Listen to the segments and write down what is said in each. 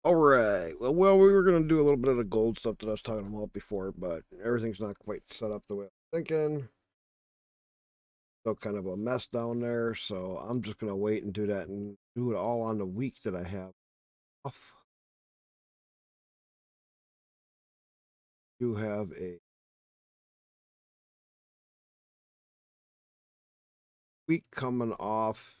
All right. Well, we were gonna do a little bit of the gold stuff that I was talking about before, but everything's not quite set up the way I was thinking. Still kind of a mess down there, so I'm just gonna wait and do that and do it all on the week that I have off. Do have a week coming off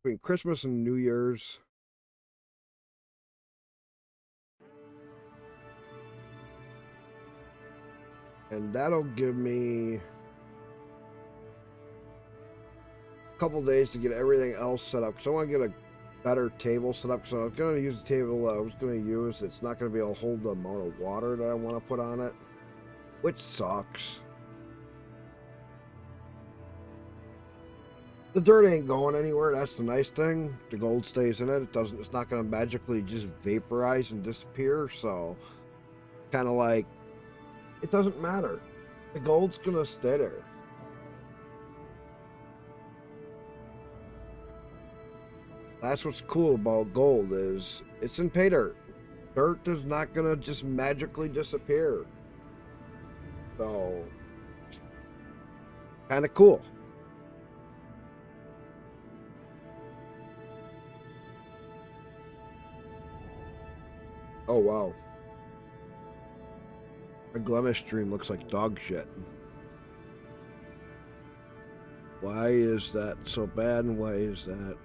between Christmas and New Year's. And that'll give me a couple days to get everything else set up because I want to get a better table set up. So I was going to use the table I was going to use. It's not going to be able to hold the amount of water that I want to put on it, which sucks. The dirt ain't going anywhere. That's the nice thing. The gold stays in it. It doesn't. It's not going to magically just vaporize and disappear. So, kind of like, it doesn't matter. The gold's going to stay there. That's what's cool about gold is it's in pay dirt. Dirt is not going to just magically disappear. So, kind of cool. Oh wow. A Glemish stream looks like dog shit. Why is that so bad and why is that?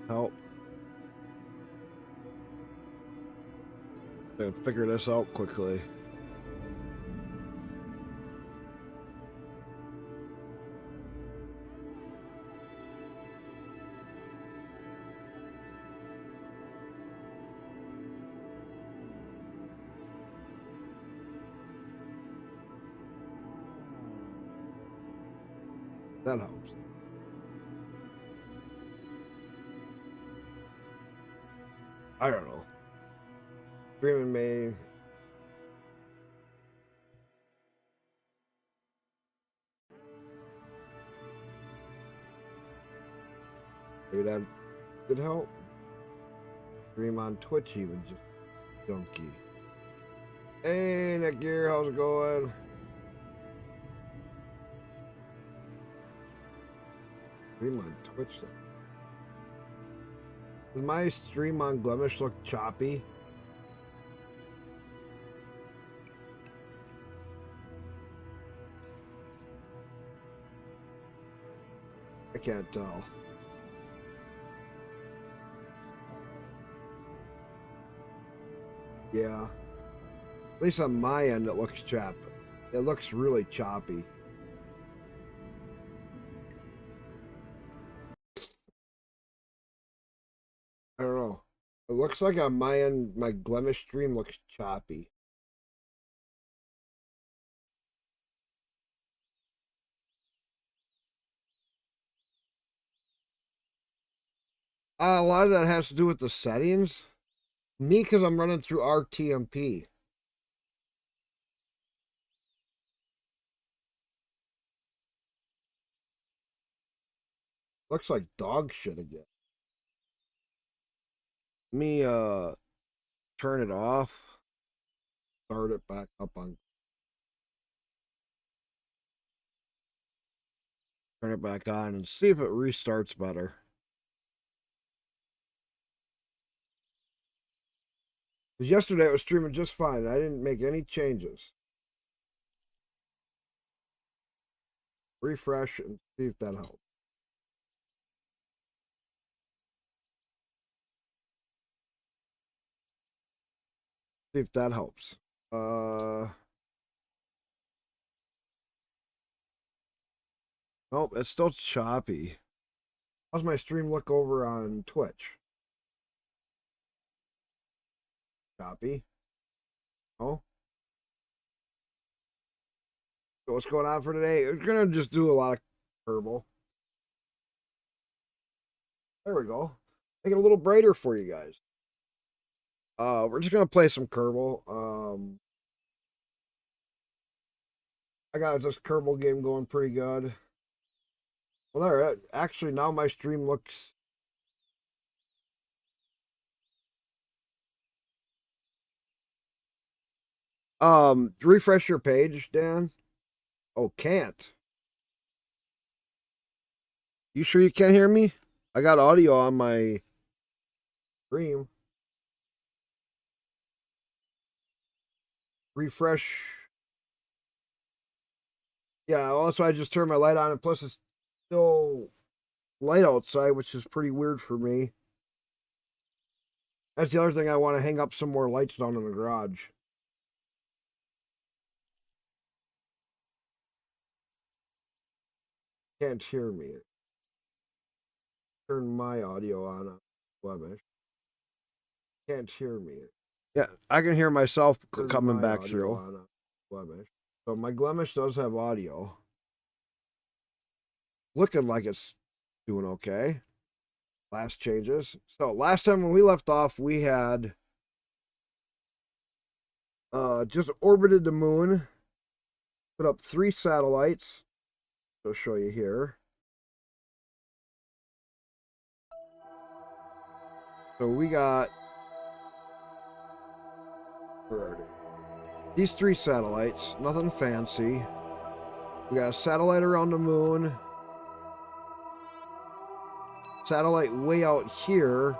Help. I'm gonna figure this out quickly. That helps. I don't know. Dreaming me. Maybe that could help. Stream on Twitch even just junky. Hey Nick Gear, how's it going? Stream on Twitch. Does my stream on Glemish look choppy? I can't tell. Yeah. At least on my end, it looks choppy. It looks really choppy. I don't know. It looks like on my end, my Glemish stream looks choppy. A lot of that has to do with the settings. Me, because I'm running through RTMP. Looks like dog shit again. Me, turn it off. Start it back up on. Turn it back on and see if it restarts better. Because yesterday it was streaming just fine. I didn't make any changes. Refresh and see if that helps. See if that helps. Nope, it's still choppy. How's my stream look over on Twitch? Choppy? Oh? So what's going on for today? We're gonna just do a lot of Kerbal. There we go. Make it a little brighter for you guys. We're just gonna play some Kerbal. I got this Kerbal game going pretty good. Well, there. Actually, now my stream looks. Refresh your page, Dan. Oh, can't. You sure you can't hear me? I got audio on my stream. Refresh. Yeah, also I just turned my light on, and plus it's still light outside, which is pretty weird for me. That's the other thing. I want to hang up some more lights down in the garage. Can't hear me. Turn my audio on Flemish. Can't hear me. Yeah, I can hear myself coming back through. Flemish. So my Glemish does have audio. Looking like it's doing okay. Last changes. So last time when we left off, we had just orbited the moon, put up 3 satellites. I'll show you here. So we got, where are they? These 3 satellites, nothing fancy. We got a satellite around the moon, satellite way out here,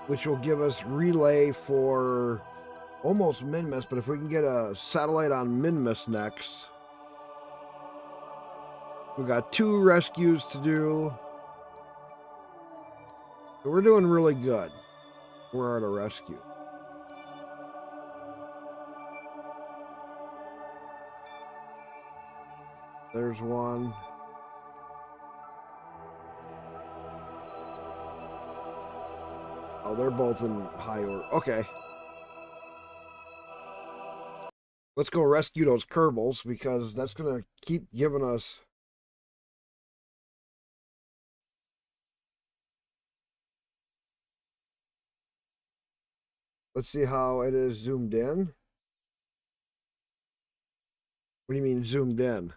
which will give us relay for almost Minmus, but if we can get a satellite on Minmus next. We got 2 rescues to do. So we're doing really good. We're at a rescue. There's one. Oh, they're both in high order. Okay. Let's go rescue those Kerbals because that's going to keep giving us. Let's see how it is zoomed in. What do you mean zoomed in?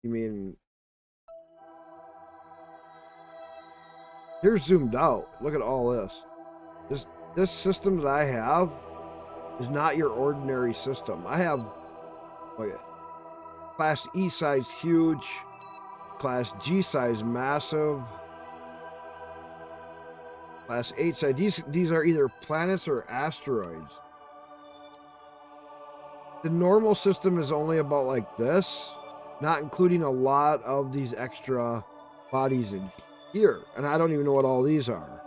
You mean here's zoomed out. Look at all this. This system that I have is not your ordinary system. I have like Class E size huge, Class G size massive, Class H size. These are either planets or asteroids. The normal system is only about like this, not including a lot of these extra bodies in here. And I don't even know what all these are.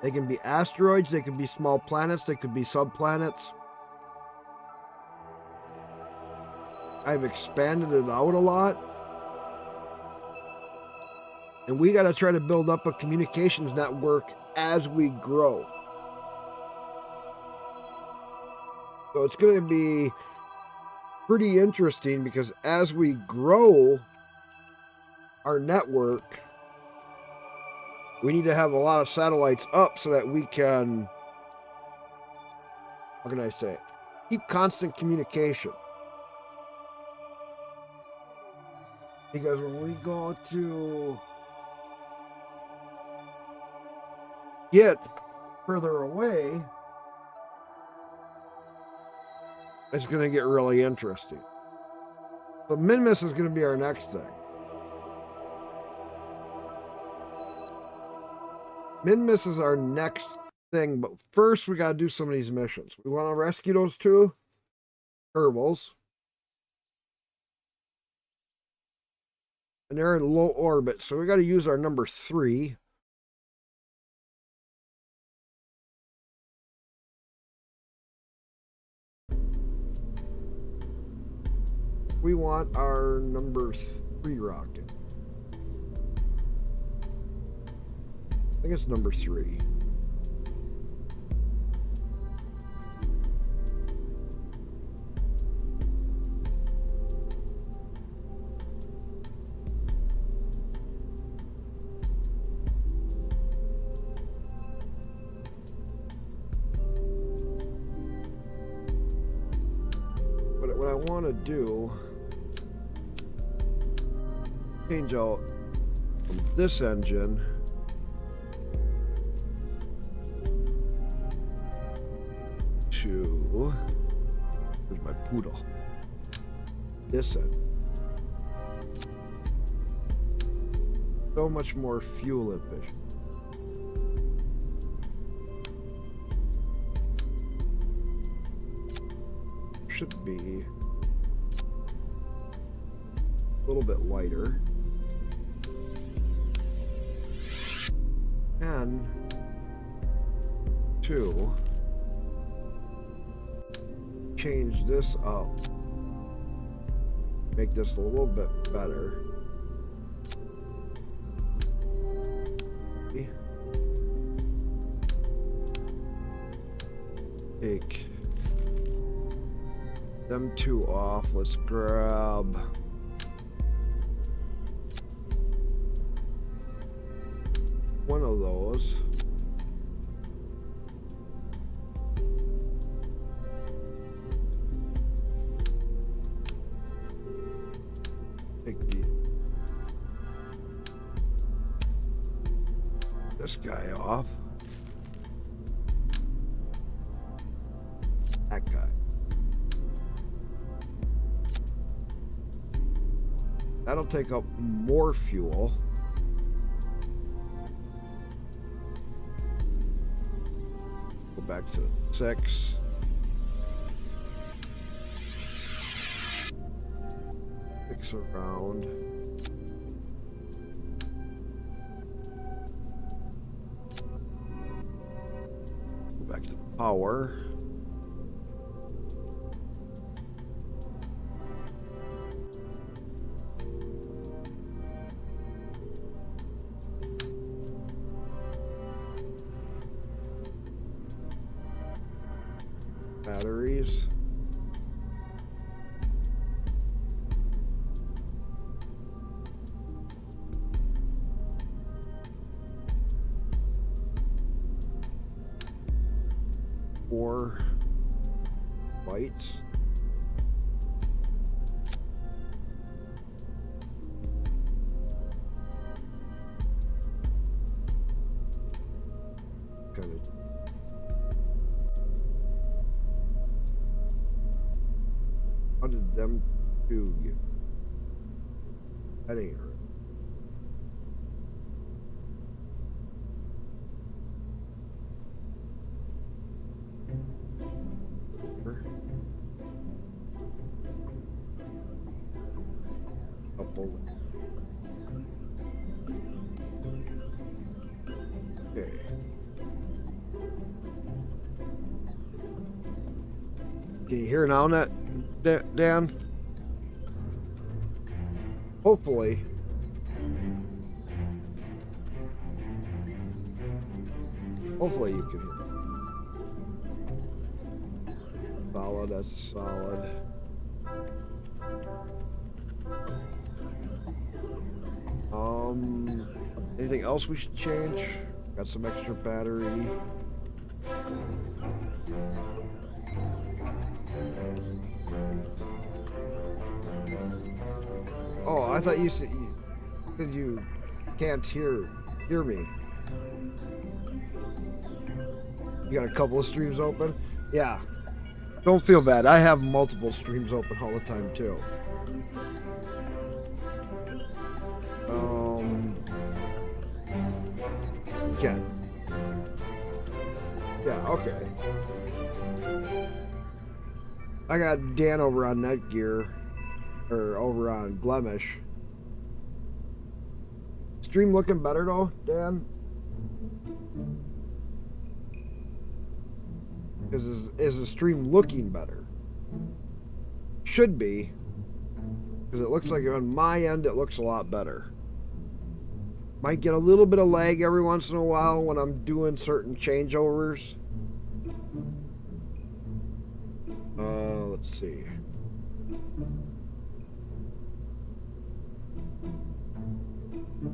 They can be asteroids, they can be small planets, they could be subplanets. I've expanded it out a lot. And we got to try to build up a communications network as we grow. So it's going to be pretty interesting because as we grow our network, we need to have a lot of satellites up so that we can, how can I say, keep constant communication. Because when we go to get further away, it's going to get really interesting. So Minmus is going to be our next thing. Minmus is our next thing, but first we got to do some of these missions. We want to rescue those 2 Kerbals. And they're in low orbit, so we got to use our number 3. We want our number 3 rocket. I think it's number 3. want to do, change out from this engine to, where's my poodle? This engine. So much more fuel efficient. Should be a little bit lighter. And two, change this up, make this a little bit better. Take them two off. Let's grab one of those. Take this guy off. That guy. That'll take up more fuel. Go back to 6. Fix around. Go back to power. Batteries. Four lights. Kind of. How did them two get? That ain't right. Couple. Okay. Can you hear now, Dan? Hopefully. Hopefully you can hear. Solid, that's solid. Anything else we should change? Got some extra battery. Oh, I thought you said you can't hear me. You got a couple of streams open? Yeah. Don't feel bad. I have multiple streams open all the time too. You can. Yeah, okay. I got Dan over on Netgear, or over on Glemish. Stream looking better though, Dan? Is the stream looking better? Should be, because it looks like on my end it looks a lot better. Might get a little bit of lag every once in a while when I'm doing certain changeovers. Let's see.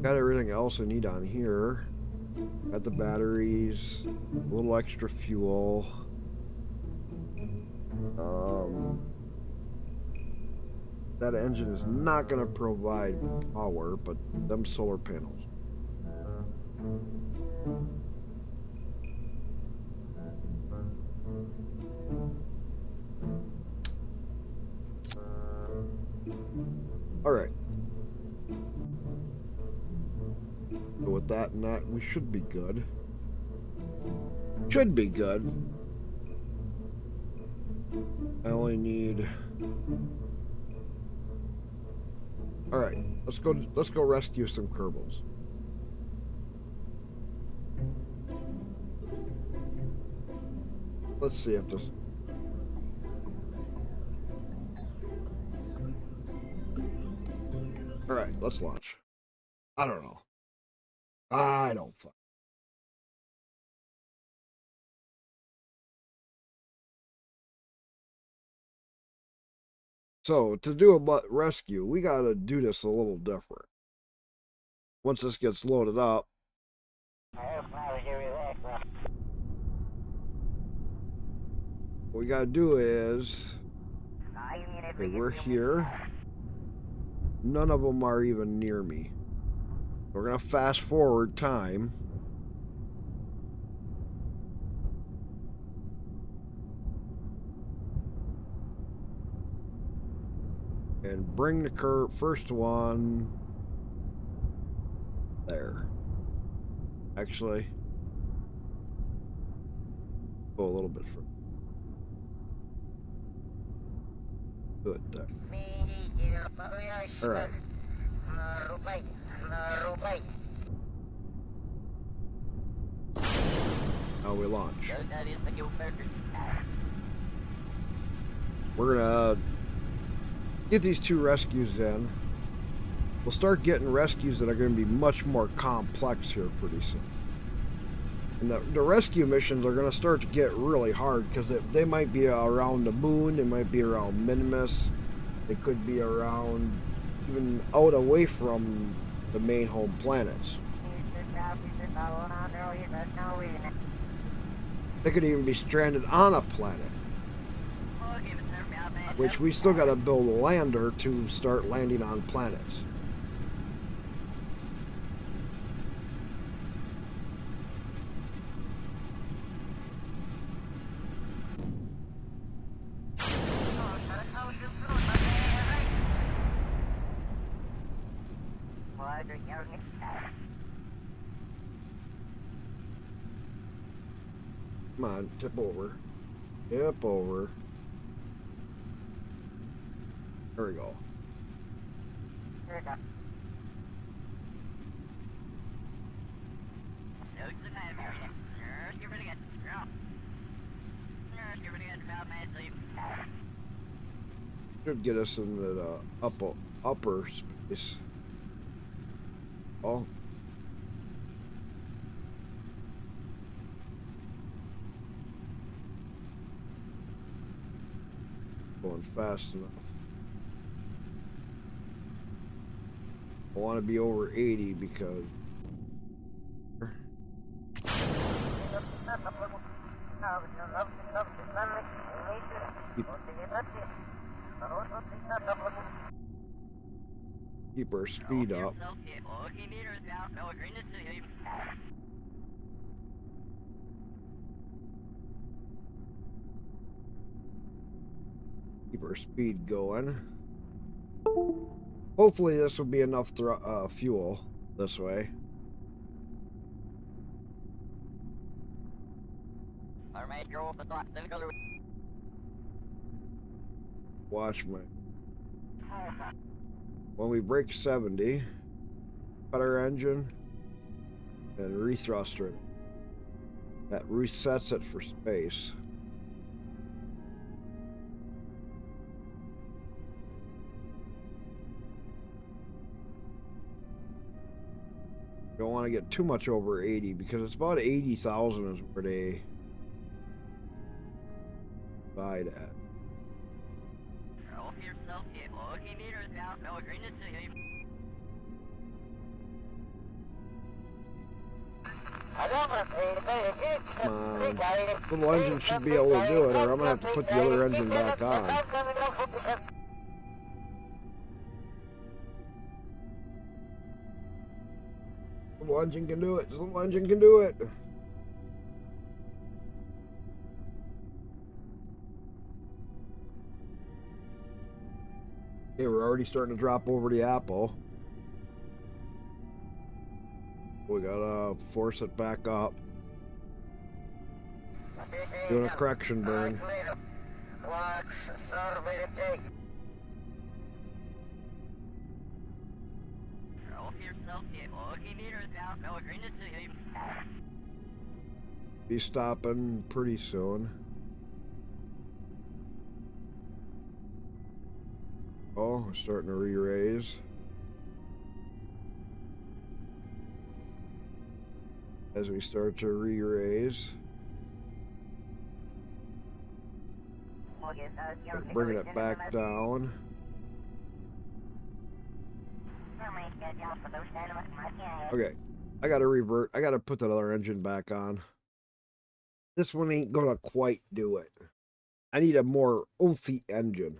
Got everything else I need on here. Got the batteries, a little extra fuel. that engine is not going to provide power, but them solar panels. All right. So with that and that, we should be good. Should be good. I only need... All right, let's go rescue some Kerbals. Let's see if this... All right, let's launch. I don't know. I don't fuck. So to do a rescue, we gotta do this a little different. Once this gets loaded up, what we gotta do is, okay, we're here. None of them are even near me. We're gonna fast forward time. And bring the first one there. Actually, go a little bit further. Do it there. All right. Now we launch. We're gonna get these 2 rescues in. We'll start getting rescues that are going to be much more complex here pretty soon. And the rescue missions are going to start to get really hard because they might be around the moon, they might be around Minimus, they could be around even out away from the main home planets. They could even be stranded on a planet. Which we still got to build a lander to start landing on planets. Come on, tip over. Tip over. There we go. Should get us into the upper space. Oh. Going fast enough. I want to be over 80 because keep our speed up. Keep our speed going. Hopefully this will be enough fuel this way. Watch me. When we break 70, cut our engine and rethruster it. That resets it for space. Don't want to get too much over 80 because it's about 80,000 is where they died at. Come on. Little engine should be able to do it, or I'm going to have to put the other engine back on. little engine can do it. This little engine can do it. Okay, we're already starting to drop over the apple. We gotta force it back up. Doing a correction burn. Be stopping pretty soon. Oh, we're starting to re-raise. As we start to re-raise, bringing it back down. Okay, I gotta revert. I gotta put that other engine back on. This one ain't gonna quite do it. I need a more oomphy engine.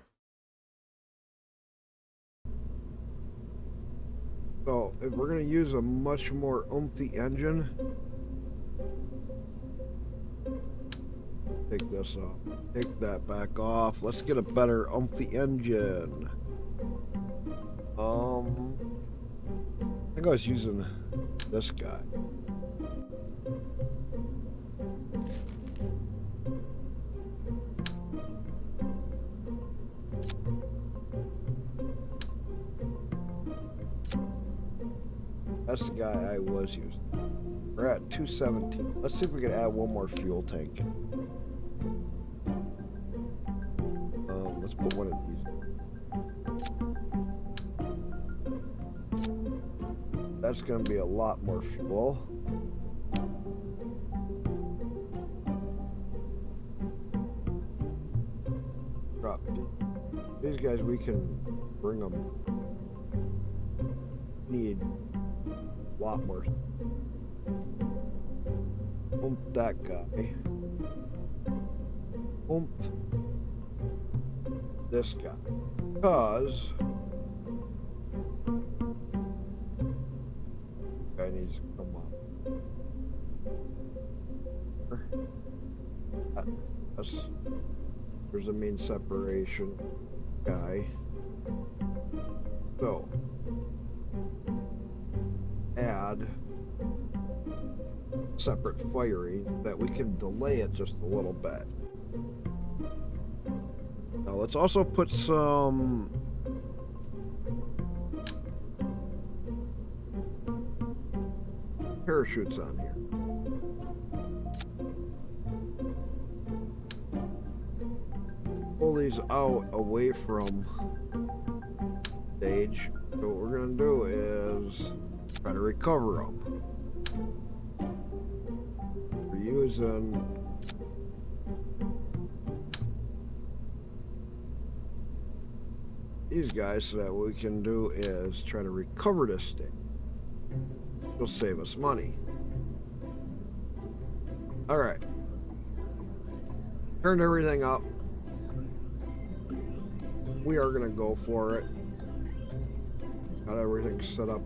So if we're gonna use a much more oomphy engine, take this off, take that back off. Let's get a better oomphy engine. I think I was using this guy. That's the guy I was using. We're at 217. Let's see if we can add one more fuel tank. Let's put one of these. That's going to be a lot more fuel. Drop these guys. We can bring them. Need a lot more. Pump that guy. Pump this guy. Because guy needs to come up. There's a main separation guy. So add separate firing that we can delay it just a little bit. Now let's also put some parachutes on here. Pull these out away from stage. So what we're gonna do is try to recover them. We're using these guys so that what we can do is try to recover this stage. It'll save us money. All right. Turned everything up. We are gonna go for it. Got everything set up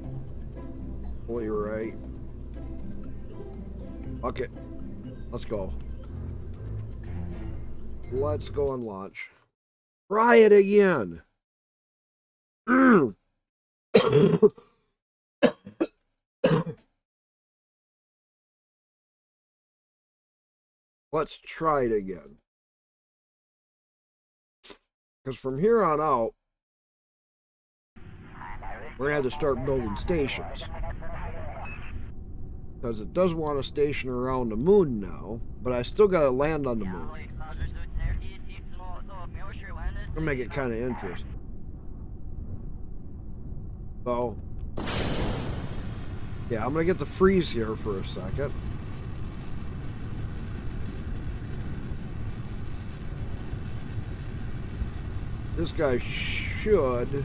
fully right. Fuck it. Let's go. Let's go and launch. Try it again. Let's try it again. Because from here on out, we're going to have to start building stations. Because it does want a station around the moon now, but I still got to land on the moon. To make it kind of interesting. So, yeah, I'm going to get the freeze here for a second. This guy should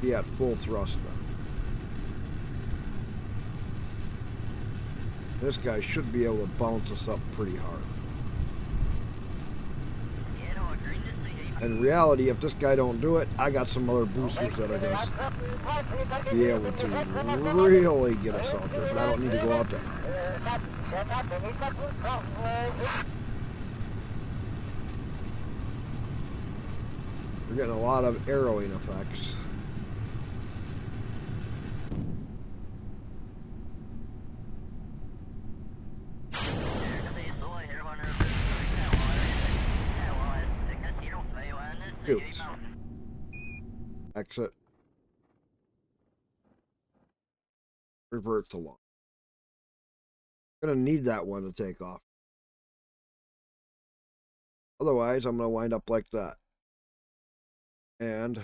be at full thrust now. This guy should be able to bounce us up pretty hard. In reality, if this guy don't do it, I got some other boosters that are going to be able to really get us out there, but I don't need to go out that high. We're getting a lot of arrowing effects. Shoot. Exit. Revert to launch. Gonna need that one to take off. Otherwise, I'm gonna wind up like that. And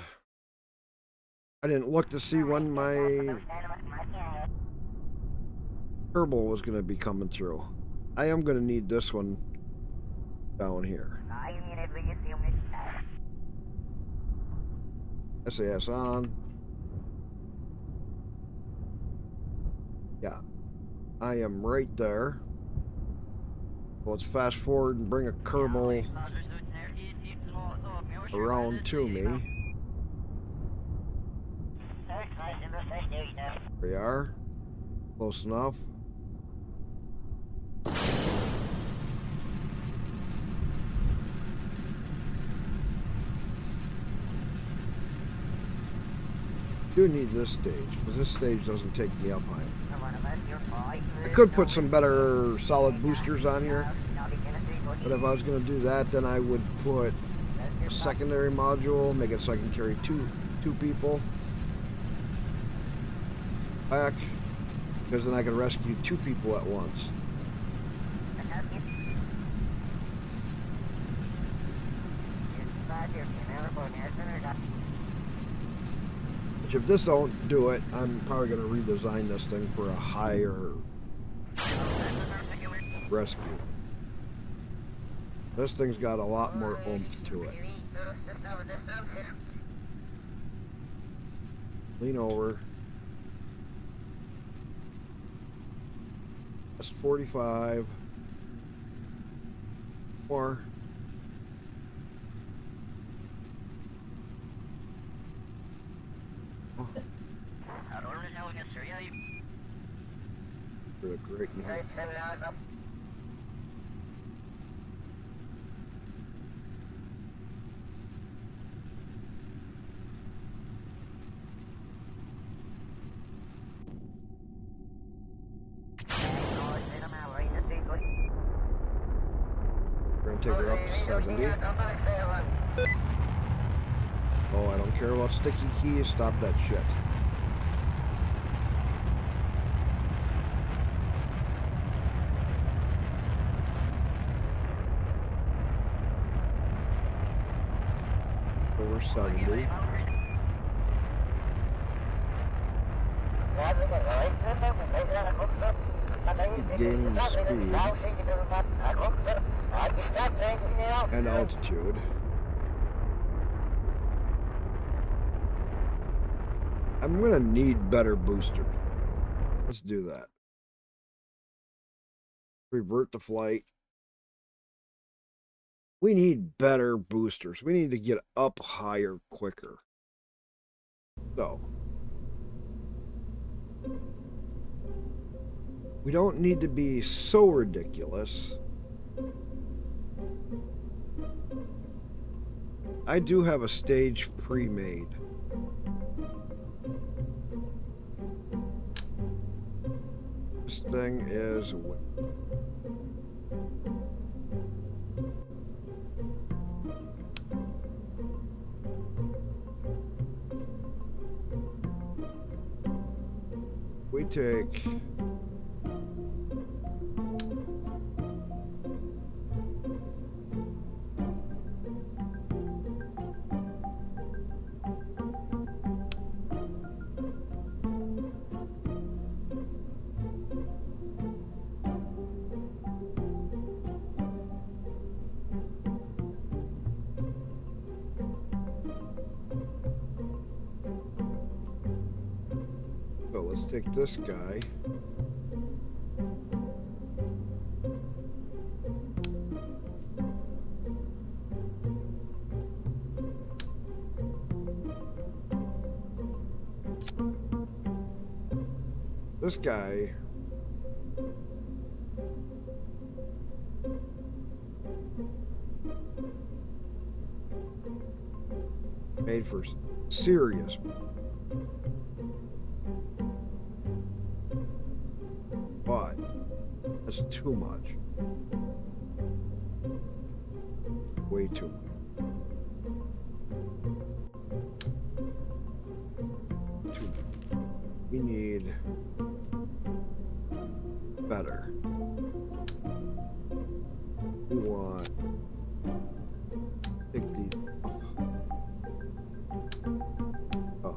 I didn't look to see when my turbo was gonna be coming through. I am gonna need this one down here. SAS on. Yeah, I am right there. Well, let's fast forward and bring a Kerbal around to me. There we are. Close enough. I do need this stage, because this stage doesn't take me up high. I could put some better solid boosters on here, but if I was going to do that, then I would put a secondary module, make it so I can carry two people back, because then I can rescue 2 people at once. Which if this don't do it, I'm probably going to redesign this thing for a higher rescue. This thing's got a lot more oomph to it. Lean over. That's 45. More. Oh. Great. We're gonna take her up to 70. Oh, I don't care about sticky keys. Stop that shit. Over 70. Gaining speed and altitude. I'm gonna need better boosters. Let's do that. Revert the flight. We need better boosters. We need to get up higher quicker. So we don't need to be so ridiculous. I do have a stage pre-made. This thing is we take let's take this guy. This guy made for serious, but that's too much. Way too much. Too much. We need better. We want take these off.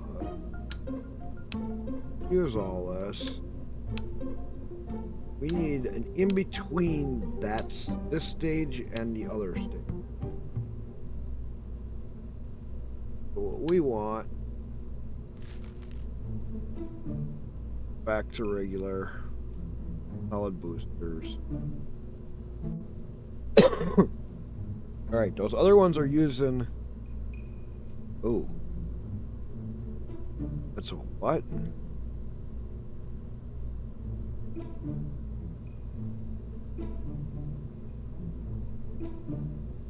Here's all this. We need an in-between this stage and the other stage. So what we want, back to regular solid boosters. Alright, those other ones are using... Oh. That's a what?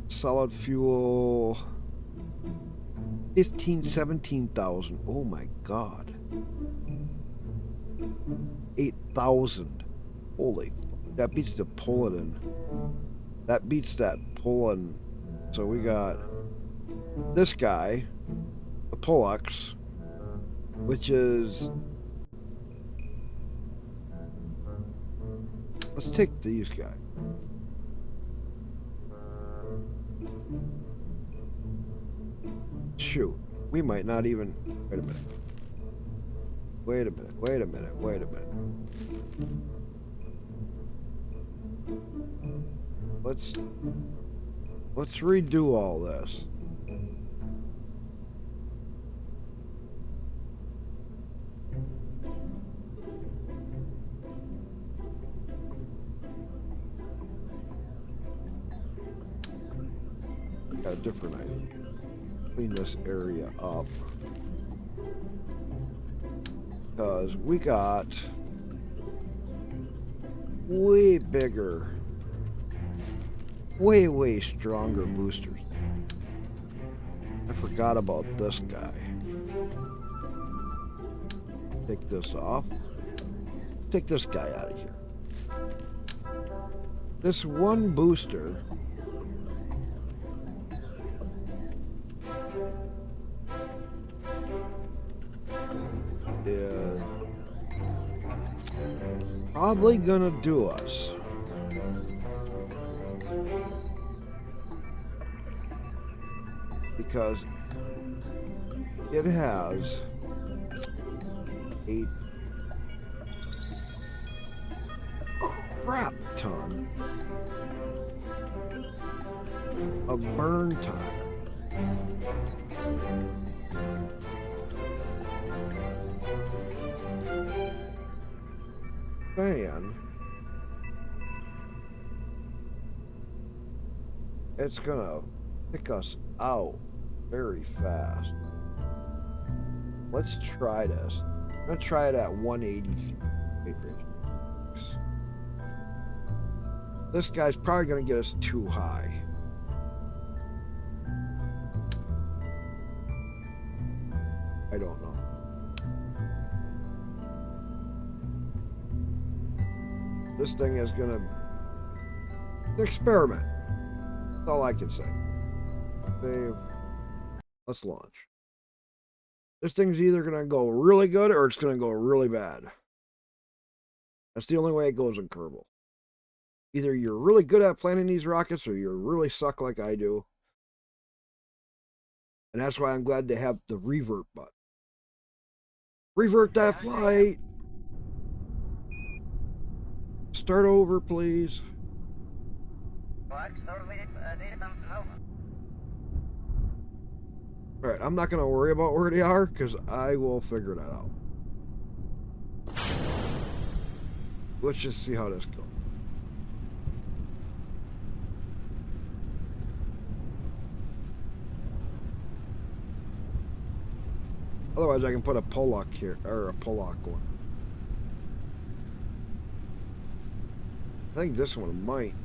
Solid fuel 17,000. Oh my god. 8,000. Holy, that beats the Poland. That beats that Poland. So we got this guy, the Pollux, which is... Let's take these guys. Shoot, we might not even... Wait a minute. Wait a minute, wait a minute, wait a minute. Let's redo all this. Got a different idea. Clean this area up. Because we got way bigger, way stronger boosters. I forgot about this guy. Take this off. Take this guy out of here. This one booster is probably gonna do us. Because it has a crap ton of burn time. Fan, it's gonna pick us out very fast. Let's try this. I'm gonna try it at 183. This guy's probably gonna get us too high. I don't know. This thing is gonna experiment. That's all I can say. Save. Let's launch. This thing's either gonna go really good or it's gonna go really bad. That's the only way it goes in Kerbal. Either you're really good at planning these rockets or you're really suck like I do. And that's why I'm glad to have the revert button. Revert that flight! Start over, please. Alright, I'm not going to worry about where they are, because I will figure that out. Let's just see how this goes. Otherwise, I can put a Pollock here, or a Pollock one. I think this one might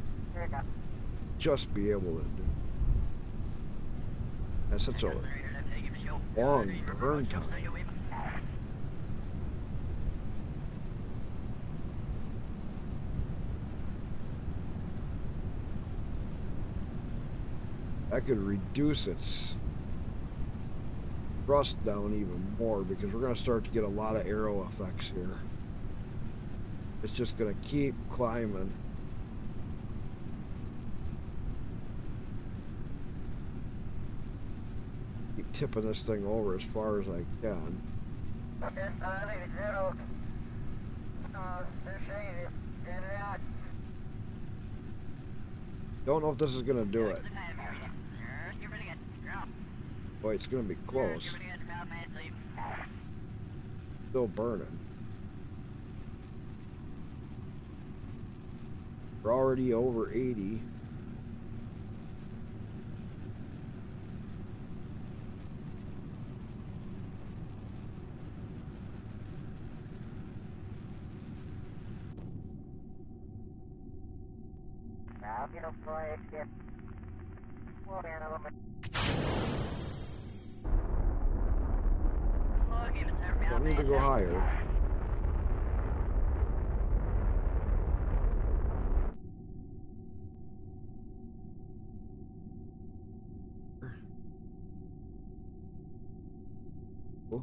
just be able to do. That's such a long burn time. I could reduce its thrust down even more because we're going to start to get a lot of aero effects here. It's just going to keep climbing. Keep tipping this thing over as far as I can. Don't know if this is going to do it. Boy, it's going to be close. Still burning. We're already over 80. Don't need to go higher. Oh.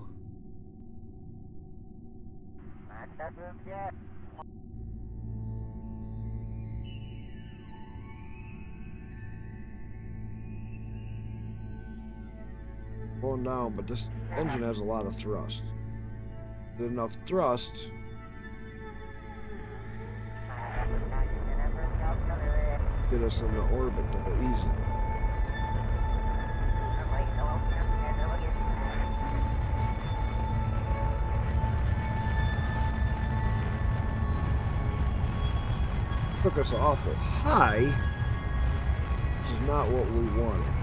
Going down, but this engine has a lot of thrust. With enough thrust, get us in the orbit easy. Took us awful high, which is not what we wanted.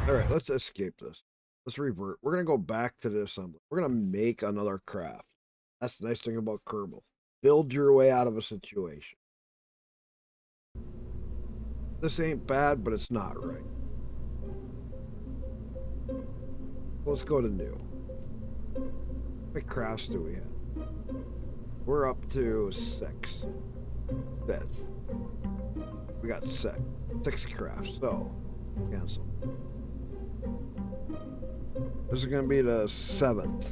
All right, let's escape this. Let's revert. We're going to go back to the assembly. We're going to make another craft. That's the nice thing about Kerbal. Build your way out of a situation. This ain't bad, but it's not right. Let's go to new. How many crafts do we have? We're up to 6. 5th. We got 6 crafts, so cancel. This is going to be the 7th.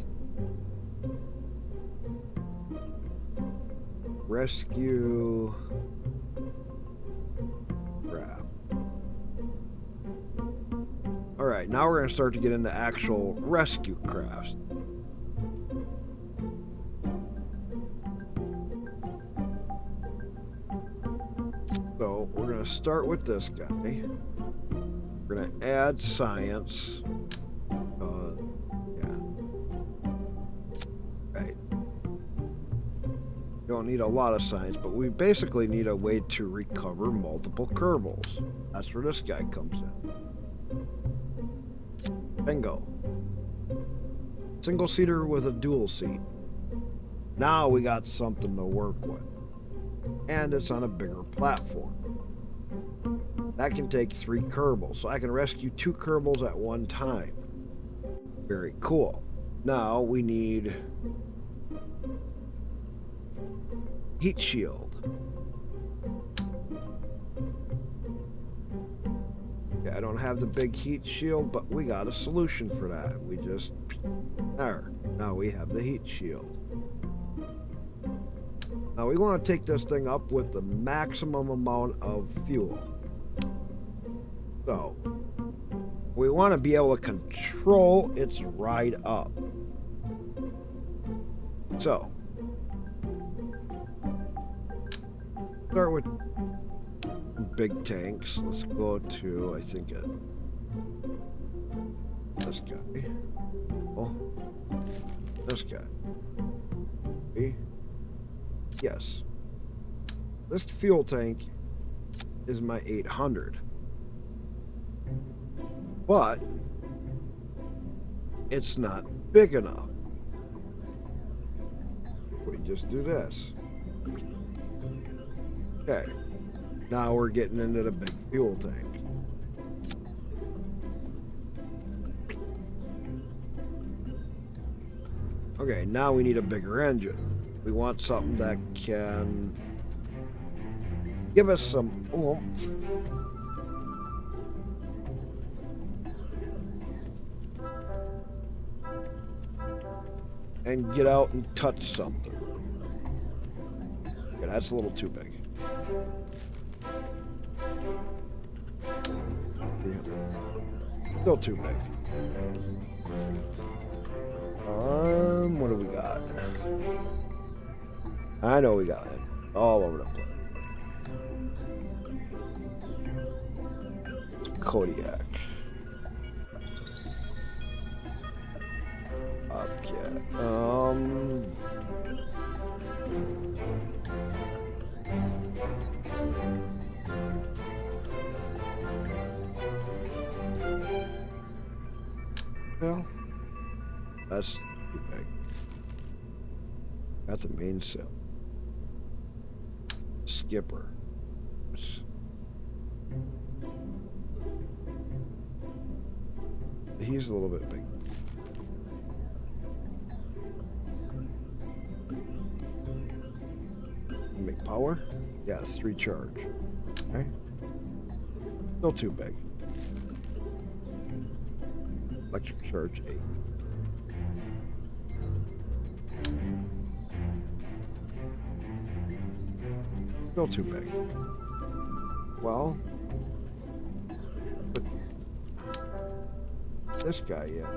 Rescue craft. Alright, now we're going to start to get into actual rescue crafts. So we're going to start with this guy. We're going to add science. Don't need a lot of science, but we basically need a way to recover multiple Kerbals. That's where this guy comes in. Bingo. Single seater with a dual seat. Now we got something to work with. And it's on a bigger platform. That can take 3 Kerbals, so I can rescue 2 Kerbals at one time. Very cool. Now we need heat shield. Yeah, I don't have the big heat shield, but we got a solution for that. We just... There. Now we have the heat shield. Now we want to take this thing up with the maximum amount of fuel. So, we want to be able to control its ride up. So, start with big tanks. Let's go to, I think, this guy. Oh, this guy. See? Yes. This fuel tank is my 800. but it's not big enough. We just do this. Okay, now we're getting into the big fuel tank. Okay, now we need a bigger engine. We want something that can give us some oomph. And get out and touch something. Okay, that's a little too big. Still too big. What do we got? I know we got it all over the place. Kodiak. Okay. Well, that's too big. Got the mainsail. Skipper. He's a little bit big. Make power? Yeah, 3 charge. Okay. Still too big. Electric charge 8. Still too big. Well, but this guy, yeah.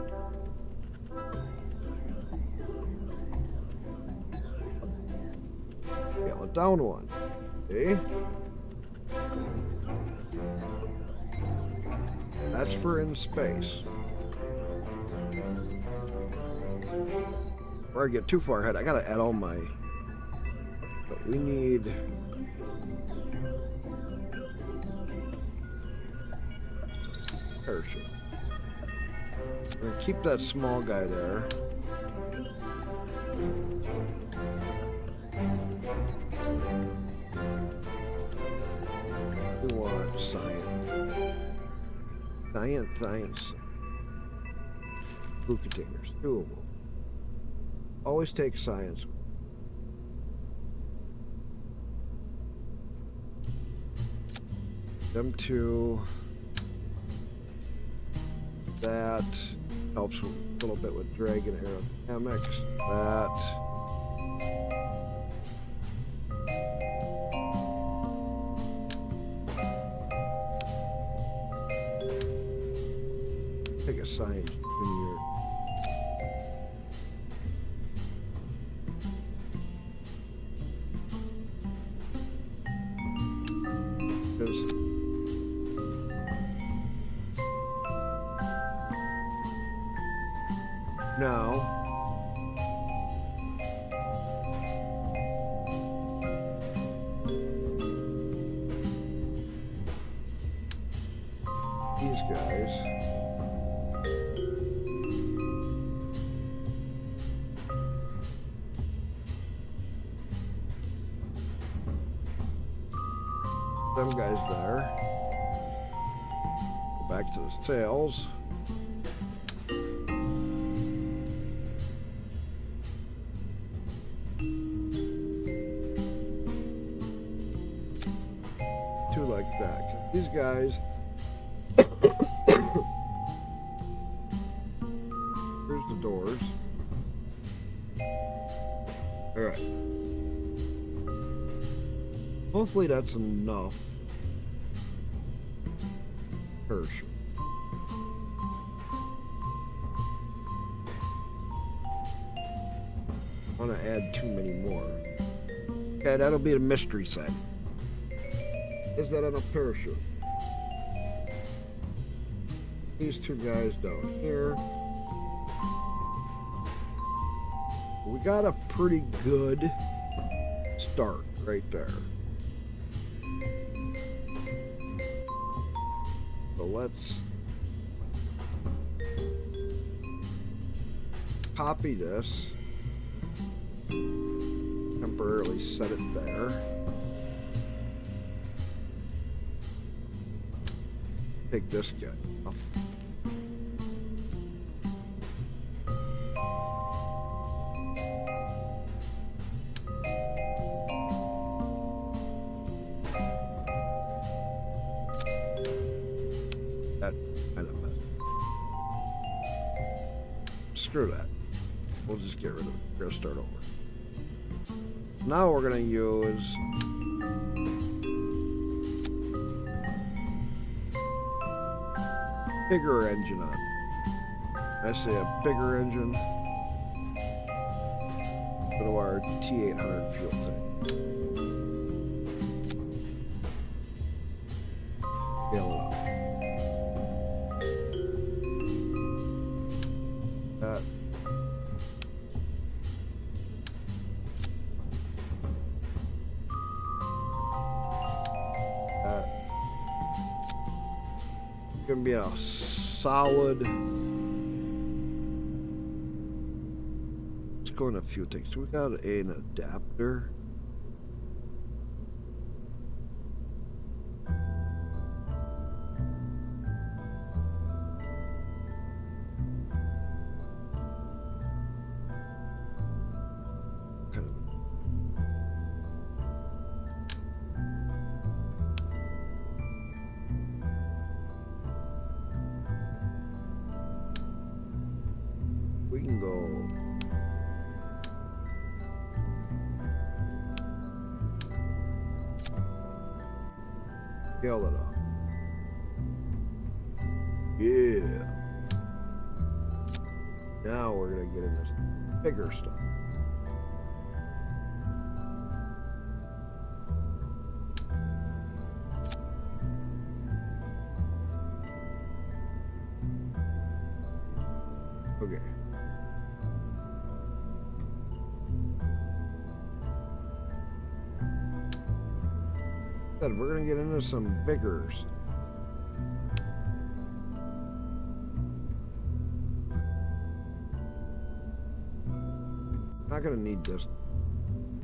Scale it down 1. See? That's for in space. Before I get too far ahead, I gotta add all my... But we need... Parachute. We're gonna keep that small guy there. We want science. Science. Food containers, 2 of them. Always take science. Them 2. That helps a little bit with Dragon aerodynamics. That. Take a science junior. Now, these guys, them guys there, go back to the sails. Like that. These guys, here's the doors. All right. Hopefully that's enough. Parachute. I want to add too many more. Okay, that'll be a mystery set. Is that enough parachute? These 2 guys down here. We got a pretty good start right there. So let's copy this, temporarily set it there. Take this guy off. That kind of mess. Screw that. We'll just get rid of it. We're gonna start over. Now we're gonna use bigger engine on. I say a bigger engine. Go to our T800 fuel tank. Scale it up. That. It's gonna be a solid. Let's go in a few things. So we got an adapter. We can go scale it up. Yeah. Now we're gonna get into some bigger stuff. Okay. We're gonna get into some bigger stuff. Not gonna need this.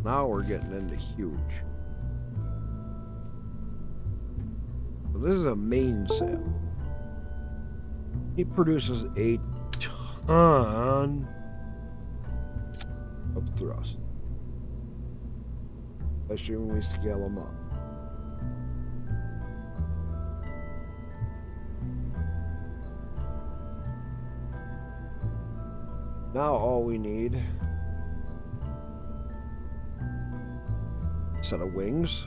Now we're getting into huge. So this is a main sail. He produces a ton of thrust, especially when we scale them up. Now all we need, a set of wings,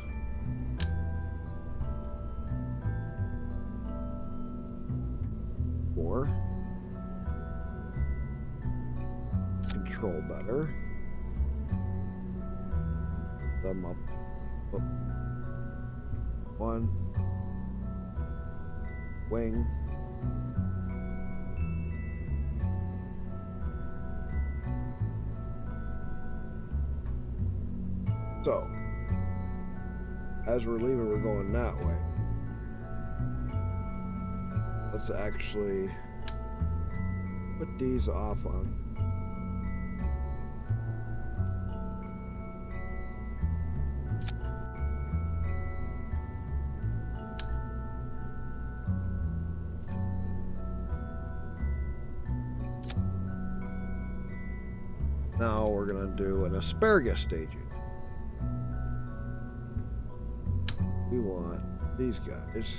or control better, them up, one, wing, so, as we're leaving, we're going that way. Let's actually put these off on. Now we're going to do an asparagus staging. We want these guys.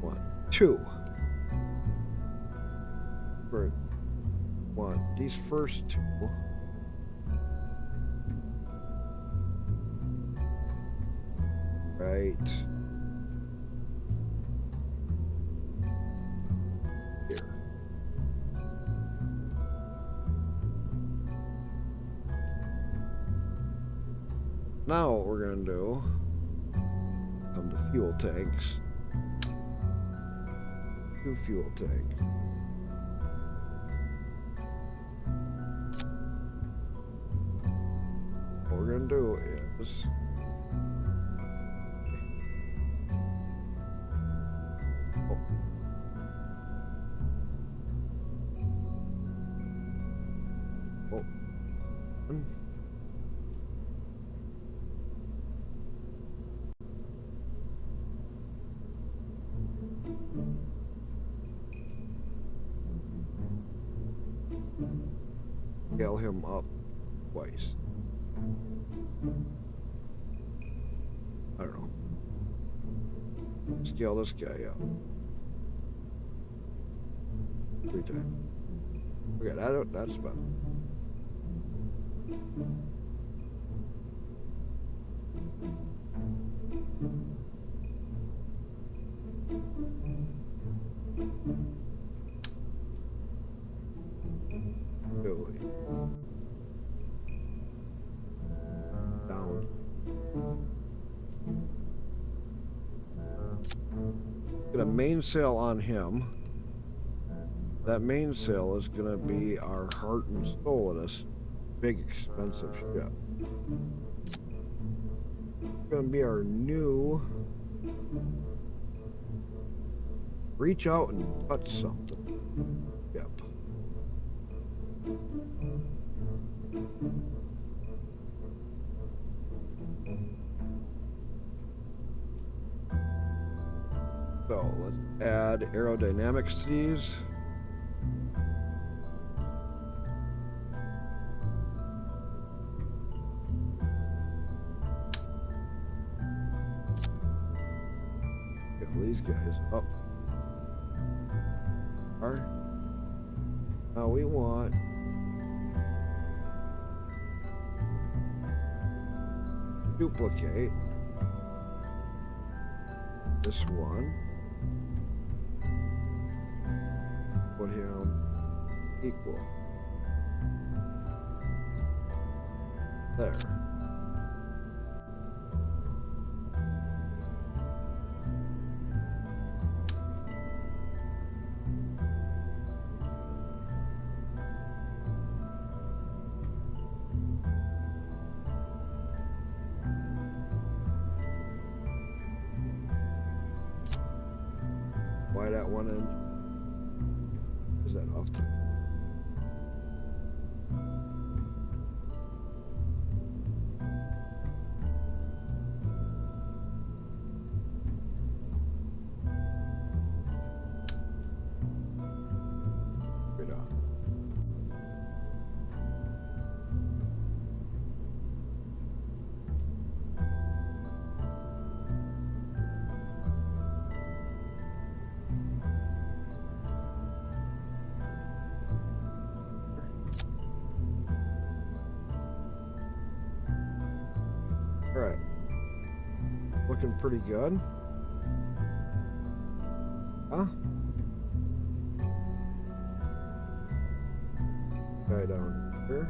1, 2. For 1. These first 2. Right here. Now what we're going to do, come to fuel tanks, 2 fuel tanks. What we're going to do is Scale him up twice. I don't know. Scale this guy up 3 times. Okay, that's better. Really. Down. Get a mainsail on him. That mainsail is going to be our heart and soul in this big, expensive ship. It's going to be our new reach out and touch something. Yep. So let's add aerodynamics to these. Get these guys up. Now we want duplicate this one. Put him equal. There. Why that one end? Is that off to? Right on. All right, looking pretty good. Huh? Guy down here.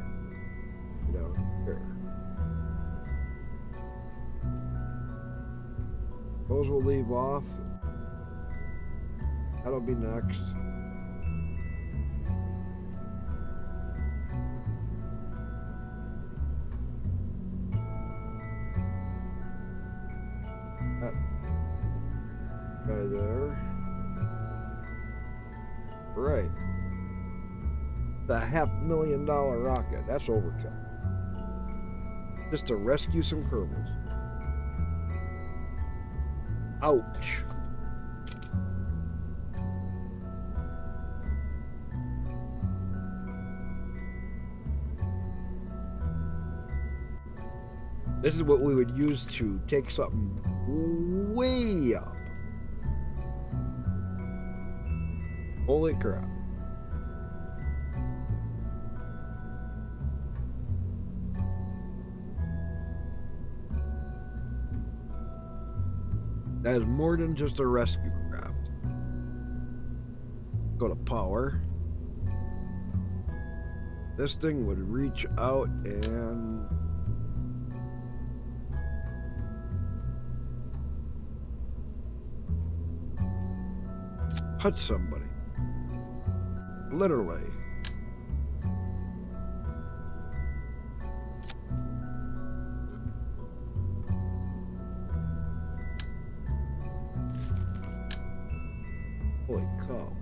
Down here. Those will leave off. That'll be next. That guy there. Right. The $500,000 rocket. That's overkill. Just to rescue some Kerbals. Ouch. This is what we would use to take something way up. Holy crap. That is more than just a rescue craft. Go to power. This thing would reach out and touch somebody. Literally. Holy cow.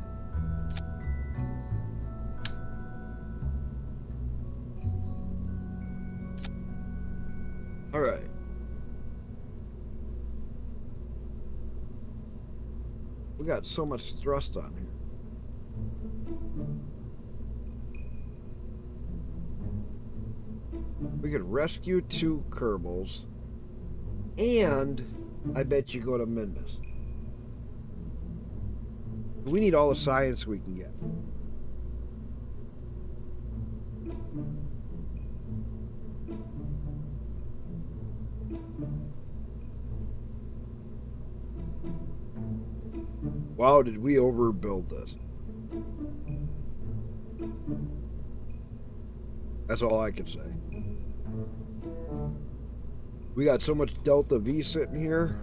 All right. We got so much thrust on here. We could rescue 2 Kerbals, and I bet you go to Minmus. We need all the science we can get. Wow, did we overbuild this? That's all I can say. We got so much Delta V sitting here.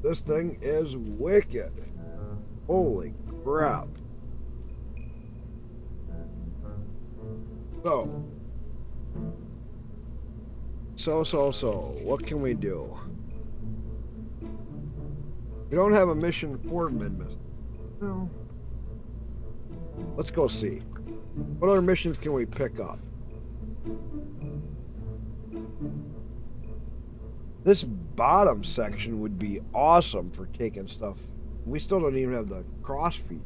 This thing is wicked. Holy crap. So, what can we do? We don't have a mission for Minmus. No. Let's go see. What other missions can we pick up? This bottom section would be awesome for taking stuff. We still don't even have the cross feed.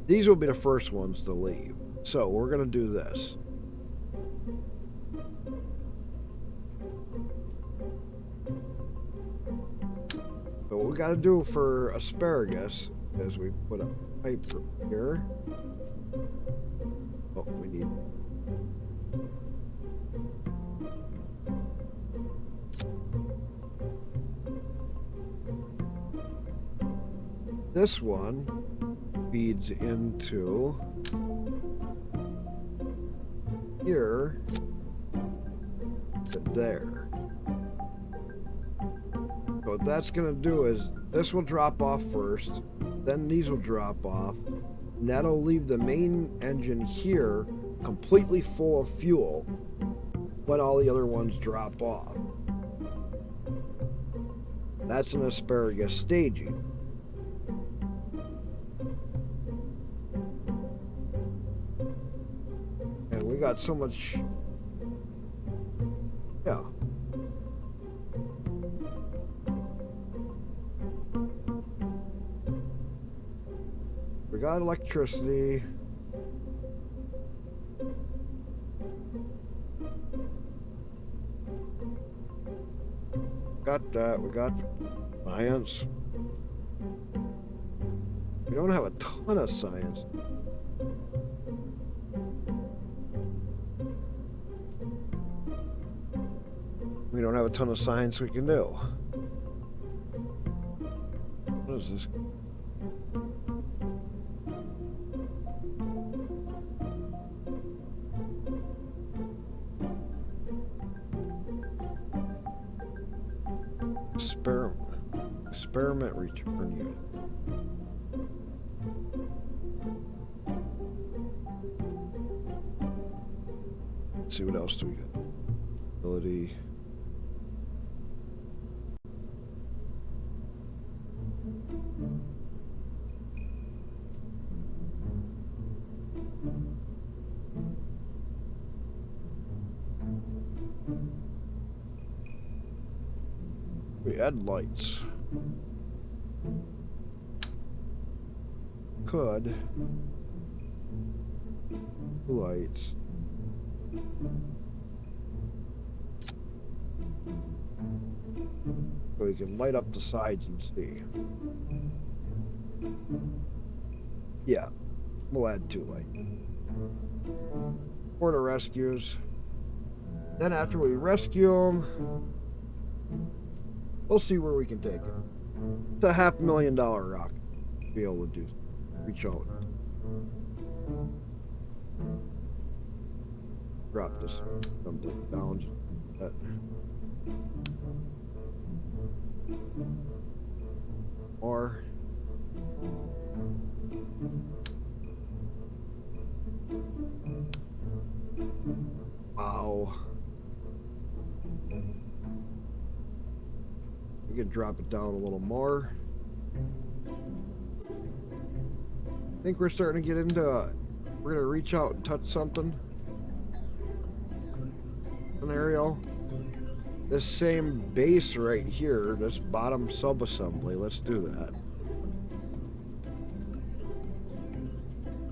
These will be the first ones to leave. So we're going to do this. So what we got to do for asparagus is we put a pipe from here. Oh, we need... This one feeds into here to there. So what that's going to do is this will drop off first, then these will drop off, and that'll leave the main engine here completely full of fuel when all the other ones drop off. That's an asparagus staging. And we got so much... Yeah. We got electricity. Got that. We got science. We don't have a ton of science. We don't have a ton of science we can do. What is this? Experiment return unit. Let's see, what else do we got? Ability. We add lights. Could lights. So we can light up the sides and see. Yeah, we'll add 2 lights. For the rescues. Then after we rescue them, we'll see where we can take it. It's a $500,000 rocket to be able to do. Reach out. Drop this something down. That. Or wow. We can drop it down a little more. I think we're starting to get into we're gonna reach out and touch something. scenario. This same base right here, this bottom sub-assembly, let's do that.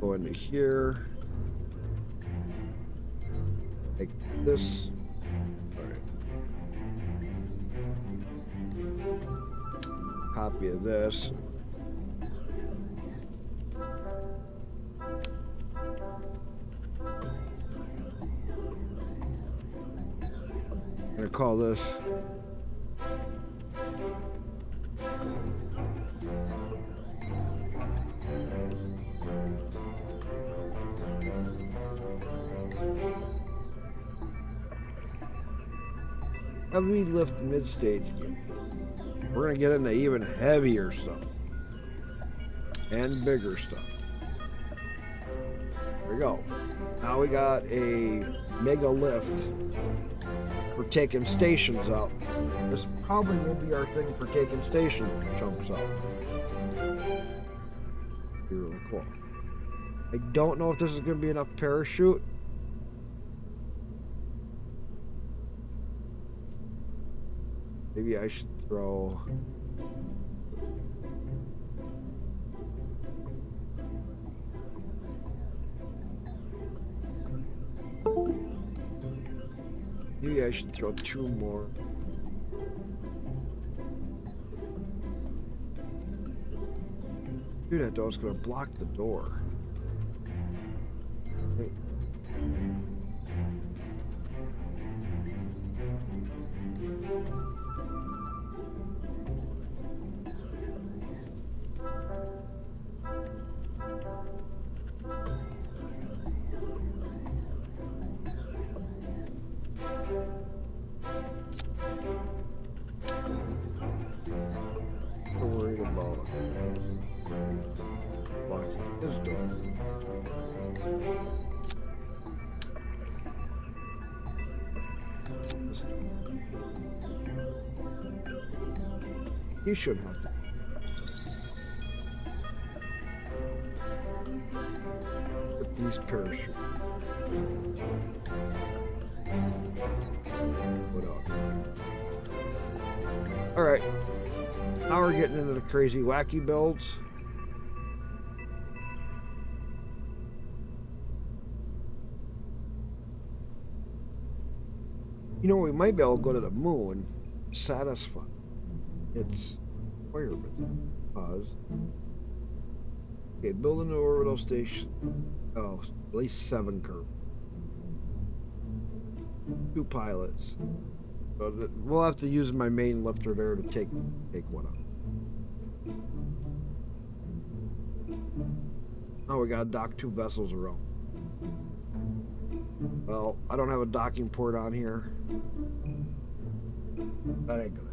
Go into here. Take this. Alright. Copy of this. I'm gonna call this heavy lift mid-stage. We're gonna get into even heavier stuff and bigger stuff. There we go. Now we got a mega lift for taking stations out. This probably will be our thing for taking station chunks out. Be really cool. I don't know if this is going to be enough parachute. Maybe I should throw... Maybe I should throw 2 more. Dude, that door's gonna block the door. Hey. Don't worry about blocking his door. He should have to. Put these parachutes. What up? Alright. Now we're getting into the crazy wacky builds. You know, we might be able to go to the moon, satisfy its requirements. Pause. Okay, build a new orbital station. Oh, at least 7 curves. 2 pilots. So we'll have to use my main lifter there to take one up. Oh, we gotta dock 2 vessels around. Well, I don't have a docking port on here. That ain't good.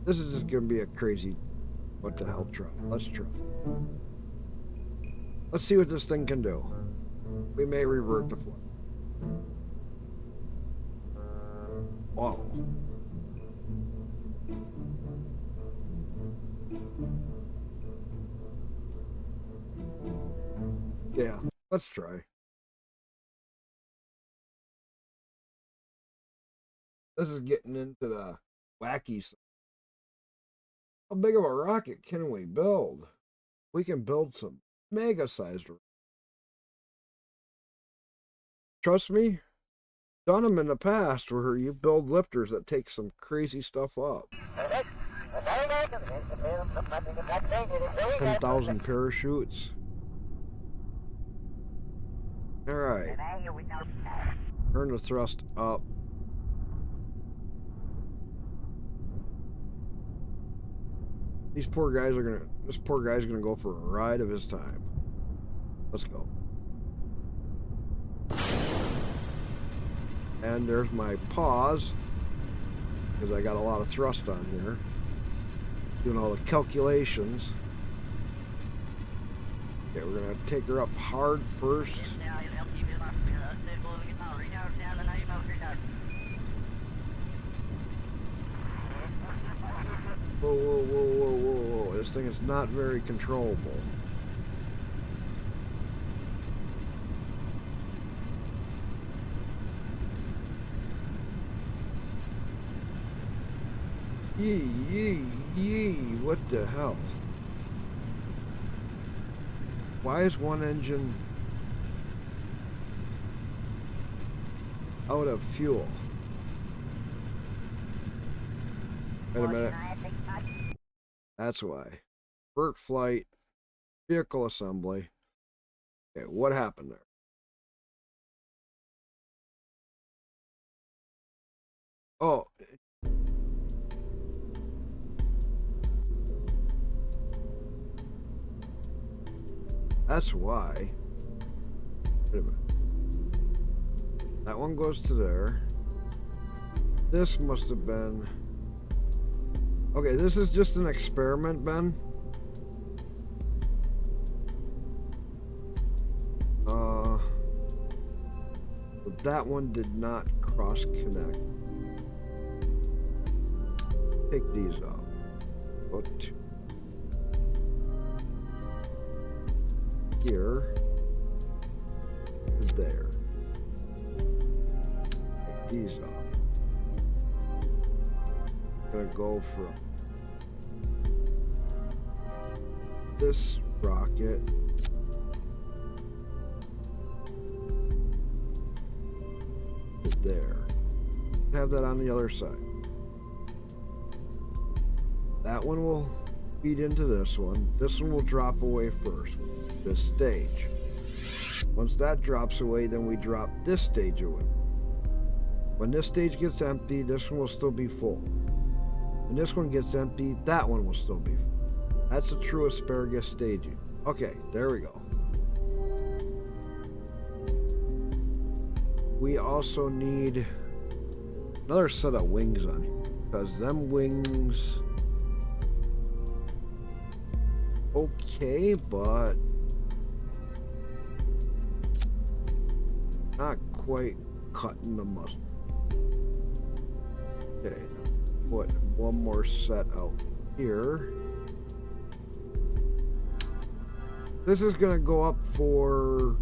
This is just gonna be a crazy, what the hell try. Let's try. Let's see what this thing can do. We may revert to flight. Wow. Yeah, let's try. This is getting into the wacky stuff. How big of a rocket can we build? We can build some mega-sized. Trust me, done them in the past where you build lifters that take some crazy stuff up. 10,000 parachutes. Alright. Turn the thrust up. This poor guy's gonna go for a ride of his time. Let's go. And there's my pause, because I got a lot of thrust on here. Doing all the calculations. Okay, we're gonna take her up hard first. Whoa, whoa, whoa, whoa, whoa, whoa. This thing is not very controllable. Yee, what the hell? Why is one engine out of fuel? Wait a minute. That's why. Vert flight, vehicle assembly. Okay, what happened there? Oh. That's why. Wait a minute. That one goes to there. This must have been... Okay, this is just an experiment, Ben. But that one did not cross-connect. Take these off. Go to here. To there. Take these off. Gonna go from this rocket to there. Have that on the other side. That one will feed into this one. This one will drop away first. This stage. Once that drops away, then we drop this stage away. When this stage gets empty, this one will still be full. When this one gets empty, that one will still be full. That's a true asparagus staging. Okay, there we go. We also need another set of wings on here, because them wings... Okay, but not quite cutting the mustard. Okay, put one more set out here. This is going to go up for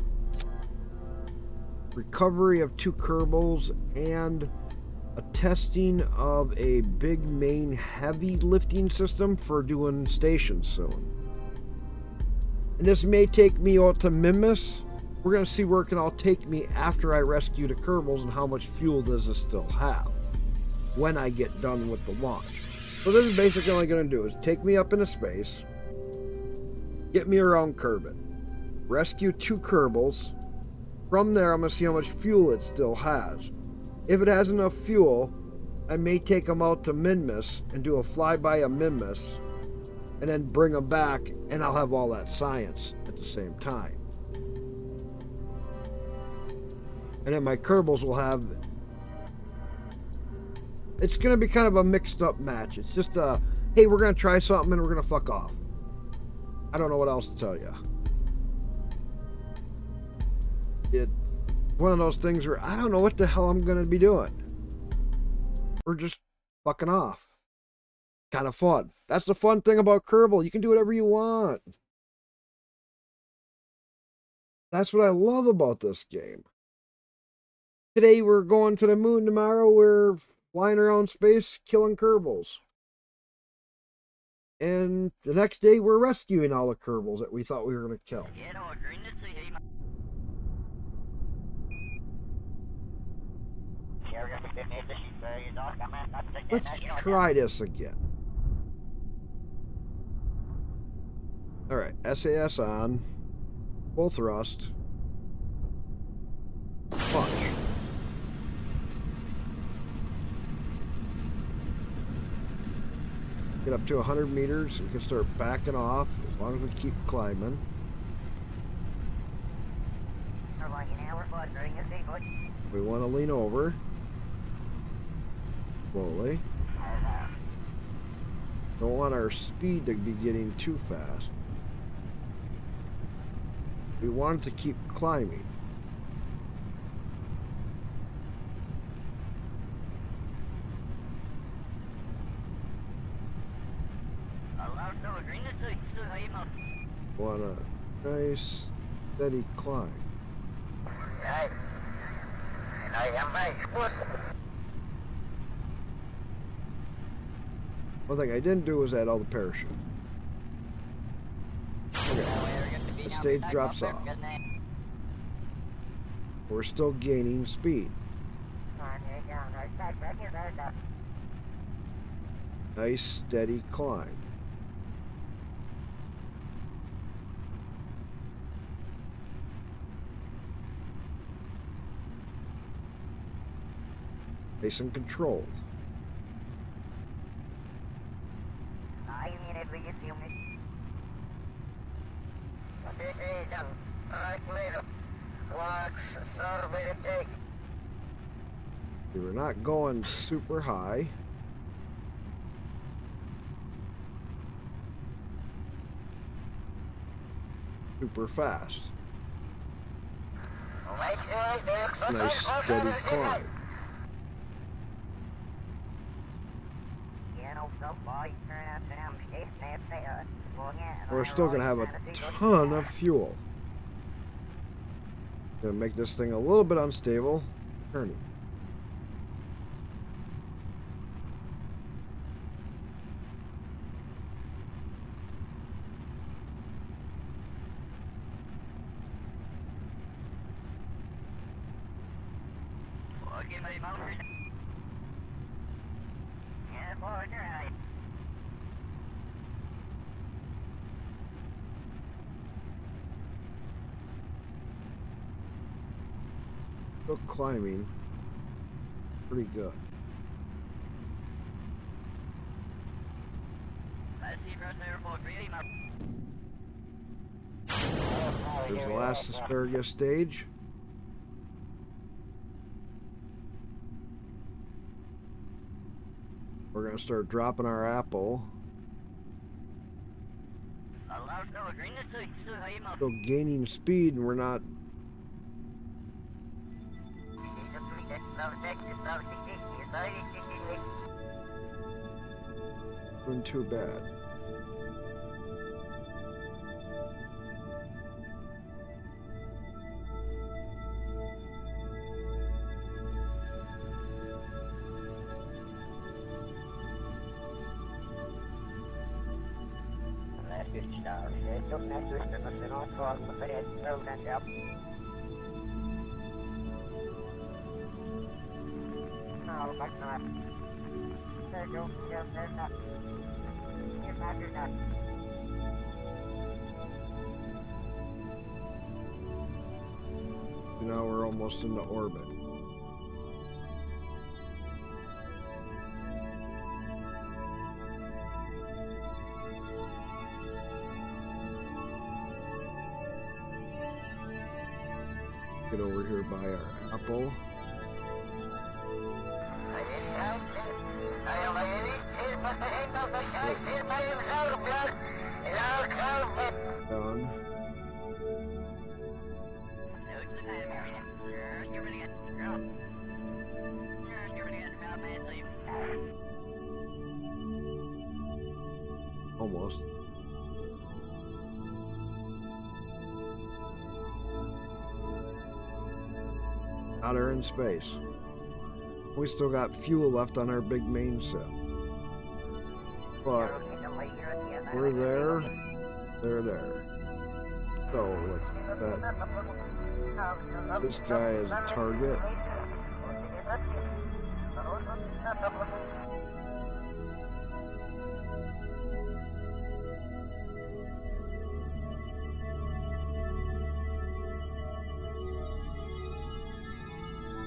recovery of 2 Kerbals and a testing of a big main heavy lifting system for doing stations soon. And this may take me out to Mimas. We're going to see where it can all take me after I rescue the Kerbals and how much fuel does it still have when I get done with the launch. So this is basically all I'm going to do is take me up into space, get me around Kerbin, rescue 2 Kerbals. From there, I'm going to see how much fuel it still has. If it has enough fuel, I may take them out to Minmus and do a flyby of Minmus and then bring them back, and I'll have all that science at the same time. And then my Kerbals will have... It's going to be kind of a mixed up match. It's just a, hey, we're going to try something and we're going to fuck off. I don't know what else to tell you. It's one of those things where I don't know what the hell I'm going to be doing. We're just fucking off. Kind of fun. That's the fun thing about Kerbal. You can do whatever you want. That's what I love about this game. Today we're going to the moon. Tomorrow we're flying around space killing Kerbals. And the next day we're rescuing all the Kerbals that we thought we were going to kill. Let's try this again. Alright, SAS on. Full thrust. Punch. Get up to 100 meters. We can start backing off as long as we keep climbing. We want to lean over. Slowly. Don't want our speed to be getting too fast. We want it to keep climbing. Want a nice steady climb. One thing I didn't do was add all the parachute. Okay, the stage drops off. We're still gaining speed. Nice steady climb. Nice and controlled. We're not going super high. Super fast. Nice steady climb. We're still going to have a ton of fuel. Going to make this thing a little bit unstable. Turning. Still climbing pretty good. There's the last asparagus stage. We're going to start dropping our apple. Still gaining speed, and we're not doing too bad. Now we're almost into orbit. Get over here by our apple. Done. Almost. Out there in space. We still got fuel left on our big main set. But we're there. They're there. So let's set this guy as a target.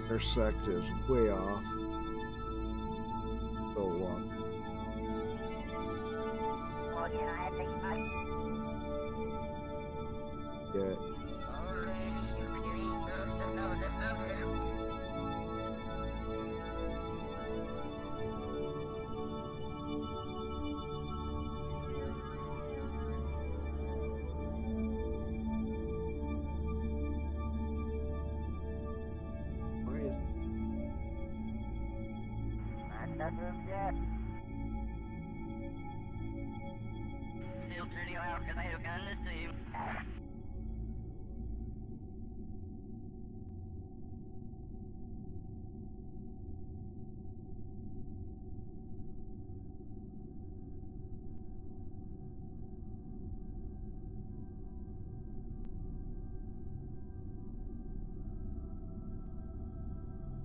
Intersect is way off. So get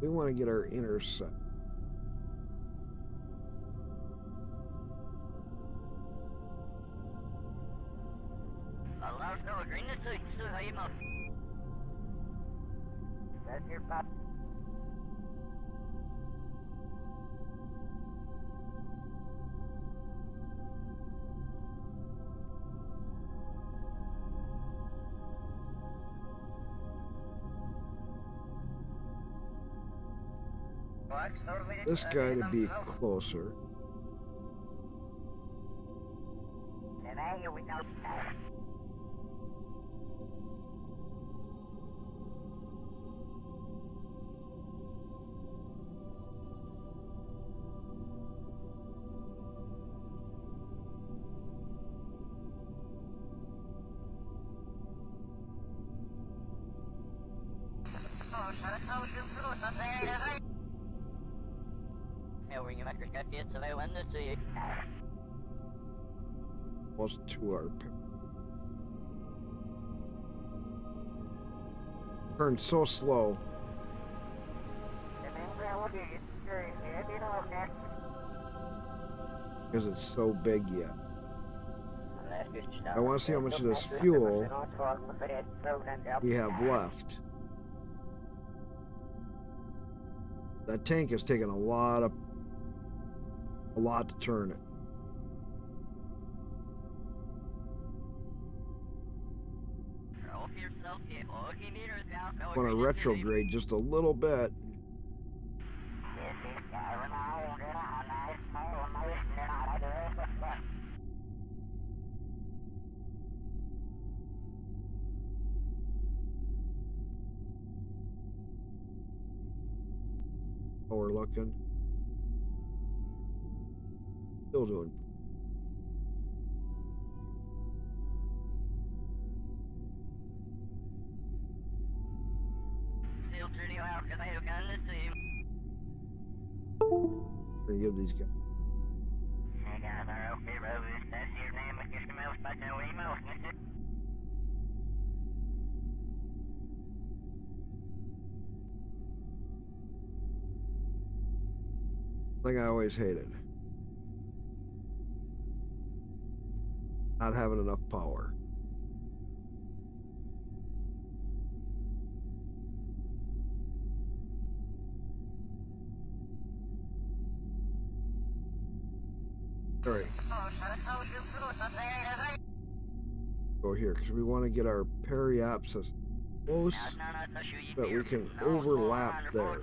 We want to get our intercept. This guy to be closer. Almost to our turn so slow. Because it's so big yet. I want to see how much of this fuel we have left. That tank is taking a lot to turn it. I want to retrograde just a little bit. Oh, we're looking. Still doing. Gonna give these guys. Thing I always hated. Not having enough power. All right. Go here because we want to get our periapsis close so that we can overlap there.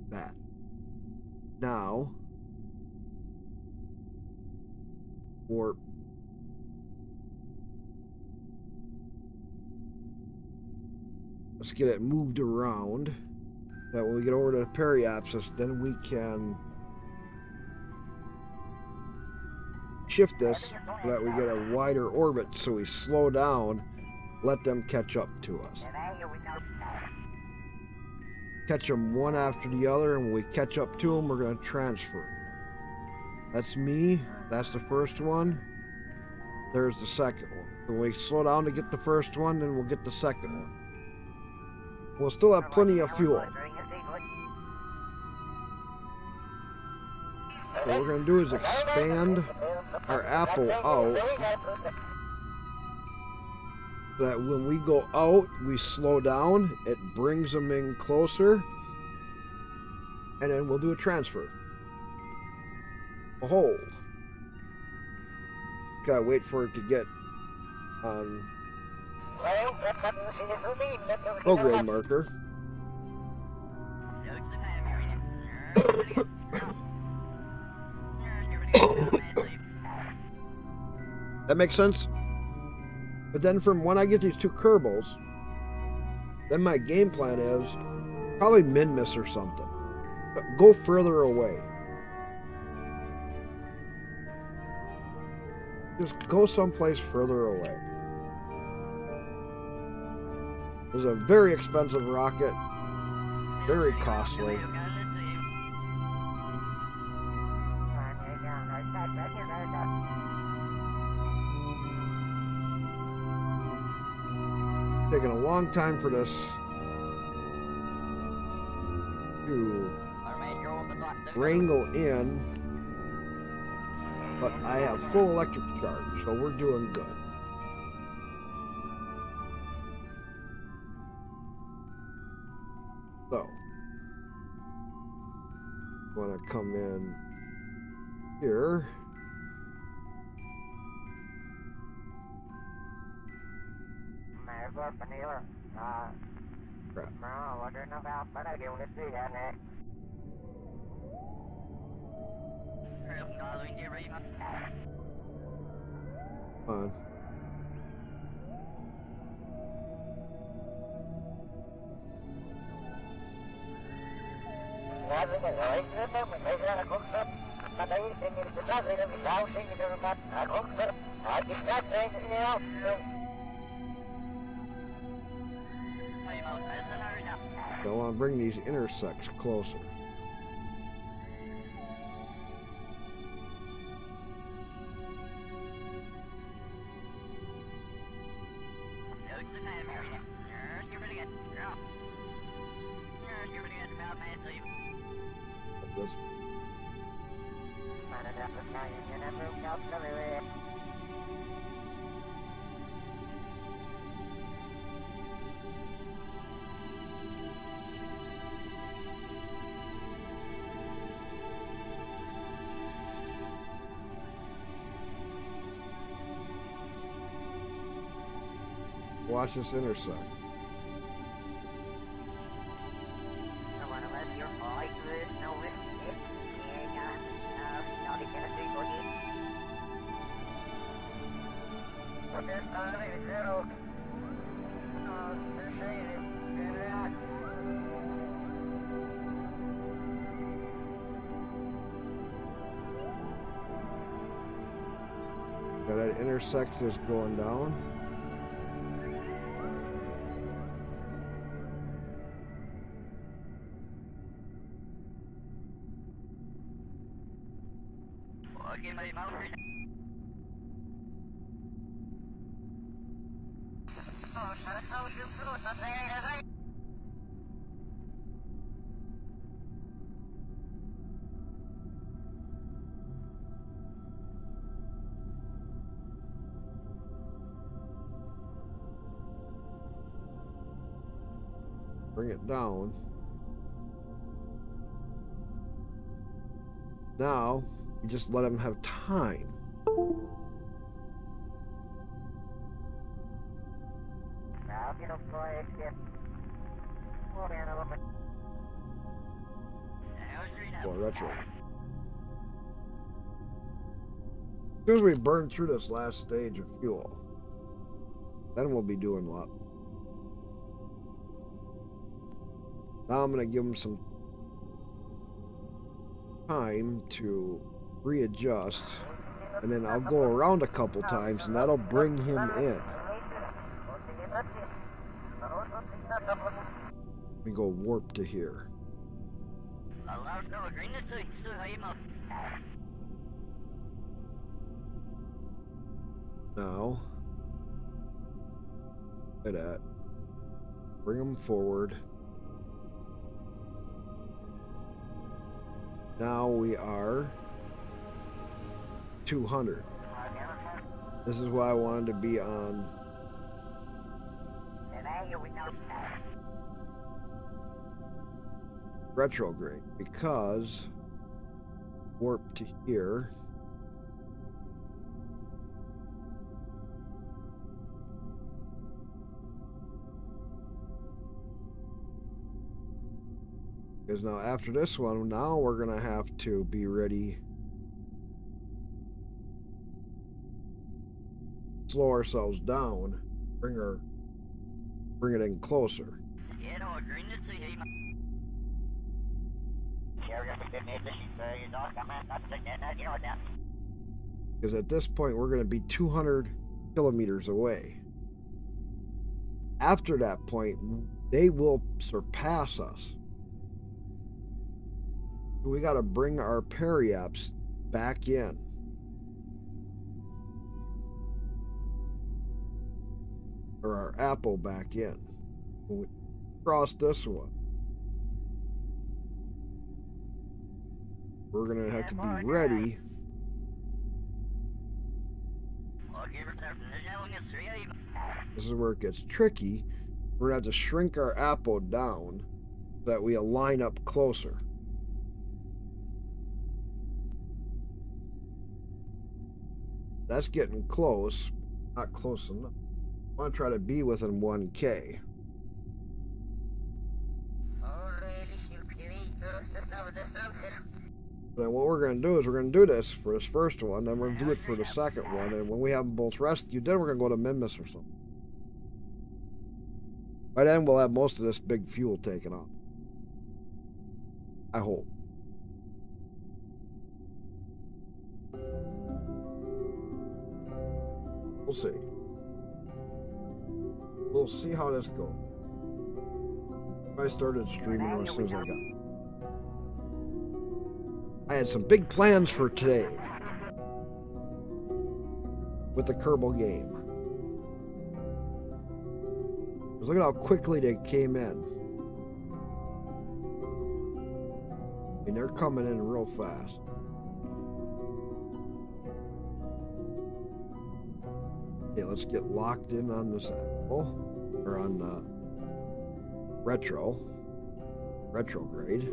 That. Now, warp. Let's get it moved around. That when we get over to the periapsis, then we can shift this so that we get a wider orbit so we slow down, let them catch up to us. Catch them one after the other, and when we catch up to them, we're going to transfer. That's me. That's the first one. There's the second one. When we slow down to get the first one, then we'll get the second one. We'll still have plenty of fuel. So what we're going to do is expand our apple out so that when we go out, we slow down, it brings them in closer, and then we'll do a transfer. A hold. Gotta wait for it to get on program marker. That makes sense? But then from when I get these two Kerbals, then my game plan is probably min-miss or something. But go further away. just go someplace further away. This is a very expensive rocket, very costly. Taking a long time for this to wrangle in, but I have full electric charge, so we're doing good. So, want to come in here. Crap. Come on. I want to bring these intersects closer. Watch this intersect. Got that intersect is going down. Bring it down. Now, you just let them have time. Boy, retro. As soon as we burn through this last stage of fuel, then we'll be doing a lot. Now I'm going to give him some time to readjust, and then I'll go around a couple times, and that'll bring him in. Let me go warp to here. Now, look at that. Bring him forward. Now we are 200. This is why I wanted to be on retrograde, because warp to here. Because now after this one, now we're going to have to be ready. Slow ourselves down. Bring it in closer. Because at this point, we're going to be 200 kilometers away. After that point, they will surpass us. So we got to bring our periaps back in. Or our apple back in. When we cross this one, we're going to have to be ready. This is where it gets tricky. We're going to have to shrink our apple down so that we align up closer. That's getting close, not close enough. I want to try to be within 1K. Then what we're going to do is we're going to do this for this first one, then we're going to do it for the second one, and when we have them both rescued, then we're going to go to Mimbus or something. By then, we'll have most of this big fuel taken off. I hope. We'll see. We'll see how this goes. I started streaming as soon as I got. I had some big plans for today with the Kerbal game. Look at how quickly they came in. And they're coming in real fast. Okay, let's get locked in on this apple, or on the retrograde.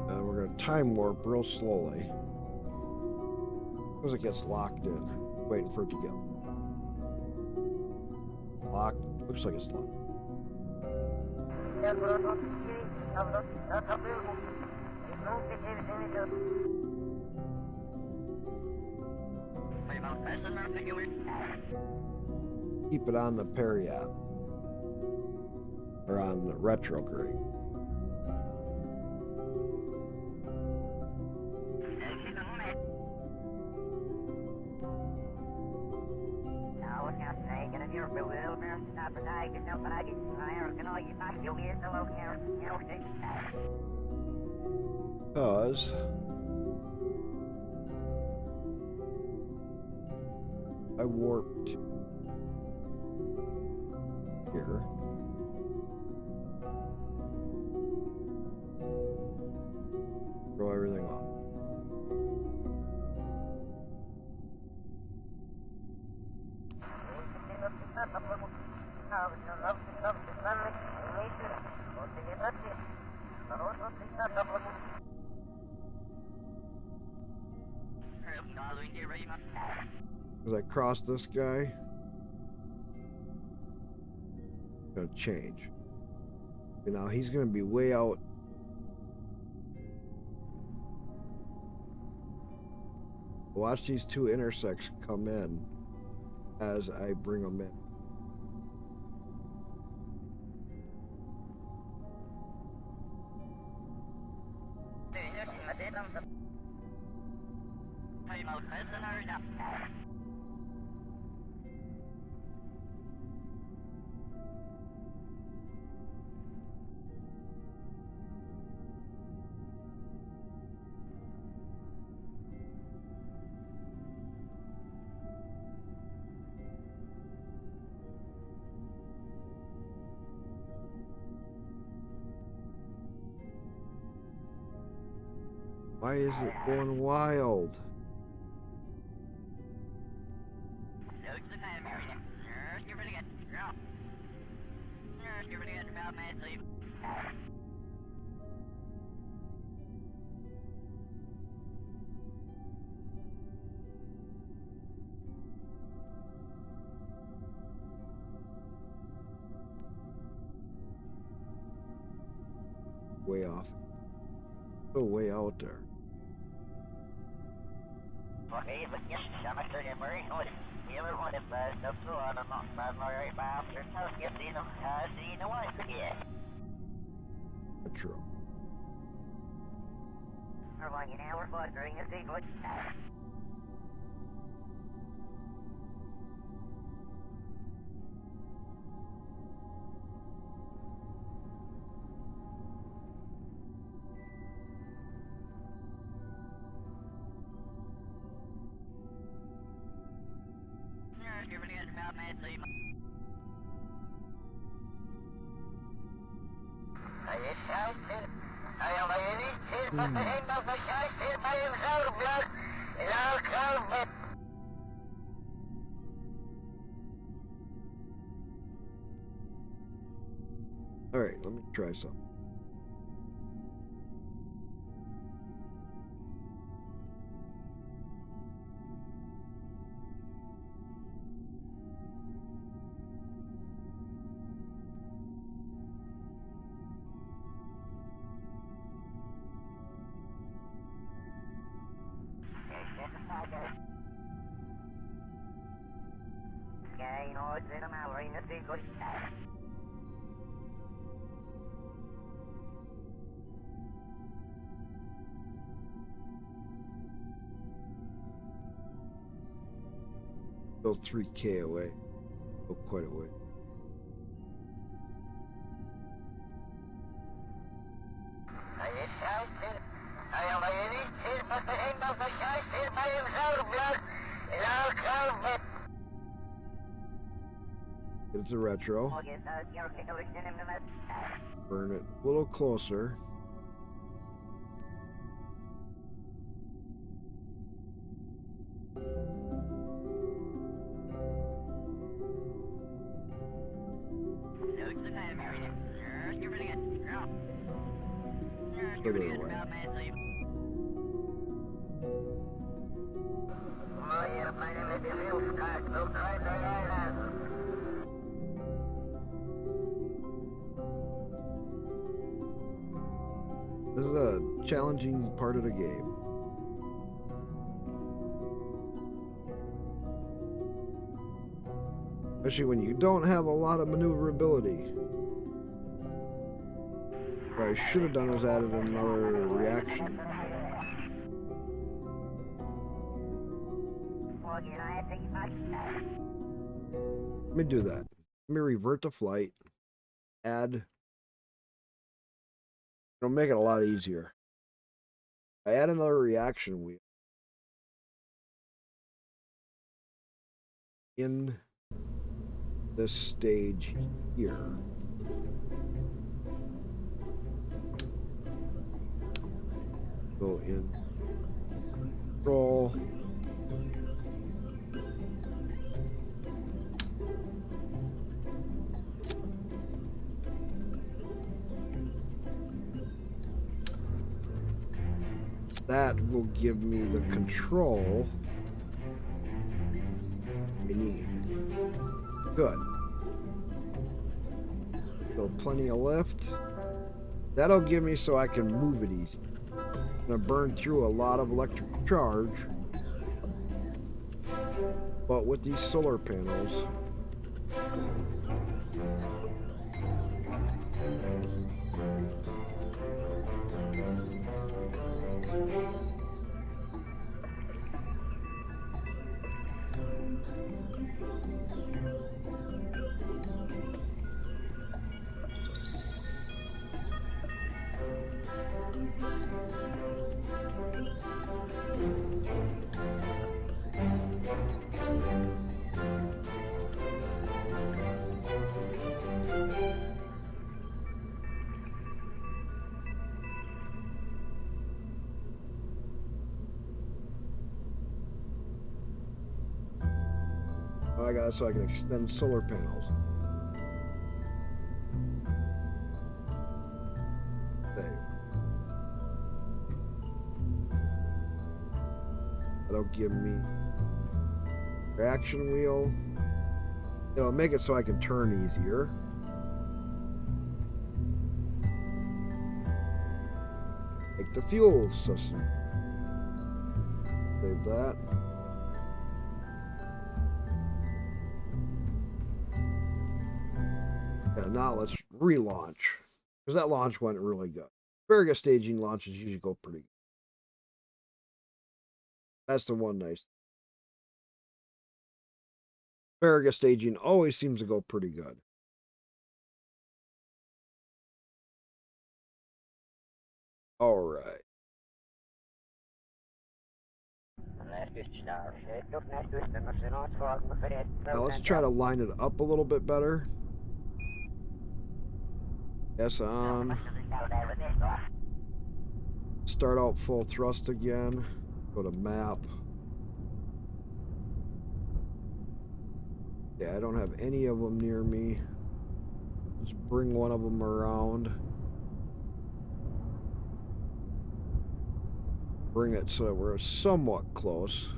And we're going to time warp real slowly. As it gets locked in, waiting for it to get locked. Looks like it's locked. Keep it on the periap, or on the retrograde. Because I warped here. Throw everything off. As I cross this guy, it's gonna change. You know, he's gonna be way out. Watch these two intersects come in as I bring them in. Why is it going wild? Way off. So way out there. Okay, but yes, I'm a certain Murray. The other one is stuff so on and not bad, right? But after yes, you know, what? Yeah. True. We're like an hour during the day, but. All right, let me try some. Yeah, you know, it's in a matter of the good. Still 3K away. Oh, quite a way. It's a retro. Burn it a little closer. Further away. This is a challenging part of the game. Especially when you don't have a lot of maneuverability. What I should have done is added another reaction. Let me do that. Let me revert to flight. Add. It'll make it a lot easier. I add another reaction wheel. In this stage here. Go in control. That will give me the control I need. Good. So plenty of lift. That'll give me so I can move it easy. I'm gonna burn through a lot of electric charge. But with these solar panels, I got it so I can extend solar panels. Save. That'll give me reaction wheel. It'll make it so I can turn easier. Like the fuel system. Save that. Yeah, now let's relaunch. Because that launch went really good. Asparagus staging launches usually go pretty good. That's the one nice. Asparagus staging always seems to go pretty good. All right. Now let's try to line it up a little bit better. Yes, on. Start out full thrust again. Go to map. Yeah, I don't have any of them near me. Let's bring one of them around. Bring it so that we're somewhat close.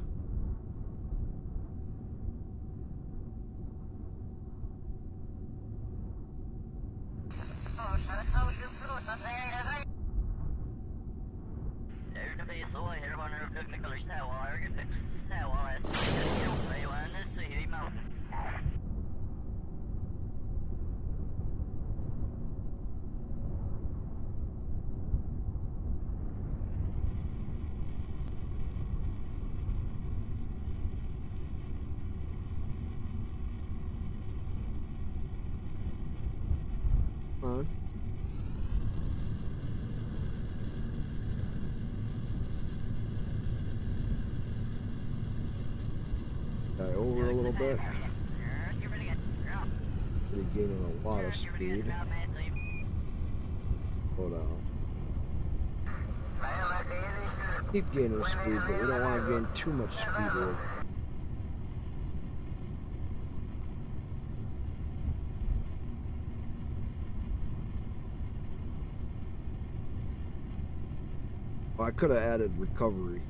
On. Guy over a little bit. Really gaining a lot of speed. Slow down. Keep gaining speed, but we don't want to gain too much speed here. Oh, I could have added recovery.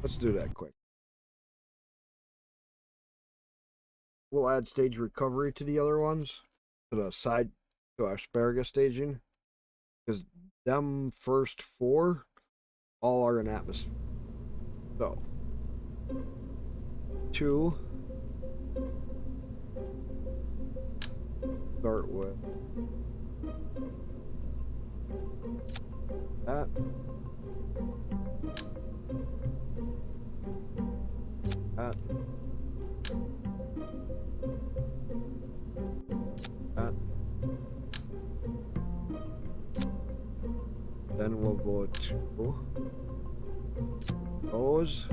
Let's do that quick. We'll add stage recovery to the other ones, to the side, to our asparagus staging, because them first four all are in atmosphere. So, 2, start with that. That. That. Then we'll go to those.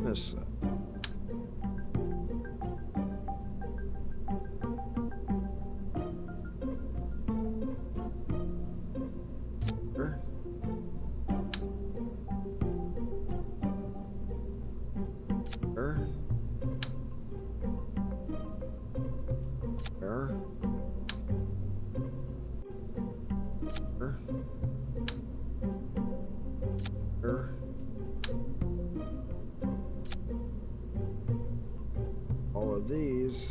This. All of these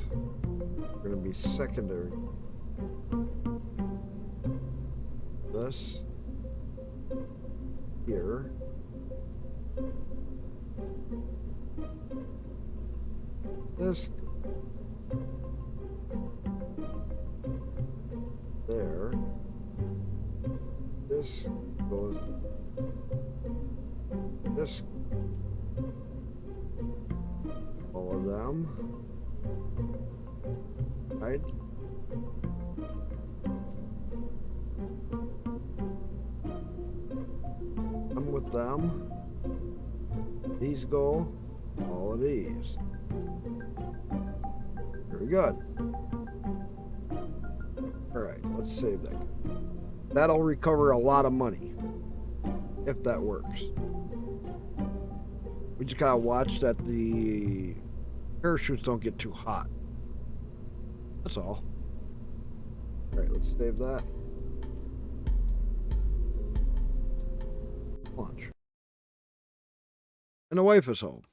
are going to be secondary. This here. This there. This goes. This. All of them. Right? I'm with them. These go. All of these. Very good. Alright, let's save that. That'll recover a lot of money. If that works. We just gotta watch that the parachutes don't get too hot. That's all. Alright, let's save that. Launch. And the wife is home.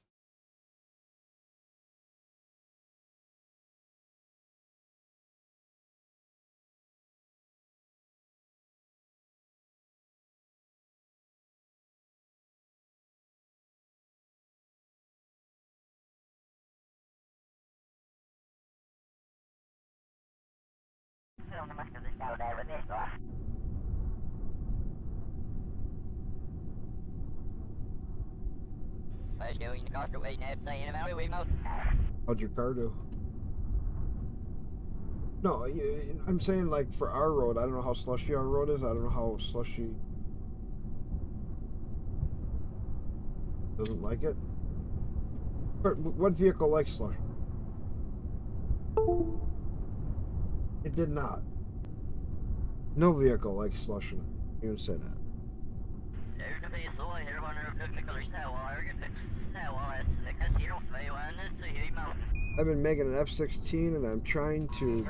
How'd your car do? No, I'm saying like for our road, I don't know how slushy our road is. I don't know how slushy. Doesn't like it. What vehicle likes slush? It did not. No vehicle likes slush. You even say that. I've been making an F-16 and I'm trying to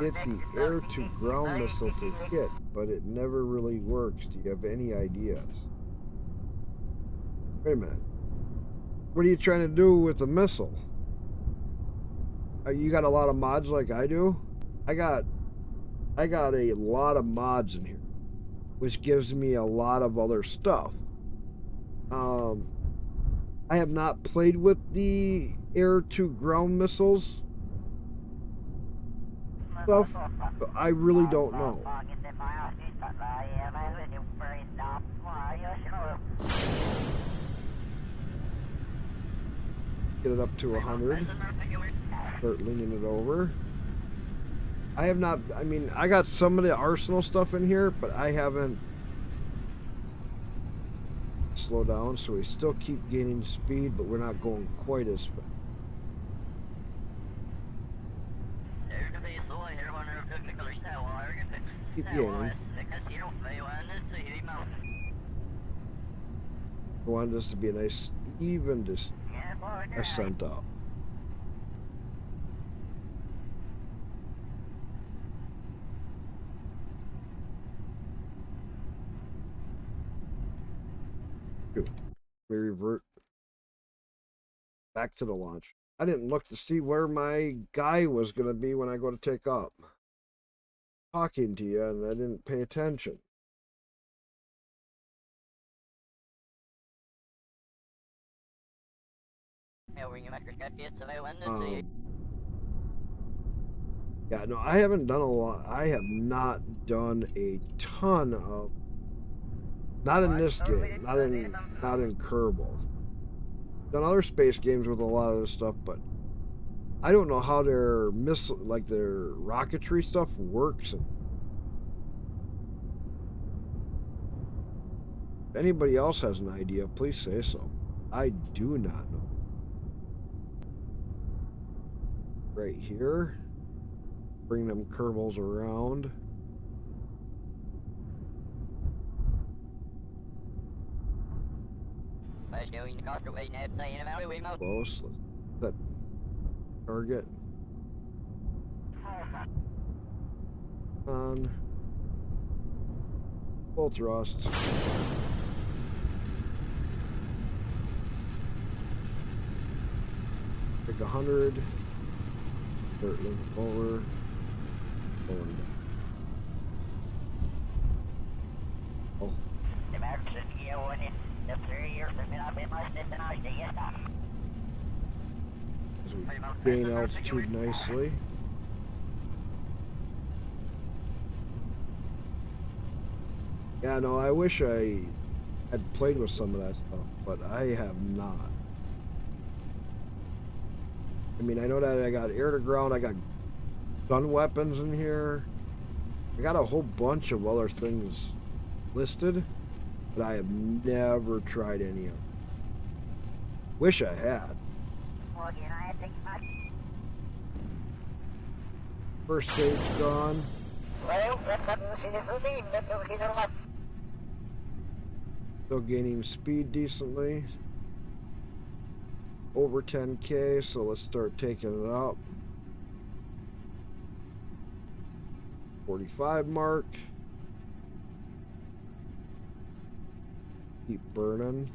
get the air-to-ground missile to hit, but it never really works. Do you have any ideas? Wait a minute. What are you trying to do with the missile? You got a lot of mods like I do? I got a lot of mods in here, which gives me a lot of other stuff. I have not played with the air-to-ground missiles stuff, so I really don't know. Get it up to 100. Start leaning it over. I have not, I mean, I got some of the arsenal stuff in here, but I haven't slowed down, so we still keep gaining speed, but we're not going quite as fast. Keep gaining. I wanted this to be a nice, even ascent up. Let me revert back to the launch. I didn't look to see where my guy was going to be when I go to take up. Talking to you, and I didn't pay attention. Yeah, no, I haven't done a lot. I have not done a ton of. Not in this game. Not in Kerbal. Done other space games with a lot of this stuff, but I don't know how their missile, like their rocketry stuff, works. And if anybody else has an idea, please say so. I do not know. Right here. Bring them Kerbals around. Close. Let's set target. On. Full thrust. Pick 100. Start moving forward. Going down. Oh. As we gain altitude nicely. Yeah, no, I wish I had played with some of that stuff, but I have not. I mean, I know that I got air to ground, I got gun weapons in here. I got a whole bunch of other things listed, but I have never tried any of them. Wish I had. First stage gone. Still gaining speed decently. Over 10K, so let's start taking it up. 45 mark. Keep burning.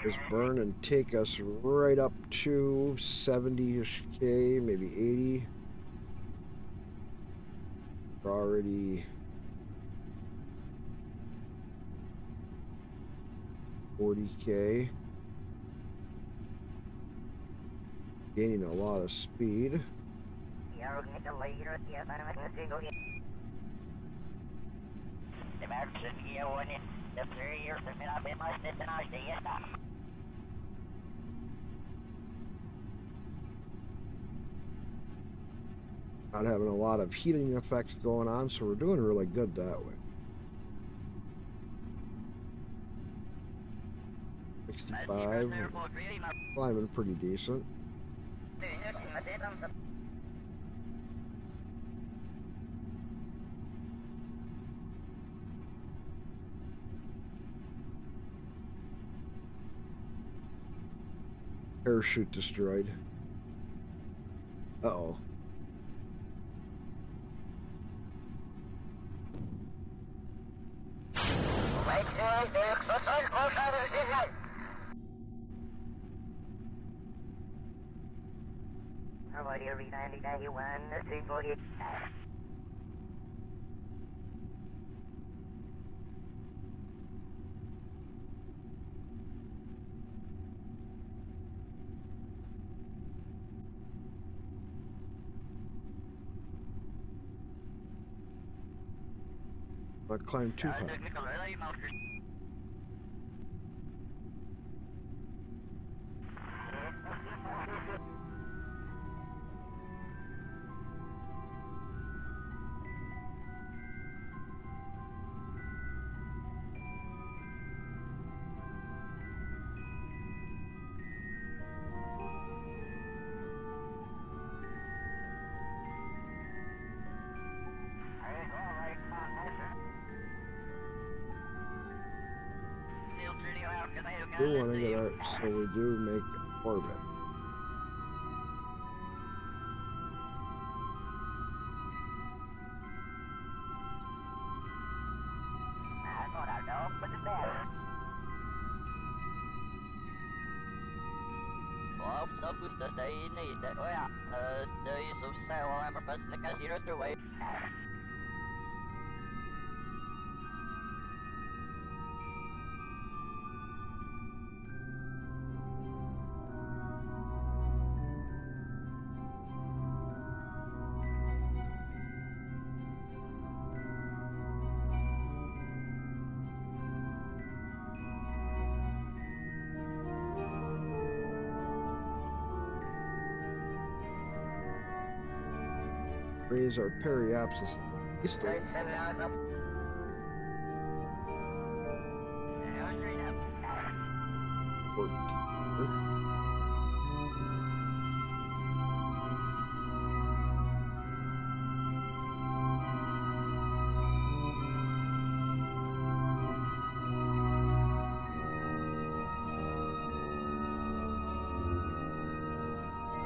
This burn and take us right up to 70-ish K, maybe 80. We're already 40K. Gaining a lot of speed. Yeah, we're going to later. Yeah, I'm going to go get the American year one. The 3 years have been up in my step and I see it. Not having a lot of heating effects going on, so we're doing really good that way. 65. Climbing pretty decent. Parachute destroyed. Uh-oh. How about you, V1.12.1.3142? I climbed too high. We want to get our, so we do make orbit. Raise our periapsis eastern.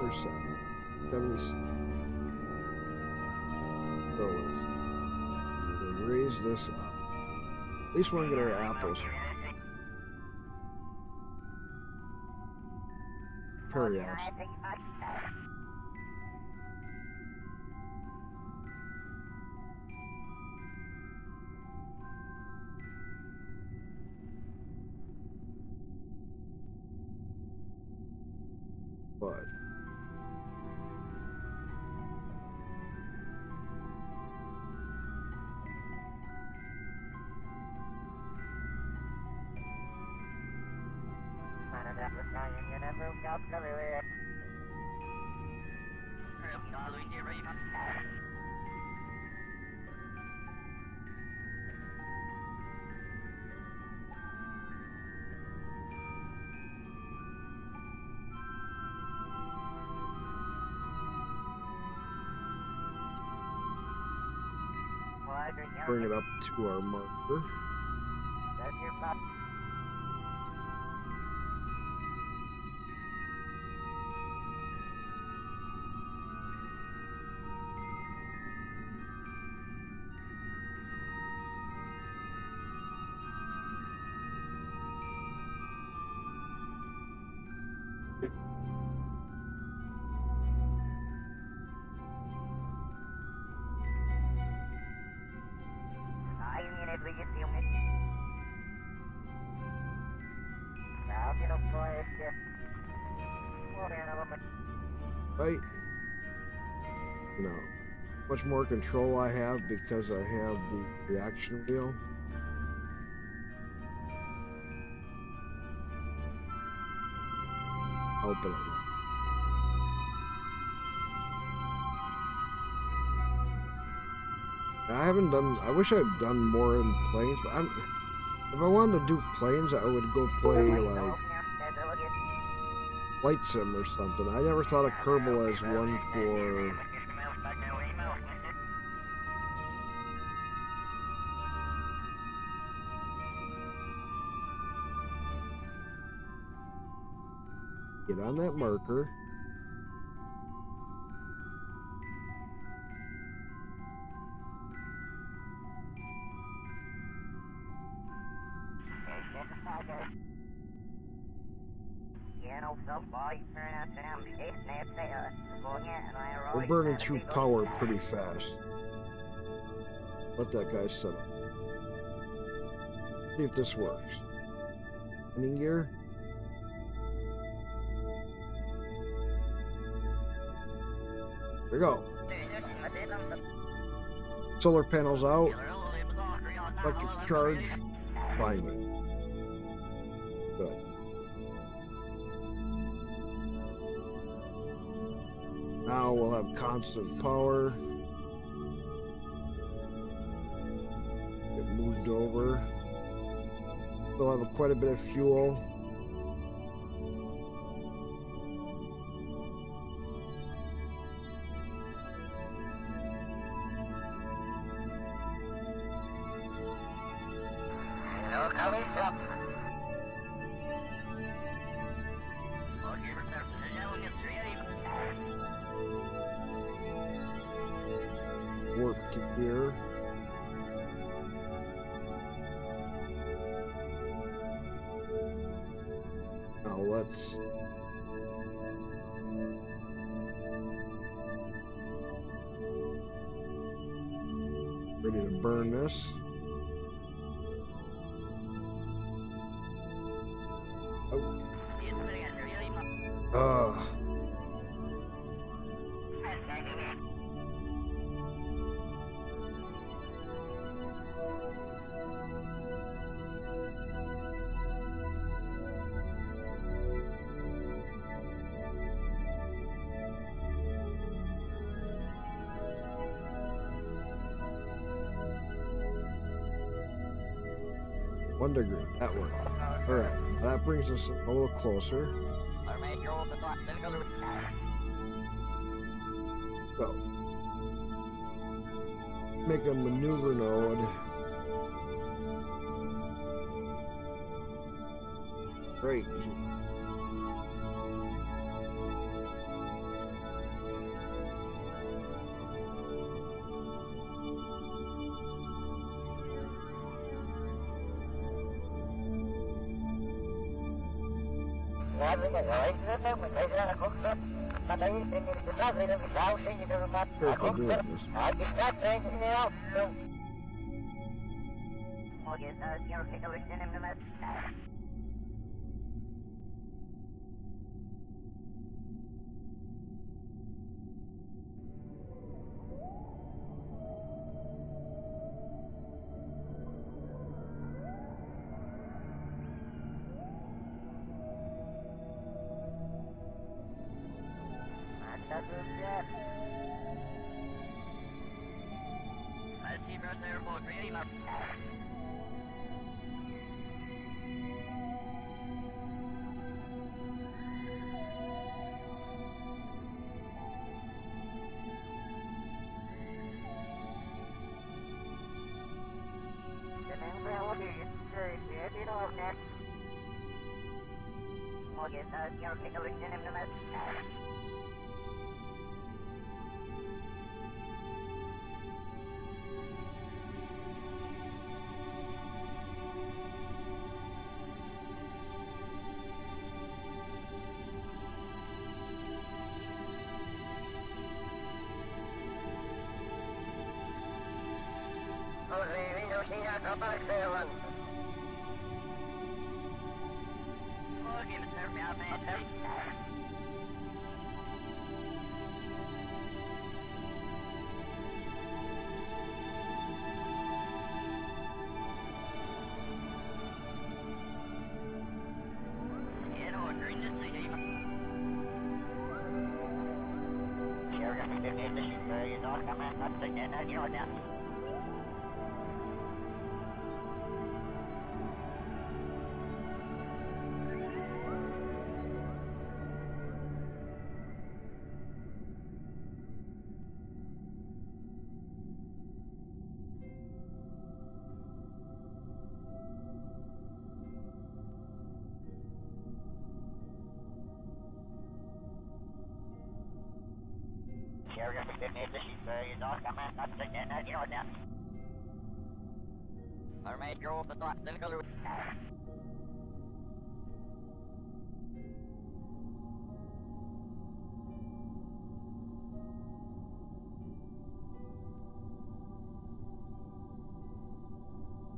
Or 70. So let's raise this up. At least want to get our apples. Periapsis. But bring it up to our marker. Right? No. Much more control I have because I have the reaction wheel. Open it. I wish I'd done more in planes, but if I wanted to do planes, I would go play like Flight Sim or something. I never thought of Kerbal as one for get on that marker. We're burning through power pretty fast. Let that guy set up. See if this works. Landing gear. There we go. Solar panels out. Electric charge. Binding. Good. Now we'll have constant power. Get moved over. We'll have quite a bit of fuel. Warp to here. Now let's ready to burn this. Oh. One degree. That worked. All right. That brings us a little closer. So, make a maneuver node. Great. Careful doing this.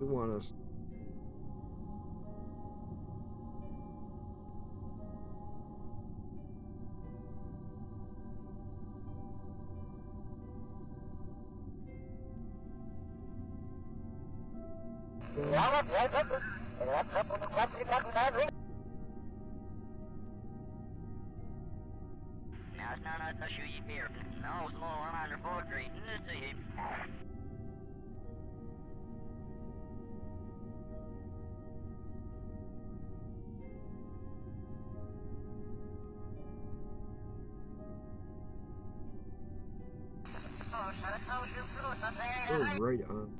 We want us. We're right on.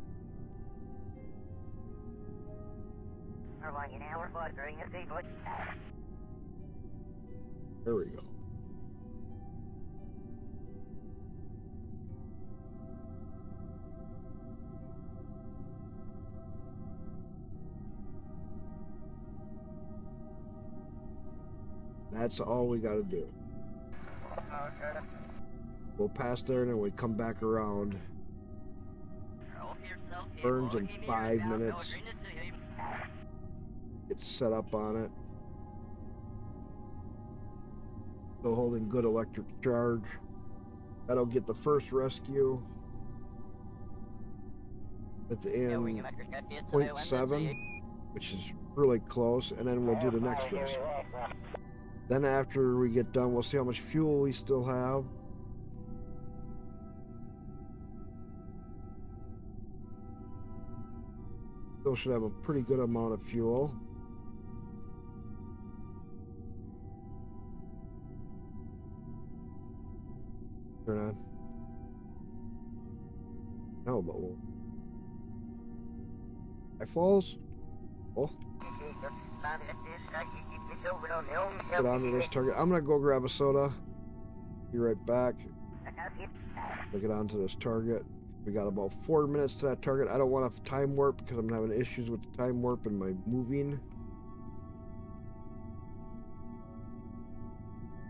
There we go. That's all we got to do. We'll pass there and then we come back around. Burns in 5 minutes. Get set up on it. Still holding good electric charge. That'll get the first rescue. It's in 0.7, which is really close, and then we'll do the next rescue. Then after we get done, we'll see how much fuel we still have. Still should have a pretty good amount of fuel. Turn on. No, but we'll. High Falls. Oh. Get onto this target. I'm gonna go grab a soda. Be right back. We'll get onto this target. We got about 4 minutes to that target. I don't want to time warp because I'm having issues with the time warp and my moving.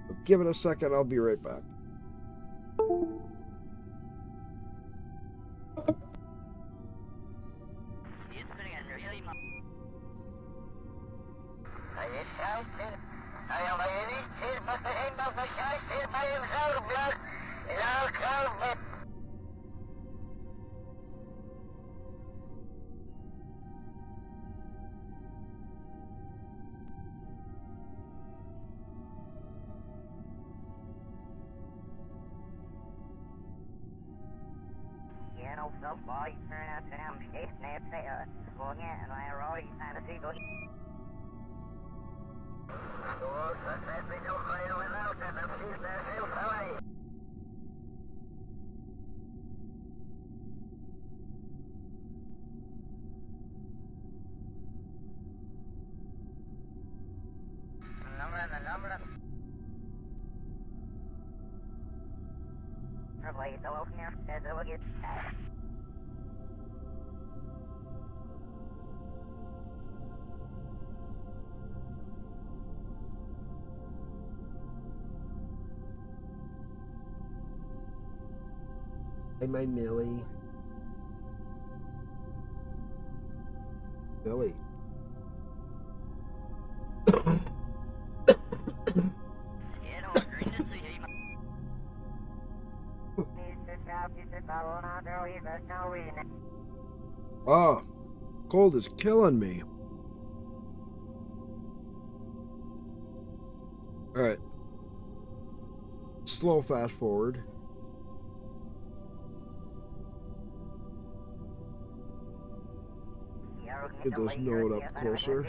So give it a second. I'll be right back. Hey, my Millie. Billy. Oh, cold is killing me. All right. Slow fast forward. Get this node up closer.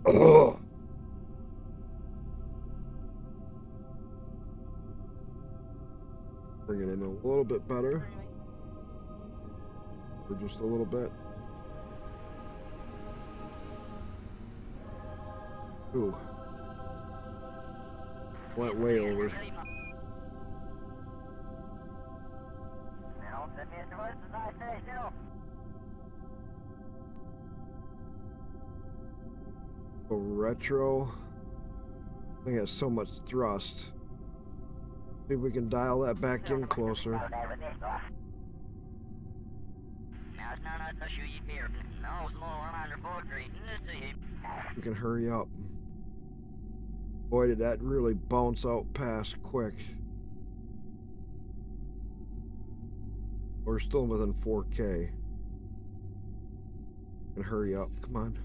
Oh. Bring it in a little bit better. Or just a little bit. Ooh. Went way over. Go retro. I think it has so much thrust. See if we can dial that back in closer. We can hurry up. Boy, did that really bounce out past quick. We're still within 4K. And hurry up, come on.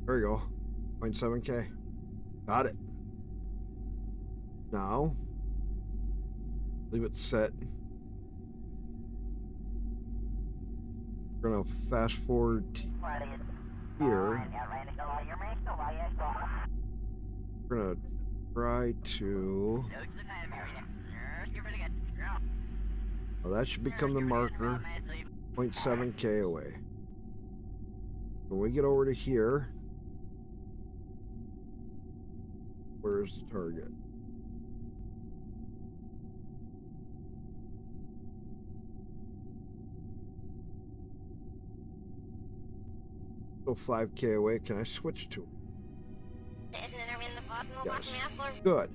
There you go. 0.7K. Got it. Now, leave it set. We're gonna fast forward here. We're gonna try to. Well, that should become the marker. 0.7K away. When we get over to here, where's the target? Go 5K away. Can I switch to it? Yes. Good.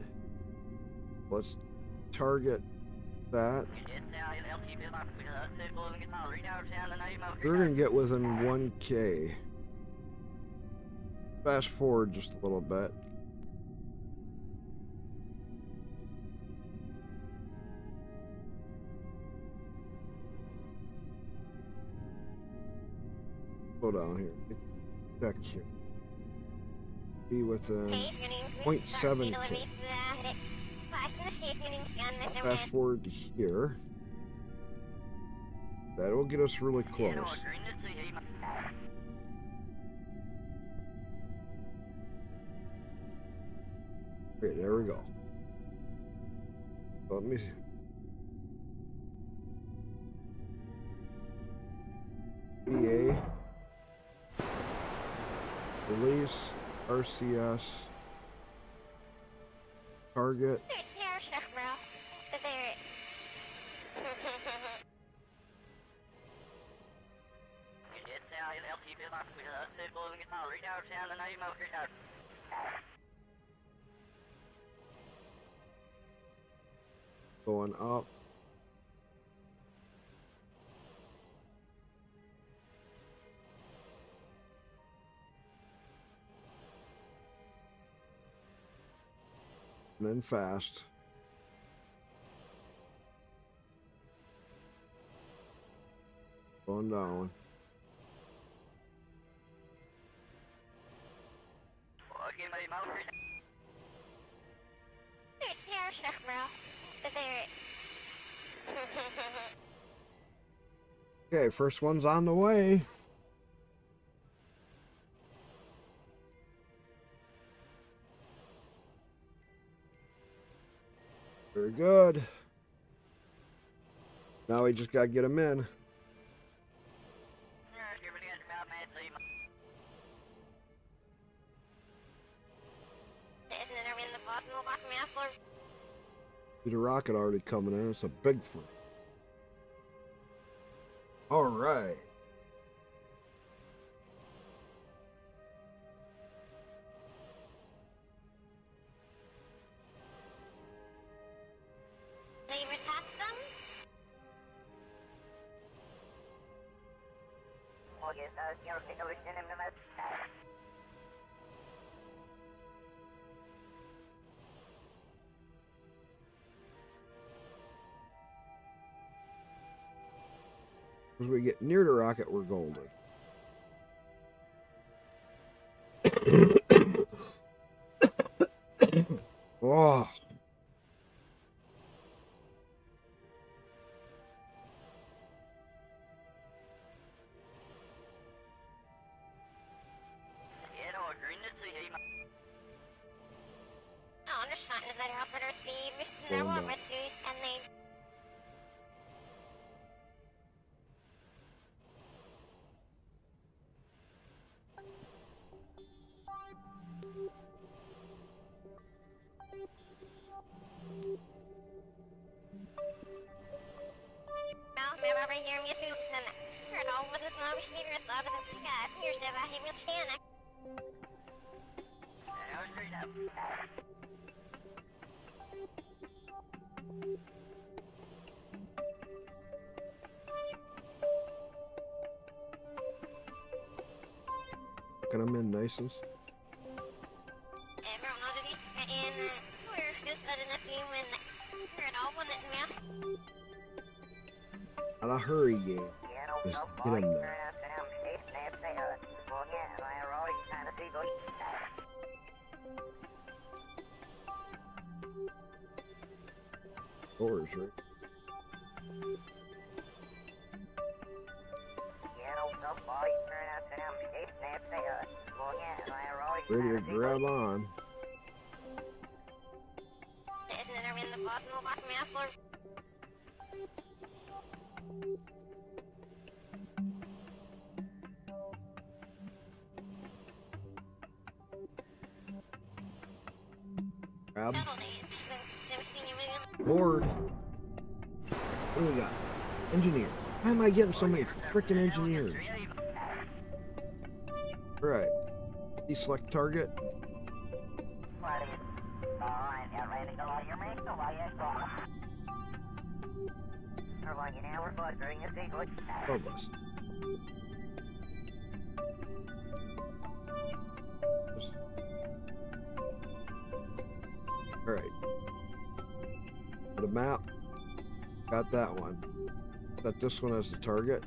Let's target that. We're gonna get within 1K. Fast forward just a little bit. Go down here. Check here. Be within 0.7K. Fast forward to here. That'll get us really close. Okay, there we go. So let me see. PA. Release. RCS. Target. Going up. And then fast. Going down. Okay, first one's on the way. Very good. Now we just gotta get them in. See the rocket already coming in. It's a big fruit. All right. As we get near the rocket, we're golden. Oh. Can I in nice and I'll hurry you. Just get him there. Doors, right? Ready to grab on. Grab. Board. What do we got? Engineer. Why am I getting so many freaking engineers? Alright. Deselect target. Robust. Alright. The map. Got that one. Set this one as the target.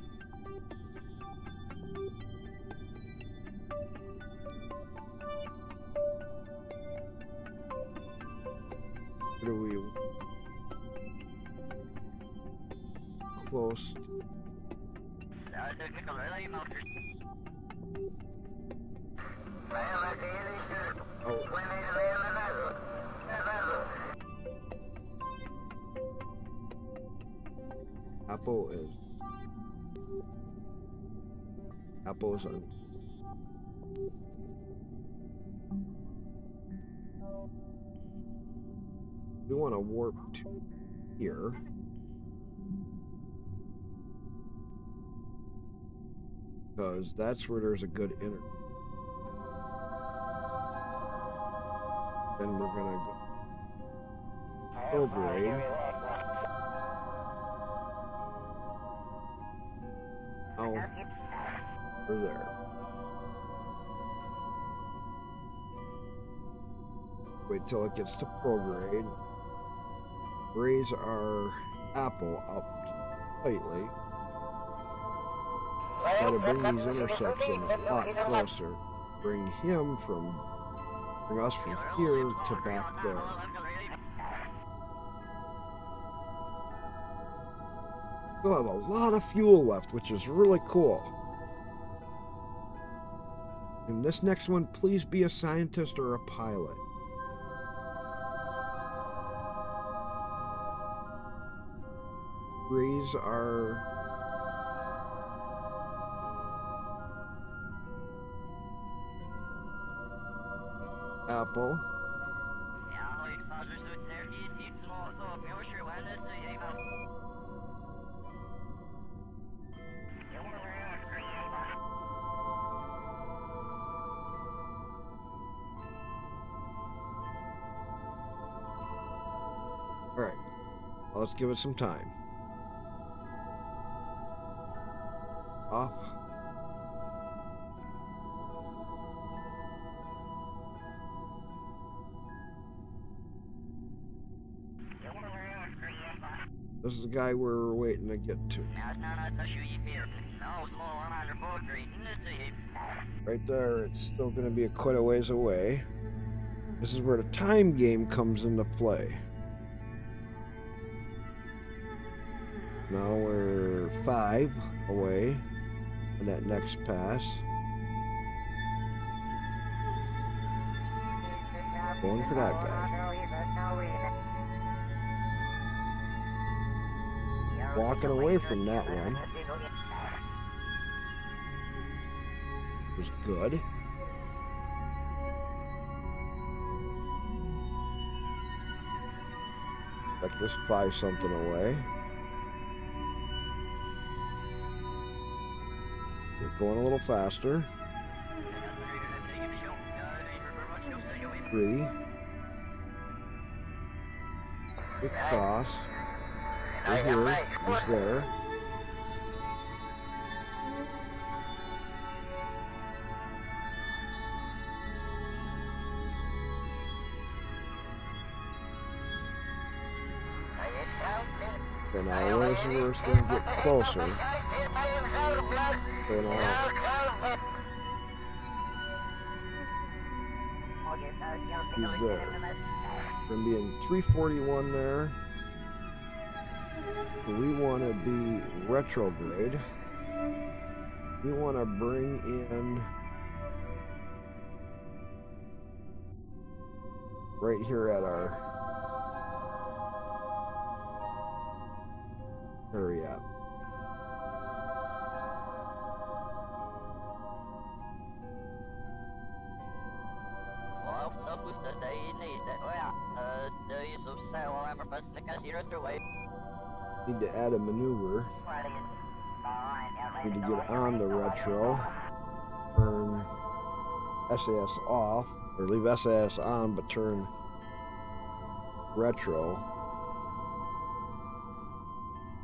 What do we close? Oh. Apple is on. We want to warp to here. Because that's where there's a good energy. Then we're gonna go grade. Oh, we're there. Wait till it gets to prograde. Raise our apple up slightly. Try to bring these intersections a lot closer. Bring us from here to back there. We'll have a lot of fuel left, which is really cool. And this next one, please be a scientist or a pilot. Raise our apple. All right, let's give it some time. Off. This is the guy we're waiting to get to. Right there, it's still going to be quite a ways away. This is where the time game comes into play. Now we're 5 away on that next pass. Going for that guy. Walking away from that one. Was good. Like this 5 something away. We're going a little faster. 3. Big cross. We're here. He's there. Okay, now this is where it's going to get closer. So now he's there. We're going to be in 341 there. So we want to be retrograde. We want to bring in right here at our area. Need to add a maneuver. Need to get on the retro. Turn SAS off, or leave SAS on, but turn retro.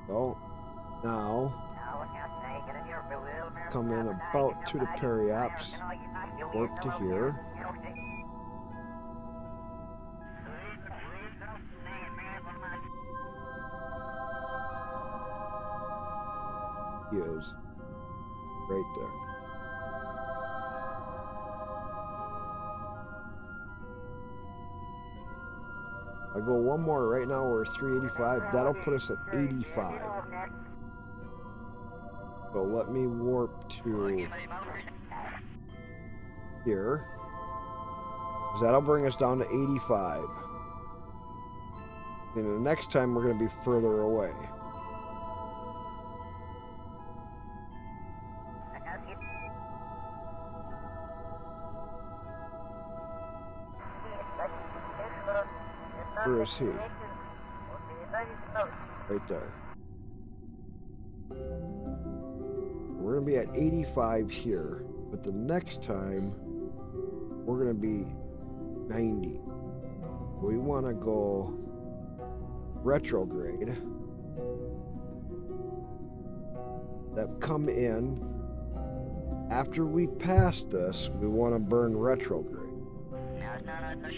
So now come in about to the periaps, warp to here. He is right there. I go one more right now, we're 385. That'll put us at 85. So let me warp to here. That'll bring us down to 85. And the next time we're going to be further away. Where is he? Right there. We're going to be at 85 here, but the next time we're going to be 90. We want to go retrograde. That come in after we pass this, we want to burn retrograde.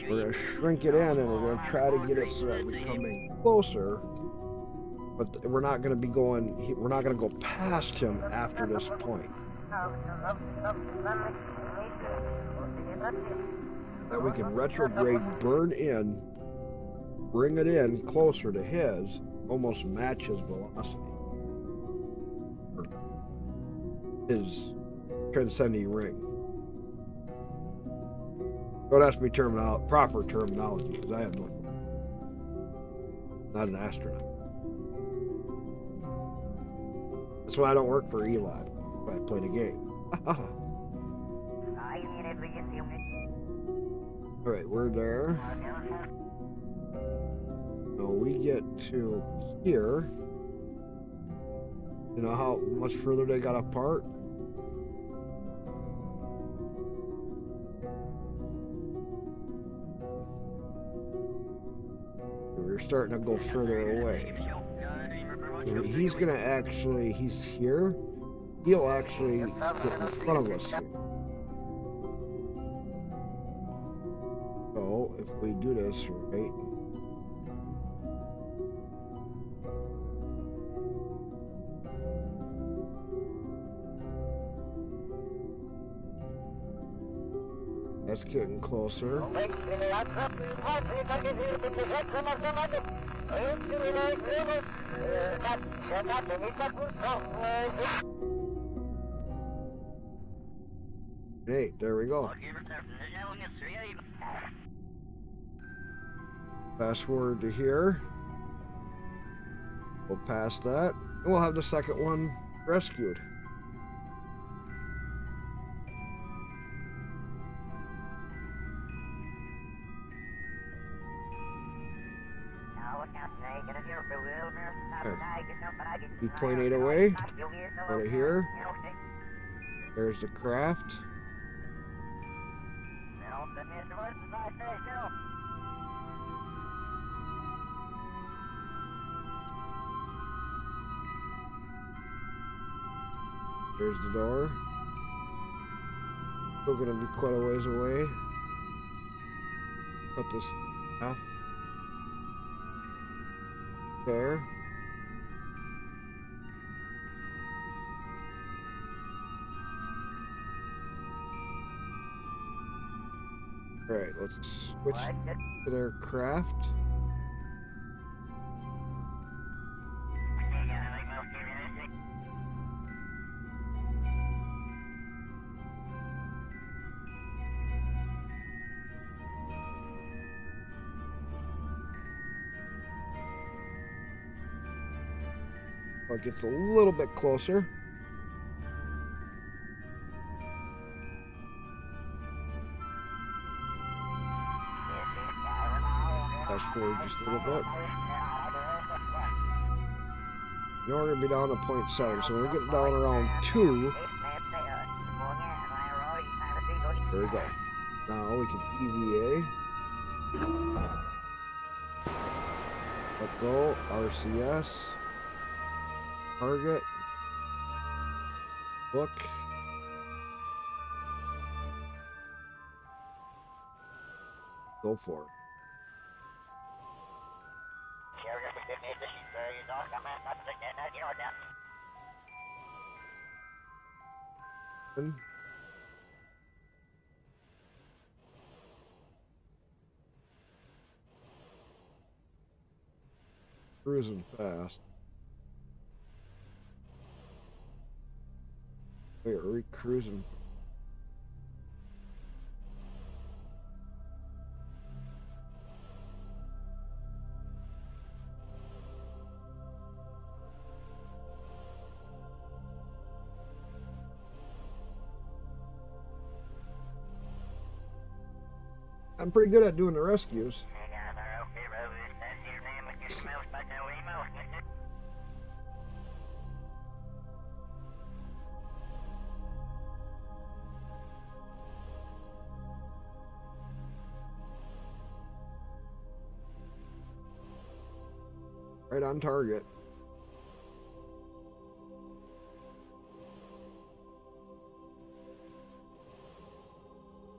We're going to shrink it in and we're going to try to get it so that we come in closer, but we're not going to be going, we're not going to go past him after this point. That we can retrograde, burn in, bring it in closer to his, almost match his velocity. His transcending ring. Don't ask me proper terminology, because I have no. Not an astronaut. That's why I don't work for Elon. That's why I play the game. Alright, we're there. So we get to here. You know how much further they got apart? We're starting to go further away. He's gonna actually, he's here. He'll actually get in front of us here. So if we do this right, that's getting closer. Hey, there we go. Fast forward to here. We'll pass that. And we'll have the second one rescued. Be 0.8 away. Out of here. There's the craft. There's the door. Still gonna be quite a ways away. Put this path there. Alright, let's switch to their craft. It gets a little bit closer. Fast forward just a little bit. Now we're going to be down to 0.7, so we're getting down around 2. There we go. Now we can EVA. Let go, RCS. Target. Look. Go for it. Cruising fast. Wait, are we cruising? I'm pretty good at doing the rescues. Right on target.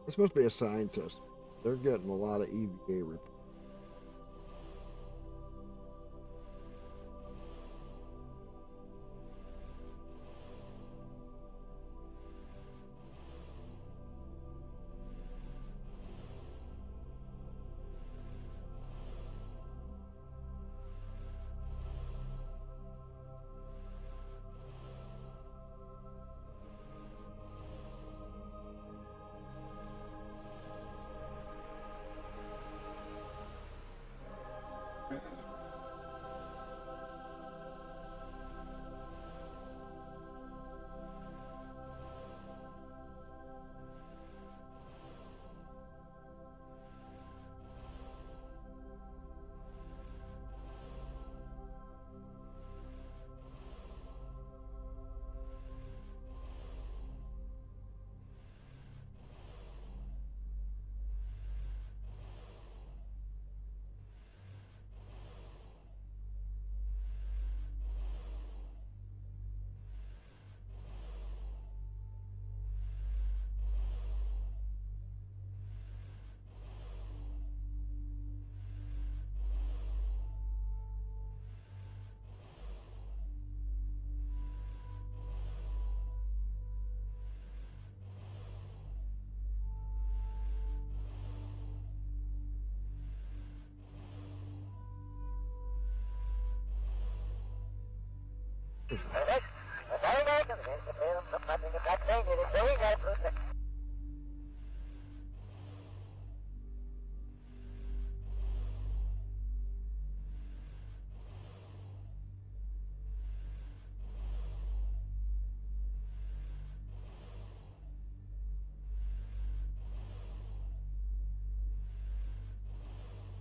This must be a scientist. They're getting a lot of EVA reports.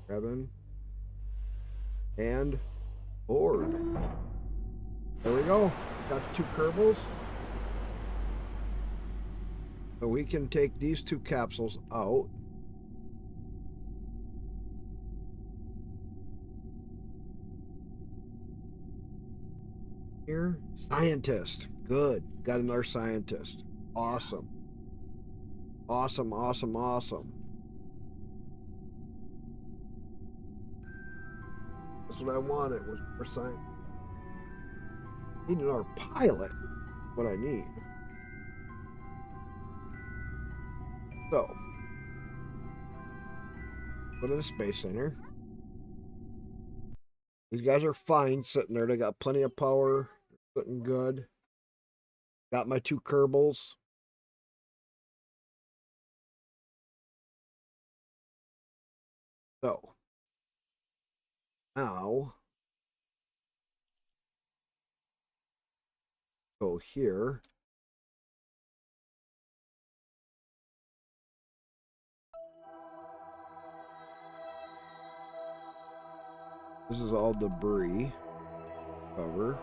Grabbing. And board. There we go. Got 2 Kerbals. So we can take these 2 capsules out. Here, scientist. Good. Got another scientist. Awesome. Awesome, awesome, awesome. That's what I wanted, was more science. Need another pilot. What I need. So, go to the Space Center. These guys are fine sitting there. They got plenty of power. Sitting good. Got my 2 Kerbals. So, now, go here. This is all debris. Cover.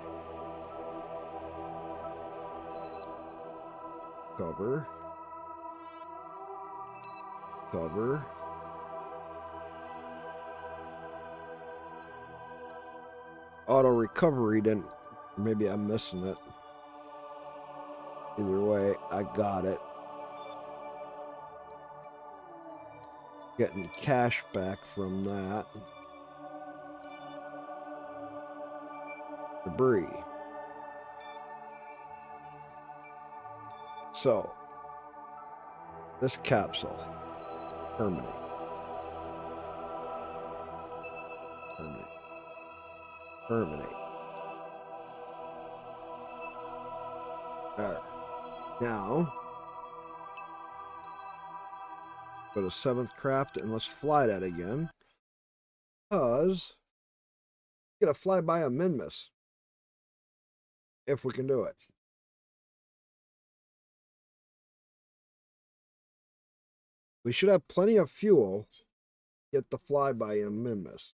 Cover. Cover. Auto recovery didn't. Maybe I'm missing it. Either way, I got it. Getting cash back from that. Debris. So, this capsule. Terminate. Terminate. Terminate. There. Now, go to 7th craft and let's fly that again. Because, get a flyby of Minmus. If we can do it. We should have plenty of fuel to get the flyby in Minmus.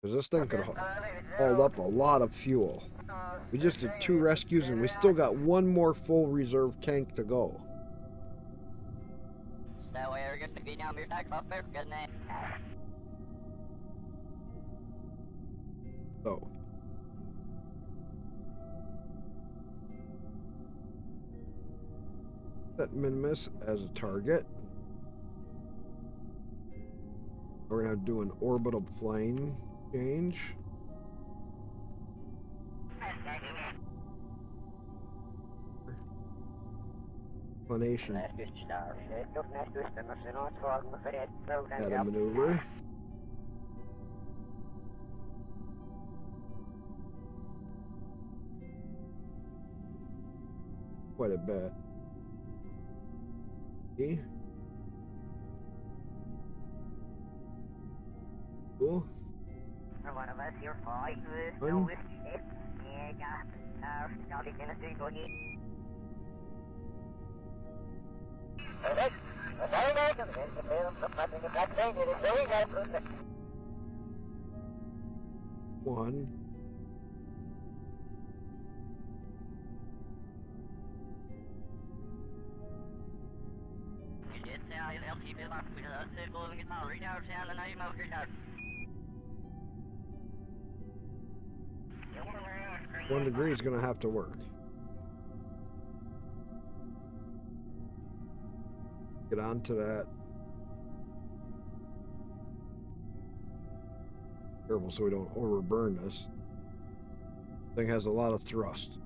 Because this thing could hold up a lot of fuel. We just did 2 rescues and we still got 1 more full reserve tank to go. So. Set Minimus as a target. We're going to do an orbital plane change. Inclination. Add a maneuver. Quite a bit. Okay. Cool. One of us here, 5, One. no whiskey left. Yeah, got not even a single hit. One. One degree is going to have to work. Get onto that. Careful so we don't overburn this. Thing has a lot of thrust.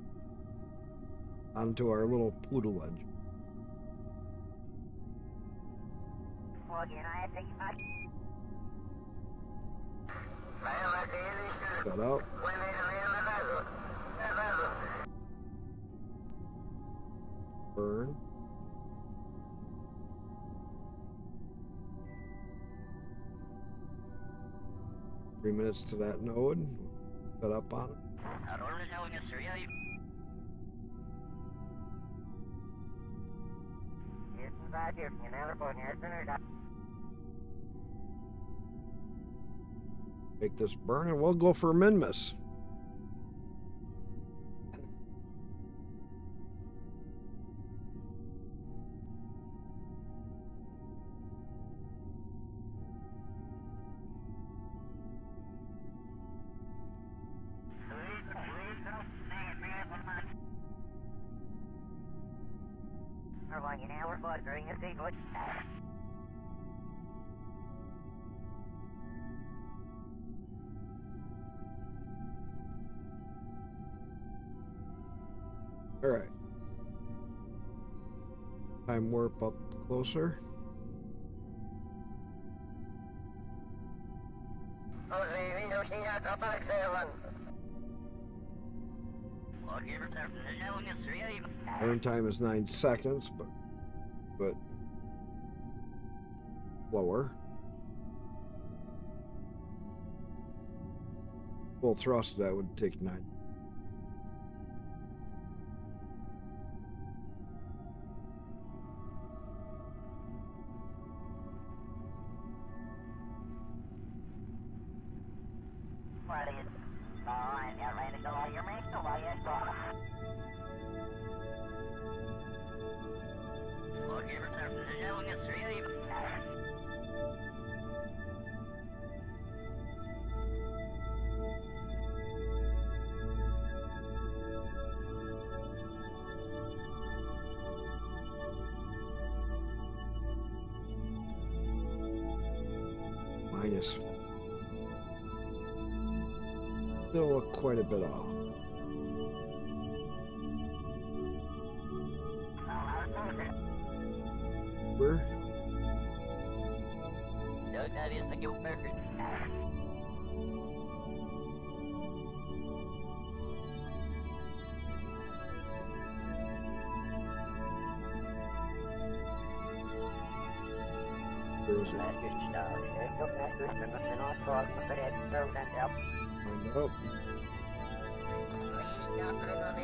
Onto our little poodle engine. Shut up. Burn. Three minutes to that node. Set up on it. Make this burn and we'll go for min-miss. All right. Time warp up closer. Burn time is 9 seconds, but lower. Full thrust, that would take 9. Minus. Still quite a bit off. Where? Find out.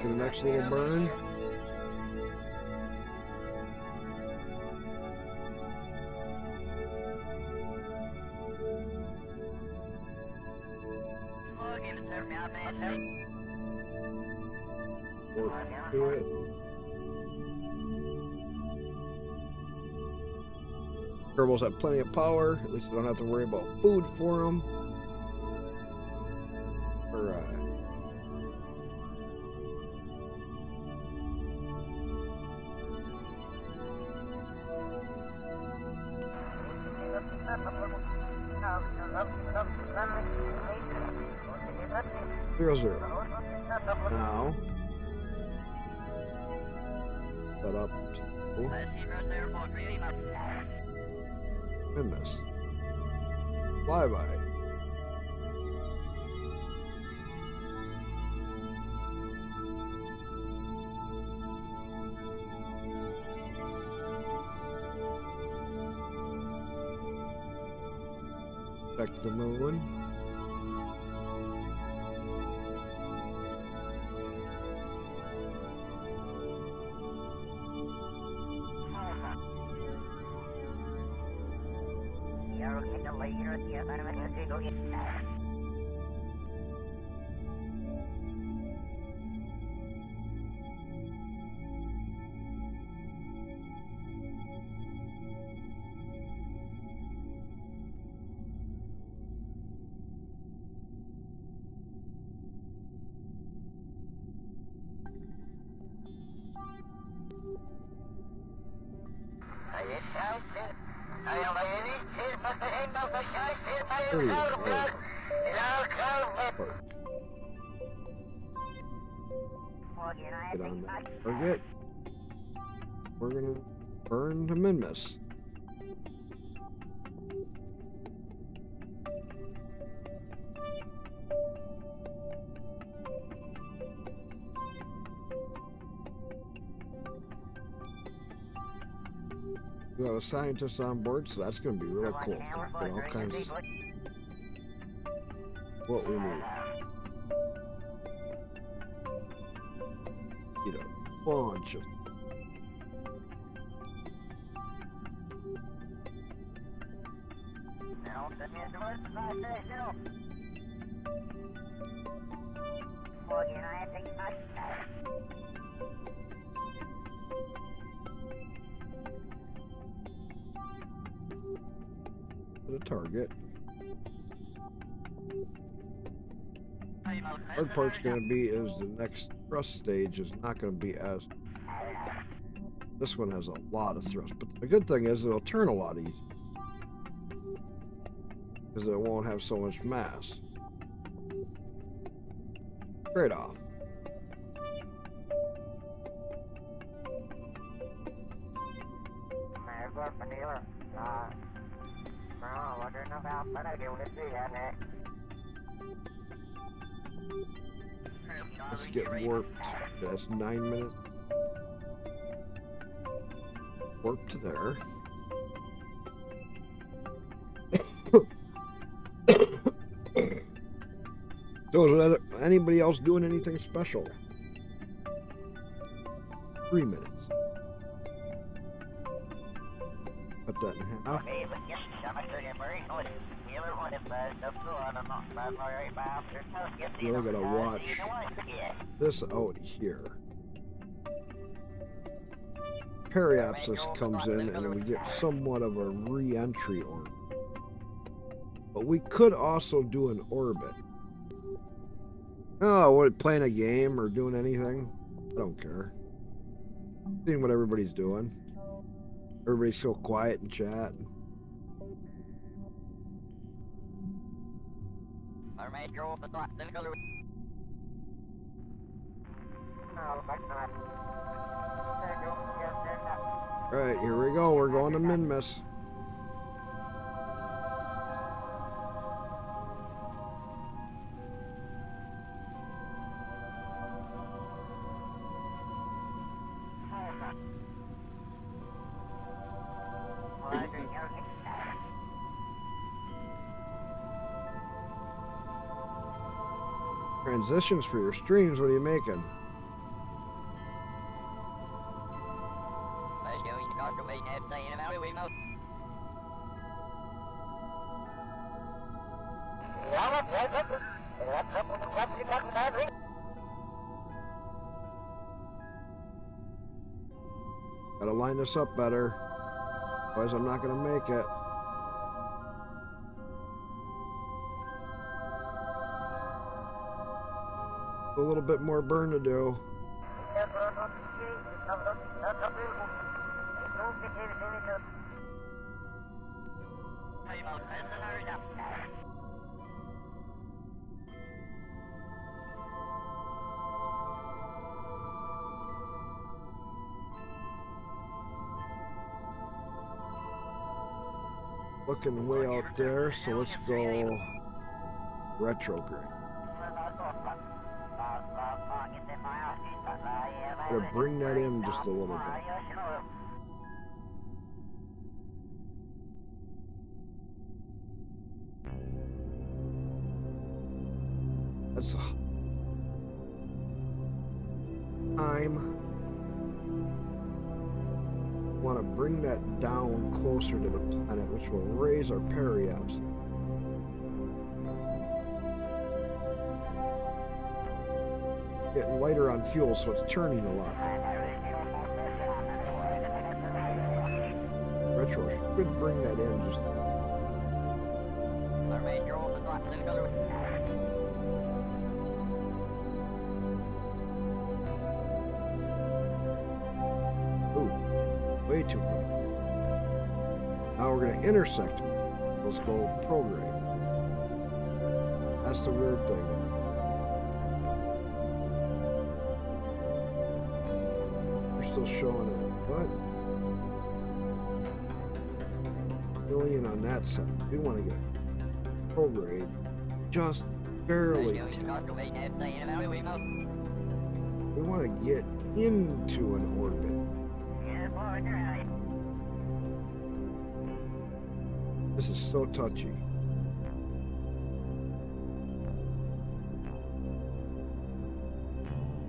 For the next little burn. Work to it. Turbos have plenty of power. At least I don't have to worry about food for them. Alright. Zero, zero. Now. Set up. And miss. Flyby. Check the moon. Get on that target. We're gonna burn the min-miss. We got a scientist on board, so that's going to be really cool. Get all kinds of stuff. What we need. Need a bunch of. The target. Hard part's going to be is the next thrust stage is not going to be as. This one has a lot of thrust, but the good thing is it'll turn a lot easier because it won't have so much mass. Trade off. Let's get warped. That's 9 minutes. Warp to there. So is anybody else doing anything special? 3 minutes. Cut that in half. We're gonna watch this out here. Periapsis comes in and we get somewhat of a re-entry orbit. But we could also do an orbit. Oh, what, playing a game or doing anything? I don't care. Seeing what everybody's doing. Everybody's so quiet in chat. Alright, here we go. We're going to Minmus. Transitions for your streams, what are you making? Gotta line this up better, otherwise I'm not gonna make it. A little bit more burn to do. Looking way out there, so let's go retrograde. Gotta bring that in just a little bit. That's time. Want to bring that down closer to the planet, which will raise our periapsis. Getting lighter on fuel, so it's turning a lot. Retro should bring that in just. Ooh, way too far. Now we're going to intersect it. Let's go prograde. That's the weird thing. Still showing it, but million on that side. We want to get prograde just barely. We want to get into an orbit. This is so touchy.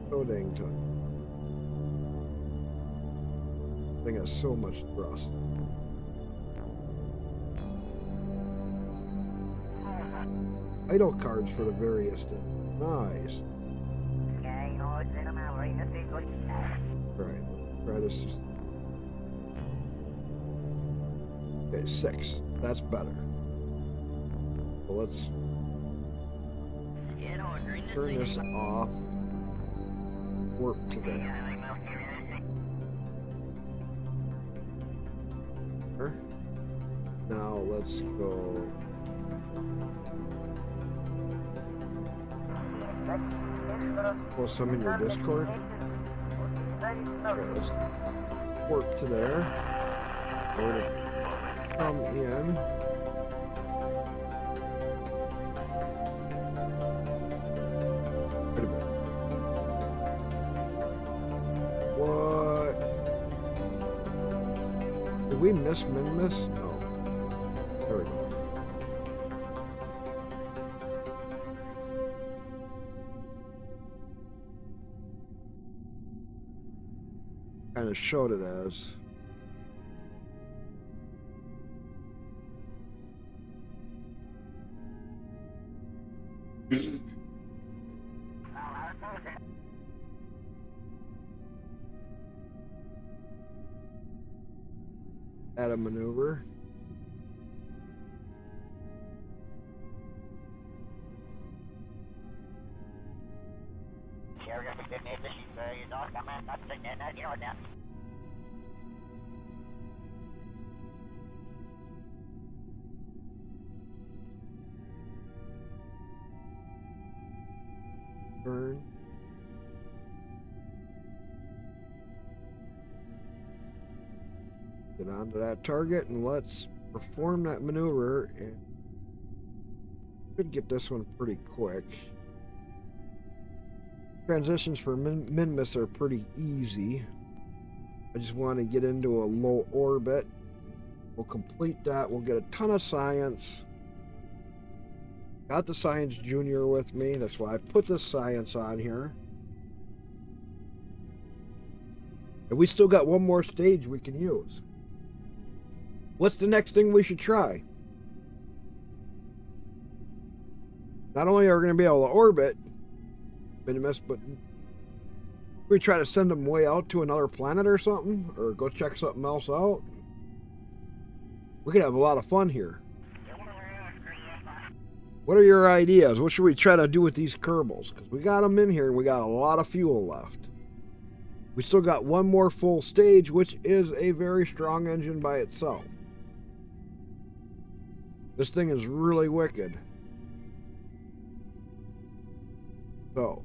So dang touchy. Thing has so much thrust. Idle cards for the various things. Nice. Yeah, you know, it's in a man, right? That's it, good. Right. Try this. Okay, 6. That's better. So let's You know, green is turn this easy. off. Work today. Yeah, I know, seriously. Now let's go. Post some in your Discord. Okay, let's work to there. We're gonna come in. Wait a minute. What? Did we miss min-miss? No. There we go. Kind of showed it as. Add a maneuver. Sure, you're the good neighbor, you know, come on, that's the name, you know that. Burn. Get onto that target and let's perform that maneuver, and should get this one pretty quick. Transitions for min-miss are pretty easy. I just want to get into a low orbit. We'll complete that. We'll get a ton of science. Got the Science Junior with me. That's why I put the science on here. And we still got one more stage we can use. What's the next thing we should try? Not only are we going to be able to orbit min-miss, but we try to send them way out to another planet or something, or go check something else out. We could have a lot of fun here. What are your ideas? What should we try to do with these Kerbals? Because we got them in here and we got a lot of fuel left. We still got one more full stage, which is a very strong engine by itself. This thing is really wicked. So,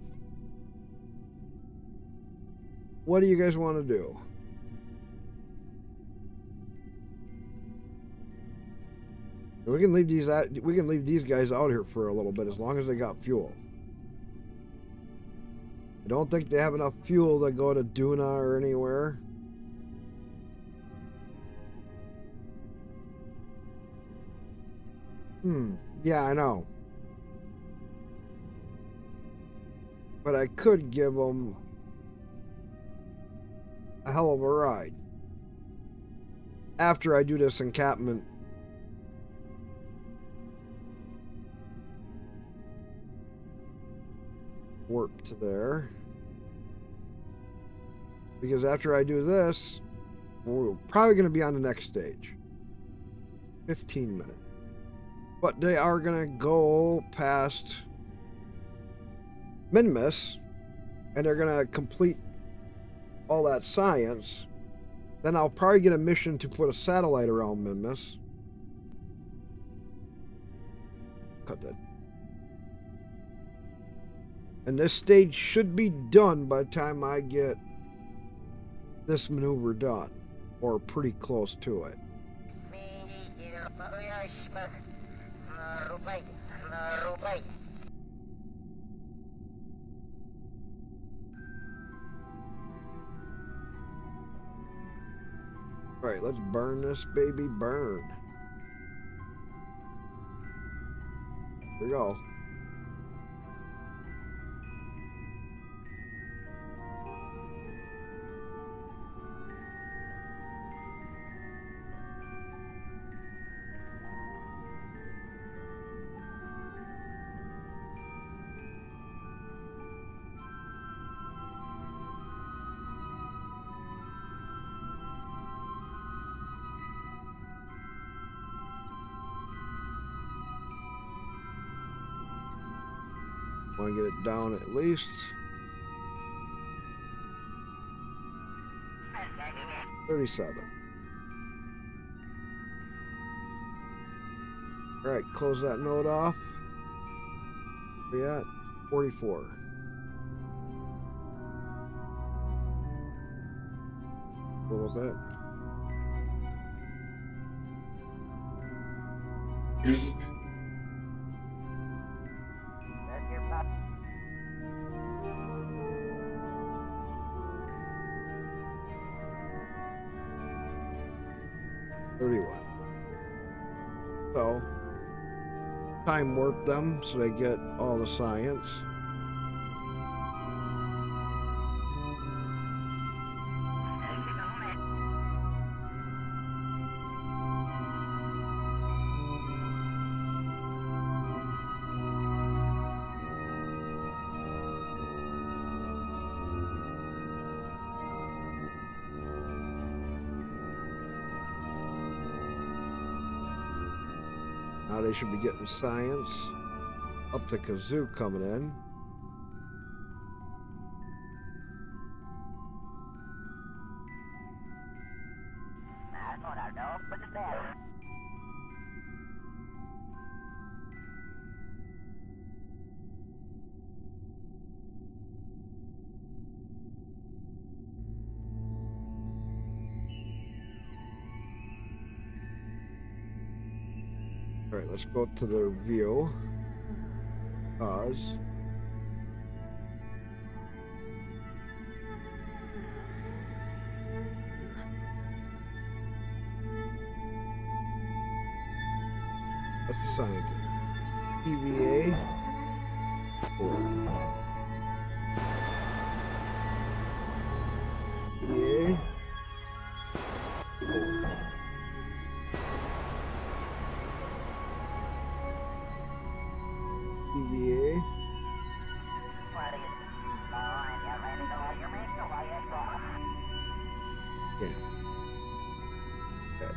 what do you guys want to do? We can leave these guys out here for a little bit as long as they got fuel. I don't think they have enough fuel to go to Duna or anywhere. Yeah, I know. But I could give them a hell of a ride. After I do this encampment. Work to there. Because after I do this, we're probably going to be on the next stage. 15 minutes. But they are going to go past min-miss, and they're going to complete all that science. Then I'll probably get a mission to put a satellite around min-miss. Cut that. And this stage should be done by the time I get this maneuver done, or pretty close to it. All right, let's burn this baby, burn. Here we go. Want to get it down at least 37. All right, close that node off. Where we at? 44. A little bit. That's your pop. 31. So, time warp them so they get all the science. Now they should be getting science up the kazoo coming in. All right, let's go to the review. Pause. That's the scientist. TVA 4. TVA 4. TVA. Yeah. Okay.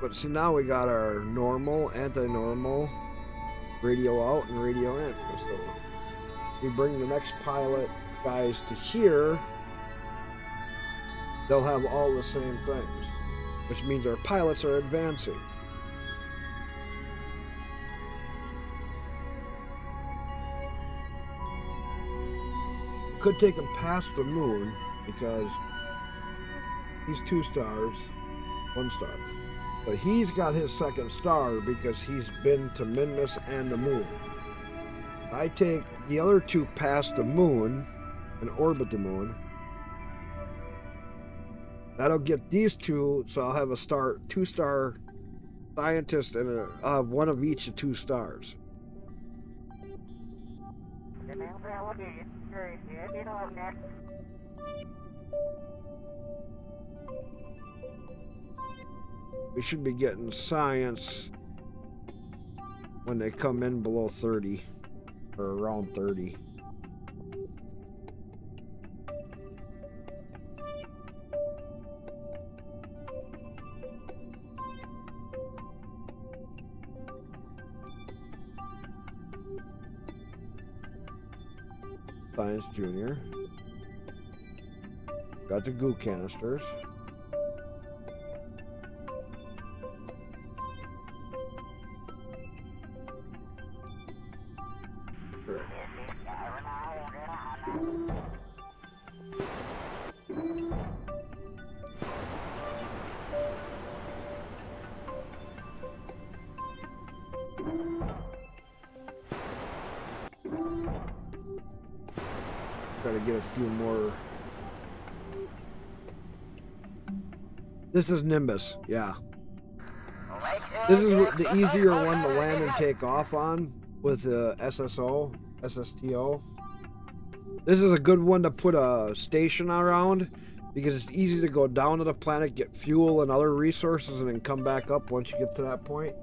But see, now we got our normal, anti-normal, radio out and radio in. So we bring the next pilot guys to here, they'll have all the same things, which means our pilots are advancing. Could take him past the moon because he's 2 stars, 1 star. But he's got his 2nd star because he's been to Minmus and the moon. I take the other 2 past the moon and orbit the moon. That'll get these 2, so I'll have a 2-star scientist and I'll have 1 of each of 2 stars. We should be getting science when they come in below 30 or around 30. Science Junior. Got the goo canisters. Try to get a few more This is Nimbus, yeah. This is the easier one to land and take off on with the SSTO. This is a good one to put a station around because it's easy to go down to the planet, get fuel and other resources, and then come back up once you get to that point.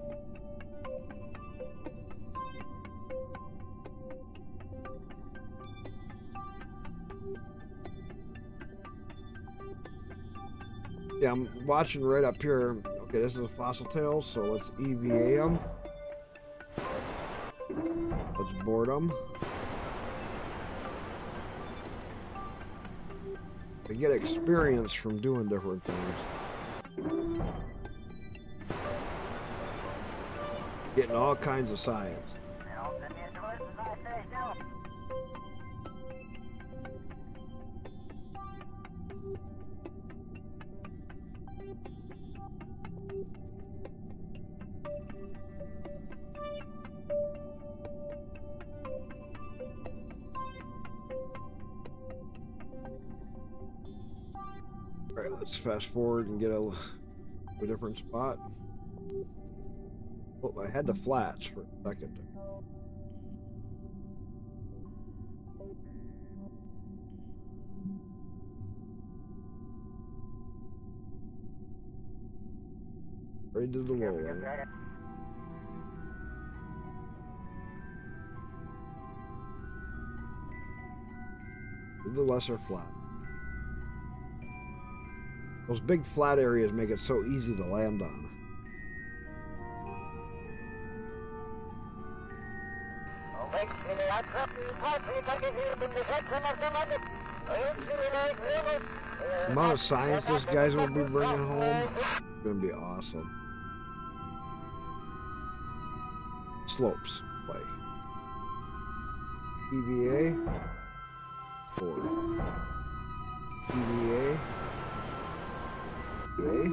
Yeah, I'm watching right up here. Okay, this is a fossil tail, so let's EVA them. Let's board them. I get experience from doing different things. Getting all kinds of science. Alright, let's fast forward and get a different spot. Oh, I had the flats for a second. Right to the low end. The lesser flat. Those big flat areas make it so easy to land on. The amount of science these guys will be bringing home is going to be awesome. Slopes, play. EVA. Forward. EVA. EVA.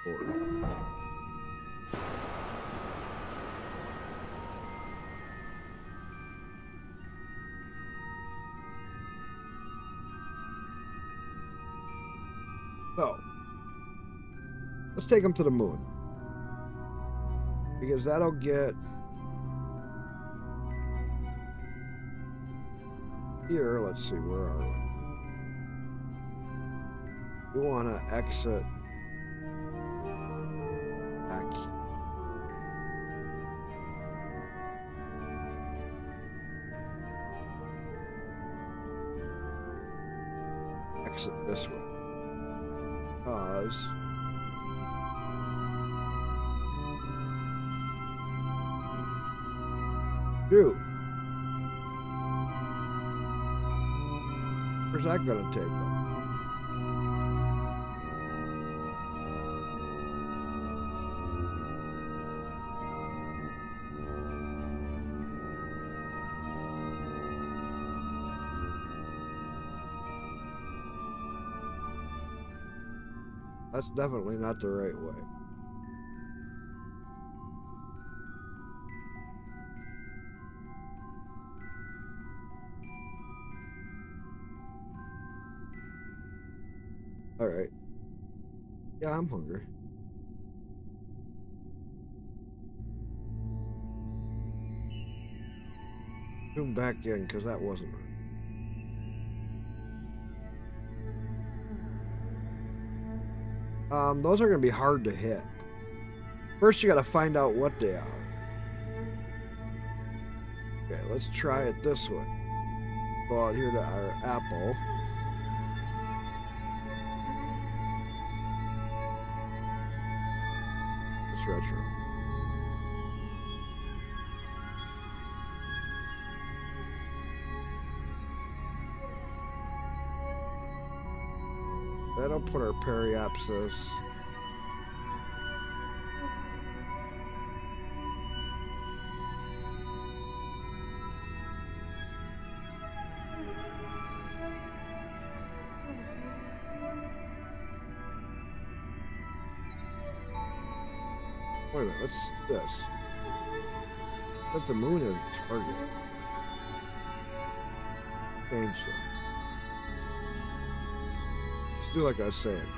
Forward. So, let's take them to the moon. Because that'll get here. Let's see, where are we? We want to exit back. Exit this way. Because where's that gonna take them? That's definitely not the right way. All right. Yeah, I'm hungry. Zoom back in because that wasn't right. Those are going to be hard to hit. First, you got to find out what they are. Okay, let's try it this way. Go out here to our apple. Let's retro. That'll put our periapsis. Wait a minute, what's this? Put the moon as a target. Change it. Let's do like I was saying.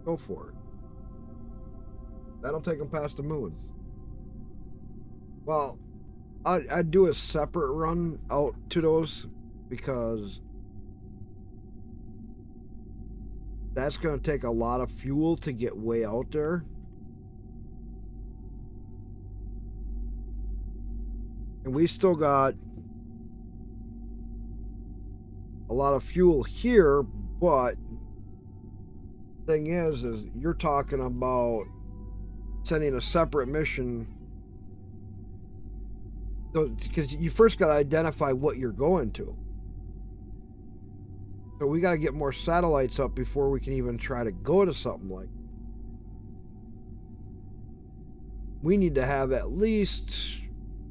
Go for it. That'll take them past the moon. Well, I'd do a separate run out to those because that's going to take a lot of fuel to get way out there. And we still got a lot of fuel here, but thing is you're talking about sending a separate mission, because you first got to identify what you're going to. So we got to get more satellites up before we can even try to go to something like that. We need to have at least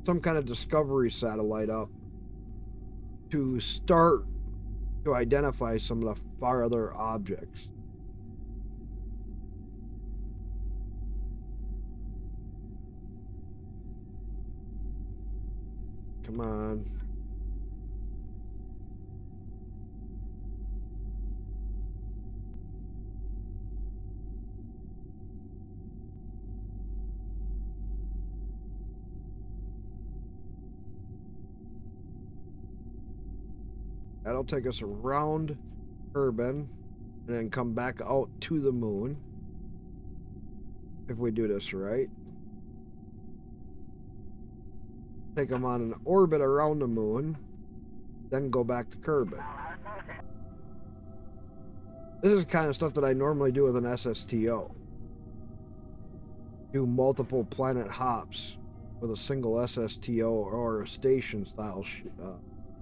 some kind of discovery satellite up to start to identify some of the farther objects. Come on. That'll take us around Urban and then come back out to the moon. If we do this right. Take them on an orbit around the moon, then go back to Kerbin. This is kind of stuff that I normally do with an SSTO. Do multiple planet hops with a single SSTO or a station style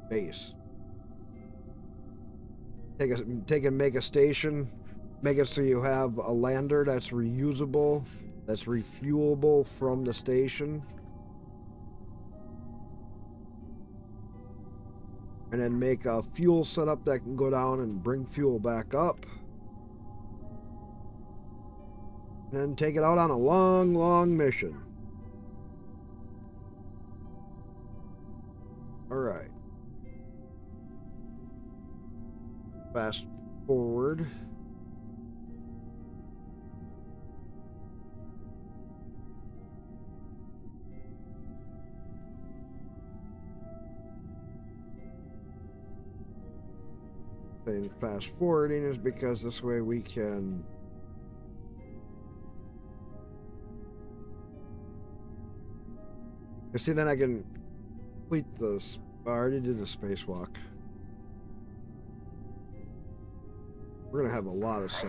base. Make a station, make it so you have a lander that's reusable, that's refuelable from the station. And then make a fuel setup that can go down and bring fuel back up. And then take it out on a long, long mission. All right. Fast forward. Saying fast forwarding is because this way we can see, then I can complete this. I already did the spacewalk. We're gonna have a lot of sun.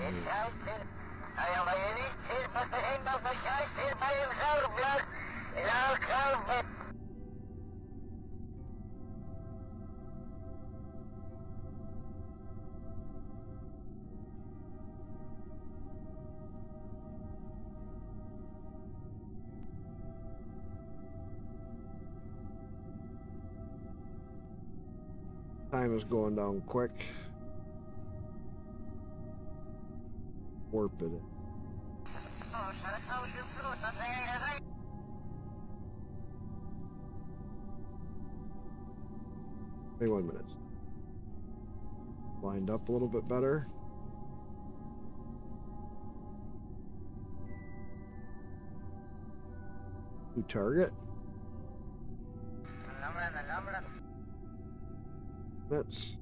Time is going down quick. Warp it. 21 minutes. Lined up a little bit better. New target. That's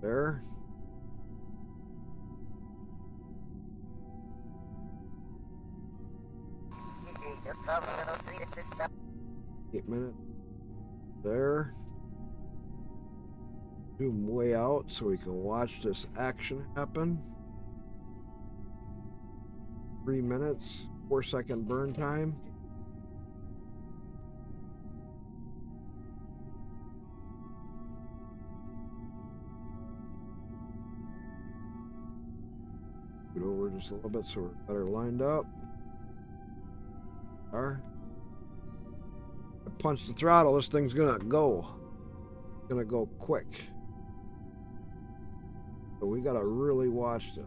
there. Eight minutes. There. Zoom way out so we can watch this action happen. 3 minutes. 4-second burn time. forward just a little bit so we're better lined up. I punch the throttle, this thing's gonna go. It's gonna go quick. So we gotta really watch this.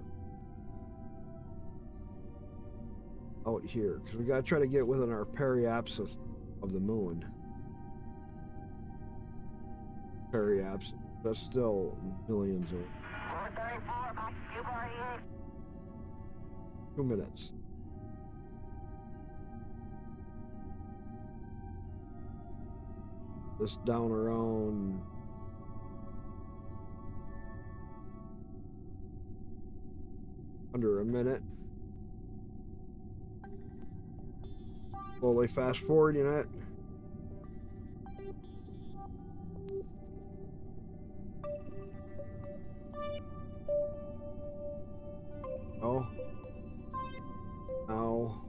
Out here, because we gotta try to get within our periapsis of the moon. Periapsis, that's still millions of 2 minutes. This down around under a minute. Slowly fast forwarding it. Oh. Now.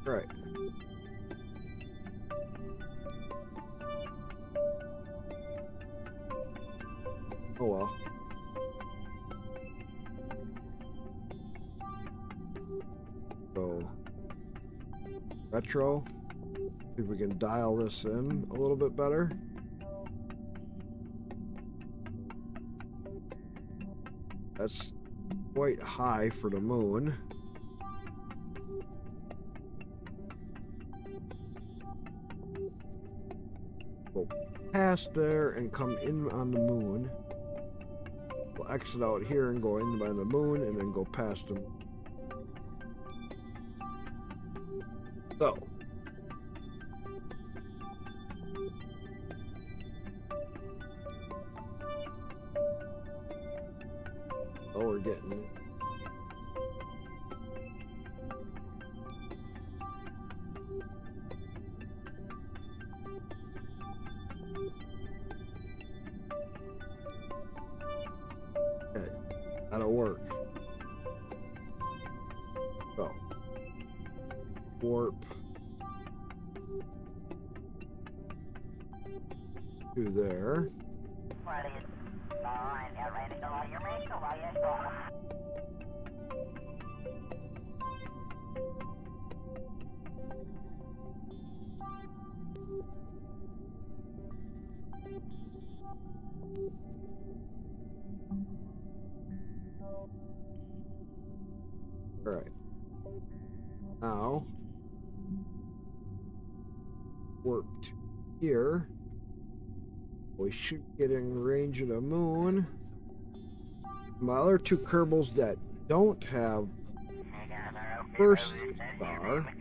Right. Oh well. So, retro. See if we can dial this in a little bit better. That's quite high for the moon. Go past there and come in on the moon. We'll exit out here and go in by the moon and then go past them. So. Oh, we're getting it. Okay, that'll work. So, warp to there. All right. Now, warp to here. We should get in range of the moon. My other two Kerbals that don't have first star.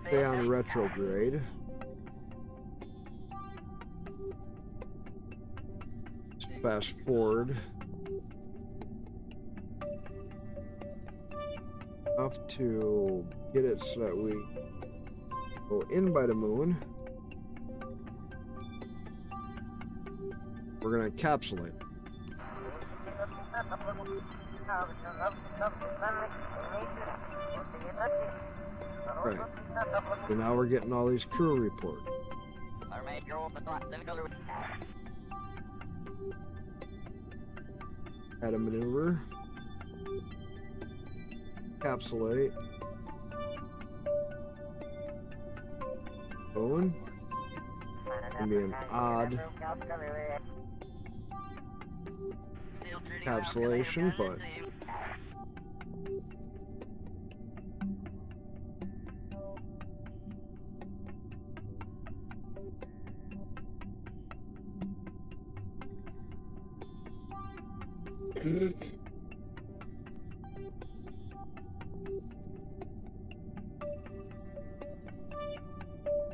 Stay on retrograde. Let's fast forward. Enough to get it so that we go in by the moon. We're going to encapsulate. Right. So now we're getting all these crew reports. Add a maneuver. Encapsulate. Going. Gonna be an odd encapsulation, but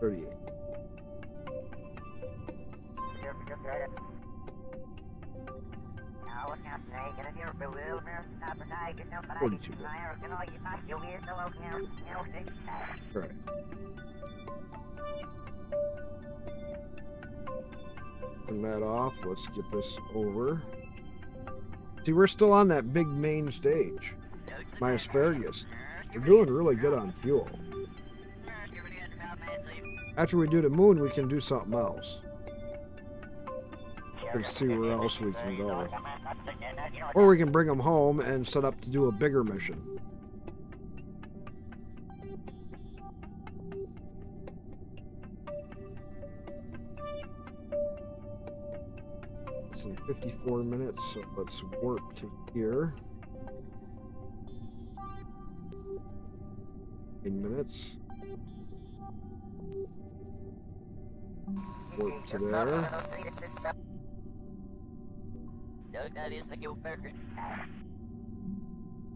38. Right. Turn that off. Let's get this over. See, we're still on that big main stage. My asparagus. We're doing really good on fuel. After we do the moon, we can do something else. Let's see where else we can go. Or we can bring them home and set up to do a bigger mission. It's in 54 minutes, so let's warp to here. 8 minutes. Warp to there.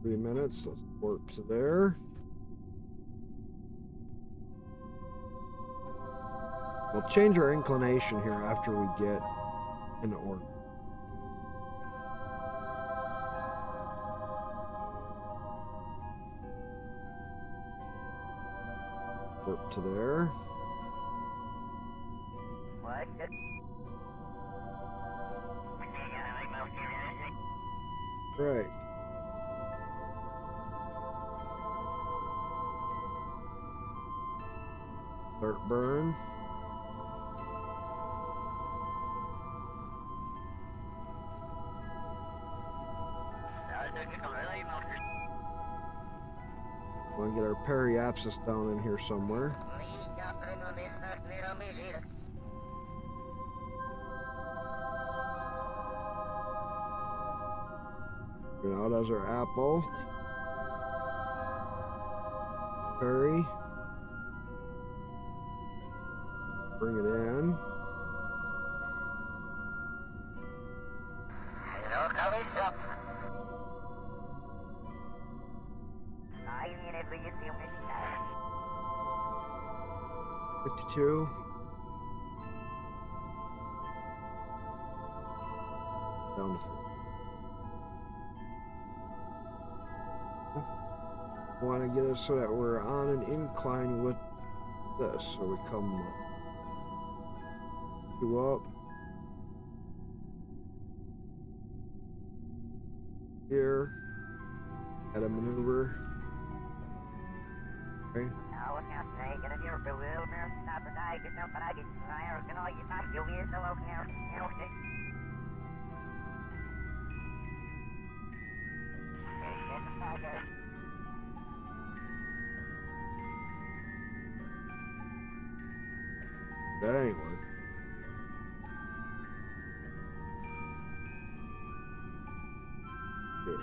3 minutes. Let's warp to there. We'll change our inclination here after we get in orbit. Warp to there. Right. Start burn. Want to get our periapsis down in here somewhere. You know, that's our apple. Peri. Bring it in. $52. Down to 4. Want to get it so that we're on an incline with this, so we come 2 up here, add a maneuver. Okay. That ain't one. Here.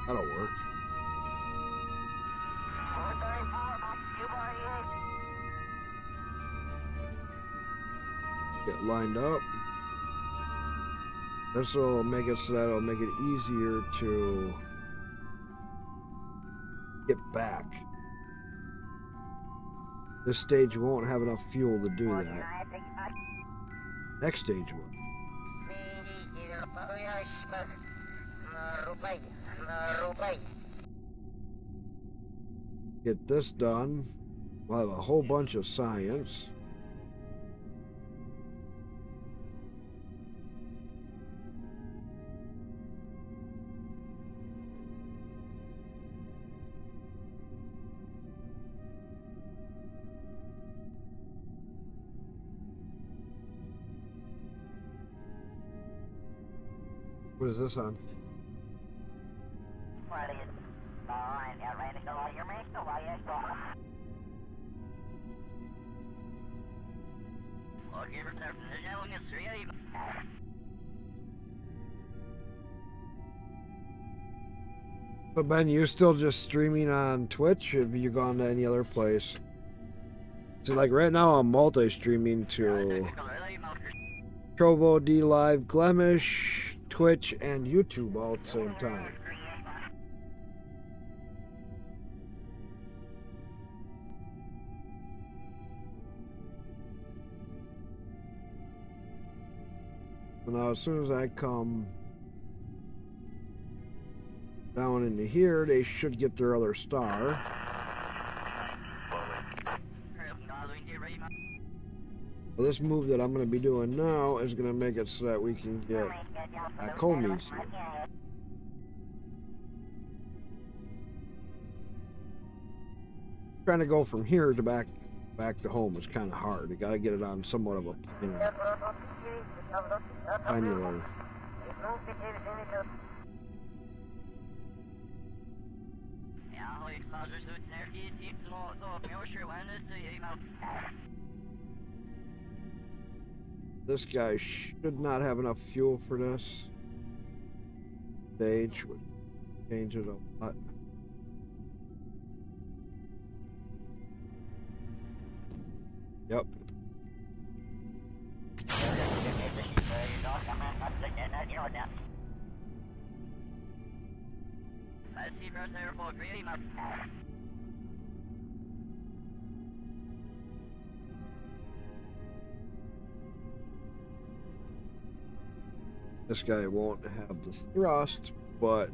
That'll work. Get lined up. This will make it so that it'll make it easier to get back. This stage won't have enough fuel to do that. Next stage will. Get this done. We'll have a whole bunch of science. What is this on? So Ben, you're still just streaming on Twitch? Have you gone to any other place? See, like right now I'm multi-streaming to Trovo, D Live, Glemish, Twitch, and YouTube all at the same time. So now as soon as I come down into here, they should get their other star. Well, this move that I'm going to be doing now is going to make it so that we can get Akomis here. Trying to go from here to back to home is kind of hard. You got to get it on somewhat of a annular. This guy should not have enough fuel for this stage. Would change it a lot. Yep. This guy won't have the thrust, but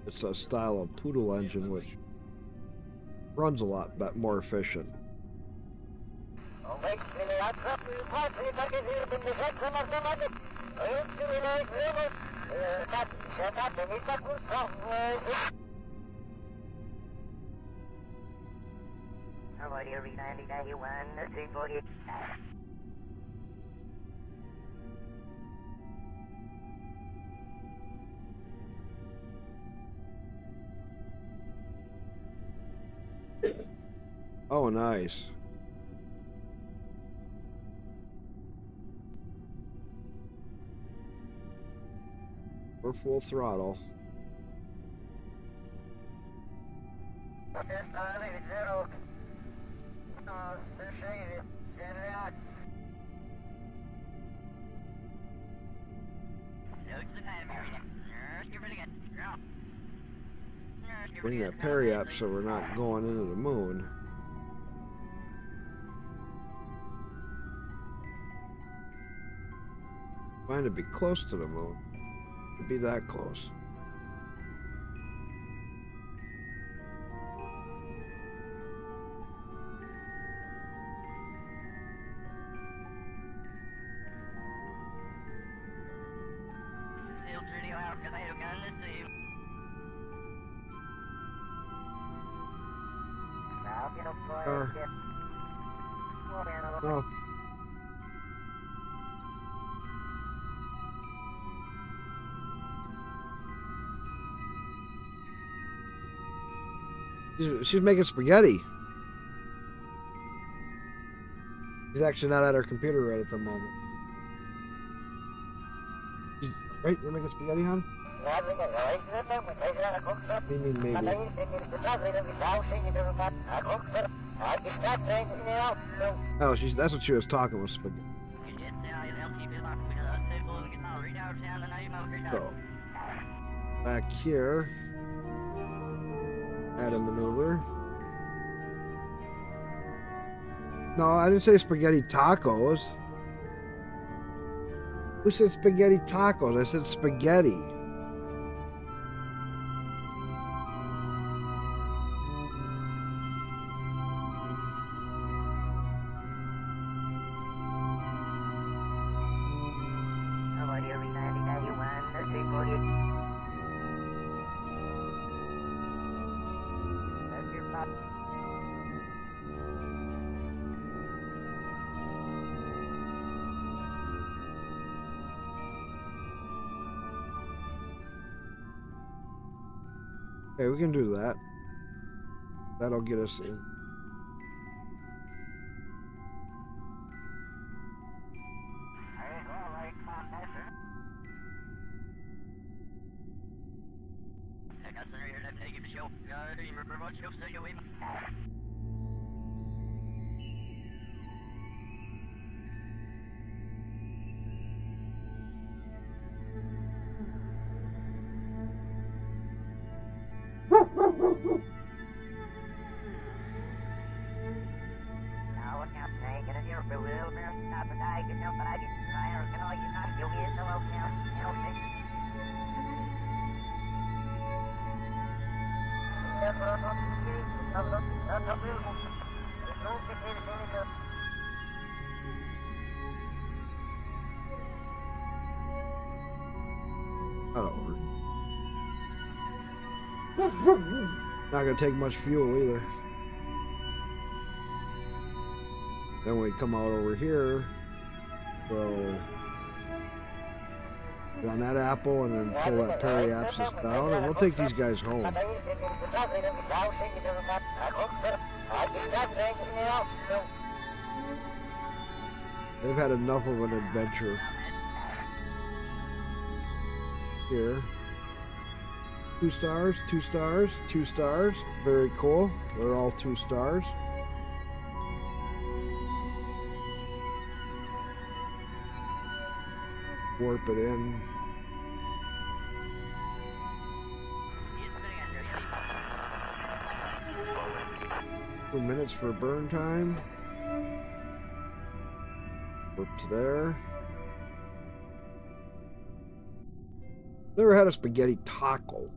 it's a style of poodle engine which runs a lot more efficient. Oh, nice. We're full throttle. Bring that parry up so we're not going into the moon. Trying to be close to the moon. To be that close. No. She's making spaghetti. She's actually not at her computer right at the moment. Right? You're making spaghetti, hon? Maybe. Oh, that's what she was talking with spaghetti. So, back here, add a maneuver. No, I didn't say spaghetti tacos. Who said spaghetti tacos? I said spaghetti. Okay, we can do that. That'll get us in. That'll work. Not gonna take much fuel either. Then we come out over here, so get on that apple and then pull that periapsis down, and we'll take these guys home. They've had enough of an adventure. Here. 2 stars, 2 stars, 2 stars. Very cool. They're all 2 stars. Warp it in. Two minutes for burn time. Warp to there. Never had a spaghetti taco.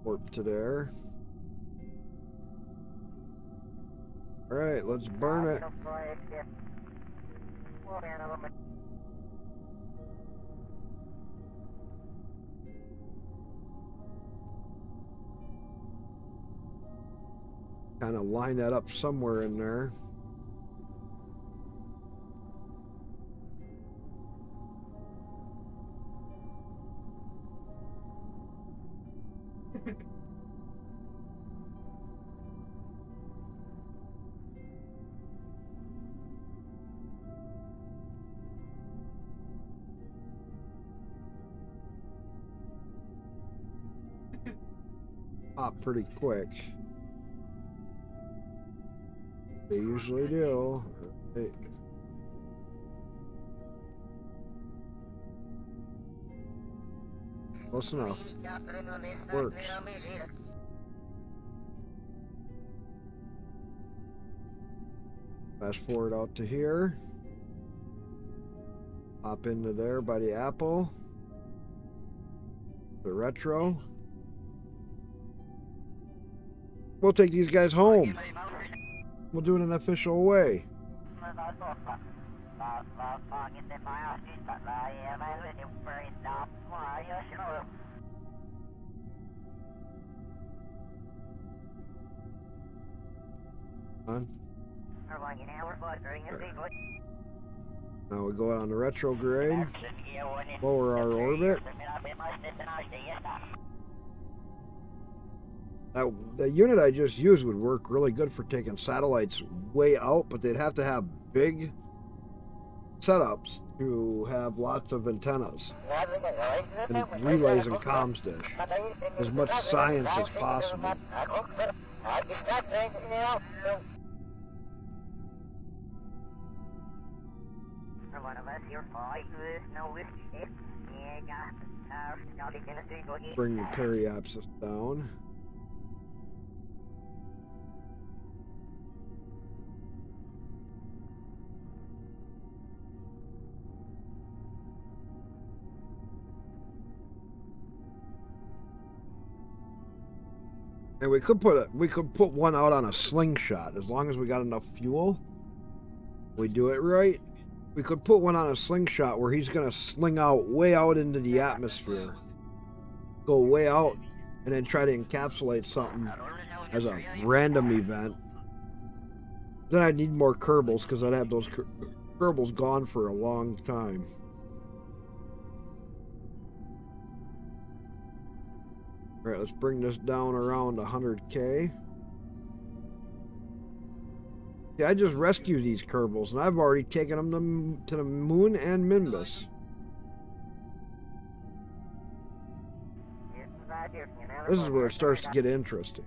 Warp to there. All right, let's burn it. Kind of line that up somewhere in there. Pop pretty quick. They usually do. Right. Close enough. Works. Fast forward out to here. Hop into there by the apple. The retro. We'll take these guys home. We'll do it in an official way. On. Now we go out on the retrograde, lower our orbit. The unit I just used would work really good for taking satellites way out, but they'd have to have big setups to have lots of antennas and relays and comms dish. As much science as possible. Bring the periapsis down. And we could put one out on a slingshot as long as we got enough fuel. We do it right. We could put one on a slingshot where he's gonna sling out way out into the atmosphere, go way out, and then try to encapsulate something as a random event. Then I'd need more Kerbals because I'd have those Kerbals gone for a long time. All right, let's bring this down around 100K. Yeah, I just rescued these Kerbals, and I've already taken them to the moon and Minbus. This is where it starts to get interesting.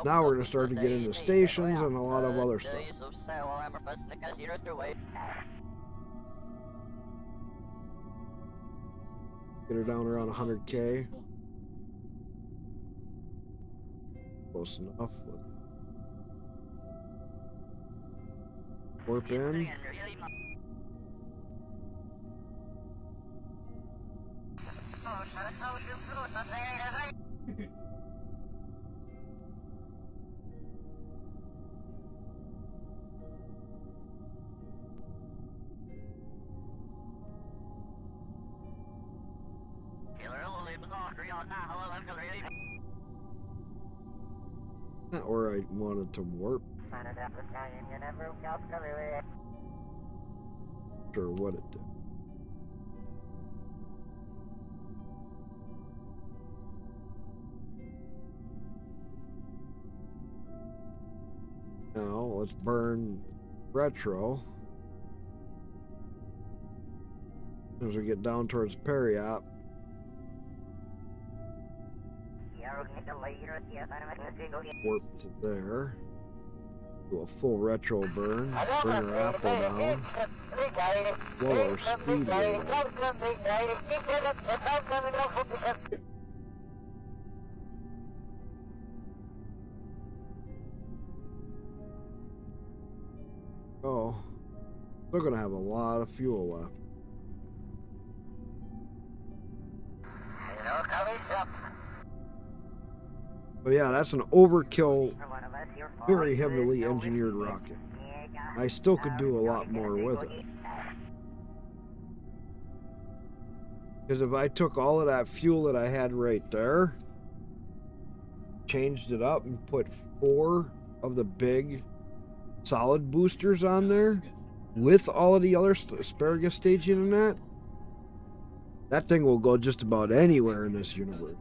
Now we're going to start to get into stations and a lot of other stuff. Get her down around 100K. Close enough. Let's warp in. Not where I wanted to warp. Sure what it did. Now let's burn retro. As we get down towards Periop. Warp to there. Do a full retro burn. Bring our apple down. Blow our speed rate up. Oh, they're gonna have a lot of fuel left. But yeah, that's an overkill, very heavily engineered rocket. I still could do a lot more with it. Because if I took all of that fuel that I had right there, changed it up and put 4 of the big solid boosters on there, with all of the other asparagus staging and that thing will go just about anywhere in this universe.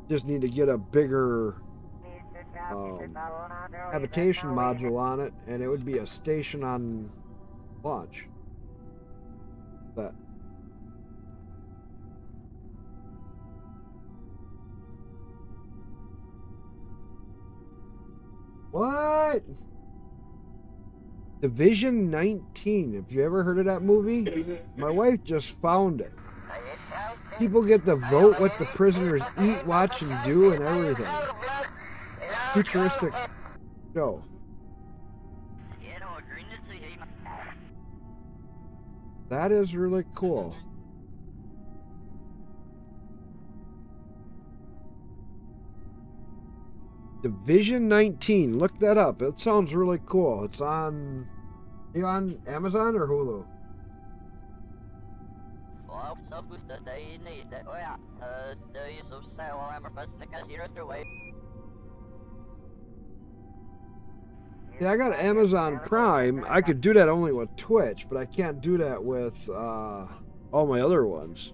Just need to get a bigger habitation module on it, and it would be a station on launch. But what? Division 19. Have you ever heard of that movie? My wife just found it. People get to vote what the prisoners eat, watch, and do, and everything. Futuristic show. That is really cool. Division 19. Look that up. It sounds really cool. It's on... Are you on Amazon or Hulu? Yeah, I got Amazon Prime. I could do that only with Twitch, but I can't do that with all my other ones.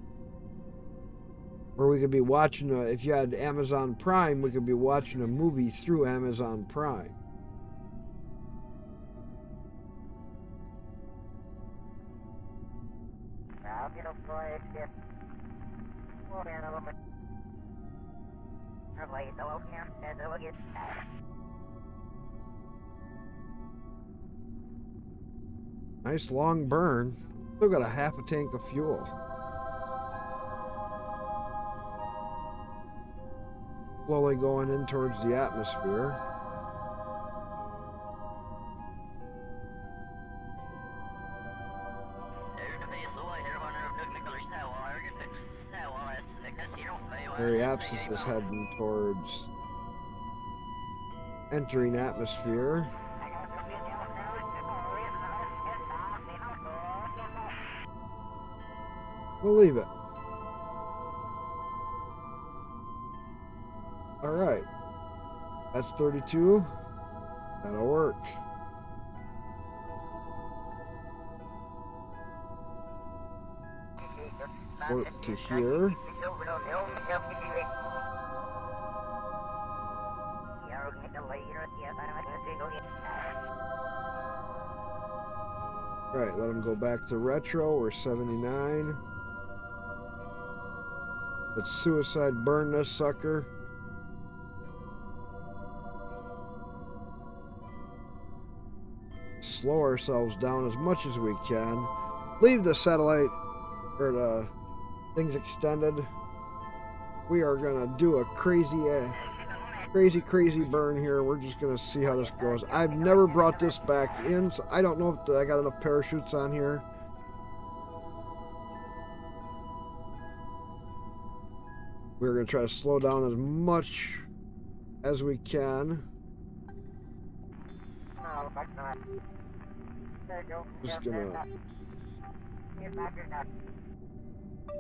Where we could be watching, if you had Amazon Prime, we could be watching a movie through Amazon Prime. Nice long burn. Still got a half a tank of fuel. Slowly going in towards the atmosphere. Ariapsis is heading towards entering atmosphere. We'll leave it. All right. That's 32. That'll work. Work to here. Alright, let him go back to retro. We're 79. Let's suicide burn this sucker. Slow ourselves down as much as we can. Leave the satellite or the things extended. We are gonna do a crazy burn here. We're just gonna see how this goes. I've never brought this back in, so I don't know if I got enough parachutes on here. We're gonna try to slow down as much as we can. Just gonna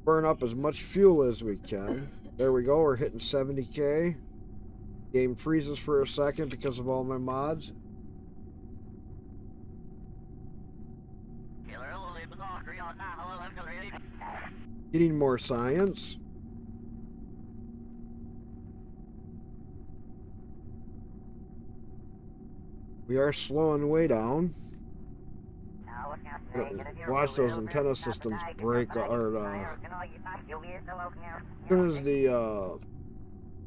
burn up as much fuel as we can. There we go, we're hitting 70K. Game freezes for a second because of all my mods. Getting more science. We are slowing way down. Watch those antenna systems break, or as soon as the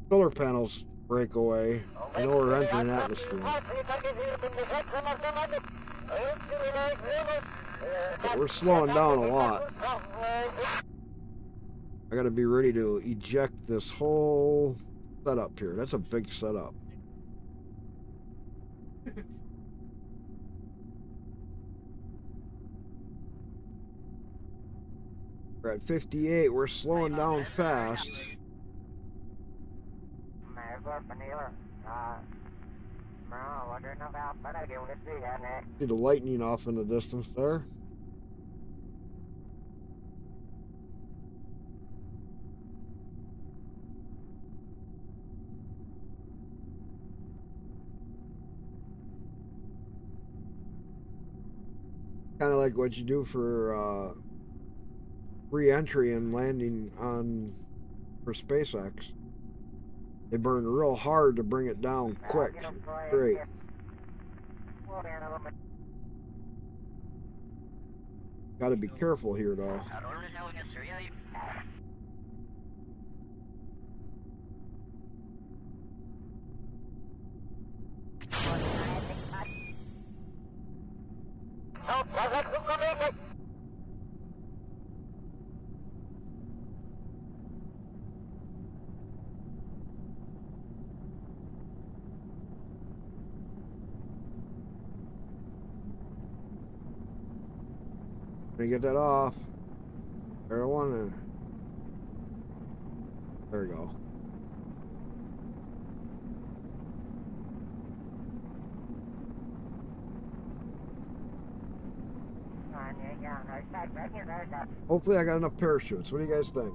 solar panels break away, I know we're entering atmosphere. But we're slowing down a lot. I gotta be ready to eject this whole setup here. That's a big setup. We're at 58. We're slowing down fast. See the lightning off in the distance there. Kind of like what you do for re-entry and landing on for SpaceX. They burn real hard to bring it down quick. Great. Got to be careful here though. Let me get that off. There I want to. There we go. Hopefully I got enough parachutes. What do you guys think?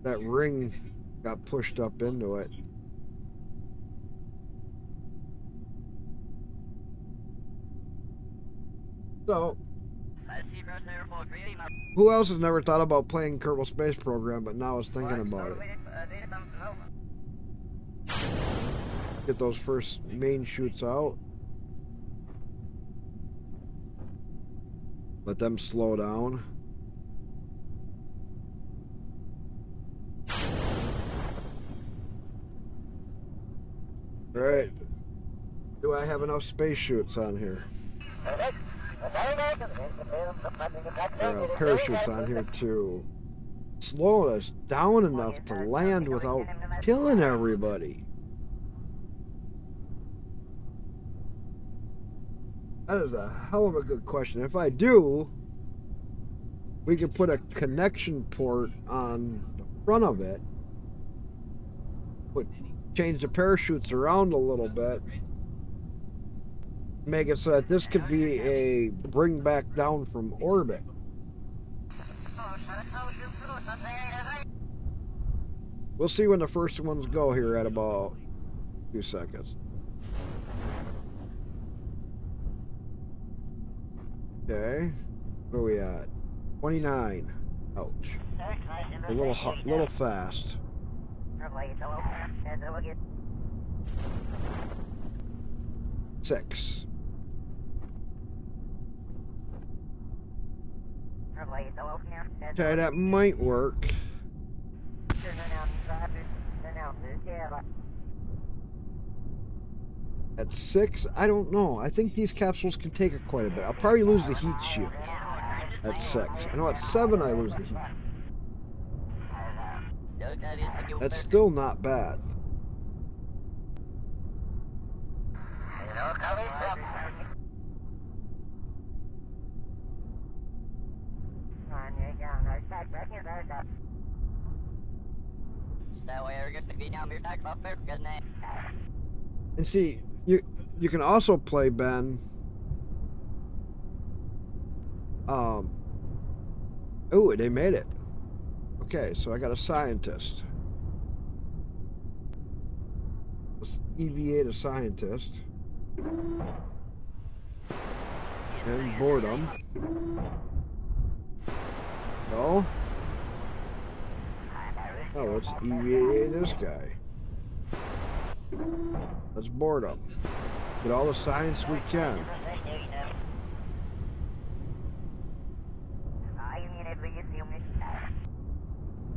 That ring got pushed up into it. So, who else has never thought about playing Kerbal Space Program, but now is thinking about it? Get those first main chutes out. Let them slow down. All right. Do I have enough space chutes on here? There are parachutes on here too. Slowing us down enough to land without killing everybody. That is a hell of a good question. If I do, we could put a connection port on the front of it. Change the parachutes around a little bit. Make it so that this could be a bring back down from orbit. We'll see when the first ones go here at about 2 seconds. Okay, where are we at? 29. Ouch. A little fast. 6. Okay, that might work. At 6, I don't know. I think these capsules can take it quite a bit. I'll probably lose the heat shield at 6. I know at 7 I lose the heat. That's still not bad. And see, you can also play, Ben. Oh, they made it. Okay, so I got a scientist. Let's EVA a scientist. And boredom. No. Oh, let's EVA this guy. Let's boredom. Get all the science we can.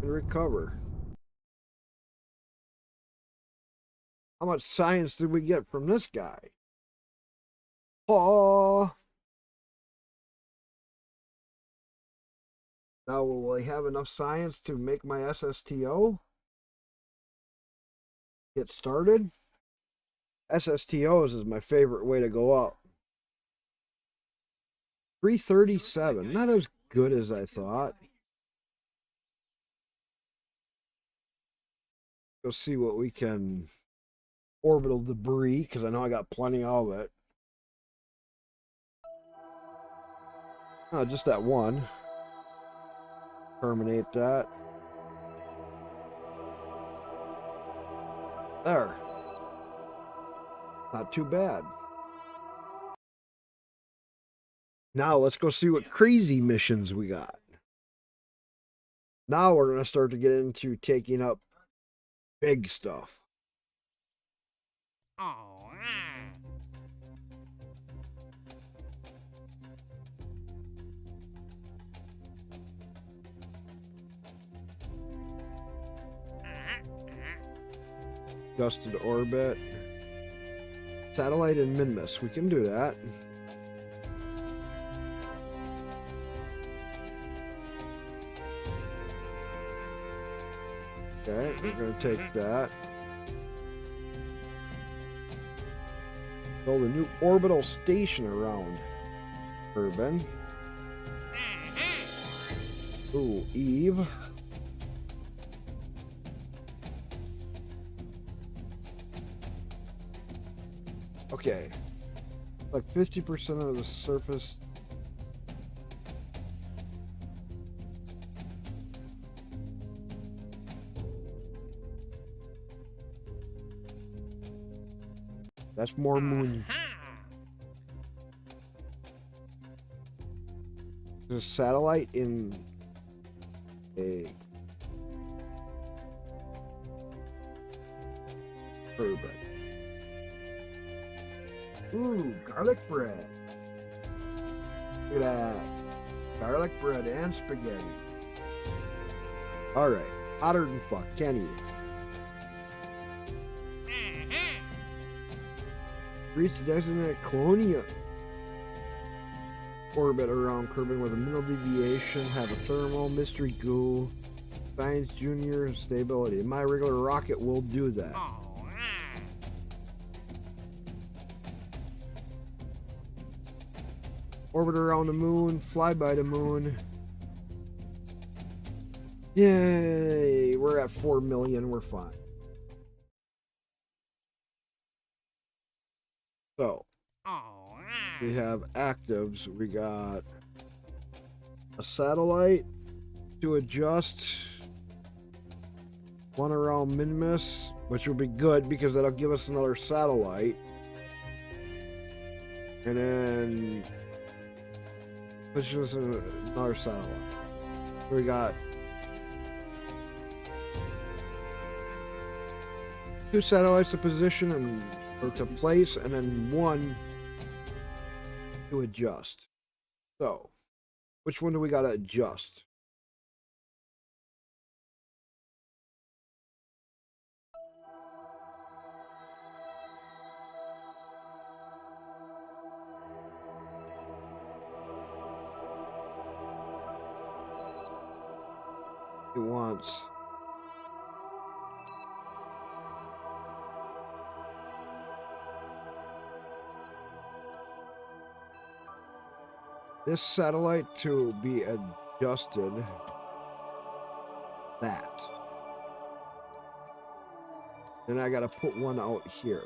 And recover. How much science did we get from this guy? Oh. Now, will I have enough science to make my SSTO? Get started? SSTOs is my favorite way to go up. 337, not as good as I thought. Go see what we can orbital debris, because I know I got plenty of it. Oh, just that one. Terminate that. There. Not too bad. Now let's go see what crazy missions we got. Now we're going to start to get into taking up big stuff. Oh, Adjusted orbit. Satellite and Minmus. We can do that. Okay, we're going to take that. Build a new orbital station around Urban. Ooh, Eve. Okay. Like 50% of the surface. That's more moon. There's a satellite in a urban. Ooh, garlic bread. Look at that. Garlic bread and spaghetti. Alright. Hotter than fuck. Can't eat it. Reach the designated colonial. orbit around Kerbin with a minimal deviation, have a thermal, mystery goo, science junior, stability. My regular rocket will do that. Orbit around the moon, fly by the moon. Yay! We're at 4 million, we're fine. So, we have actives. We got a satellite to adjust, one around Minmus, which will be good because that'll give us another satellite. And then push us in another satellite. We got 2 satellites to position and or to place, and then 1 to adjust. So, which one do we gotta adjust? It wants this satellite to be adjusted that. Then I gotta put one out here.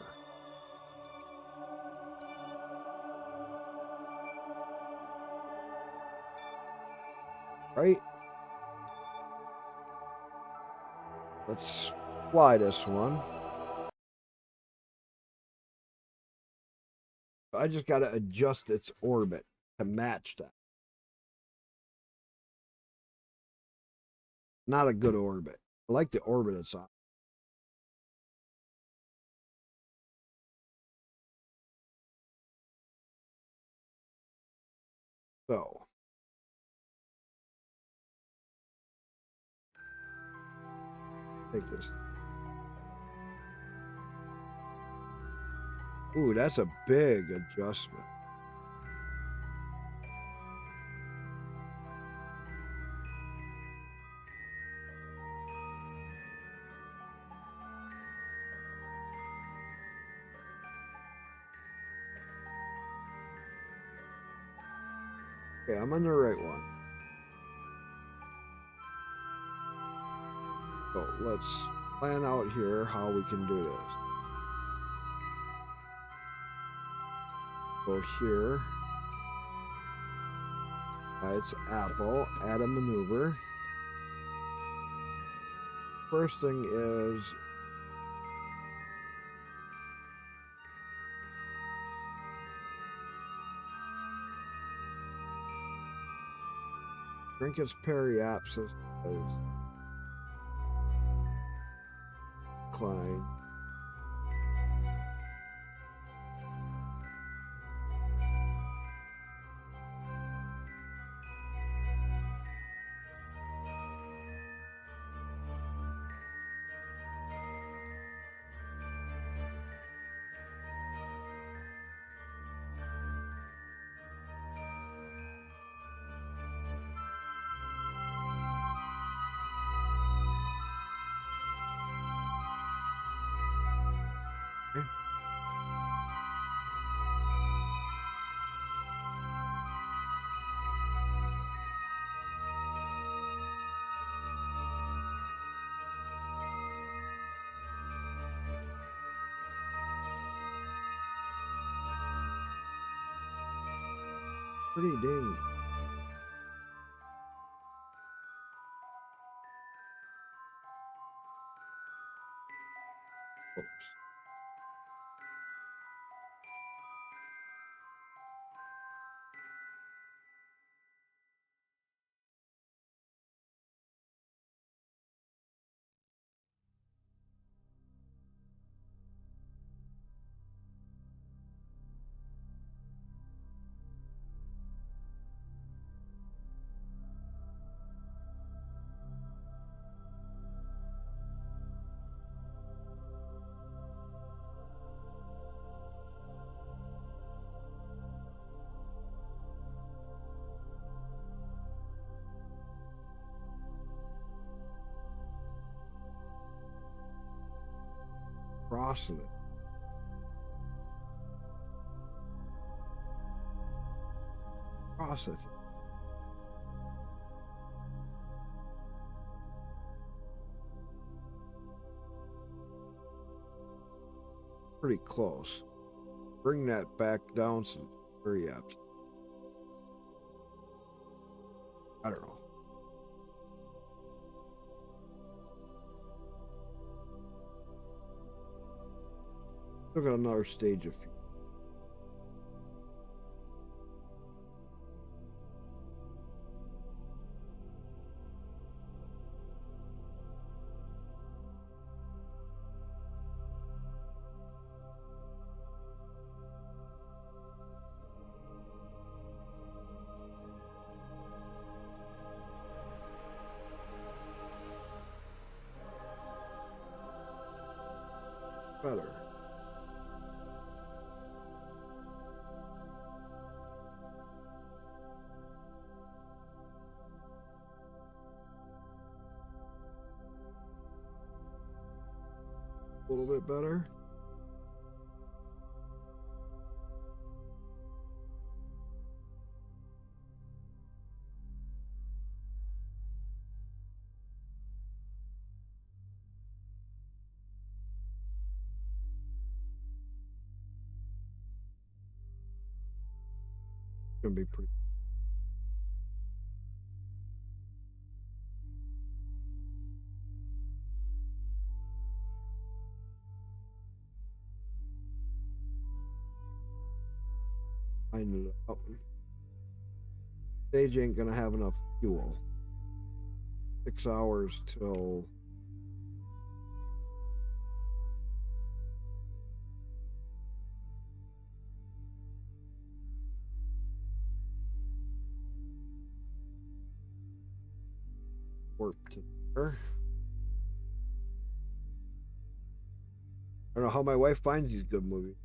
Right? Let's fly this one. I just gotta adjust its orbit to match that. Not a good orbit. I like the orbit it's on. So, take this. Ooh, that's a big adjustment. Okay, I'm on the right one. So let's plan out here how we can do this. Go here. It's Apple. Add a maneuver. First thing is drink its periapsis is decline. Okay. Pretty dang. Oops. crossing it. Cross it. Pretty close. Bring that back down so very apt. I don't know. Still got another stage of better. A little bit better. Gonna be pretty. Find it up. Stage ain't gonna have enough fuel. 6 hours till warp to there. I don't know how my wife finds these good movies.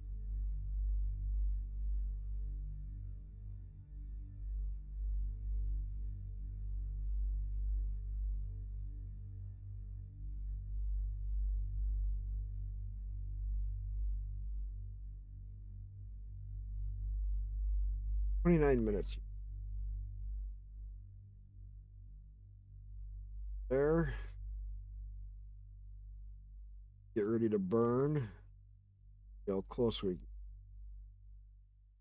"29 minutes. There. Get ready to burn. See how close we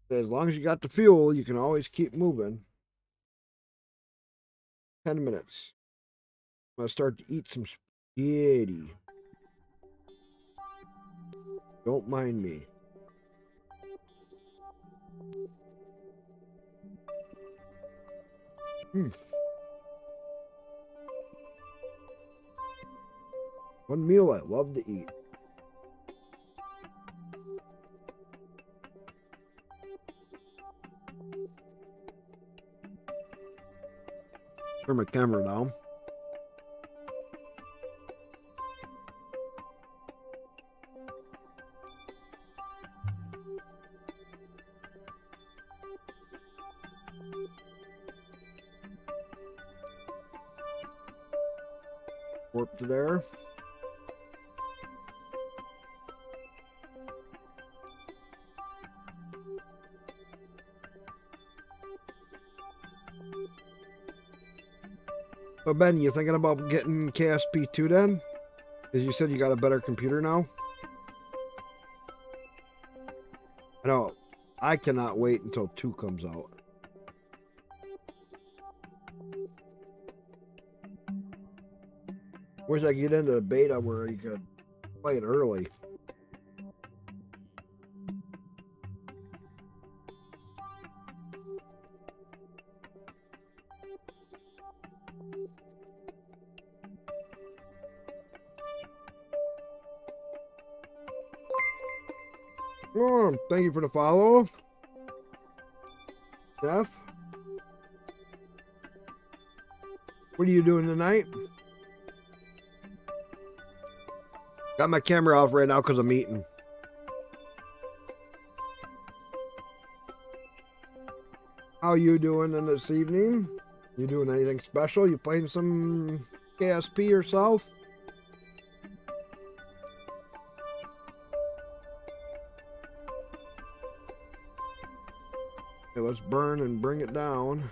get. As long as you got the fuel, you can always keep moving. 10 minutes. I'm gonna start to eat some spaghetti. Don't mind me. One meal I love to eat. Turn my camera down. Warp to there. So Ben, you thinking about getting KSP 2 then? Because you said you got a better computer now? I know. I cannot wait until 2 comes out. Wish I could get into the beta where you could play it early. Oh, thank you for the follow, Jeff. What are you doing tonight? Got my camera off right now because I'm eating. How you doing in this evening? You doing anything special? You playing some KSP yourself? this burn and bring it down.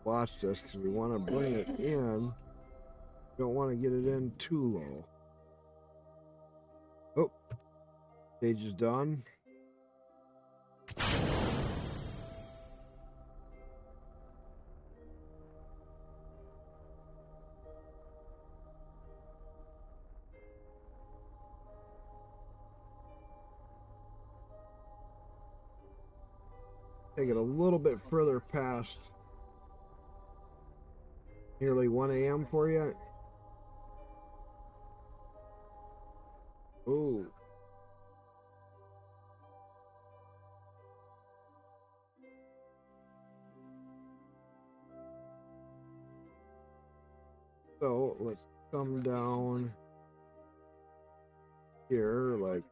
Watch this, because we want to bring it in. Don't want to get it in too low. Oh, stage is done. Take it a little bit further past nearly 1 a.m. for you. Oh. So let's come down here like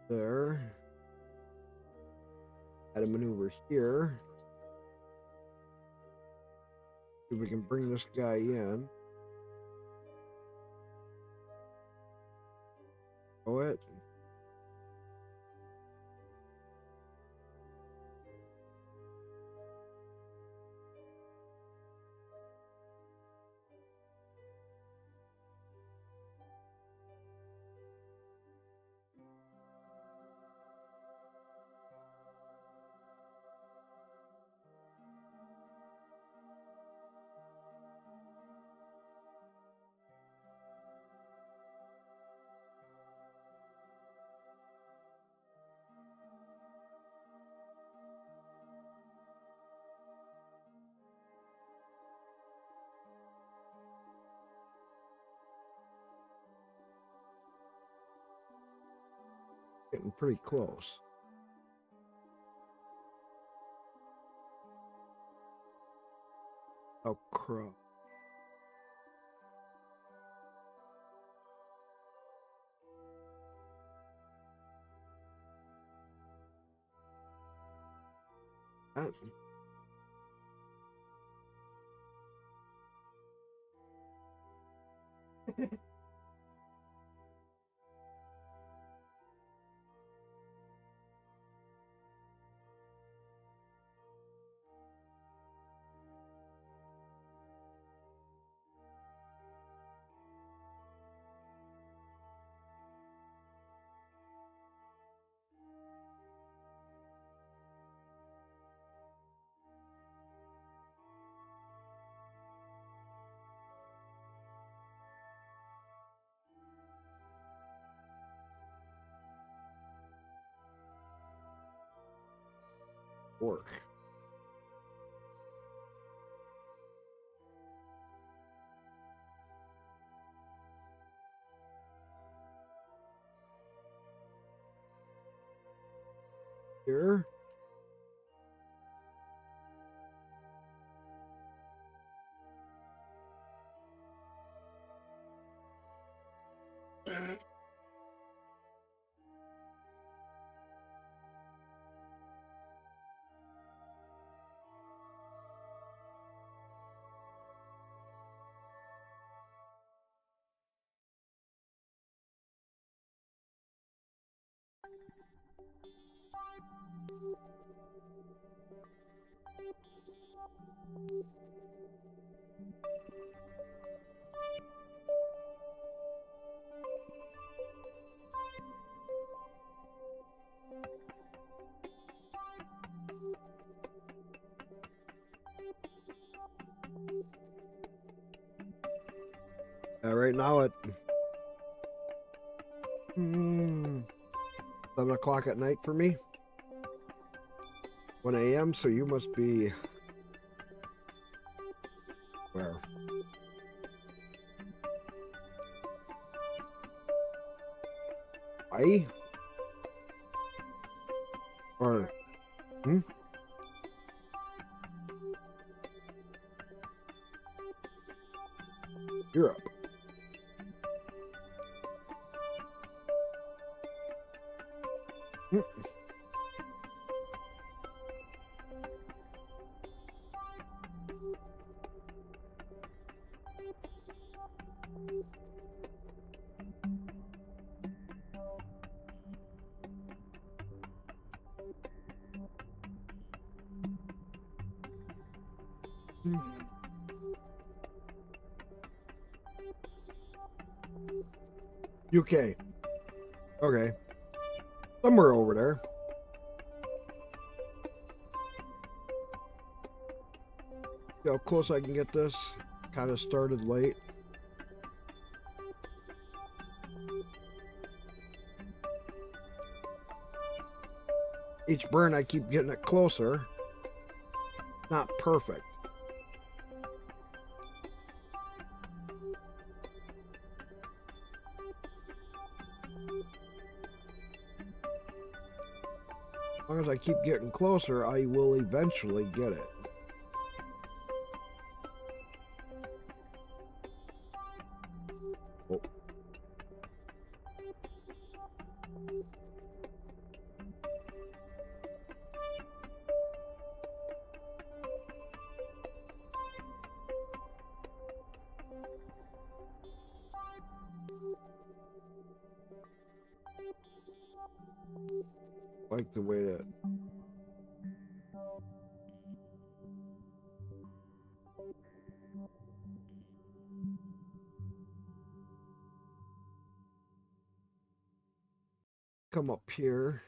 there. Add a maneuver here. See if we can bring this guy in. Go it. Getting pretty close. Oh, crap. Work. Here. Right now at 7 o'clock at night for me. 1 a.m. So you must be where? Why? Or, Europe. UK. Okay. Somewhere over there. See how close I can get this. Kind of started late. Each burn I keep getting it closer. Not perfect. As long as I keep getting closer, I will eventually get it. Oh. Like the way that come up here.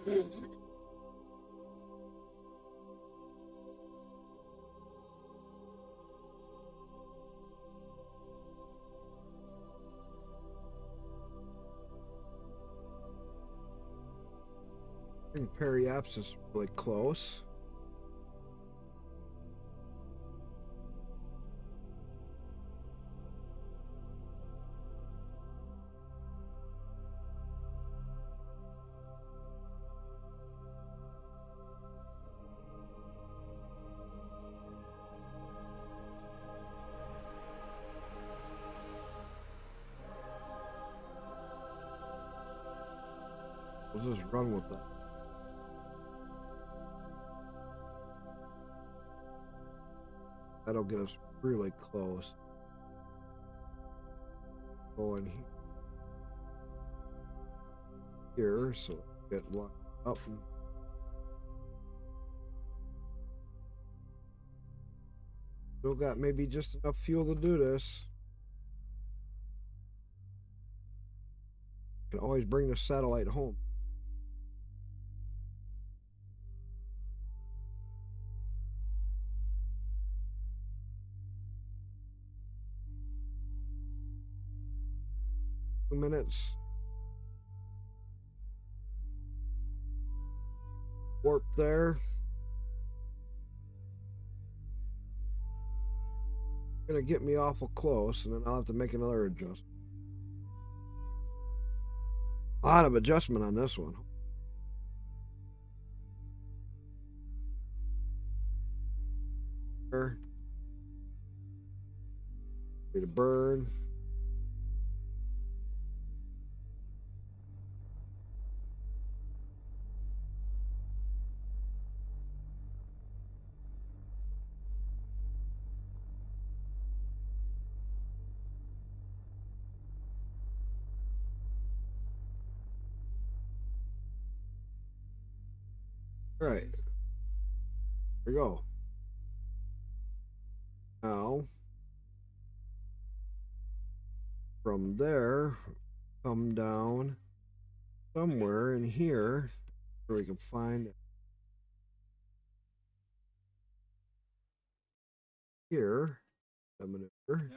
I think Periapps is really close. We'll just run with that. That'll get us really close. Going here, so get locked up. Still got maybe just enough fuel to do this. Can always bring the satellite home. Minutes. Warp there. Gonna get me awful close, and then I'll have to make another adjustment. A lot of adjustment on this one. Need to burn. All right. There we go. Now, from there, come down somewhere in here where we can find it. Here, the maneuver.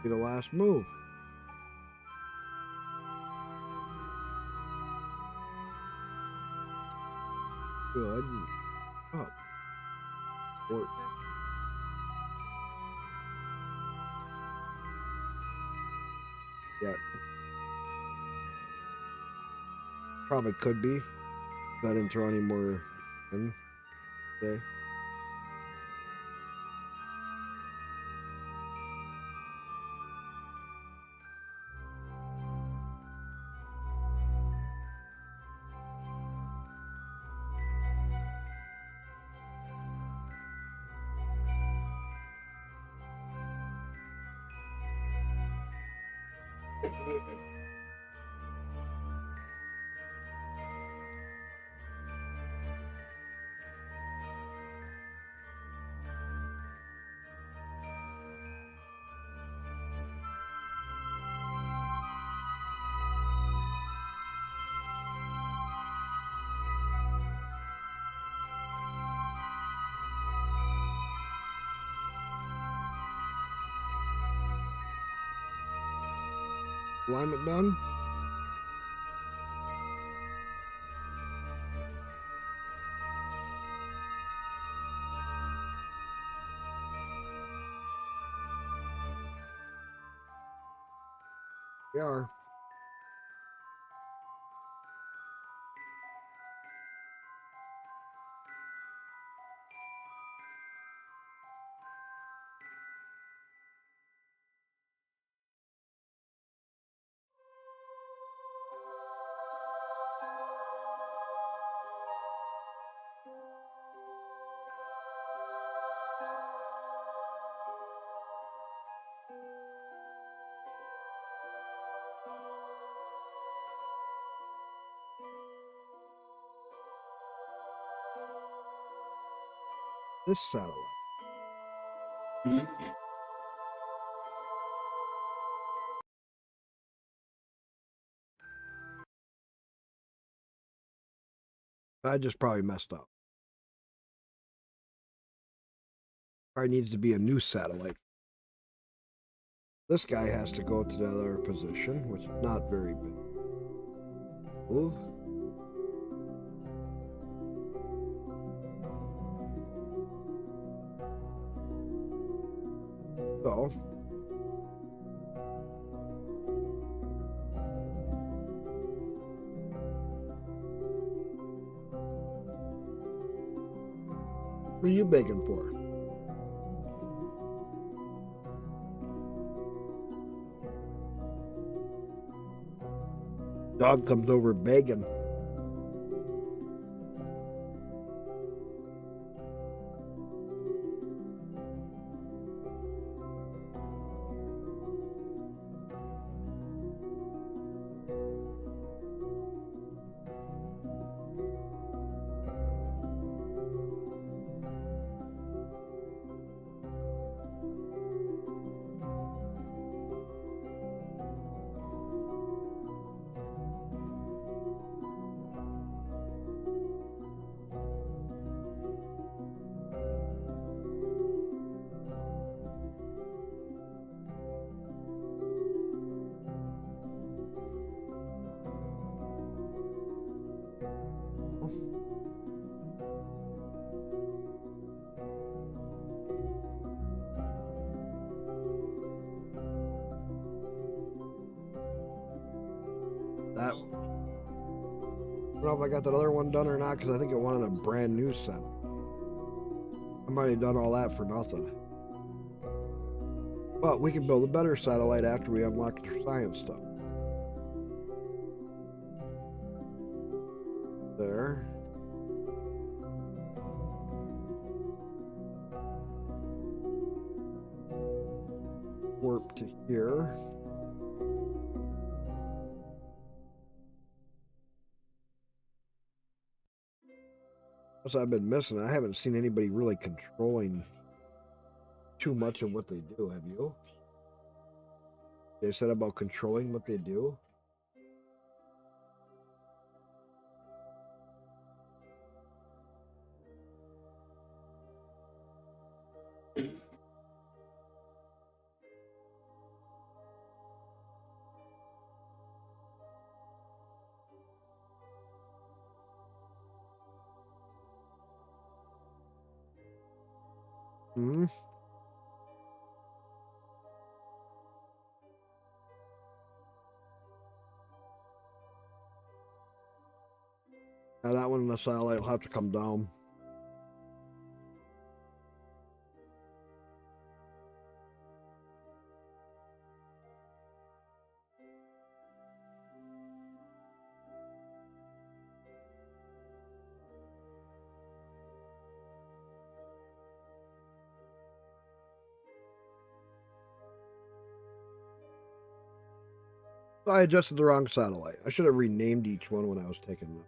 Be the last move. Good. Oh. Work. Yeah. Probably could be. I didn't throw any more in today. Alignment done. We are. This satellite. I just probably messed up. Probably needs to be a new satellite. This guy has to go to the other position, which is not very big. Move. So, what are you begging for? Dog comes over begging. I don't know if I got that other one done or not, because I think it wanted a brand new set. I might have done all that for nothing. But we can build a better satellite after we unlock the science stuff. There. Warp to here. What I've been missing, I haven't seen anybody really controlling too much of what they do, have you? They said about controlling what they do? Hmm? Now that one in the satellite will have to come down. I adjusted the wrong satellite. I should have renamed each one when I was taking them.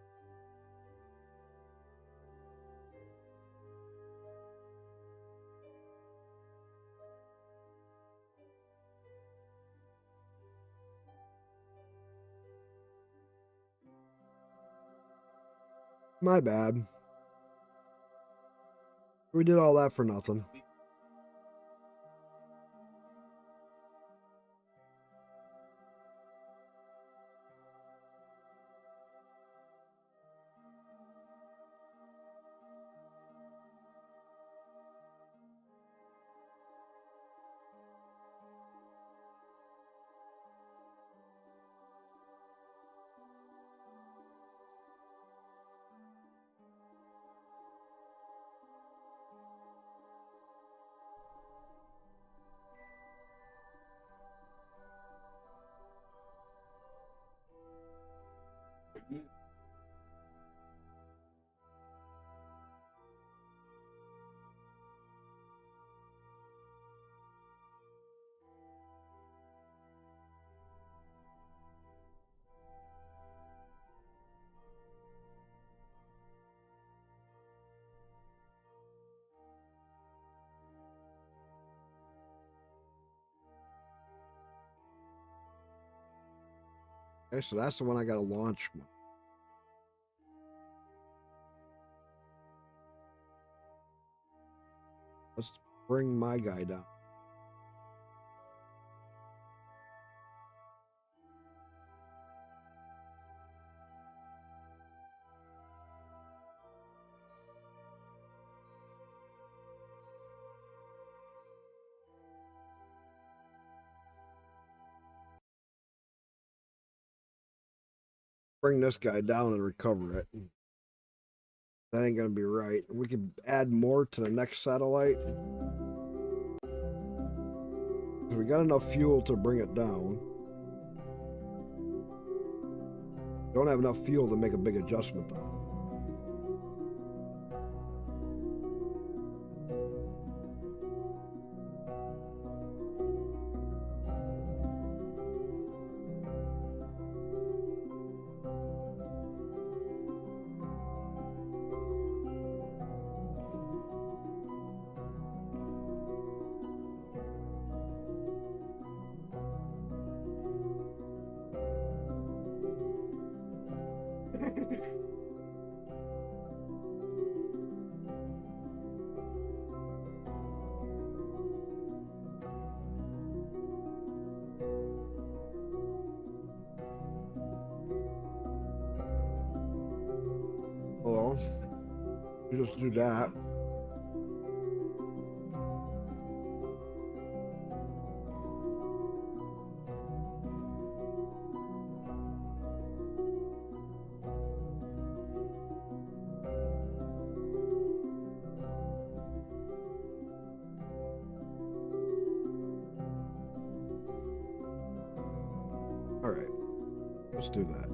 My bad. We did all that for nothing. Okay, so that's the one I got to launch. Let's bring my guy down. Bring this guy down and recover it. That ain't gonna be right. We could add more to the next satellite. We got enough fuel to bring it down. Don't have enough fuel to make a big adjustment though. Hello? You just do that. Alright, let's do that.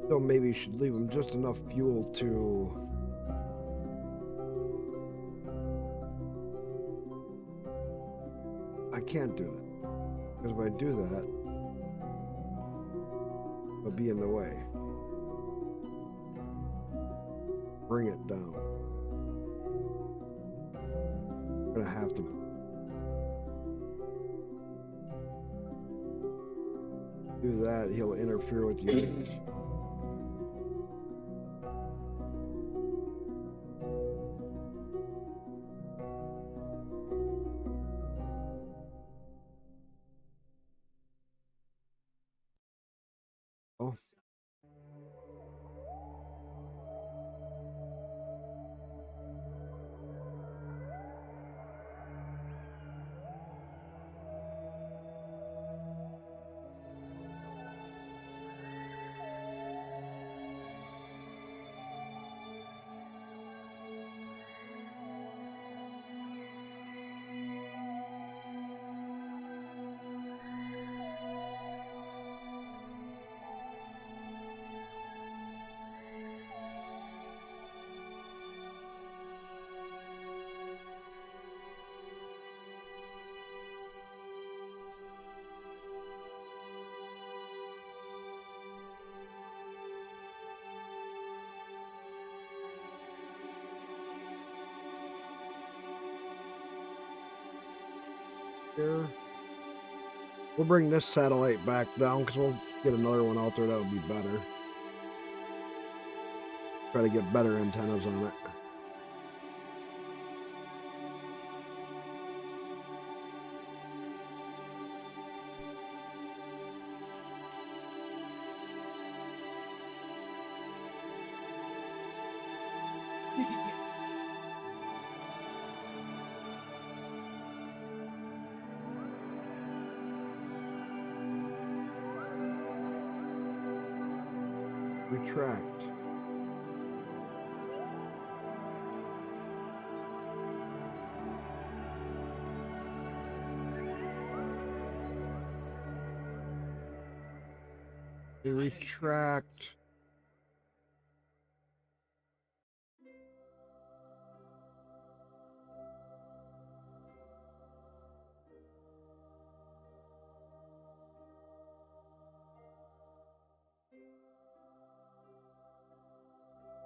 So maybe you should leave them just enough fuel to... I can't do that. Because if I do that, it'll be in the way. Bring it down. I'm gonna have to... do that, he'll interfere with you. Oh. Here. We'll bring this satellite back down because we'll get another one out there that'll be better. Try to get better antennas on it. Retract. Retract.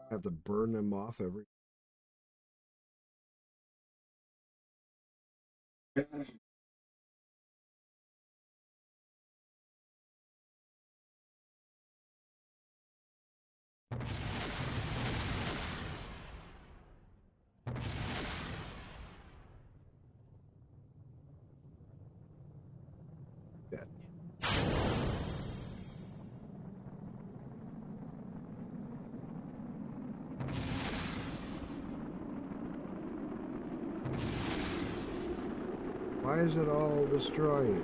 Have to burn them off every... Yeah. Why is it all destroyed?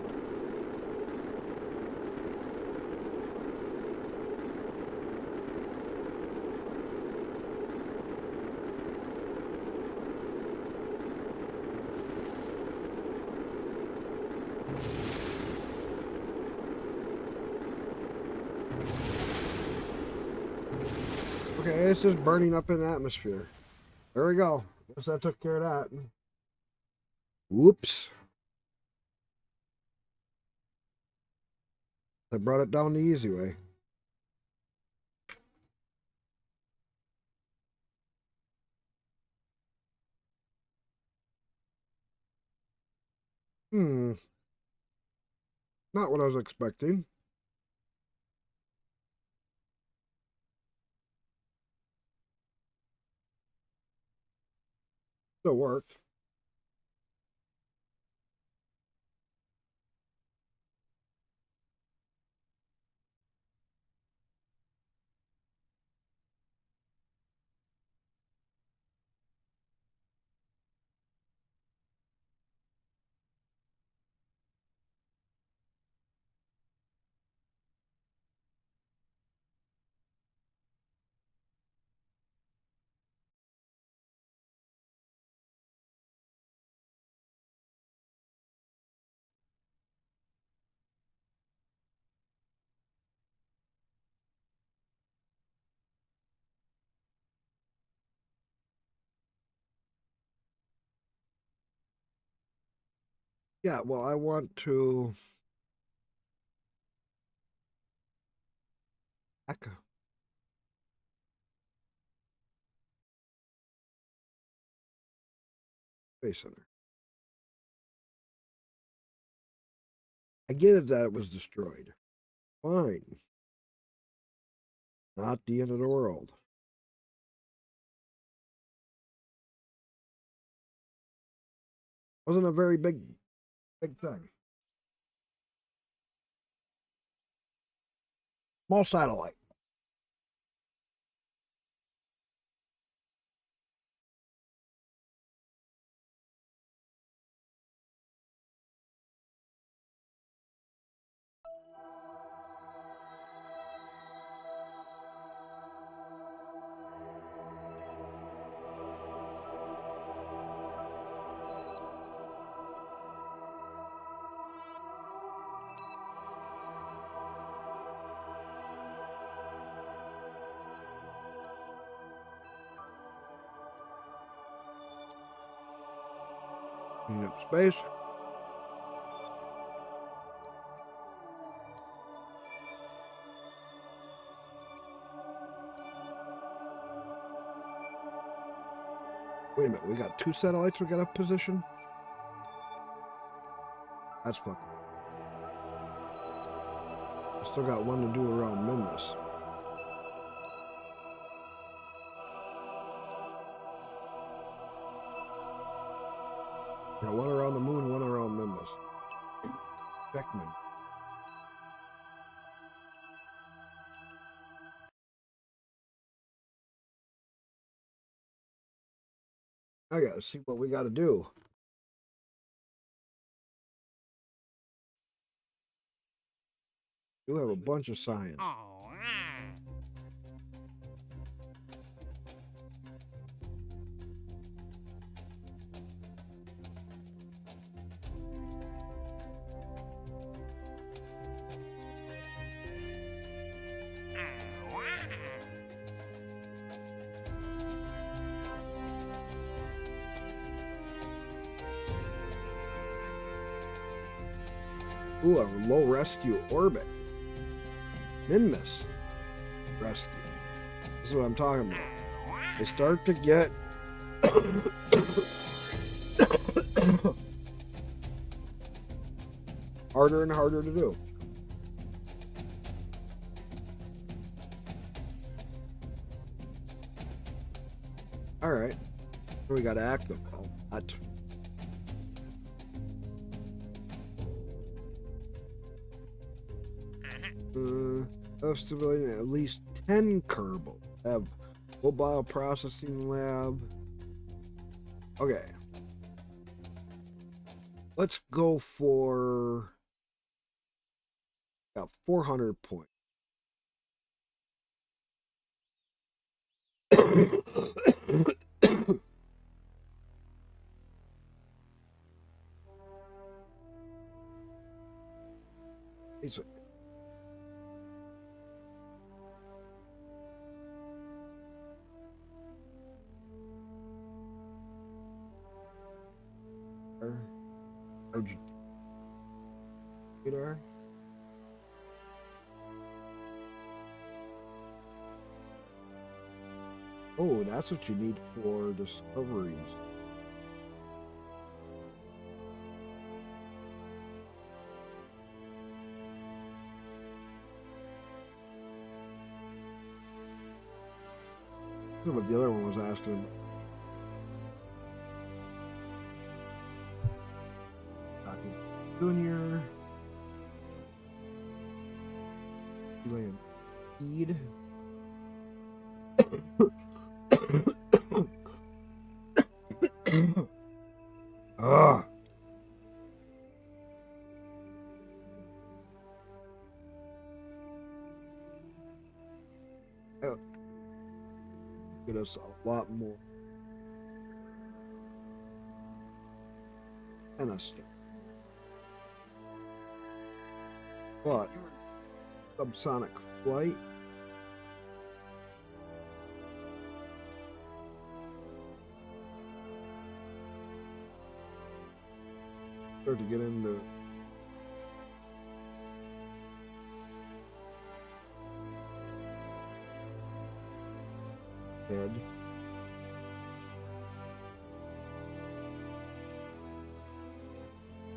Okay, it's just burning up in the atmosphere. There we go. Guess that took care of that. Whoops. I brought it down the easy way. Not what I was expecting. Still worked. Yeah, well, I want to Echo. Space Center. I get it that it was destroyed. Fine. Not the end of the world. Wasn't a very big thing. Small satellite. Clean up space. Wait a minute, we got 2 satellites we got to position? That's fucking. I still got one to do around Minmus. Got one around the moon, one around Minmus. Checkman. I gotta see what we gotta do. You have a bunch of science. Ooh, a low rescue orbit. Minmus rescue. This is what I'm talking about. They start to get harder and harder to do. All right, we got to active. Oh, not. Of civilian at least 10 Kerbal. Have mobile processing lab. Okay. Let's go for about 400 points. Radar. Oh, that's what you need for discoveries. That's what the other one was asking. Junior. William Speed. Ah. Get us a lot more kind of stuff. But subsonic flight. start to get into head.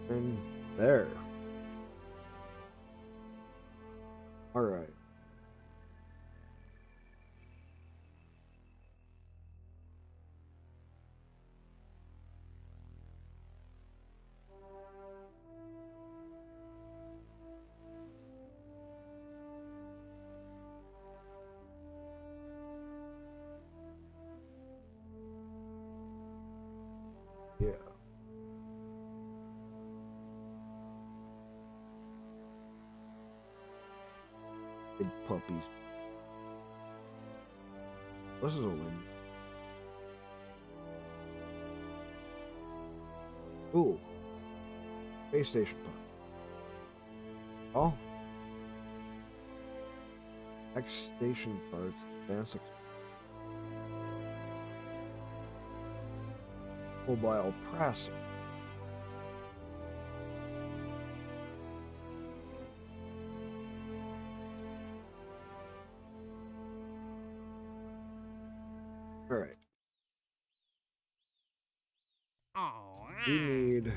And there. All right. Yeah. Big puppies. This is a win. Ooh. Space station part. Oh. X station parts. Advanced. Mobile press. All right. Oh, We need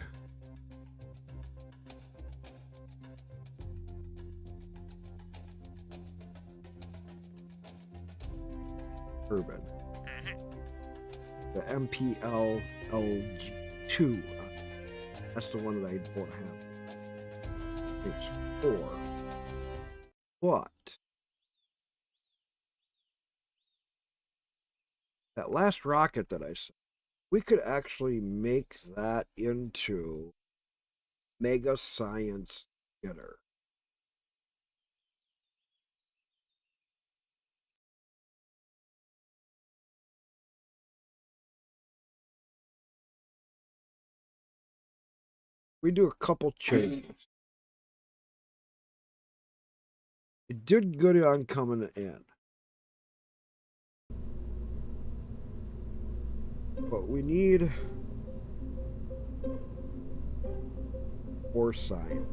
urban. The MPLLG2. That's the one that I don't have. It's 4. But that last rocket that I said, we could actually make that into Mega Science Getter. We do a couple changes. It did good on coming in. But we need more science.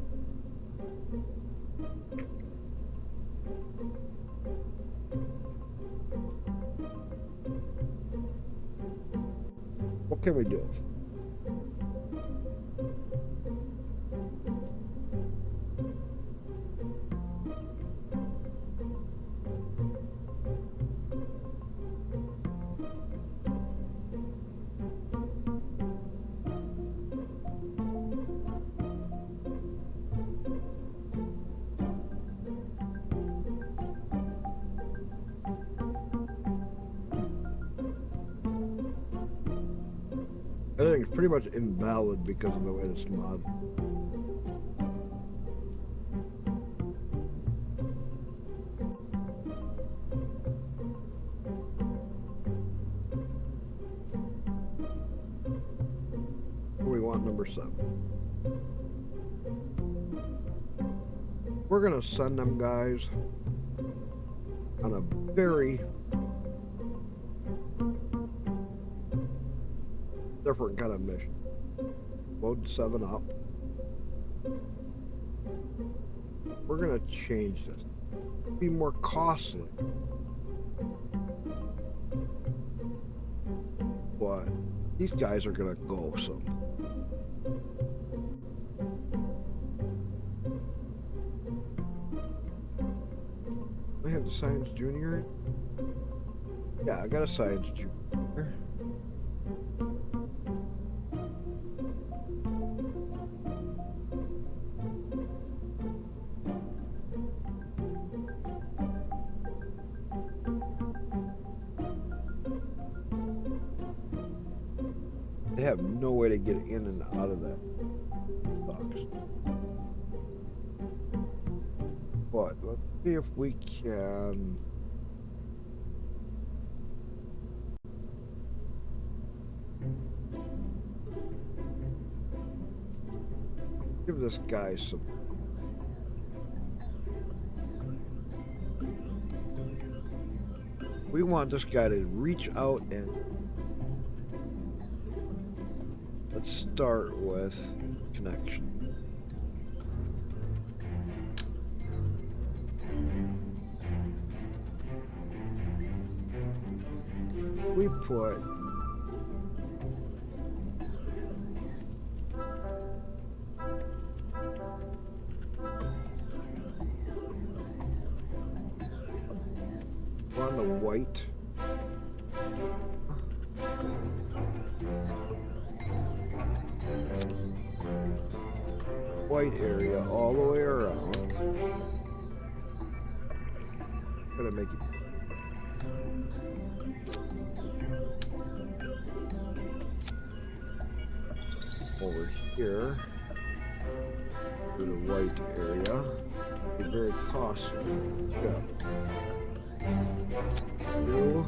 What can we do? Everything's pretty much invalid because of the way this mod. We want number 7. We're gonna send them guys on a very different kind of mission. Load 7 up. We're gonna change this. Be more costly. But these guys are gonna go some. I have the Science Junior. Yeah, I got a Science Junior. They have no way to get in and out of that box. But let's see if we can. Give this guy some. We want this guy to reach out and Let's start with connection. We put on the white. White area all the way around. Gotta make it. Over here to the white area. Be very costly. Yeah. We're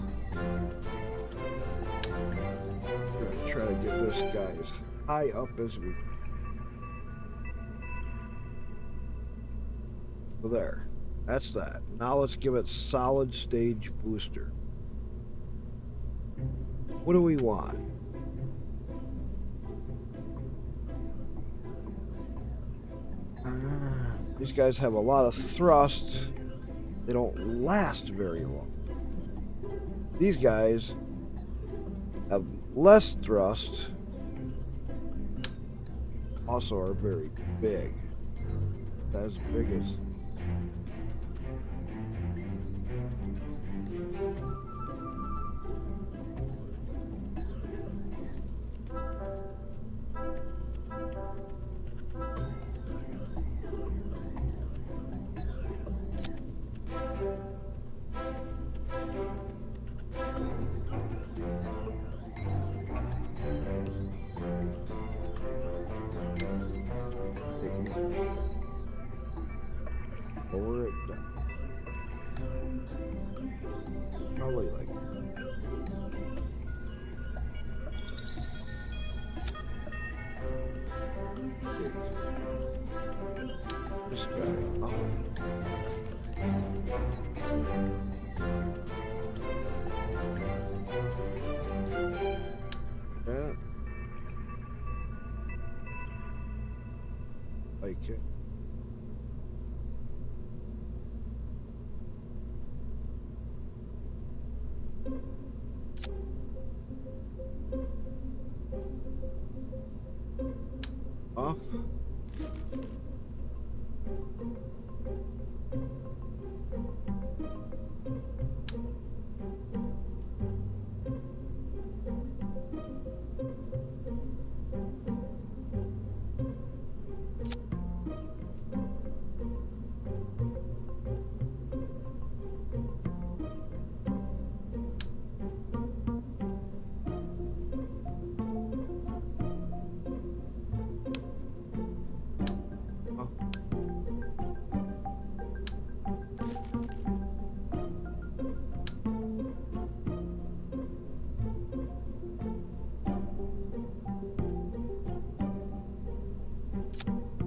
gonna try to get this guy as high up as we can. So there. That's that. Now let's give it solid stage booster. What do we want? These guys have a lot of thrust. They don't last very long. These guys have less thrust. Also are very big. As big as... lower it down. Probably like this guy up. That. Like it. Off.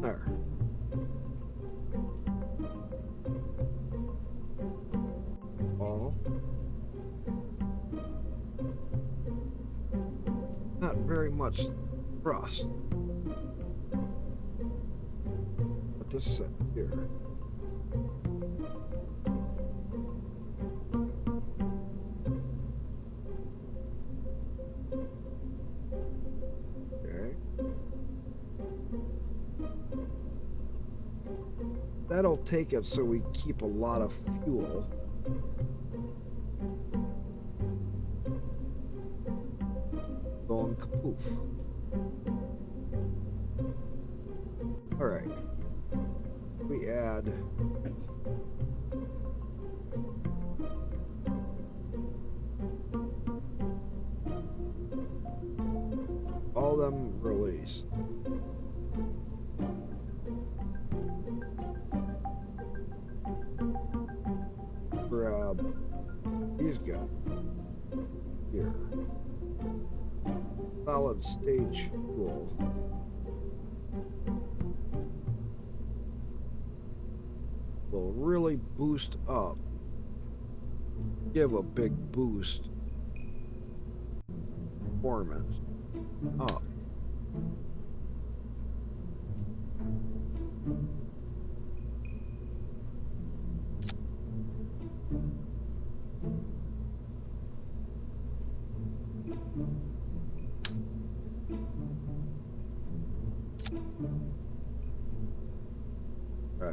There. All. Not very much thrust. But this set here. Okay. That'll take it so we keep a lot of fuel. Going kapoof. Alright. We add all them release. Grab these guys here. Solid stage fuel. Will really boost up. Give a big boost. Performance up. Right.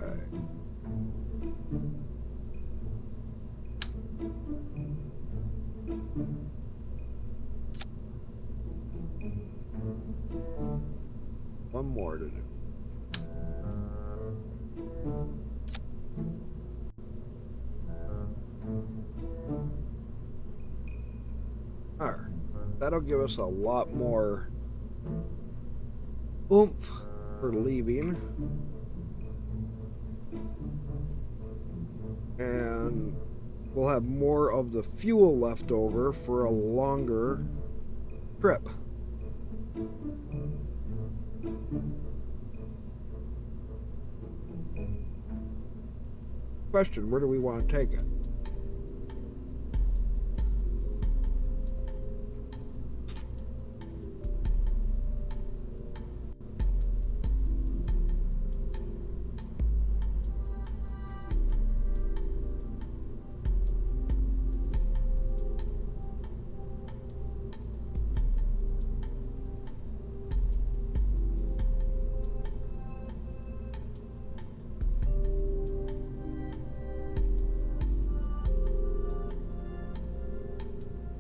One more to do. Alright. That'll give us a lot more oomph for leaving. And we'll have more of the fuel left over for a longer trip. Question, where do we want to take it?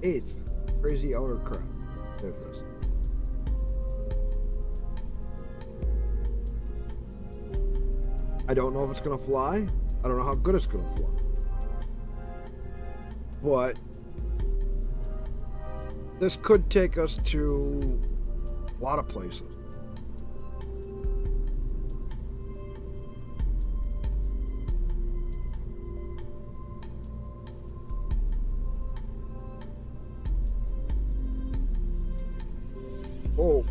Eighth, crazy outer crowd. There it is. I don't know if it's gonna fly. I don't know how good it's gonna fly. But this could take us to a lot of places. Oh.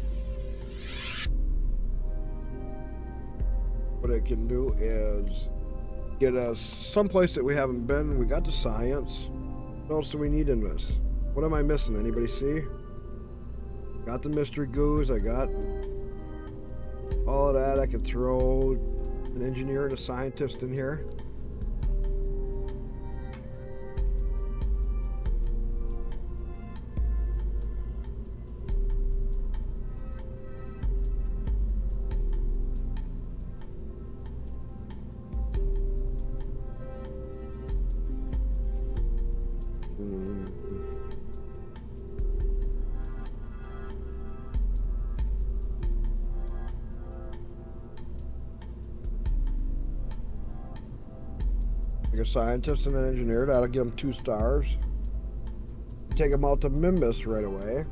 What it can do is get us someplace that we haven't been. We got the science. What else do we need in this? What am I missing? Anybody see? Got the mystery goos. I got all of that. I could throw an engineer and a scientist in here. A scientist and an engineer, that'll give them 2 stars. Take them out to Mimbus right away,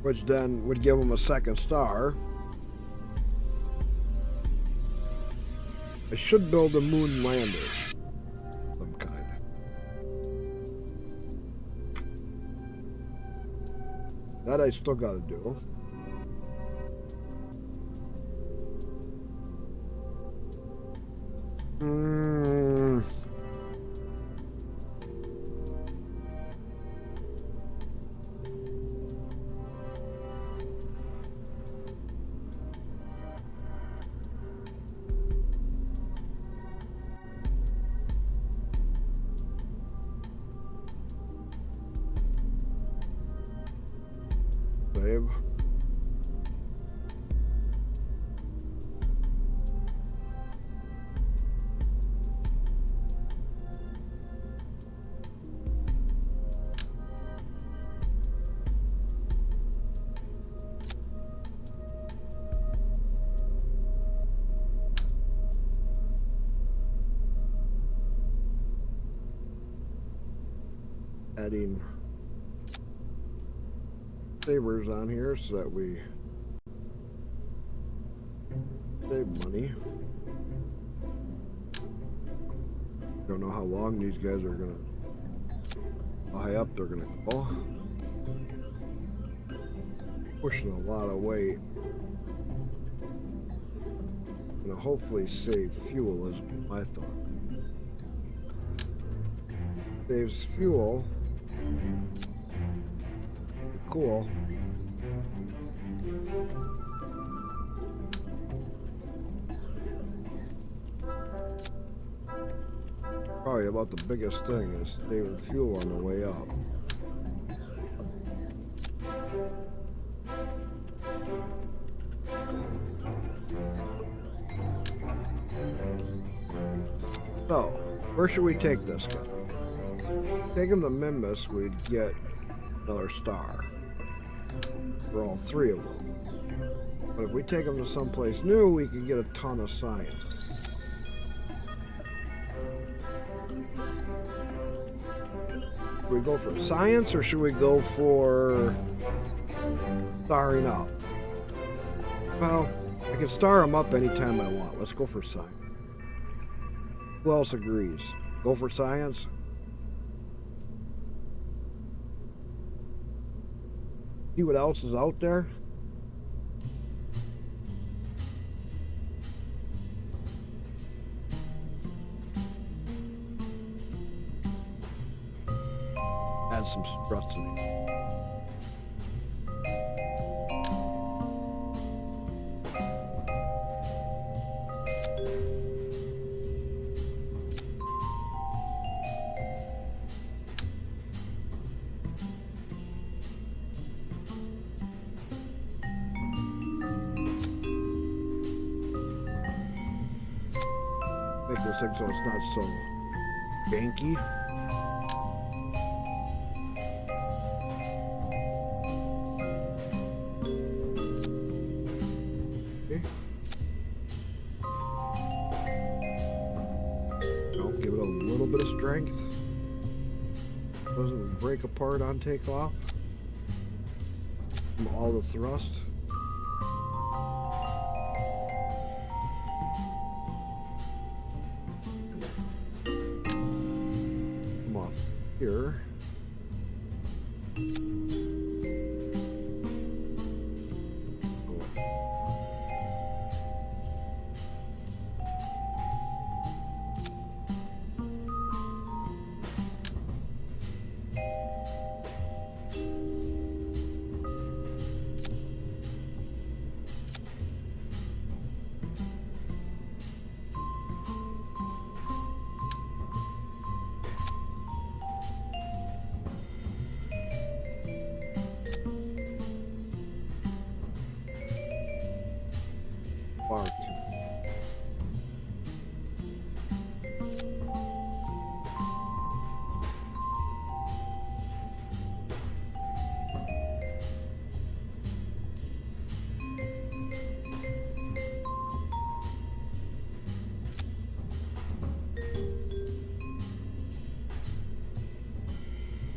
which then would give them a 2nd star. I should build a moon lander of some kind. That I still gotta do. Save. Adding savers on here so that we save money. Don't know how long these guys are gonna, how high up they're gonna go. Pushing a lot of weight. Gonna hopefully save fuel is my thought. Saves fuel. Cool. Probably about the biggest thing is saving fuel on the way up. So, where should we take this guy? Take him to Mimbus, we'd get another star for all three of them. But if we take him to someplace new, we could get a ton of science. Should we go for science or should we go for starring up? Well, I can star him up anytime I want. Let's go for science. Who else agrees? Go for science? See what else is out there? Add some stress to me. Make this thing so it's not so janky. Okay. I'll give it a little bit of strength. Doesn't break apart on takeoff. From all the thrust. Here. Bark.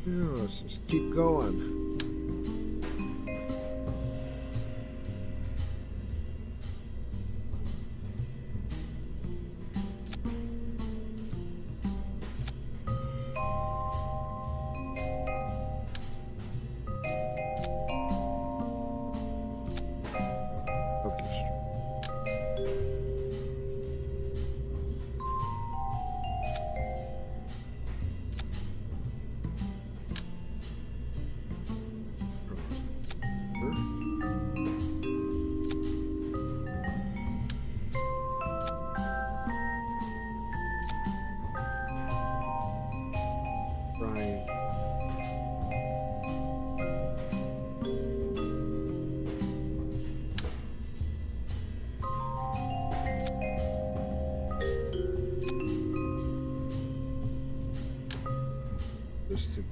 Yeah, let's just keep going. Right. Just to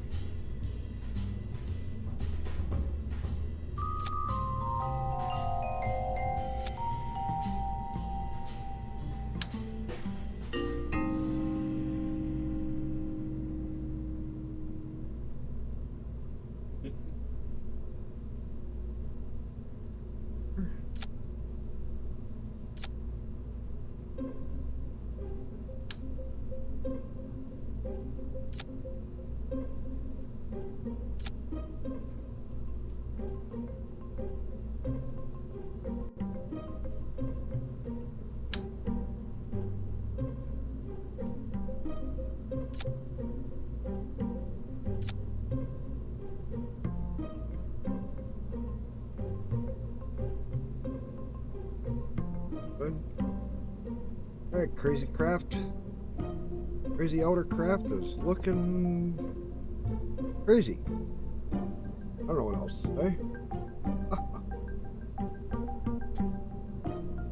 good. Alright, crazy craft. Crazy outer craft is looking crazy. I don't know what else to say.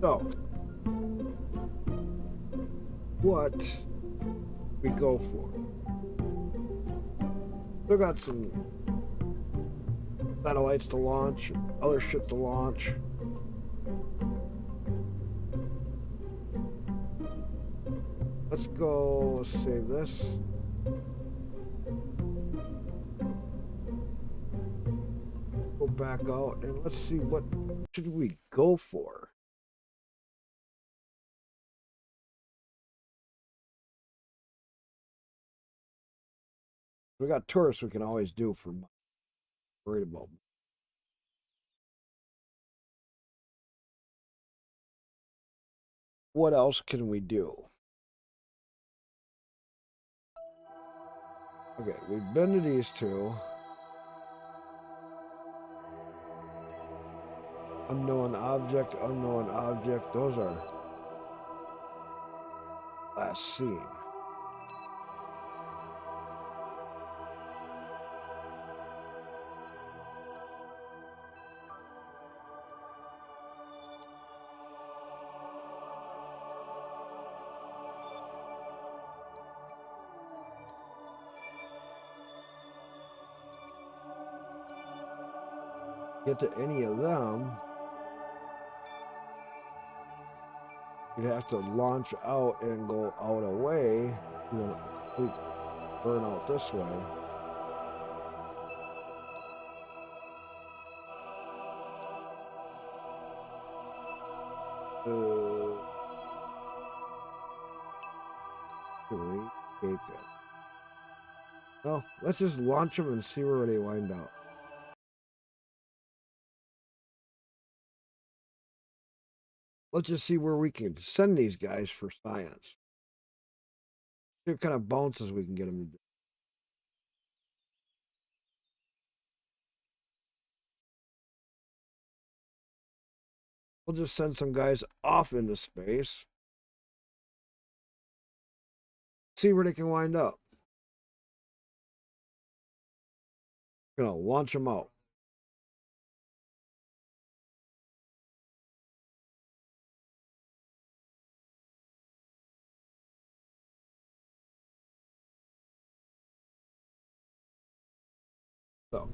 So, what we go for? Still got some satellites to launch, other shit to launch. Let's go, let's save this. Go back out and let's see what should we go for. We got tourists we can always do for money. Worried about them. What else can we do? Okay, we've been to these two. Unknown object, unknown object. Those are last seen. Get to any of them, you'd have to launch out and go out away. You know, complete burn out this way. Take it. Well, let's just launch them and see where they wind up. Let's just see where we can send these guys for science. See what kind of bounces we can get them to do. We'll just send some guys off into space. See where they can wind up. Gonna launch them out. So.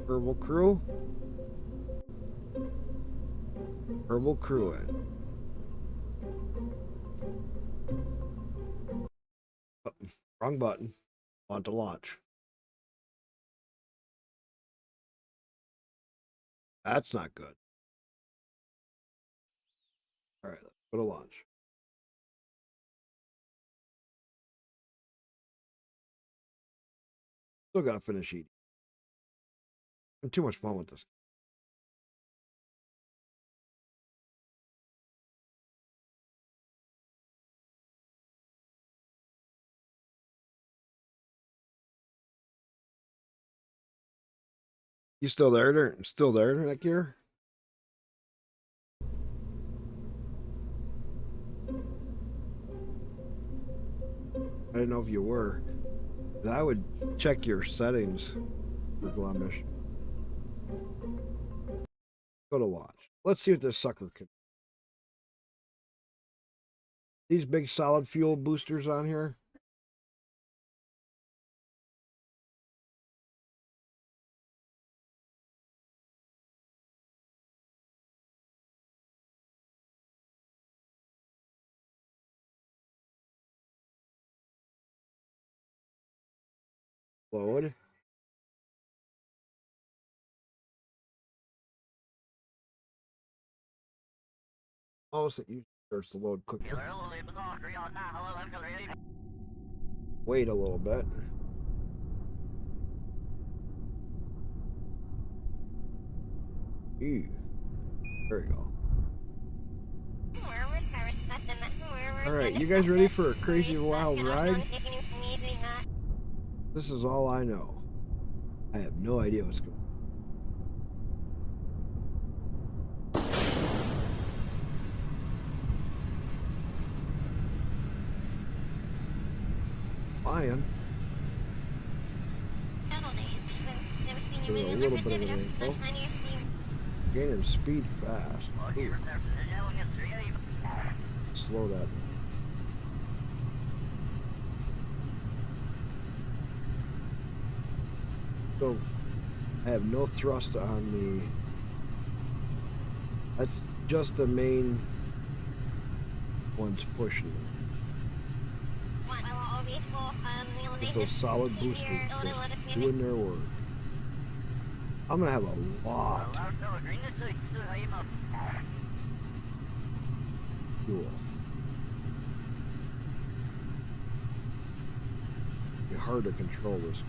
Herbal crew. Herbal crew in. Oh, wrong button. Want to launch. That's not good. All right, let's go to launch. Still gotta finish eating. I'm too much fun with this. You still there? Still there, Nick here? I didn't know if you were. I would check your settings for Glemish. Go to launch. Let's see what this sucker can. These big solid fuel boosters on here. Load. Oh, so you starts to load quickly. Wait a little bit. Ew. There we go. Alright, you guys ready for a crazy wild ride? This is all I know. I have no idea what's going on. Flying. Doing a little bit of an angle. Gaining speed fast. Ooh. Slow that down. So I have no thrust on the. That's just the main ones pushing it. Just those solid boosters just doing their work. I'm gonna have a lot. Cool. Be hard to control this.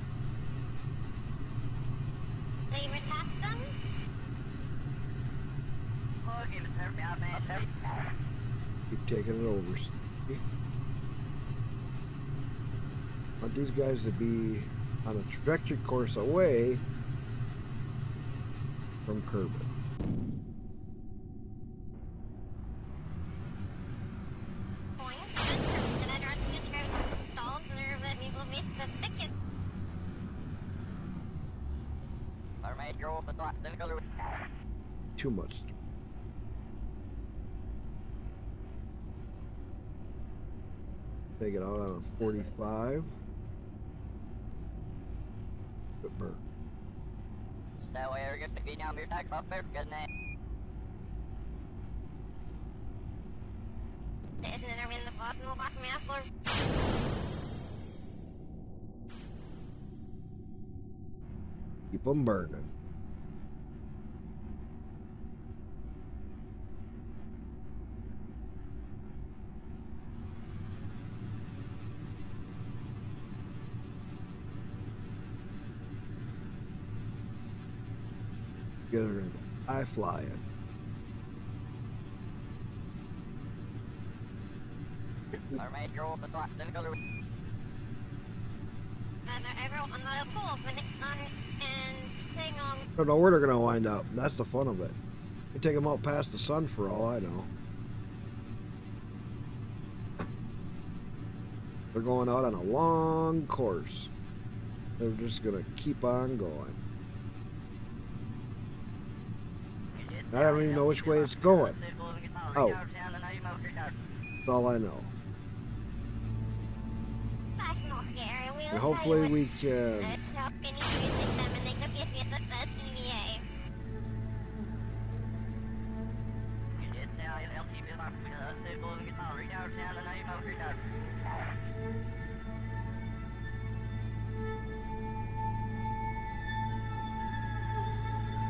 Keep taking it over. See? Want these guys to be on a trajectory course away from Kerbin. Too much. Take it out on a 45. Good bird. Keep them burning. You guys are gonna go high flying. I don't know where they're gonna wind up. That's the fun of it. You take them out past the sun for all I know. They're going out on a long course. They're just gonna keep on going. I don't even know which way it's going. Oh. That's all I know. And hopefully we can.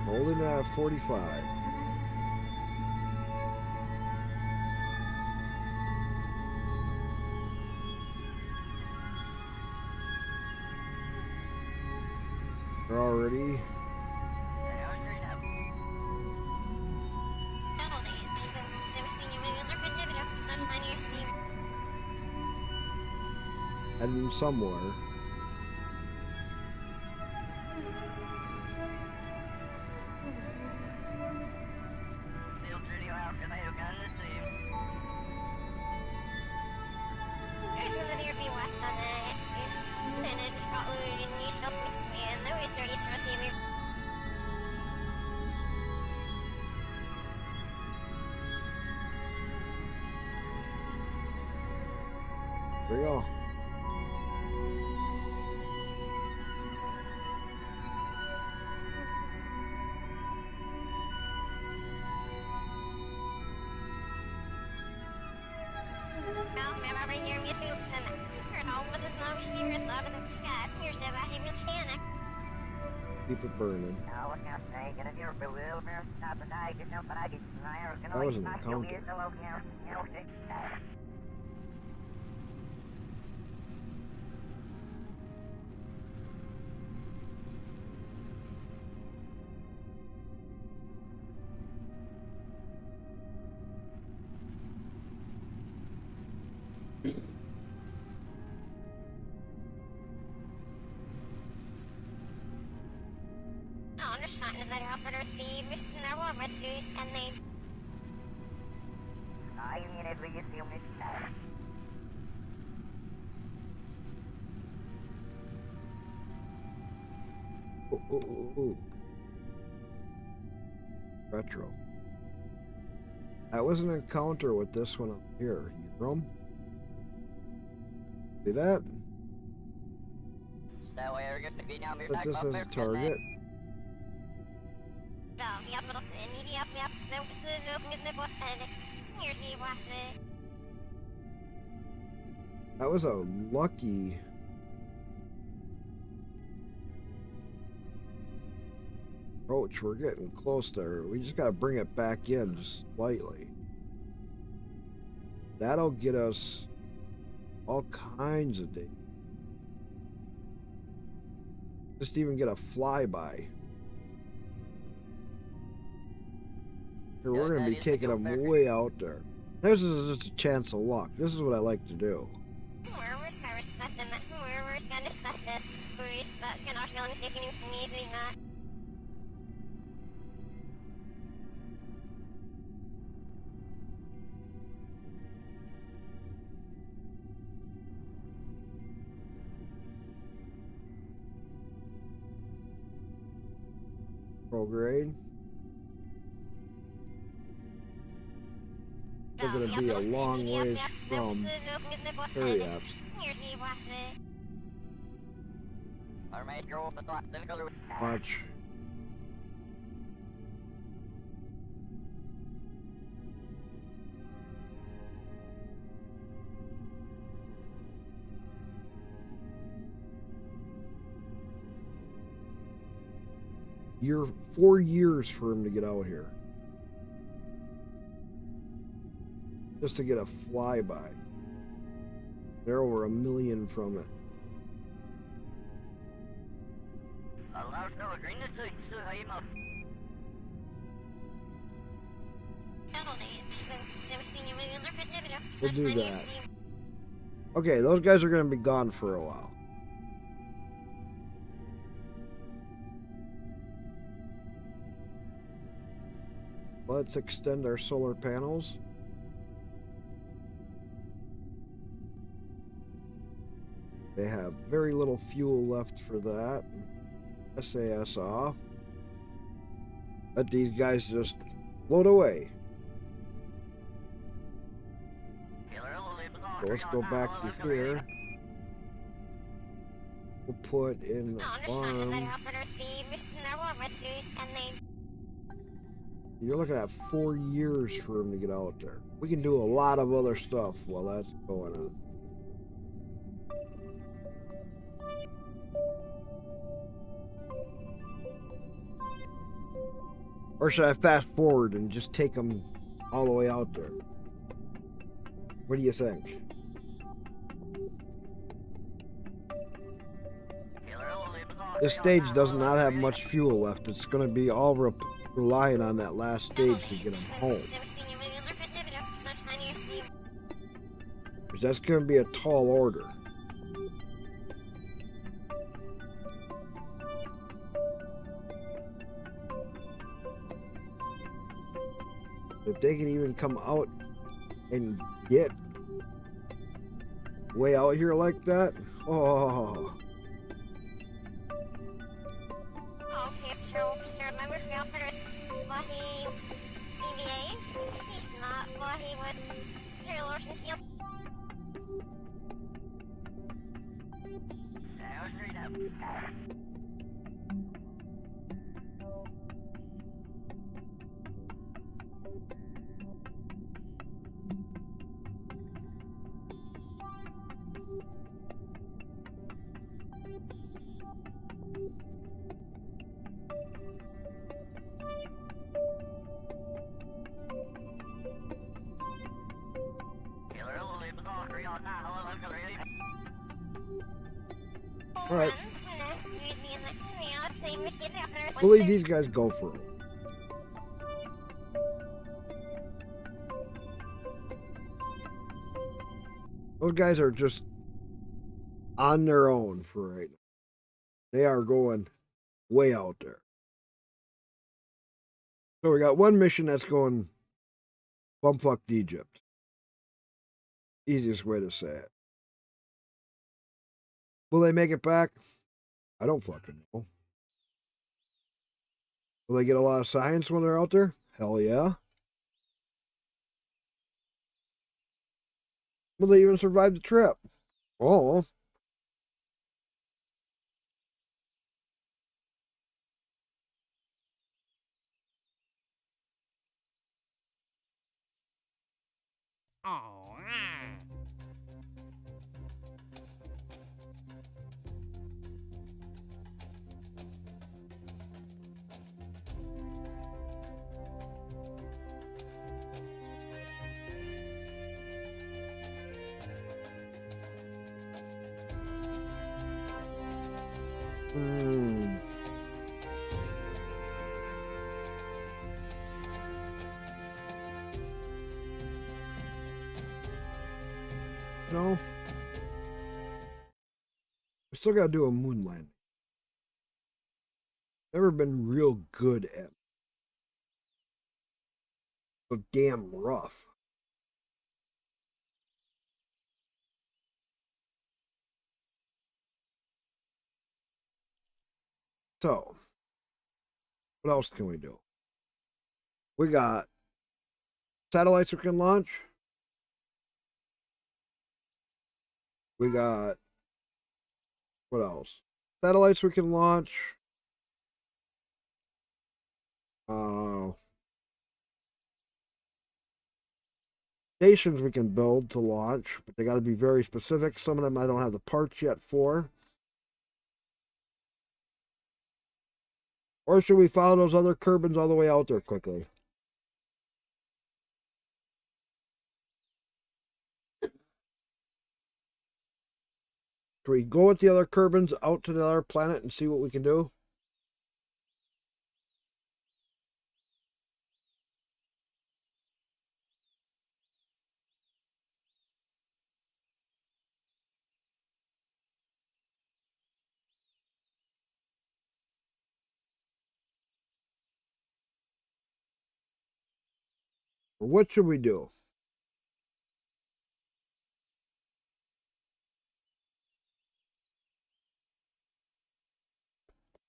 Holding at 45. They're already. Heading somewhere. There we go. Keep it burning. That was an encounter. Oh. Retro. That was an encounter with this one up here. You hear 'em? See that? But this is a target. That was a lucky approach. We're getting close there. We just gotta bring it back in just slightly. That'll get us all kinds of days. Just even get a flyby. Here, we're gonna be taking them way out there. This is just a chance of luck. This is what I like to do. Grade. We're going to be a long ways from Periaps. Watch. You're 4 years for him to get out here. Just to get a flyby. They're over 1 million from it. We'll do that. Okay, those guys are going to be gone for a while. Let's extend our solar panels. They have very little fuel left for that. SAS off. Let these guys just float away. So let's go back to here. We'll put in the farm. You're looking at 4 years for him to get out there. We can do a lot of other stuff while that's going on. Or should I fast forward and just take them all the way out there? What do you think? This stage does not have much fuel left. It's going to be all relying on that last stage to get them home. Because that's going to be a tall order. If they can even come out and get way out here like that, oh. All right. We'll leave these guys go for it. Those guys are just on their own for right now. They are going way out there. So we got one mission that's going bumfuck Egypt. Easiest way to say it. Will they make it back? I don't fucking know. Will they get a lot of science when they're out there? Hell yeah. Will they even survive the trip? Oh. Oh, ah. Hmm. No. We still gotta do a moon landing. Never been real good at it. So damn rough. So, what else can we do? We got satellites we can launch. We got, what else? Satellites we can launch. Stations we can build to launch, but they got to be very specific. Some of them I don't have the parts yet for. Or should we follow those other Kerbins all the way out there quickly? Should we go with the other Kerbins out to the other planet and see what we can do? Or what should we do?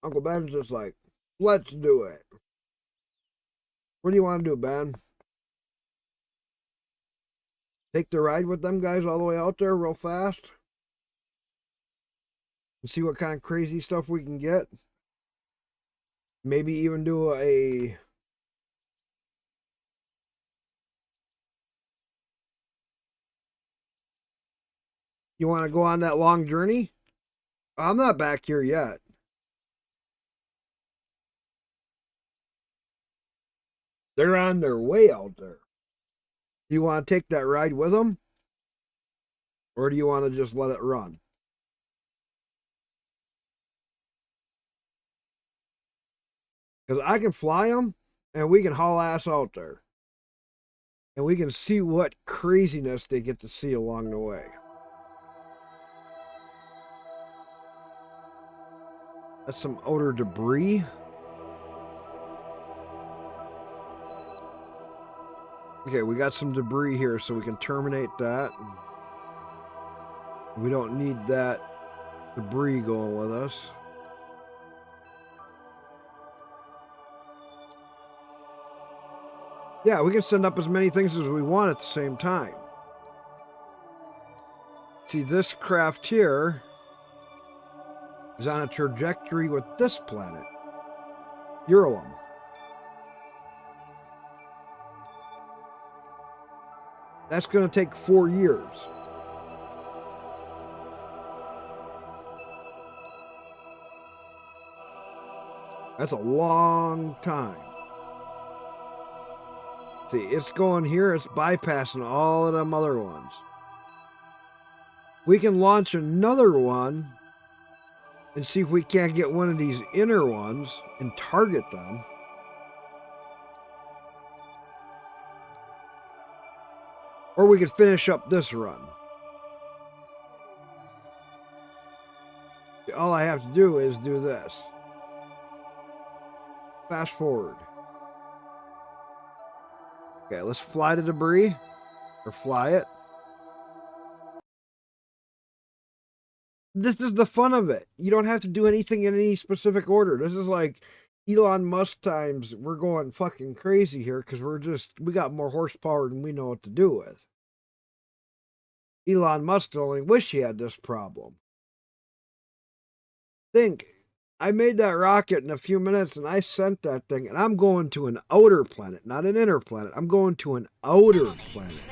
Uncle Ben's just like, let's do it. What do you want to do, Ben? Take the ride with them guys all the way out there real fast? And see what kind of crazy stuff we can get? Maybe even do a... You want to go on that long journey? I'm not back here yet. They're on their way out there. Do you want to take that ride with them? Or do you want to just let it run? Because I can fly them and we can haul ass out there. And we can see what craziness they get to see along the way. That's some outer debris. Okay, we got some debris here, so we can terminate that. We don't need that debris going with us. Yeah, we can send up as many things as we want at the same time. See, this craft here is on a trajectory with this planet, Eurolum. That's going to take 4 years. That's a long time. See, it's going here, it's bypassing all of them other ones. We can launch another one and see if we can't get one of these inner ones and target them. Or we could finish up this run. All I have to do is do this. Fast forward. Okay, let's fly the debris. Or fly it. This is the fun of it. You don't have to do anything in any specific order. This is like Elon Musk times, we're going fucking crazy here because we got more horsepower than we know what to do with. Elon Musk only wish he had this problem. Think, I made that rocket in a few minutes and I sent that thing, and I'm going to an outer planet, not an inner planet. I'm going to an outer planet.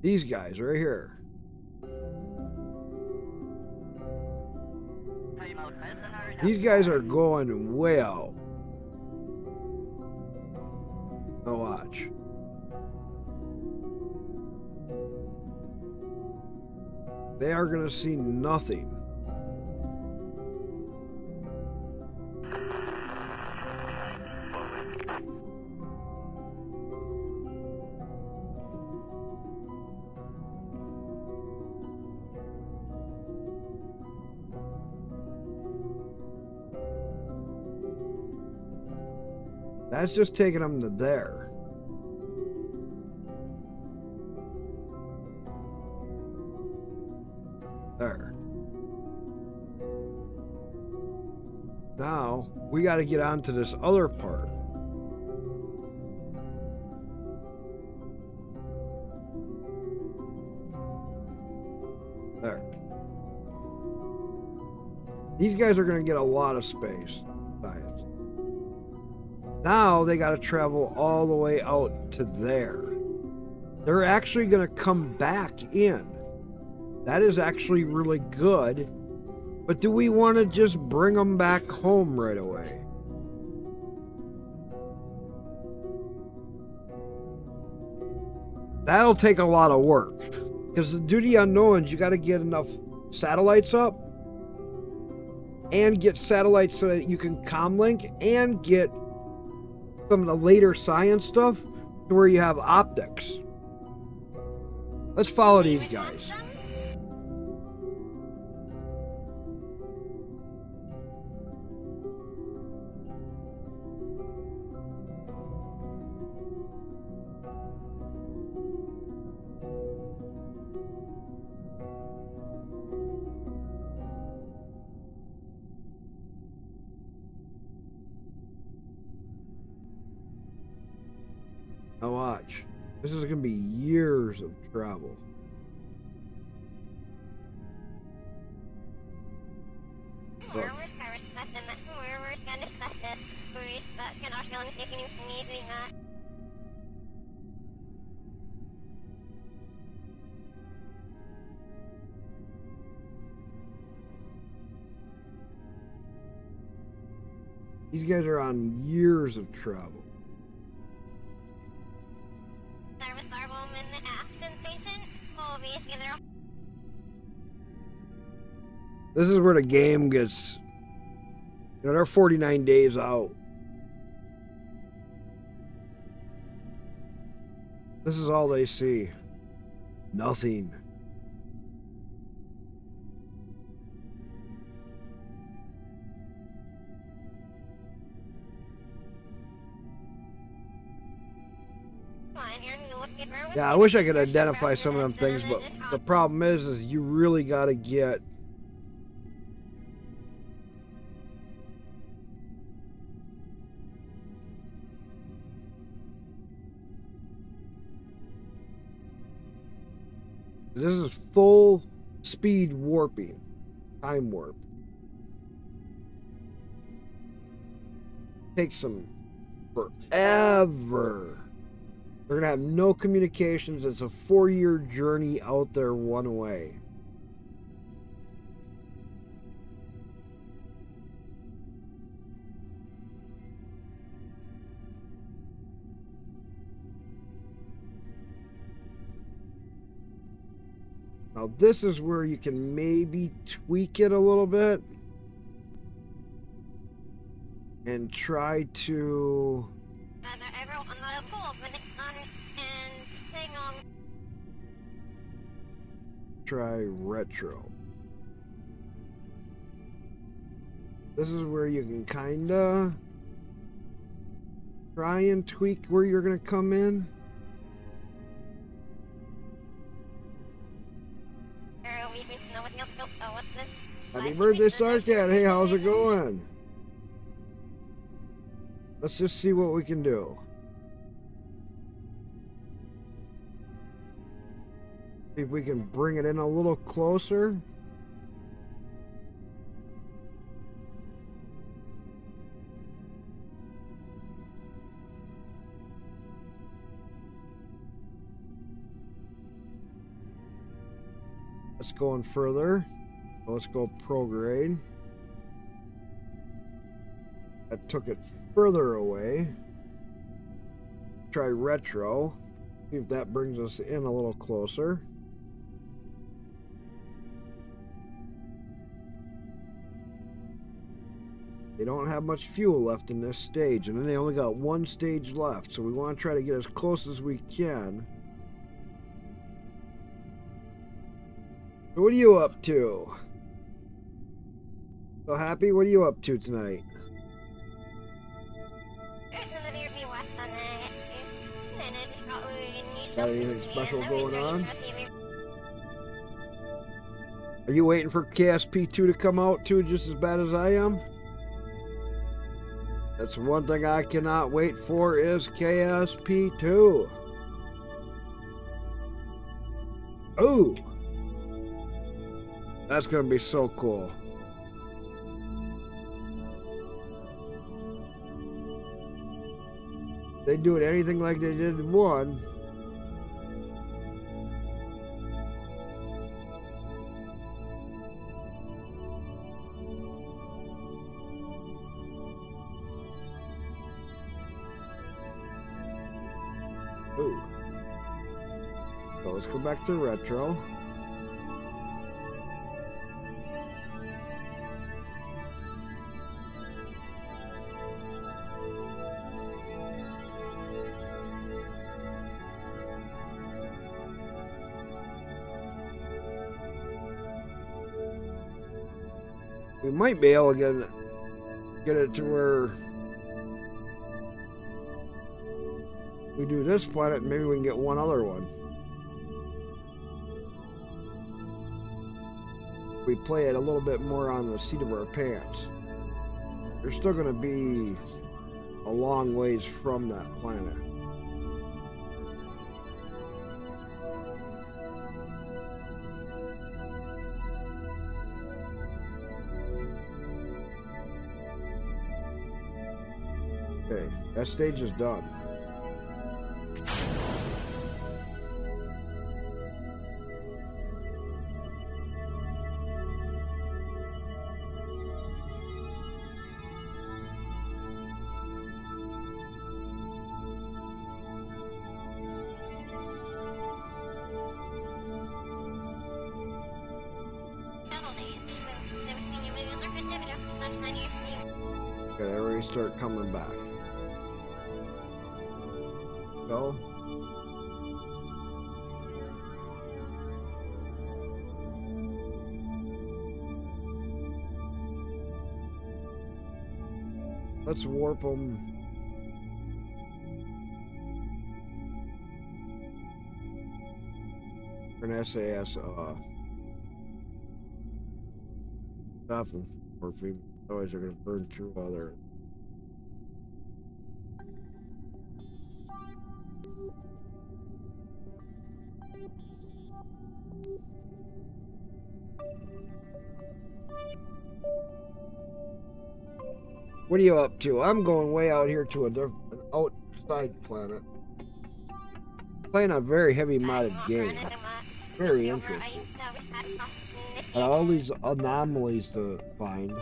These guys right here. These guys are going way out. Now watch. They are going to see nothing. That's just taking them to there. There. Now, we got to get on to this other part. There. These guys are going to get a lot of space. Science. Now they got to travel all the way out to there. They're actually going to come back in. That is actually really good. But do we want to just bring them back home right away? That'll take a lot of work. Because to do the unknowns, you got to get enough satellites up. And get satellites so that you can comlink. And get some of the later science stuff to where you have optics. Let's follow these guys. Now watch. This is going to be years of travel. Look. These guys are on years of travel. This is where the game gets, you know, they're 49 days out. This is all they see. Nothing. Yeah, I wish I could identify some of them things, but the problem is you really got to get this is full speed warping, time warp. Takes them forever. They're gonna have no communications. It's a 4-year journey out there one way. Now this is where you can maybe tweak it a little bit and try to try retro. This is where you can kinda try and tweak where you're gonna come in. Happy birthday, Starcat. Hey, how's it going? Let's just see what we can do. See if we can bring it in a little closer. Let's go in further. Let's go prograde. That took it further away. Try retro. See if that brings us in a little closer. They don't have much fuel left in this stage, and then they only got one stage left, so we want to try to get as close as we can. So what are you up to? So Happy, what are you up to tonight? Got anything special going on? Are you waiting for KSP 2 to come out too, just as bad as I am? That's one thing I cannot wait for is KSP 2. Ooh! That's gonna be so cool. They do it anything like they did in 1. Ooh. So let's go back to retro. We might be able to get it to where we do this planet, and maybe we can get one other one. We play it a little bit more on the seat of our pants. They're still going to be a long ways from that planet. Okay, that stage is done. Okay, they already start coming back. Go. Let's warp them. For an SAS stuff and warping. Otherwise they're gonna burn through other. What are you up to? I'm going way out here to an outside planet. Playing a very heavy modded game. Very interesting. All these anomalies to find.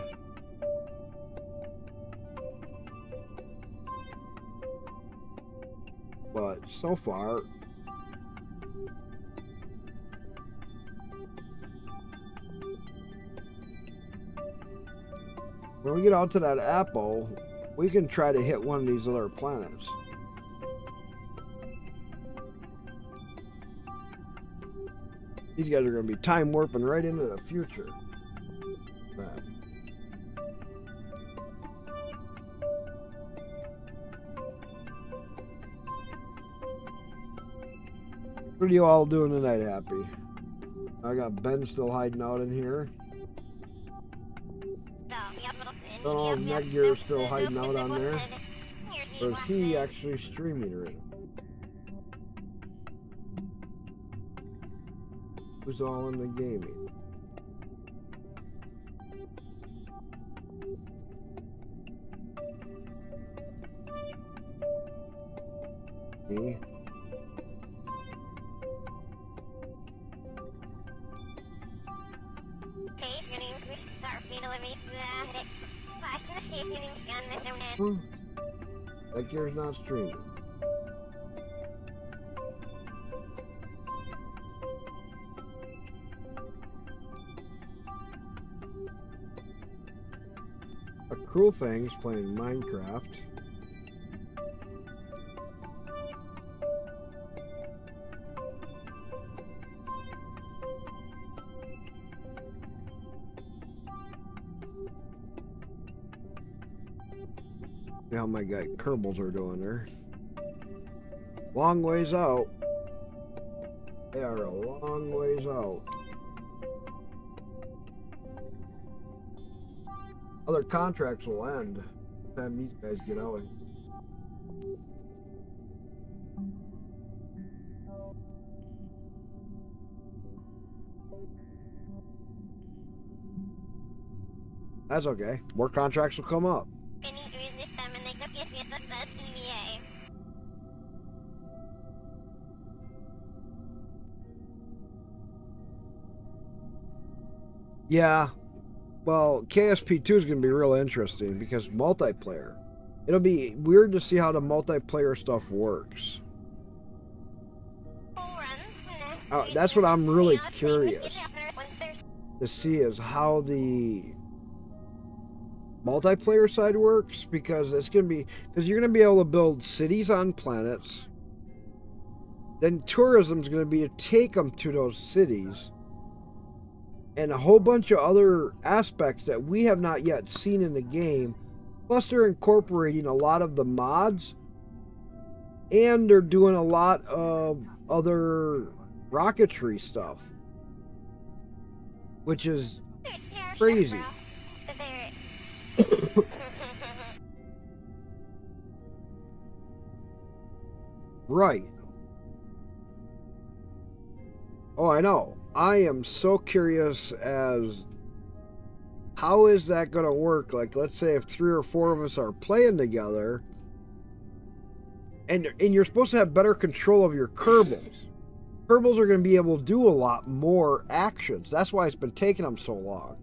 But so far, when we get out to that apple, we can try to hit one of these other planets. These guys are going to be time warping right into the future. Man. What are you all doing tonight, Happy? I got Ben still hiding out in here. Don't know if Netgear is still hiding out on there, or is he actually streaming right now? Who's all in the gaming? Me? Netgear's not streaming. A cool thing is playing Minecraft. See how my guy Kerbals are doing there. Long ways out. They are a long ways out. Other contracts will end by the time these guys get out. That's okay. More contracts will come up. Yeah. Well, KSP 2 is going to be real interesting because multiplayer. It'll be weird to see how the multiplayer stuff works. That's what I'm really curious to see is how the multiplayer side works, because it's going to be, because you're going to be able to build cities on planets. Then tourism is going to be to take them to those cities. And a whole bunch of other aspects that we have not yet seen in the game. Plus, they're incorporating a lot of the mods. And they're doing a lot of other rocketry stuff. Which is crazy. Right. Oh, I know. I am so curious as how is that going to work? Like, let's say if 3 or 4 of us are playing together, and you're supposed to have better control of your Kerbals. Kerbals are going to be able to do a lot more actions. That's why it's been taking them so long,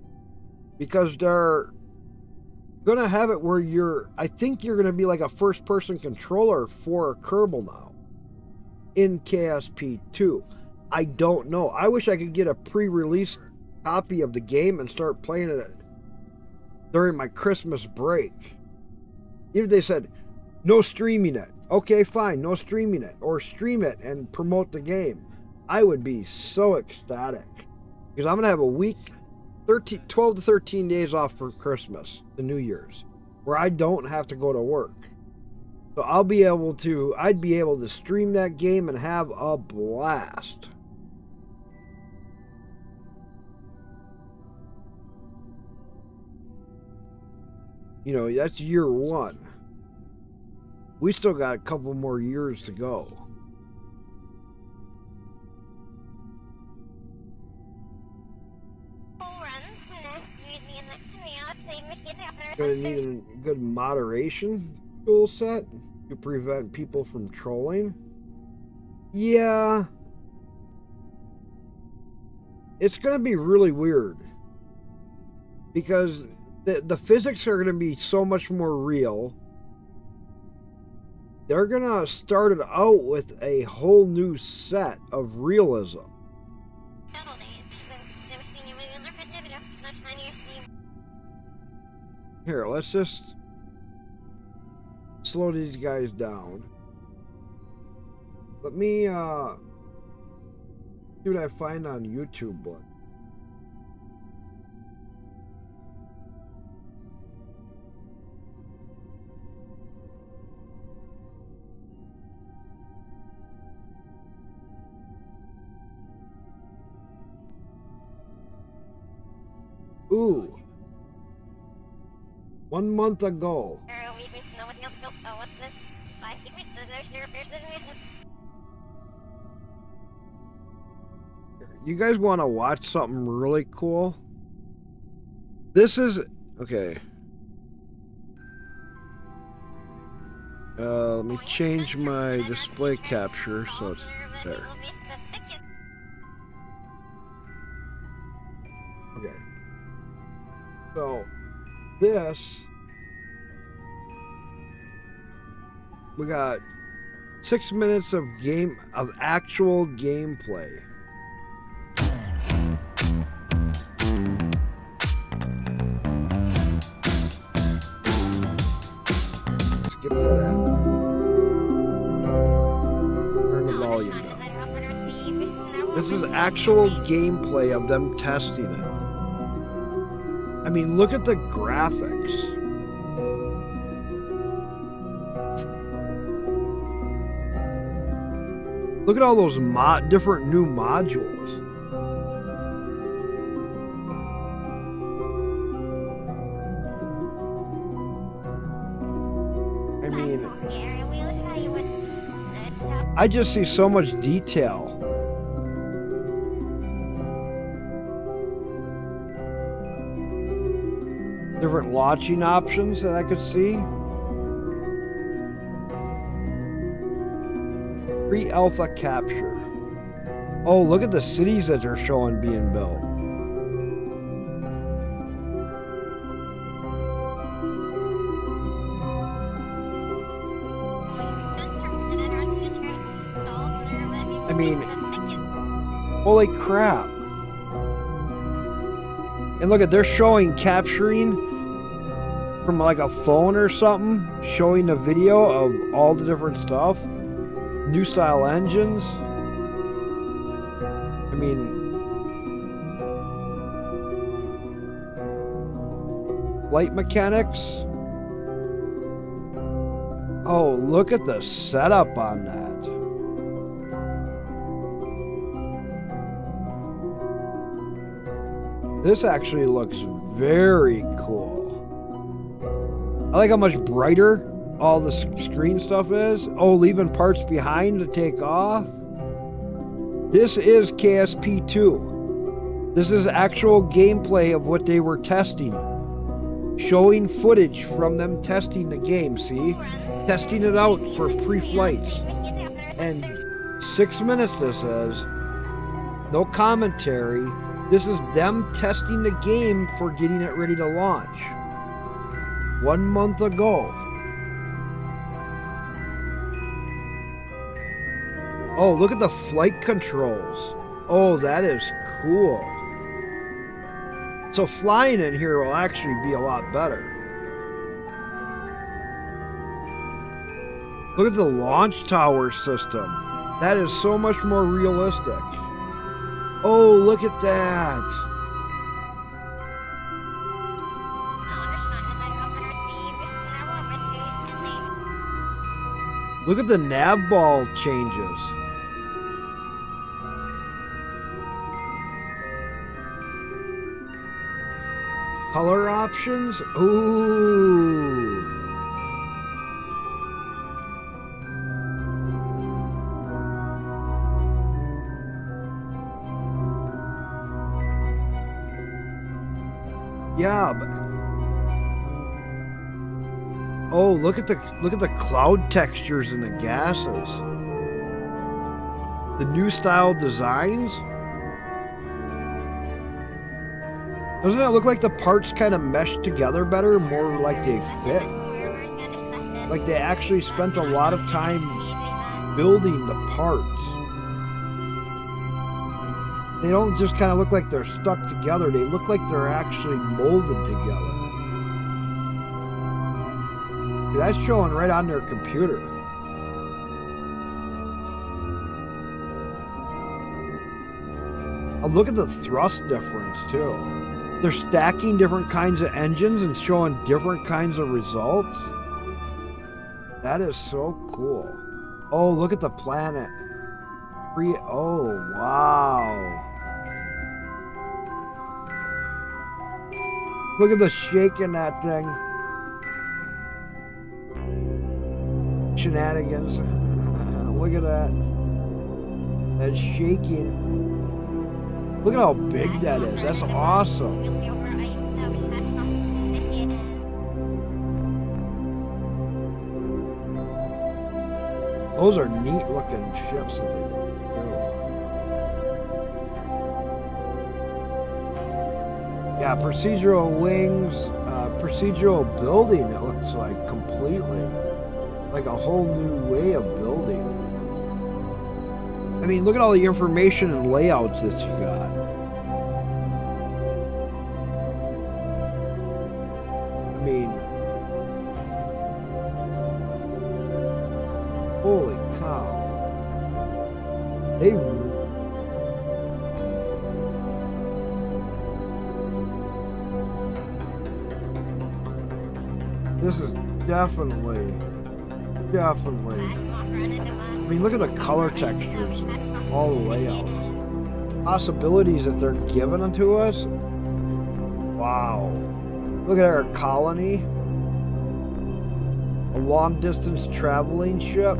because they're going to have it where I think you're going to be like a first-person controller for a Kerbal now in KSP 2. I don't know. I wish I could get a pre-release copy of the game and start playing it during my Christmas break. Even if they said, no streaming it. Okay, fine, no streaming it. Or stream it and promote the game. I would be so ecstatic. Because I'm going to have a week, 12 to 13 days off for Christmas, the New Year's, where I don't have to go to work. So I'd be able to stream that game and have a blast. You know, that's year 1. We still got a couple more years to go. Gonna need a good moderation tool set to prevent people from trolling. Yeah. It's gonna be really weird. Because the physics are going to be so much more real. They're going to start it out with a whole new set of realism. Here, let's just slow these guys down. Let me see what I find on YouTube. But ooh. 1 month ago. What's this? You guys want to watch something really cool? This is okay. Let me change my display capture so it's there. Okay. So this, we got 6 minutes of actual gameplay. Skip that out. Turn the volume down. This is actual gameplay of them testing it. I mean, look at the graphics. Look at all those different new modules. I mean, I just see so much detail. Different launching options that I could see. Pre-alpha capture. Oh, look at the cities that they're showing being built. I mean, holy crap. And look at, they're showing capturing from like a phone or something, showing a video of all the different stuff. New style engines. I mean, flight mechanics. Oh, look at the setup on that. This actually looks very cool. I like how much brighter all the screen stuff is. Oh, leaving parts behind to take off. This is KSP 2. This is actual gameplay of what they were testing. Showing footage from them testing the game, see? Testing it out for pre-flights. And 6 minutes this is. No commentary. This is them testing the game for getting it ready to launch. 1 month ago. Oh, look at the flight controls. Oh, that is cool. So flying in here will actually be a lot better. Look at the launch tower system. That is so much more realistic. Oh, look at that. Look at the nav ball changes. Color options? Ooh. Yeah, but oh, look at the cloud textures and the gases. The new style designs. Doesn't it look like the parts kind of mesh together better, more like they fit? Like they actually spent a lot of time building the parts. They don't just kind of look like they're stuck together. They look like they're actually molded together. That's showing right on their computer. Oh, look at the thrust difference too. They're stacking different kinds of engines and showing different kinds of results. That is so cool. Oh, look at the planet. Oh, wow. Look at the shake in that thing. shenanigans. Look at that. That's shaking. Look at how big that is. That's awesome. Those are neat looking ships that they build. Yeah, procedural wings, procedural building, it looks like completely. Like a whole new way of building. I mean, look at all the information and layouts that you got. I mean, holy cow. This is definitely. I mean, look at the color textures and all the layouts. Possibilities that they're giving unto us. Wow. Look at our colony. A long distance traveling ship.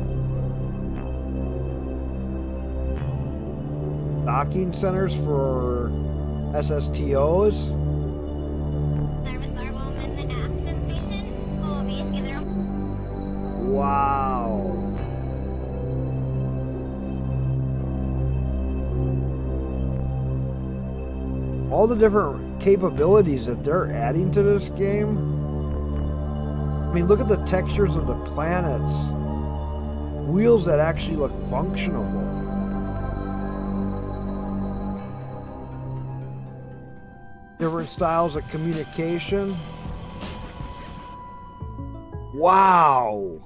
Docking centers for SSTOs. Wow. All the different capabilities that they're adding to this game. I mean, look at the textures of the planets. Wheels that actually look functional. Different styles of communication. Wow.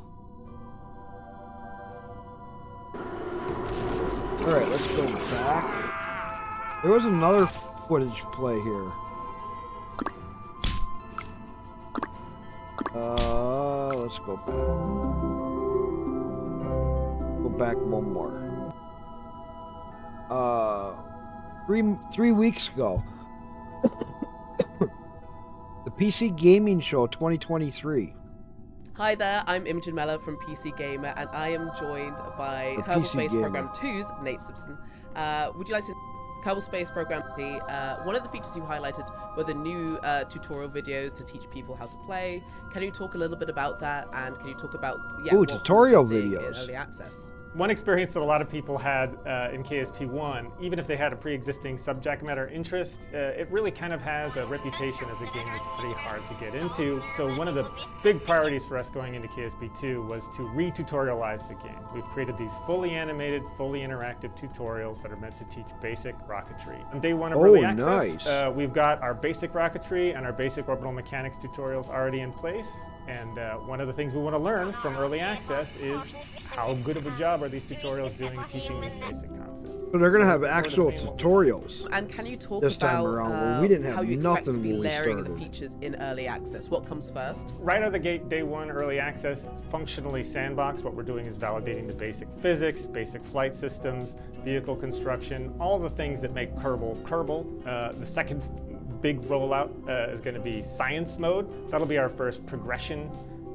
Alright, let's go back. There was another footage play here. Let's go back. Go back one more. Three weeks ago. The PC Gaming Show 2023. Hi there, I'm Imogen Mellor from PC Gamer, and I am joined by Kerbal Space Program 2's Nate Simpson. Would you like to... Kerbal Space Program 2, one of the features you highlighted were the new tutorial videos to teach people how to play. Can you talk a little bit about that, and can you talk about... Ooh, tutorial videos. In early access? One experience that a lot of people had in KSP1, even if they had a pre-existing subject matter interest, it really kind of has a reputation as a game that's pretty hard to get into. So one of the big priorities for us going into KSP2 was to re-tutorialize the game. We've created these fully animated, fully interactive tutorials that are meant to teach basic rocketry. On day one of early access, nice. We've got our basic rocketry and our basic orbital mechanics tutorials already in place. And one of the things we want to learn from early access is how good of a job are these tutorials doing teaching these basic concepts. So they're going to have actual tutorials. And can you talk this time about around, where we didn't have how you expect to be when we layering started. the features in early access? What comes first? Right out of the gate, day one, early access, it's functionally sandbox. What we're doing is validating the basic physics, basic flight systems, vehicle construction, all the things that make Kerbal Kerbal. The second big rollout is going to be science mode. That'll be our first progression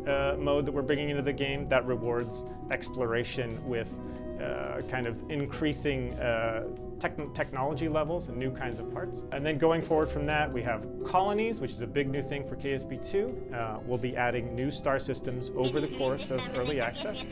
mode that we're bringing into the game that rewards exploration with kind of increasing technology levels and new kinds of parts. And then going forward from that, we have colonies, which is a big new thing for KSP2. We'll be adding new star systems over the course of early access.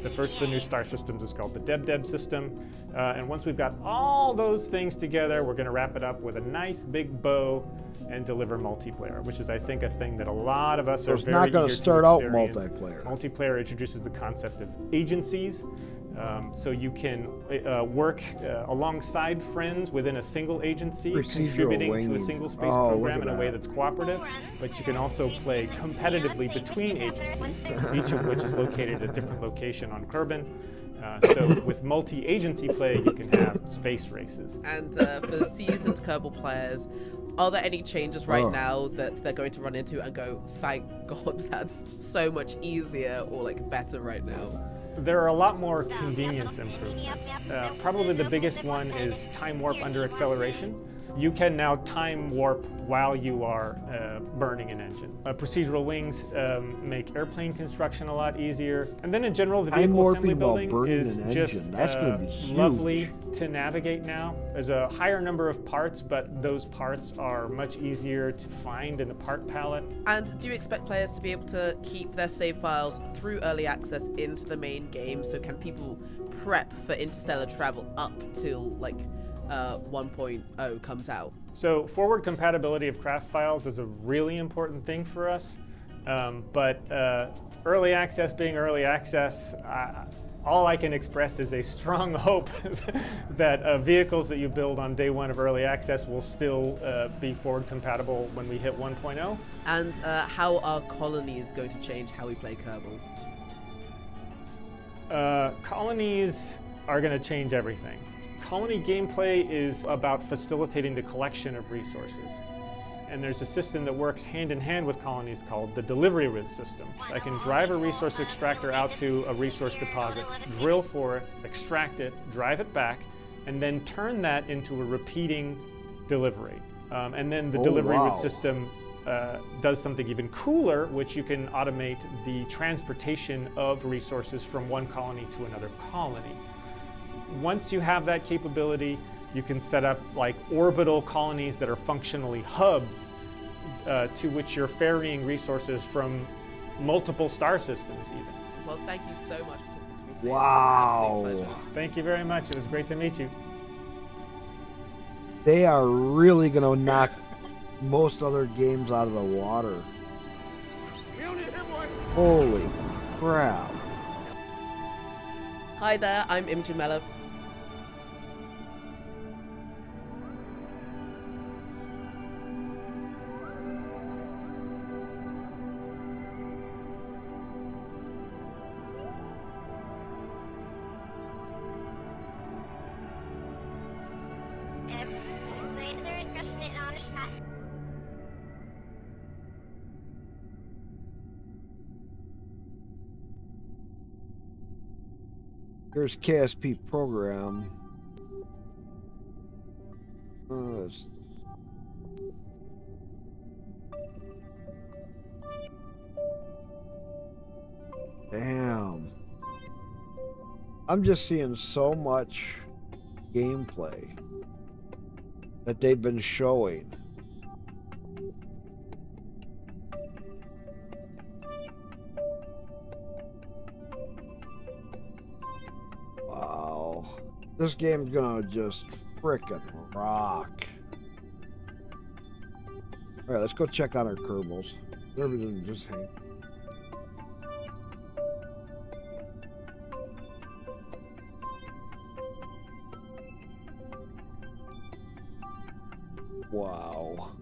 The first of the new star systems is called the Deb system. And once we've got all those things together, we're going to wrap it up with a nice big bow and deliver multiplayer, which is, I think, a thing that a lot of us are very eager to experience. It's not going to start out multiplayer. Multiplayer introduces the concept of agencies. So you can work alongside friends within a single agency, contributing to a single space program in a way that's cooperative, but you can also play competitively between agencies, each of which is located at a different location on Kerbin. So with multi-agency play, you can have space races. And for seasoned Kerbal players, are there any changes right now that they're going to run into and go, thank God, that's so much easier or like better right now? There are a lot more convenience improvements. Probably the biggest one is time warp under acceleration. you can now time warp while you are burning an engine. Procedural wings make airplane construction a lot easier. And then in general, the vehicle assembly building is just lovely to navigate now. There's a higher number of parts, but those parts are much easier to find in the part palette. And do you expect players to be able to keep their save files through early access into the main game? So can people prep for interstellar travel up till like 1.0 comes out? So forward compatibility of craft files is a really important thing for us, but early access being early access, all I can express is a strong hope that vehicles that you build on day one of early access will still be forward compatible when we hit 1.0. And how are colonies going to change how we play Kerbal? Colonies are going to change everything. Colony gameplay is about facilitating the collection of resources. And there's a system that works hand in hand with colonies called the delivery route system. I can drive a resource extractor out to a resource deposit, drill for it, extract it, drive it back, and then turn that into a repeating delivery. And then the delivery route system does something even cooler, which you can automate the transportation of resources from one colony to another colony. Once you have that capability, you can set up like orbital colonies that are functionally hubs to which you're ferrying resources from multiple star systems even. Well, thank you so much for talking to me today. Wow. It's been an absolute pleasure. Thank you very much. It was great to meet you. They are really going to knock most other games out of the water. Holy crap. Hi there, I'm Imogen Mellor. Here's KSP program. Damn. I'm just seeing so much gameplay that they've been showing. Wow. This game's gonna just frickin' rock. Alright, let's go check on our Kerbals. Everything just hang. Wow.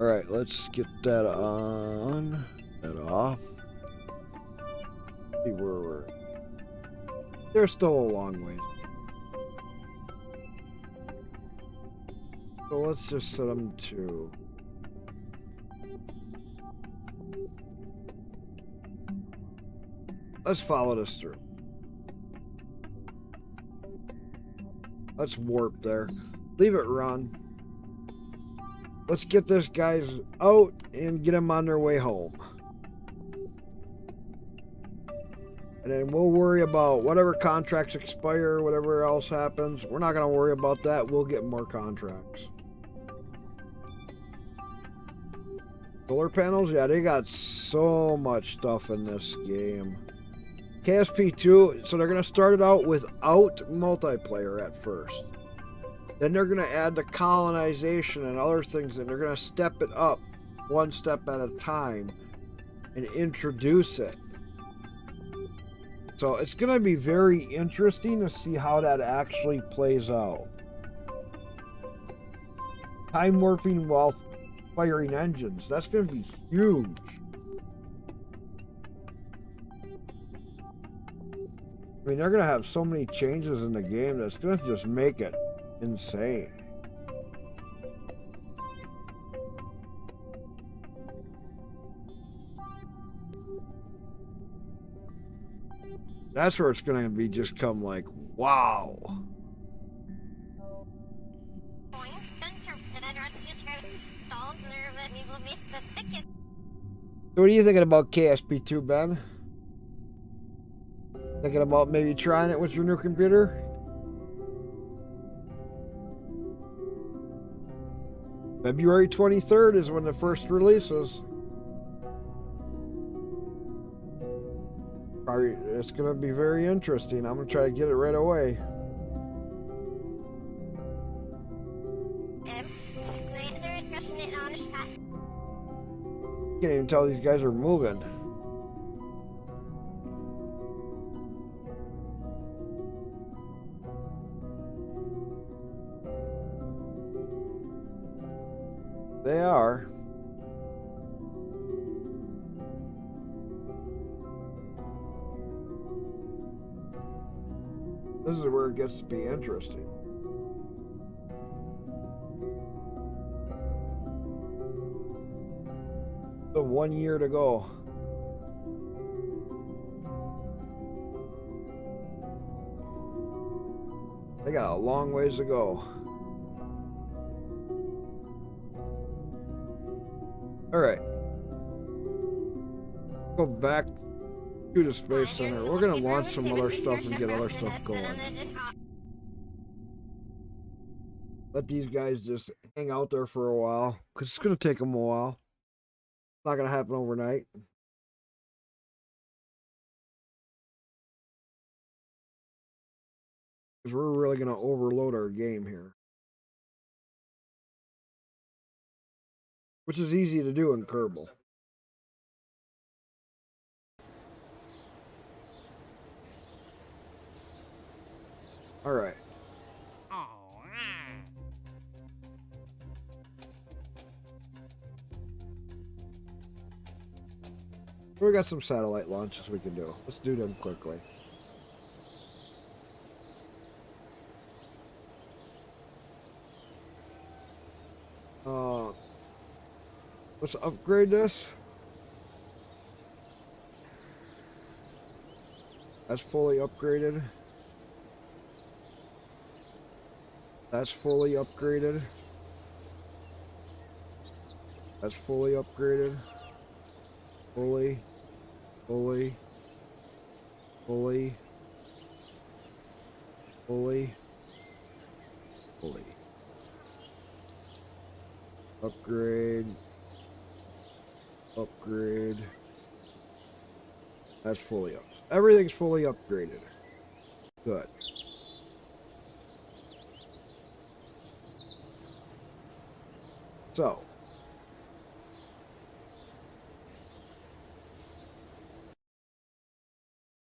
Alright, let's get that on. That off. See where we're. They're still a long way. So let's just set them to. Let's follow this through. Let's warp there. Leave it run. Let's get this guys out and get them on their way home. And then we'll worry about whatever contracts expire, whatever else happens. We're not going to worry about that. We'll get more contracts. Solar panels? Yeah, they got so much stuff in this game. KSP 2, so they're going to start it out without multiplayer at first. Then they're going to add the colonization and other things, and they're going to step it up one step at a time and introduce it. So it's going to be very interesting to see how that actually plays out. Time warping while firing engines. That's going to be huge. I mean, they're going to have so many changes in the game that's going to just make it insane. That's where it's going to be just come like, wow. Point. So what are you thinking about KSP2, Ben? Thinking about maybe trying it with your new computer? February 23rd is when the first releases. It's going to be very interesting. I'm going to try to get it right away. Can't even tell these guys are moving. They are. This is where it gets to be interesting. So 1 year to go. They got a long ways to go. All right. Go back to the Space Center. We're going to launch some other stuff and get other stuff going. Let these guys just hang out there for a while, because it's going to take them a while. It's not going to happen overnight. Because we're really going to overload our game here. Which is easy to do in Kerbal. All right. Oh, We got some satellite launches we can do. Let's do them quickly. Let's upgrade this. That's fully upgraded. That's fully upgraded. That's fully upgraded. Fully. Fully. Fully. Fully. Fully. Upgrade. Upgrade. That's fully up. Everything's fully upgraded. Good. So.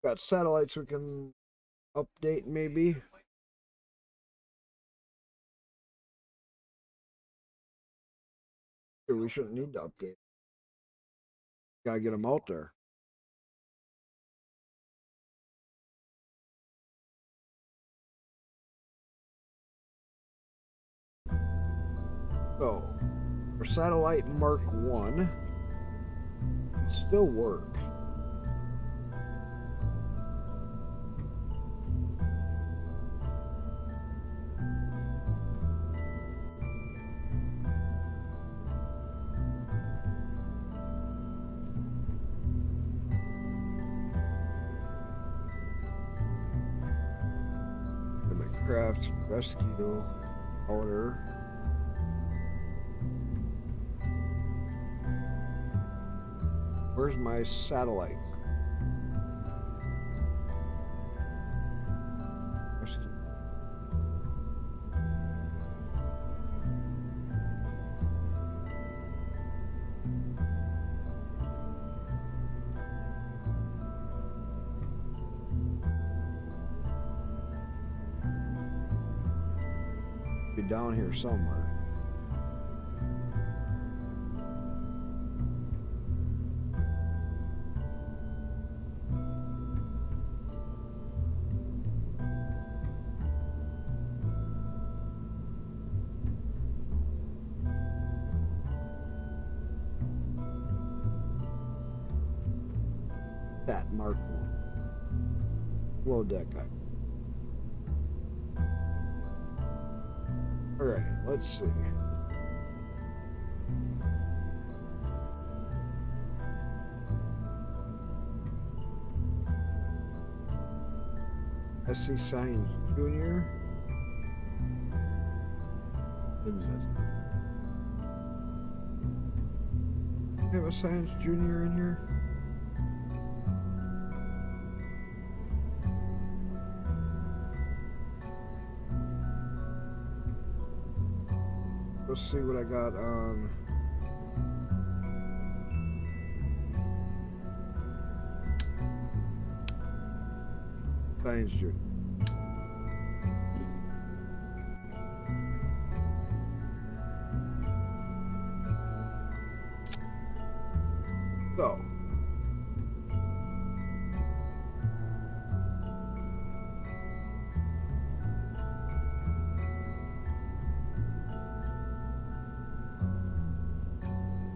Got satellites we can update maybe. We shouldn't need to update. Gotta get them out there. So, for satellite Mark 1, it still works. Craft, rescue, order. Where's my satellite? Rescue. Be down here somewhere. That Mark 1. Load that guy. Alright, let's see. SC Science Junior. What is this? We have a Science Junior in here? Let's see what I got on. Science Junior. So.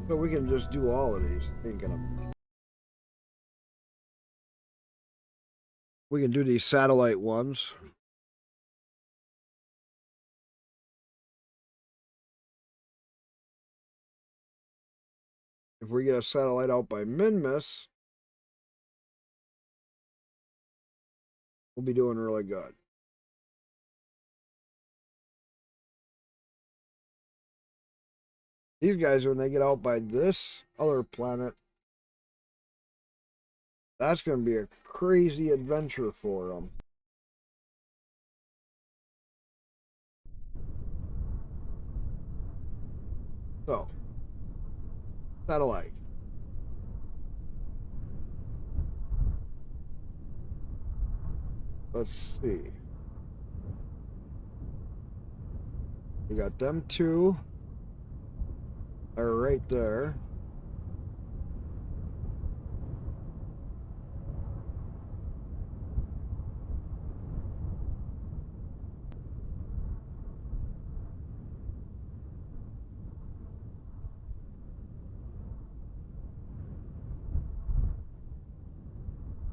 So we can just do all of these. Ain't gonna. We can do these satellite ones. If we get a satellite out by Minmus, we'll be doing really good. These guys, when they get out by this other planet, that's going to be a crazy adventure for them. So, satellite. Let's see. We got them two. They're right there.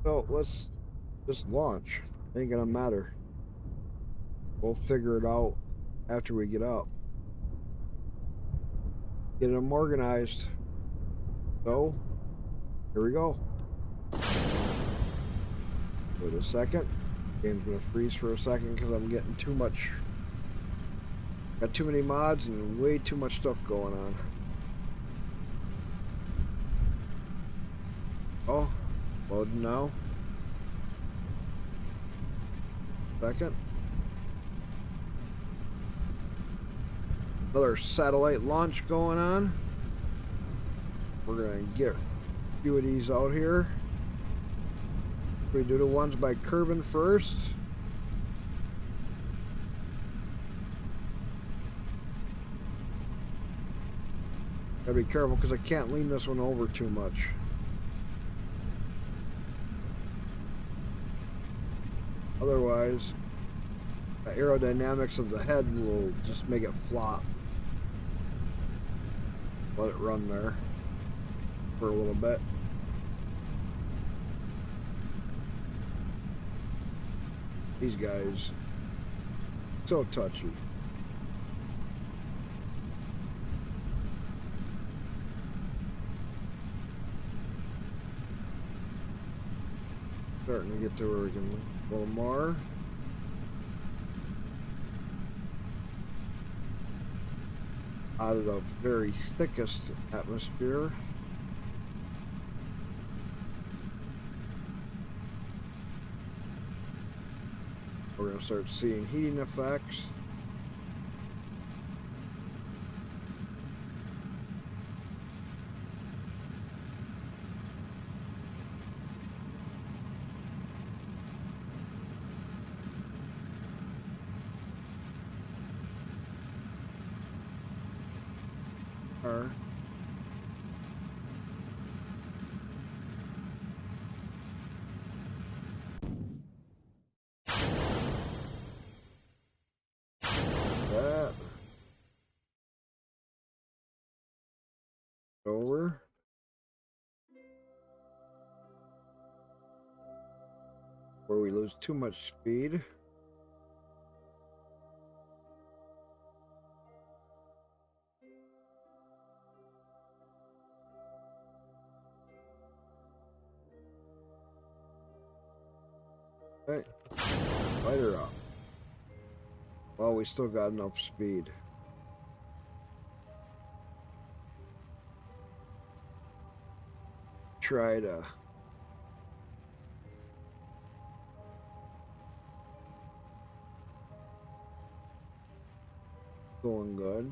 So let's just launch. Ain't gonna matter. We'll figure it out after we get up. Get them organized. So, here we go. Wait a second. Game's gonna freeze for a second because I'm getting too much. Got too many mods and way too much stuff going on. Oh, loading now. Second. Another satellite launch going on. We're gonna get a few of these out here. We do the ones by Kerbin first. Gotta be careful because I can't lean this one over too much. Otherwise, the aerodynamics of the head will just make it flop. Let it run there for a little bit. These guys, so touchy. Starting to get to where we can a little more. Out of the very thickest atmosphere. We're going to start seeing heating effects. That over. Where we lose too much speed. Okay. Lighter up. Well, we still got enough speed. Try to going good.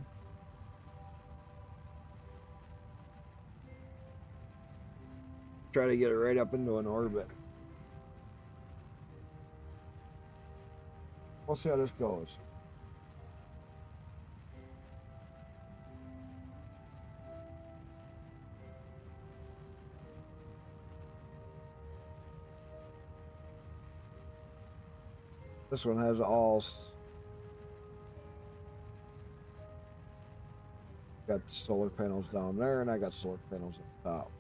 Try to get it right up into an orbit. We'll see how this goes. This one has all got the solar panels down there, and I got solar panels up top.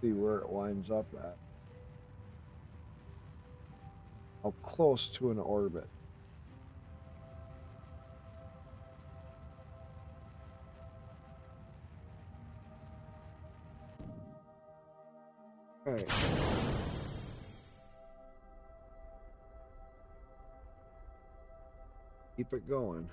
See where it winds up at. How close to an orbit. Okay. Keep it going.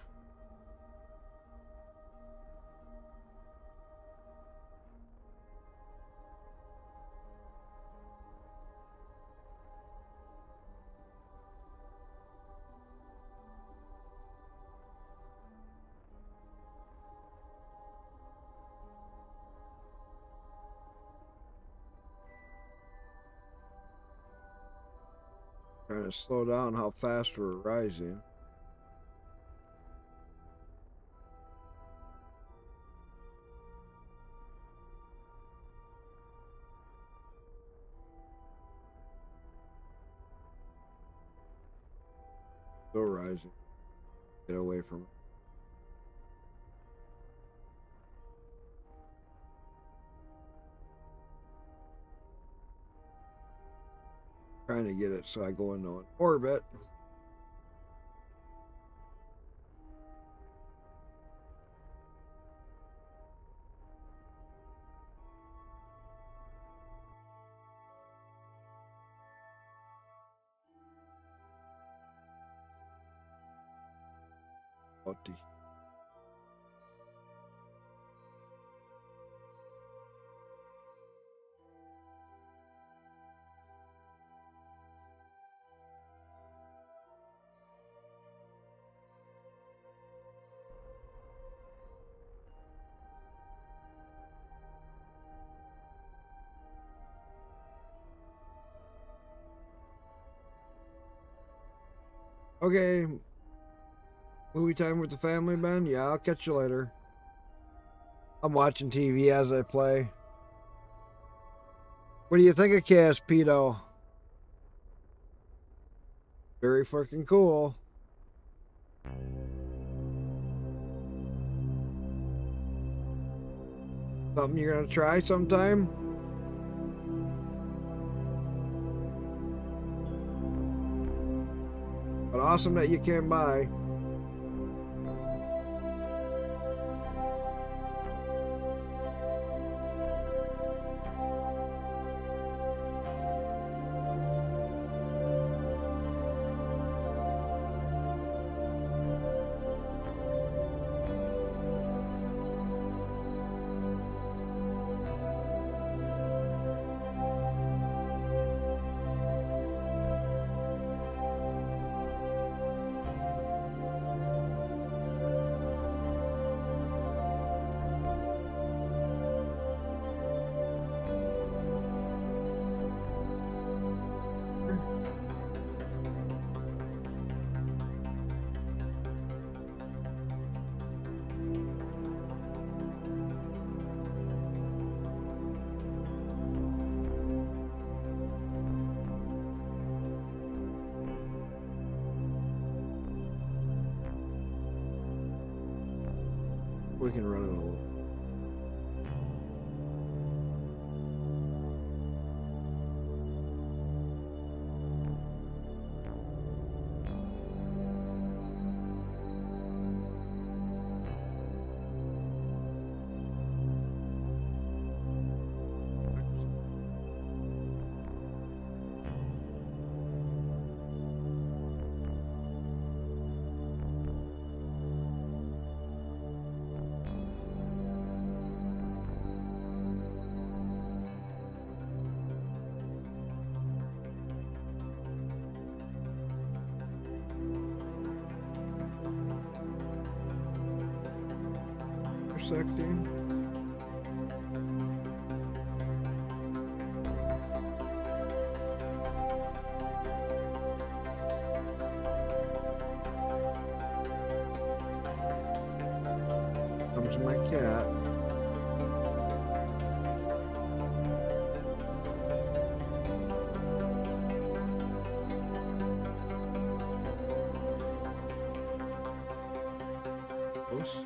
Trying to slow down how fast we're rising. Still rising. Get away from it. Trying to get it so I go into an orbit. About okay. Movie time with the family, Ben? Yeah, I'll catch you later. I'm watching TV as I play. What do you think of KSP, though? Very fucking cool. Something you're gonna try sometime? But awesome that you came by. We can run it a little. intersecting. Comes my cat. Close.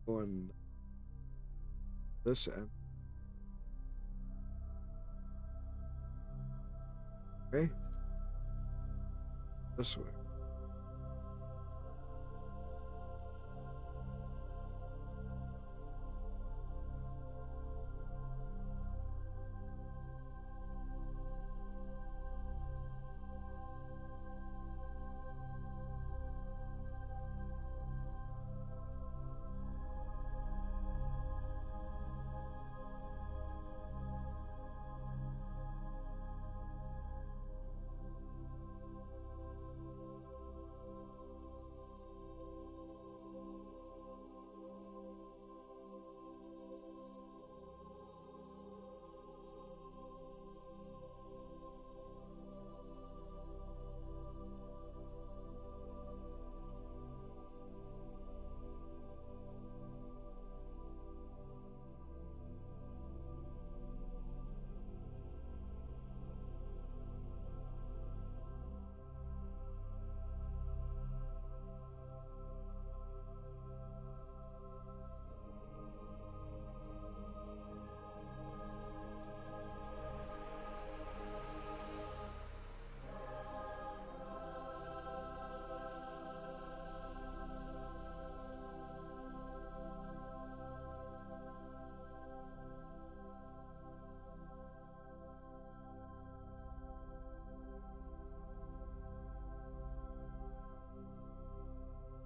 Going this end. Okay. This way.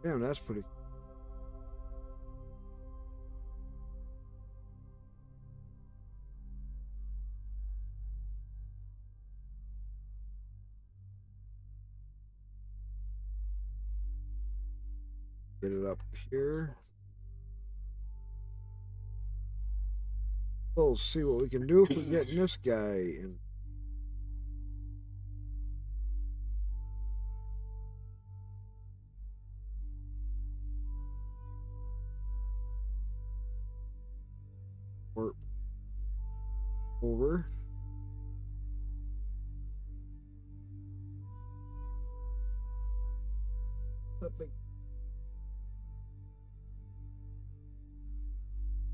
Damn, that's pretty. Get it up here. We'll see what we can do for getting this guy in. Or over.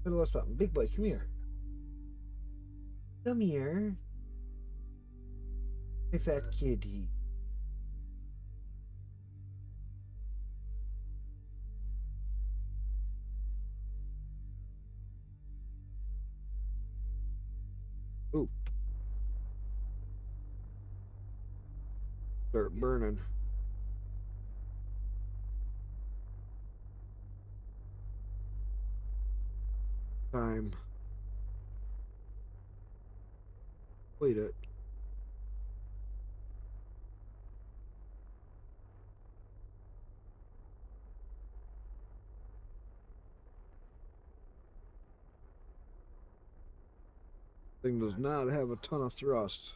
Middle of something. Big boy, come here. Come here. Hey, fat kitty. Ooh. Start burning. Time. Complete it. Thing does not have a ton of thrust.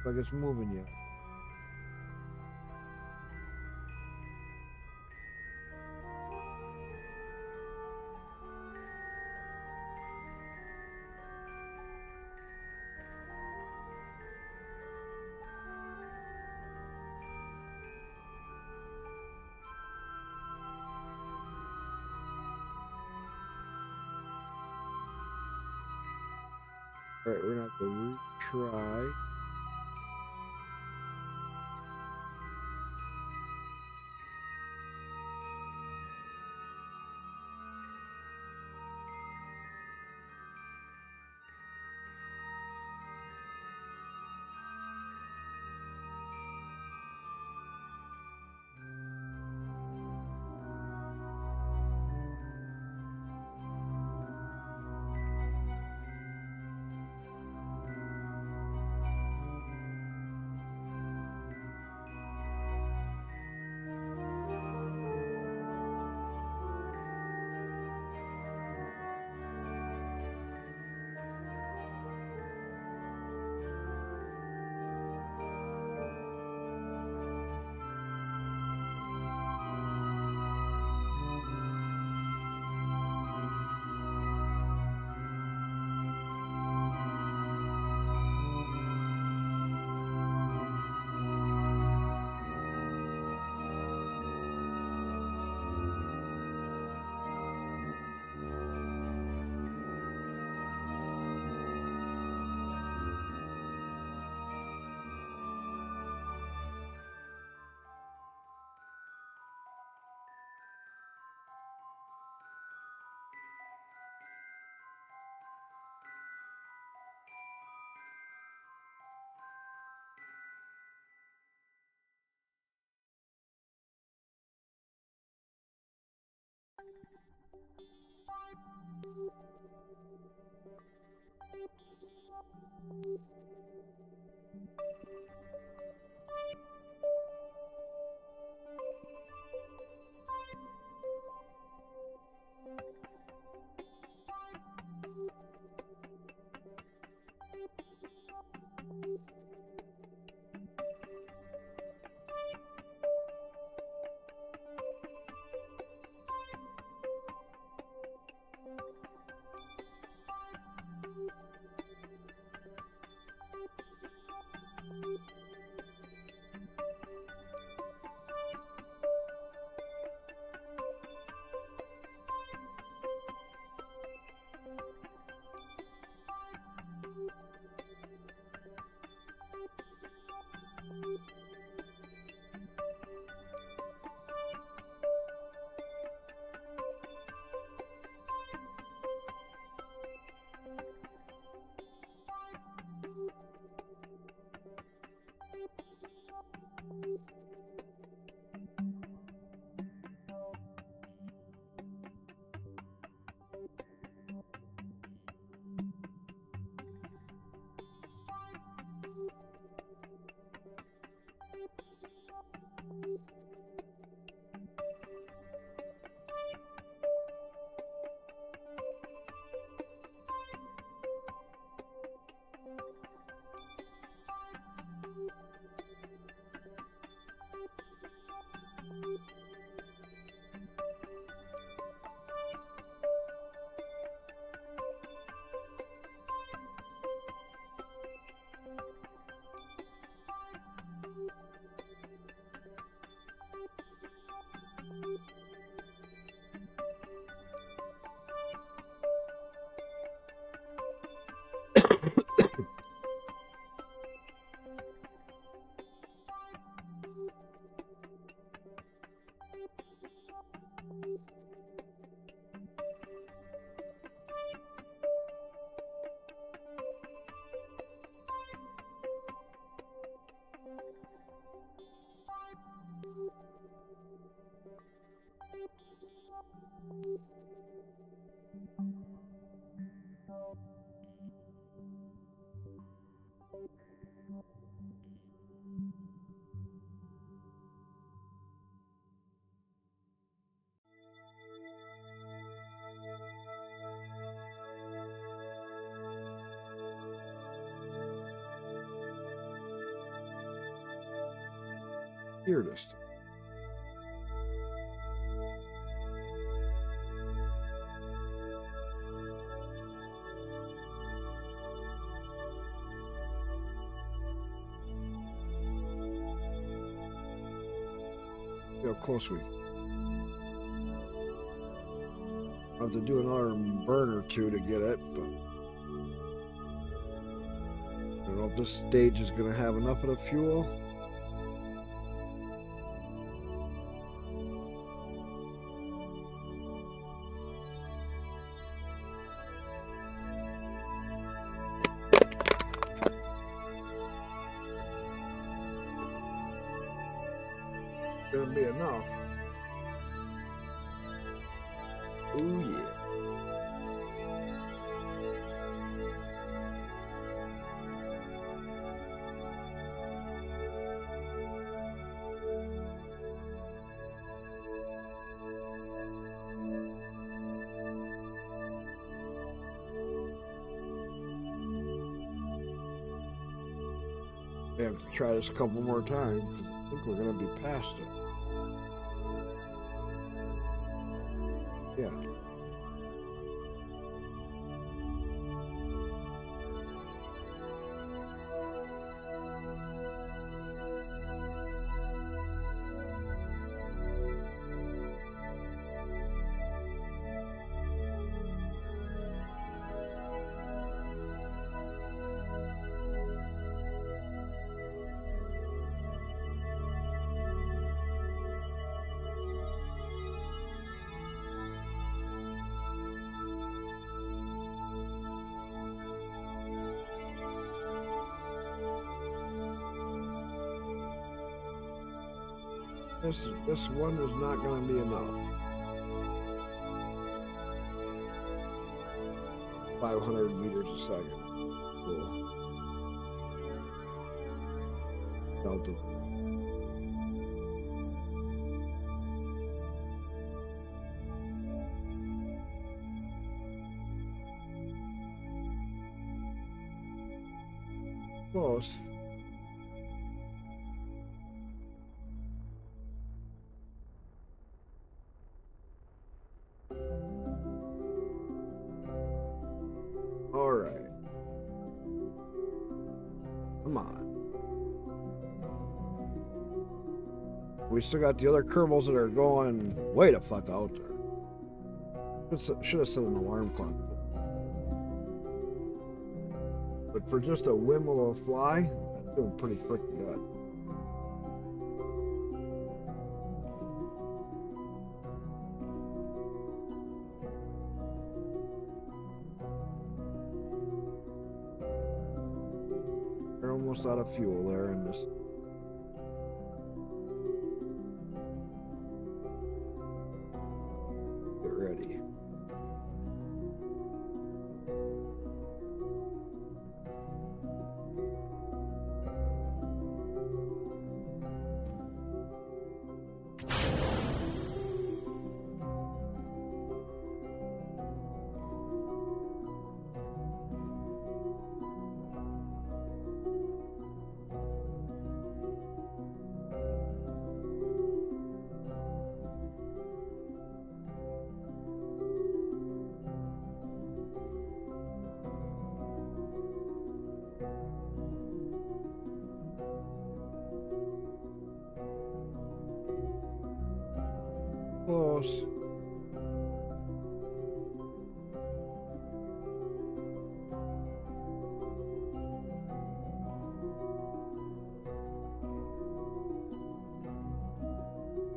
Like it's moving yet. All right, we're gonna have to retry. Weirdest. See how close we. I'll have to do another burn or two to get it, but I don't know if this stage is going to have enough of the fuel. Gonna be enough. Oh yeah. I have to try this a couple more times. I think we're gonna be past it. Yeah. This one is not going to be enough. 500 meters a second. Cool. Delta. Close. All right. Come on. We still got the other Kerbals that are going way the fuck out there. Should have set an alarm clock. But for just a whim of a fly, that's doing pretty freaking good. They're almost out of fuel there in this. Get ready. Close.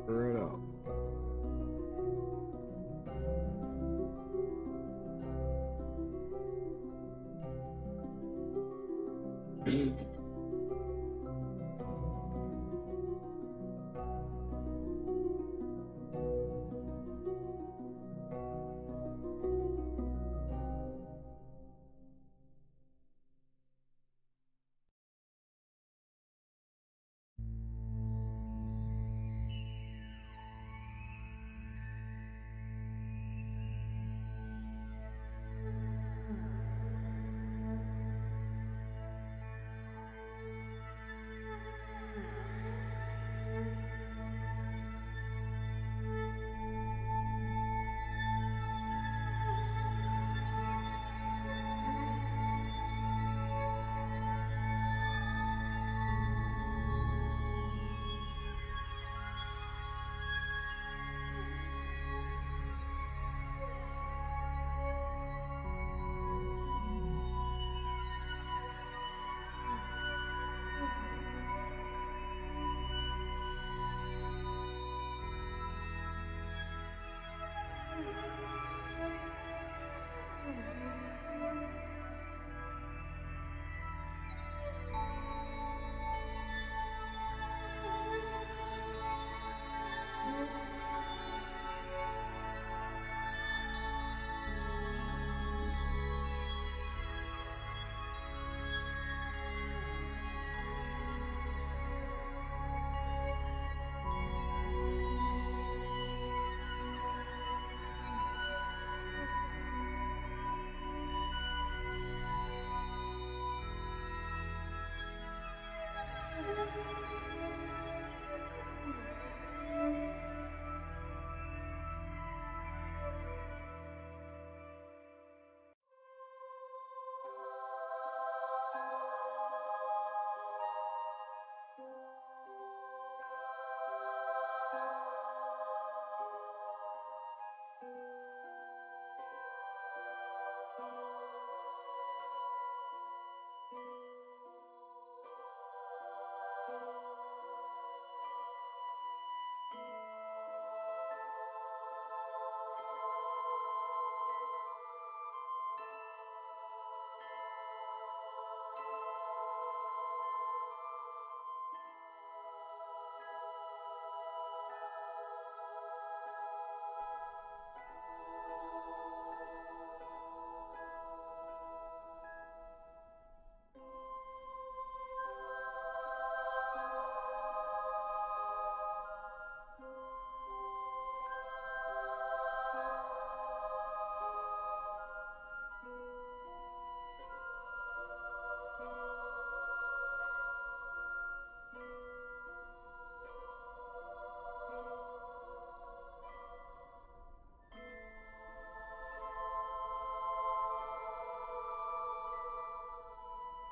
Burn it up.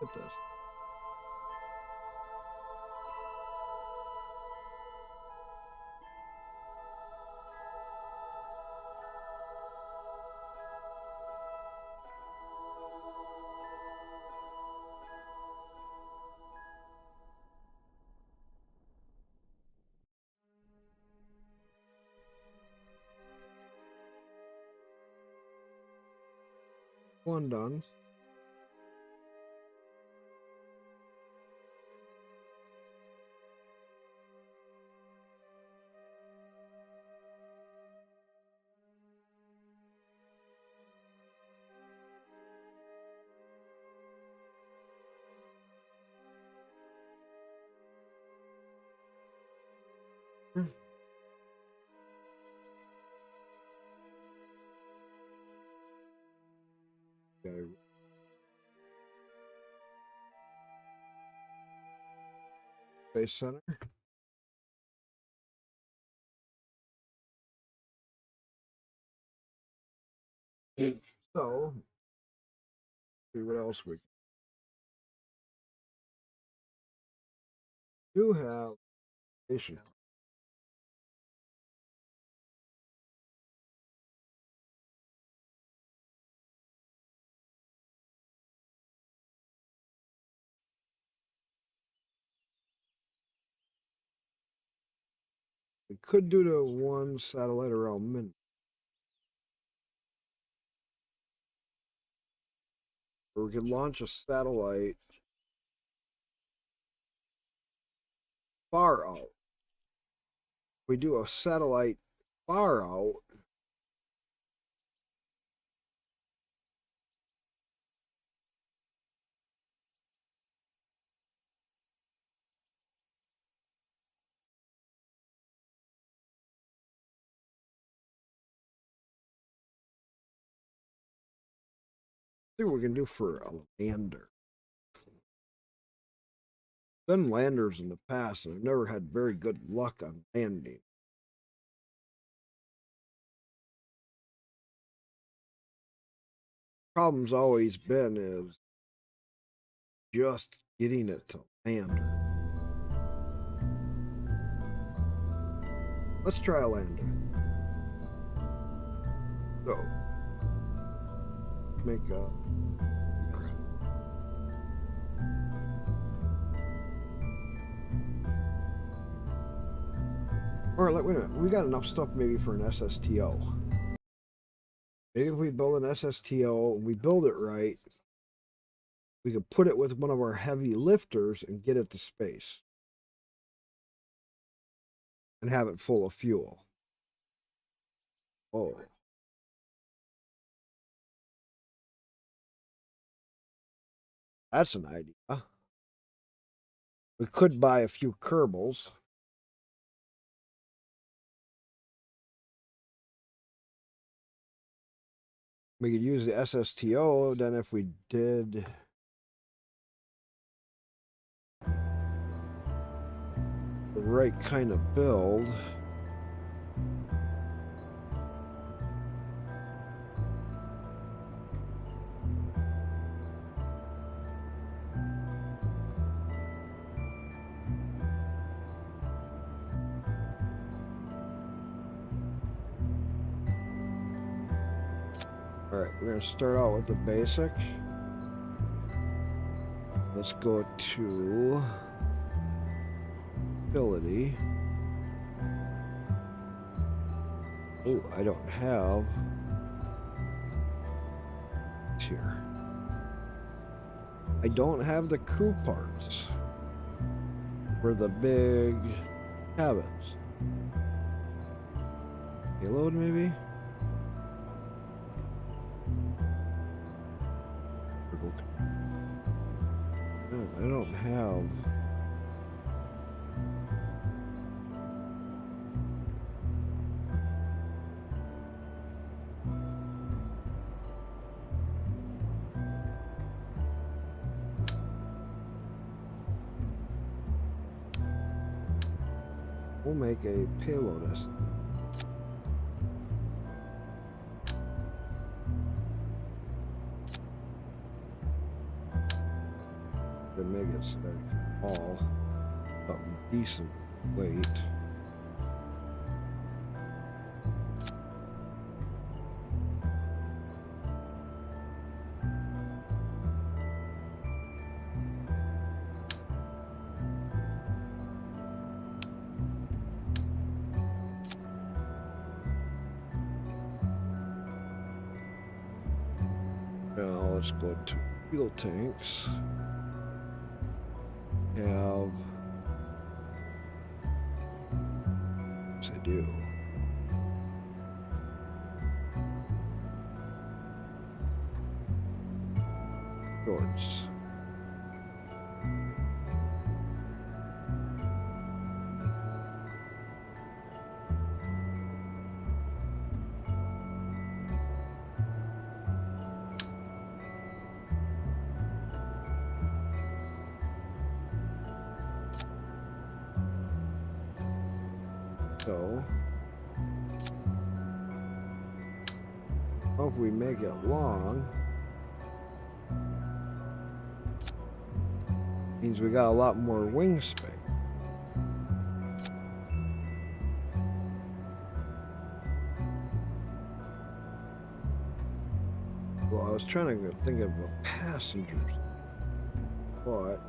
Look at this. One done. Okay. Space Center. So, see what else we do have. Station. We could do the one satellite around Min. Or we could launch a satellite far out. We do a satellite far out. See what we can do for a lander. Done landers in the past, and I've never had very good luck on landing. Problem's always been is just getting it to land. Let's try a lander. So, make a. All right, wait a minute. We got enough stuff maybe for an SSTO. Maybe if we build an SSTO and we build it right, we could put it with one of our heavy lifters and get it to space. And have it full of fuel. Oh. That's an idea. We could buy a few Kerbals. We could use the SSTO, then if we did the right kind of build. All right, we're going to start out with the basic. Let's go to ability. Oh, I don't have here. I don't have the crew parts for the big cabins. Payload maybe? I don't have. We'll make a payload estimate. so that's all something decent weight. Now let's go to fuel tanks. Have, yes, I do. Shorts. So, if we make it long, means we got a lot more wing space. Well, I was trying to think of passengers, but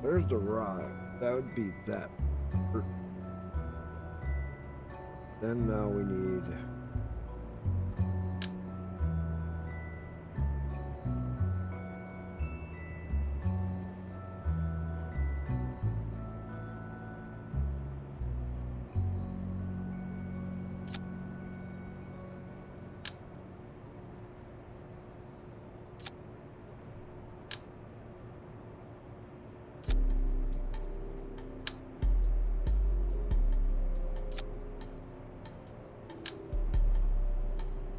there's the ride. That would be that. Then now we need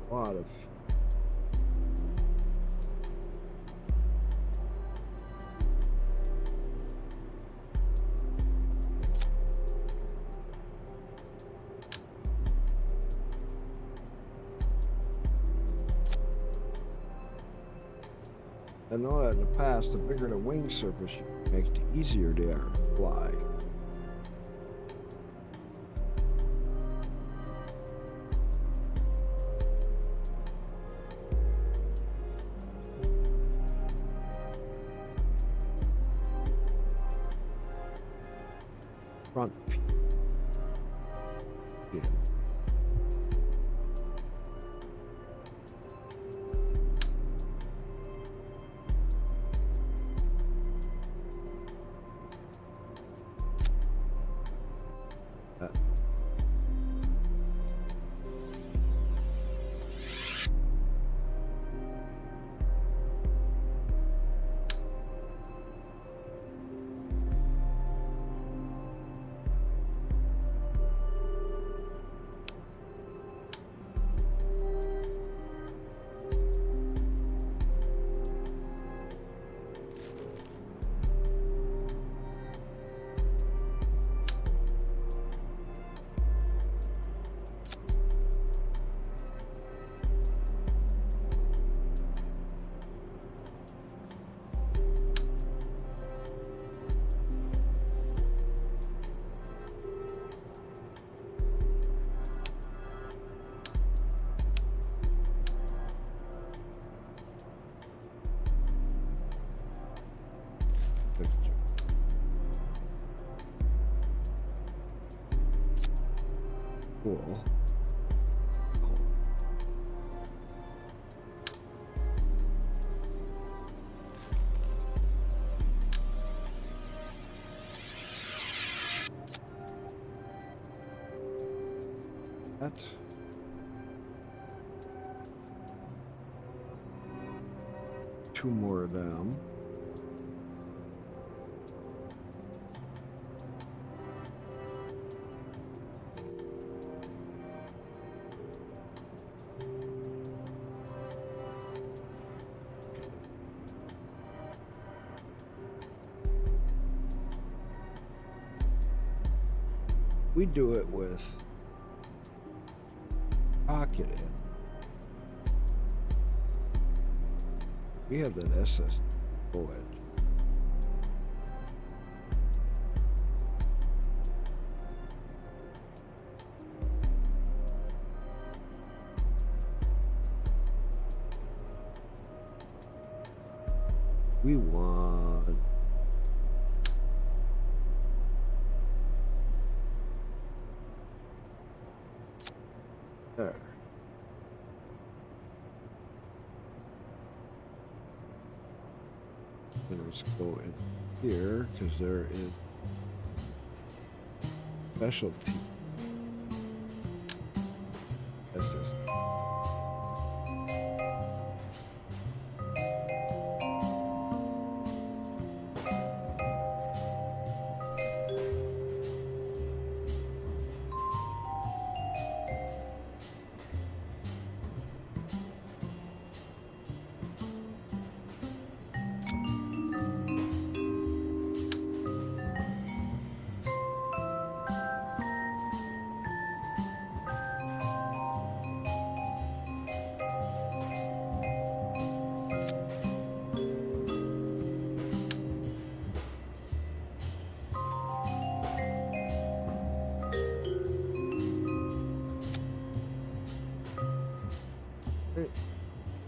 a lot of I know that in the past, the bigger the wing surface you make, the easier they are to fly. Front view. Yeah. Cool. That. Two more of them. we do it with Pocket in. We have that SS. Go ahead. We want there. And let's go in here because there is specialty. SS.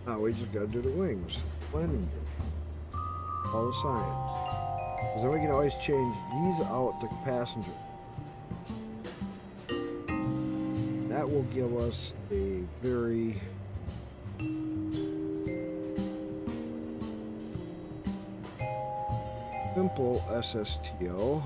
Now we just gotta do the wings. Landing gear. All the science. Because then we can always change these out to passenger. That will give us a very simple SSTO.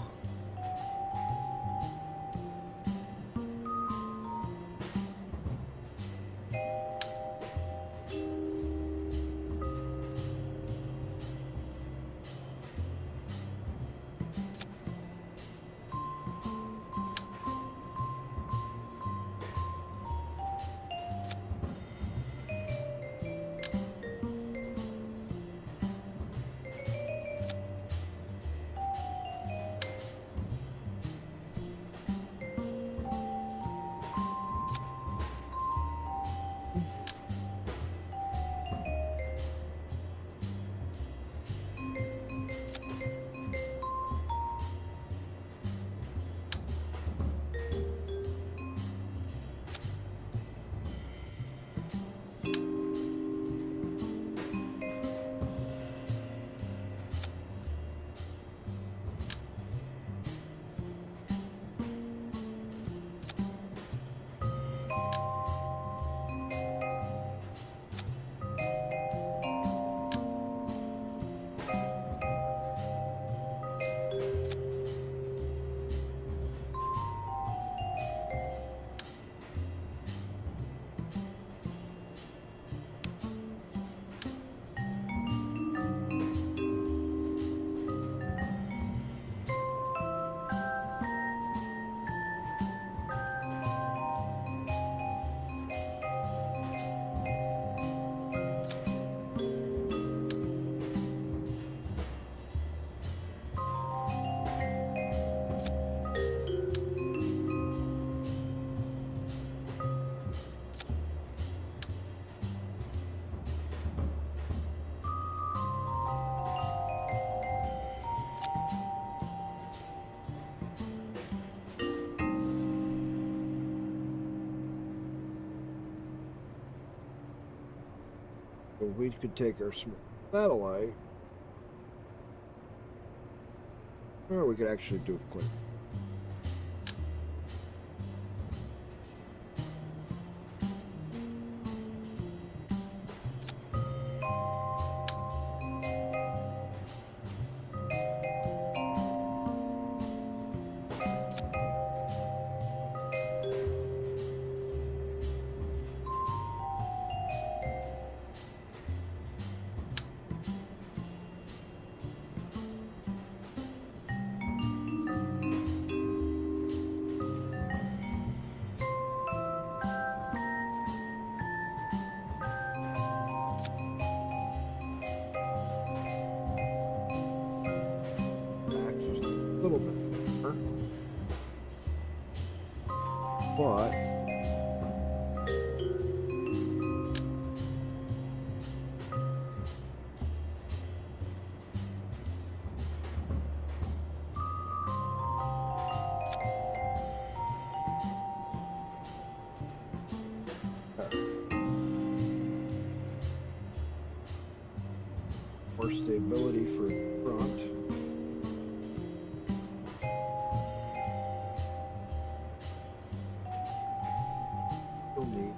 So we could take our satellite, or we could actually do it quick. Back just a little bit more. But more stability for front. Still neat.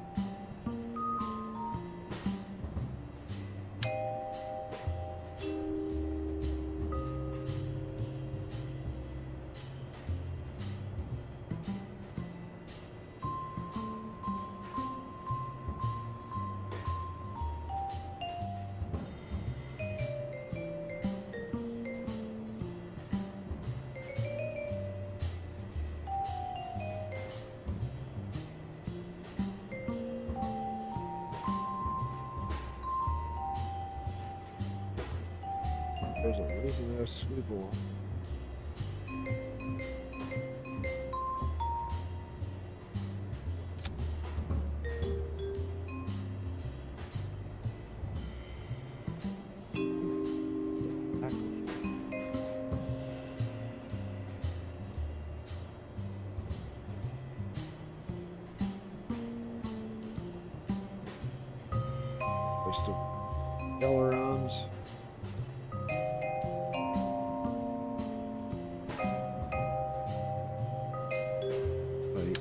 There's a reason that's swivel. There's the ailerons. Right.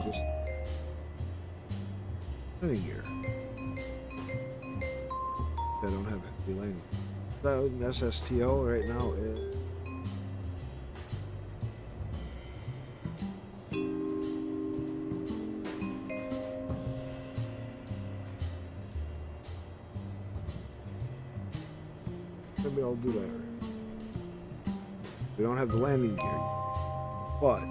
Just a year. I don't have a feeling. So SSTO right now is I'll do that. We don't have the landing gear, but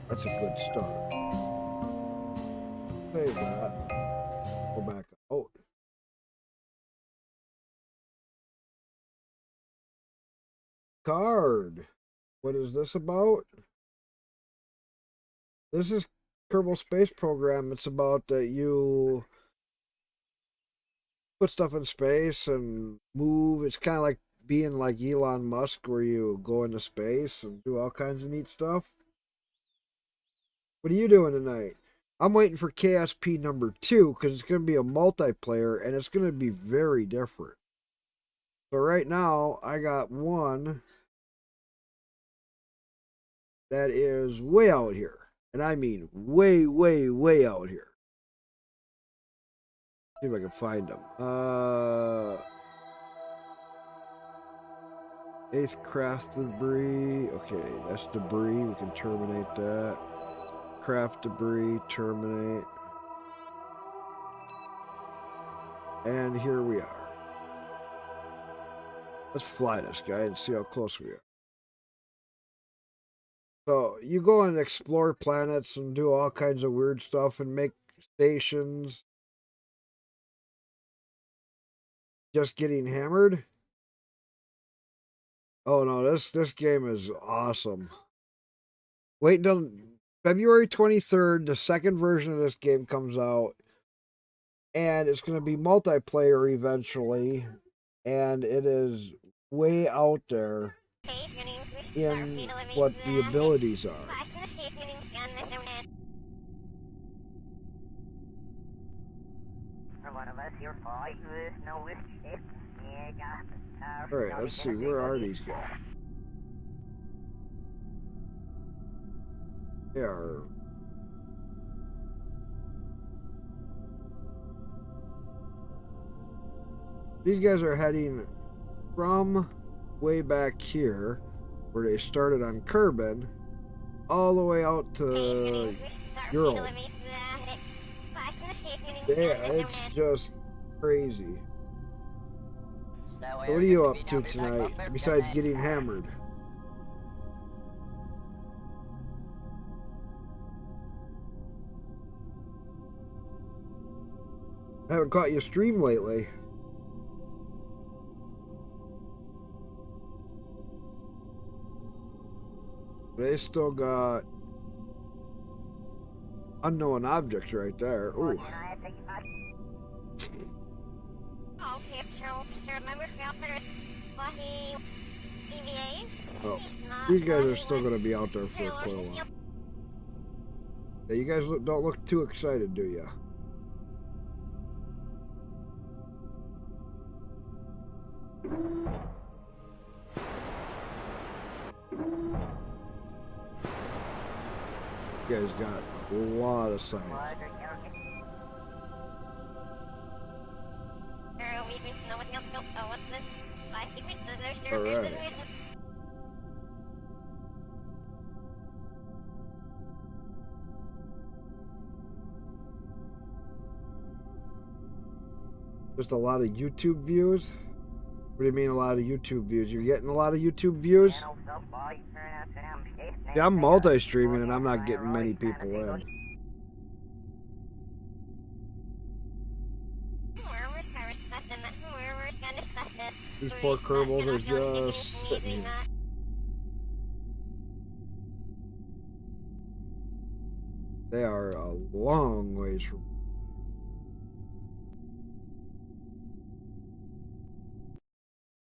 that's a good start. Save that. Go back out. Card. What is this about? This is Kerbal Space Program. It's about that you put stuff in space and move. It's kind of like being like Elon Musk, where you go into space and do all kinds of neat stuff. What are you doing tonight? I'm waiting for KSP number 2 because it's going to be a multiplayer and it's going to be very different. So right now I got one that is way out here. And I mean way, way, way out here. See if I can find them. 8th craft debris. Okay, that's debris. We can terminate that. Craft debris, terminate. And here we are. Let's fly this guy and see how close we are. So you go and explore planets and do all kinds of weird stuff and make stations. Just getting hammered? Oh no, this game is awesome. Wait until February 23rd, the second version of this game comes out. And it's going to be multiplayer eventually. And it is way out there in what the abilities are. Alright, let's see, where are these guys? They are... These guys are heading from way back here, where they started on Kerbin, all the way out to Ural. Yeah, it's just crazy. So what are you up to tonight, besides getting hammered? I haven't caught you stream lately. They still got unknown objects right there. Ooh. Oh, these guys are still going to be out there for quite a while. Yeah, you guys don't look too excited, do you? You guys got a lot of science. Alright. Just a lot of YouTube views? What do you mean a lot of YouTube views? You're getting a lot of YouTube views? Yeah, I'm multi-streaming and I'm not getting many people in. These poor Kerbals are just sitting here. They are a long ways from...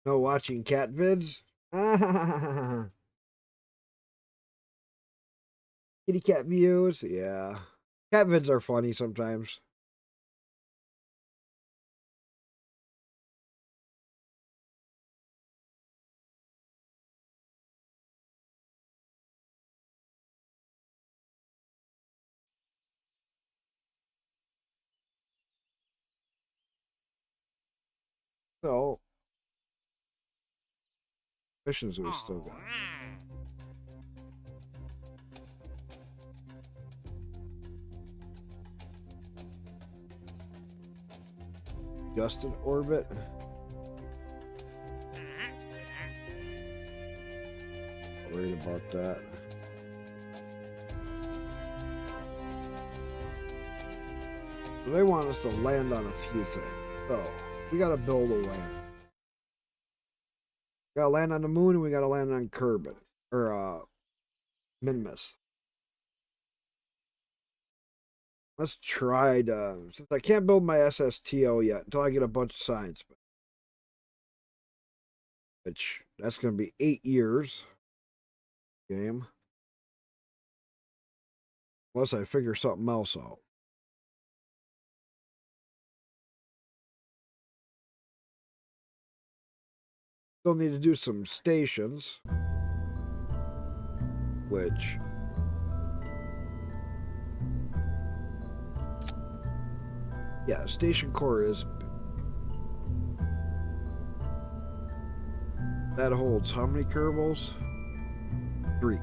No watching cat vids? Kitty cat views? Yeah. Cat vids are funny sometimes. So, missions we still got. Just in orbit. worried about that. So they want us to land on a few things. So we gotta build a land. We gotta land on the moon and we gotta land on Kerbin. Or Minmus. Let's try to, since I can't build my SSTO yet until I get a bunch of science. Which that's gonna be 8 years. Game. Unless I figure something else out. Still need to do some stations. Which yeah, station core is that holds how many Kerbals? 3.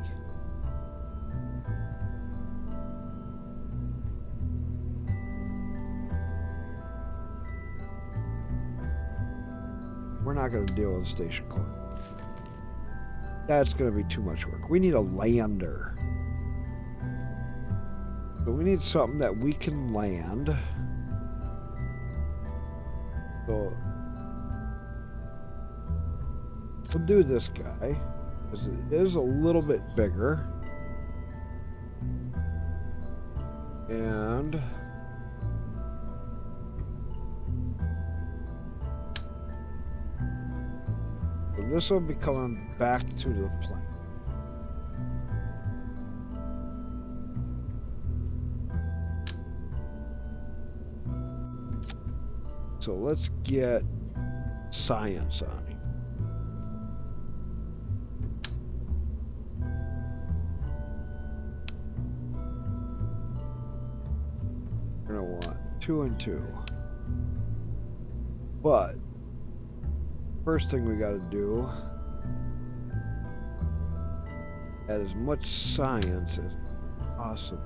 We're not going to deal with the station core. That's going to be too much work. We need a lander. So we need something that we can land. So we'll do this guy because it is a little bit bigger. And so this will be coming back to the planet. So let's get science on it. We're gonna want 2 and 2. But first thing we gotta do, add as much science as possible.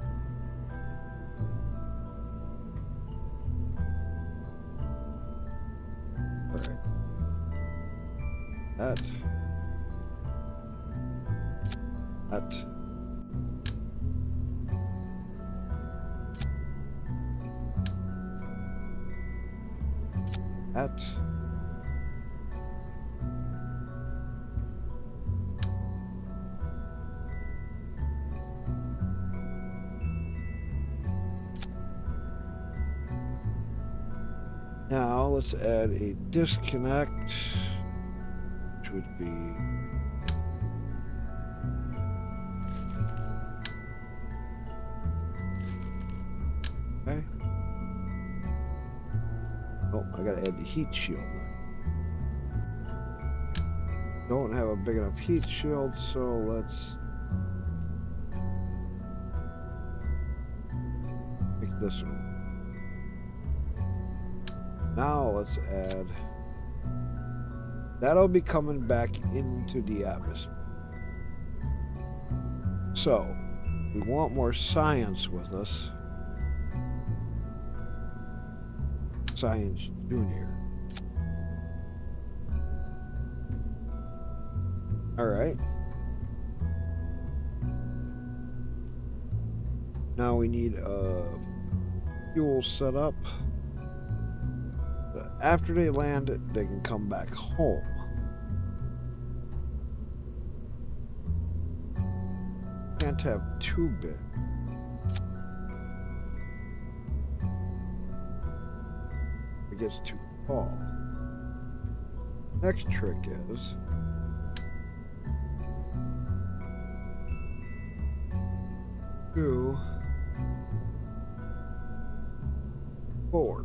Alright. That. Now let's add a disconnect, which would be okay. Oh, I gotta add the heat shield. Don't have a big enough heat shield, so let's make this one. Now let's add, that'll be coming back into the atmosphere. So we want more science with us. Science Junior. All right. Now we need a fuel setup. After they land, they can come back home. Can't have too big. It gets too tall. Next trick is do 4.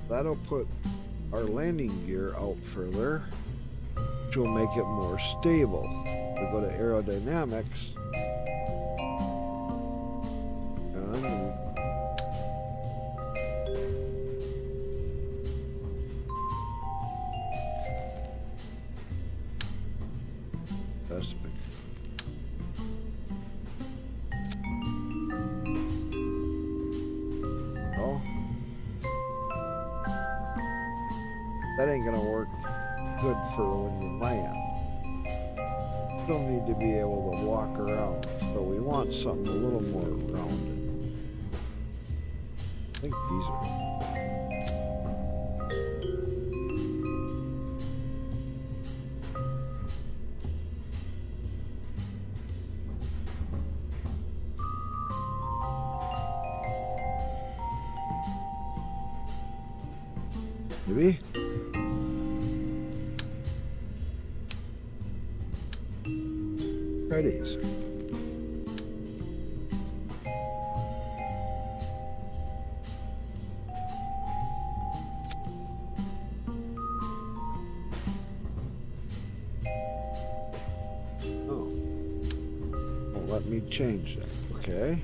That'll put our landing gear out further, which will make it more stable. We go to aerodynamics. And that ain't gonna work good for when you land. Still need to be able to walk around, so we want something a little more rounded. I think these are. Maybe? Try these. Oh. Well, let me change that, okay?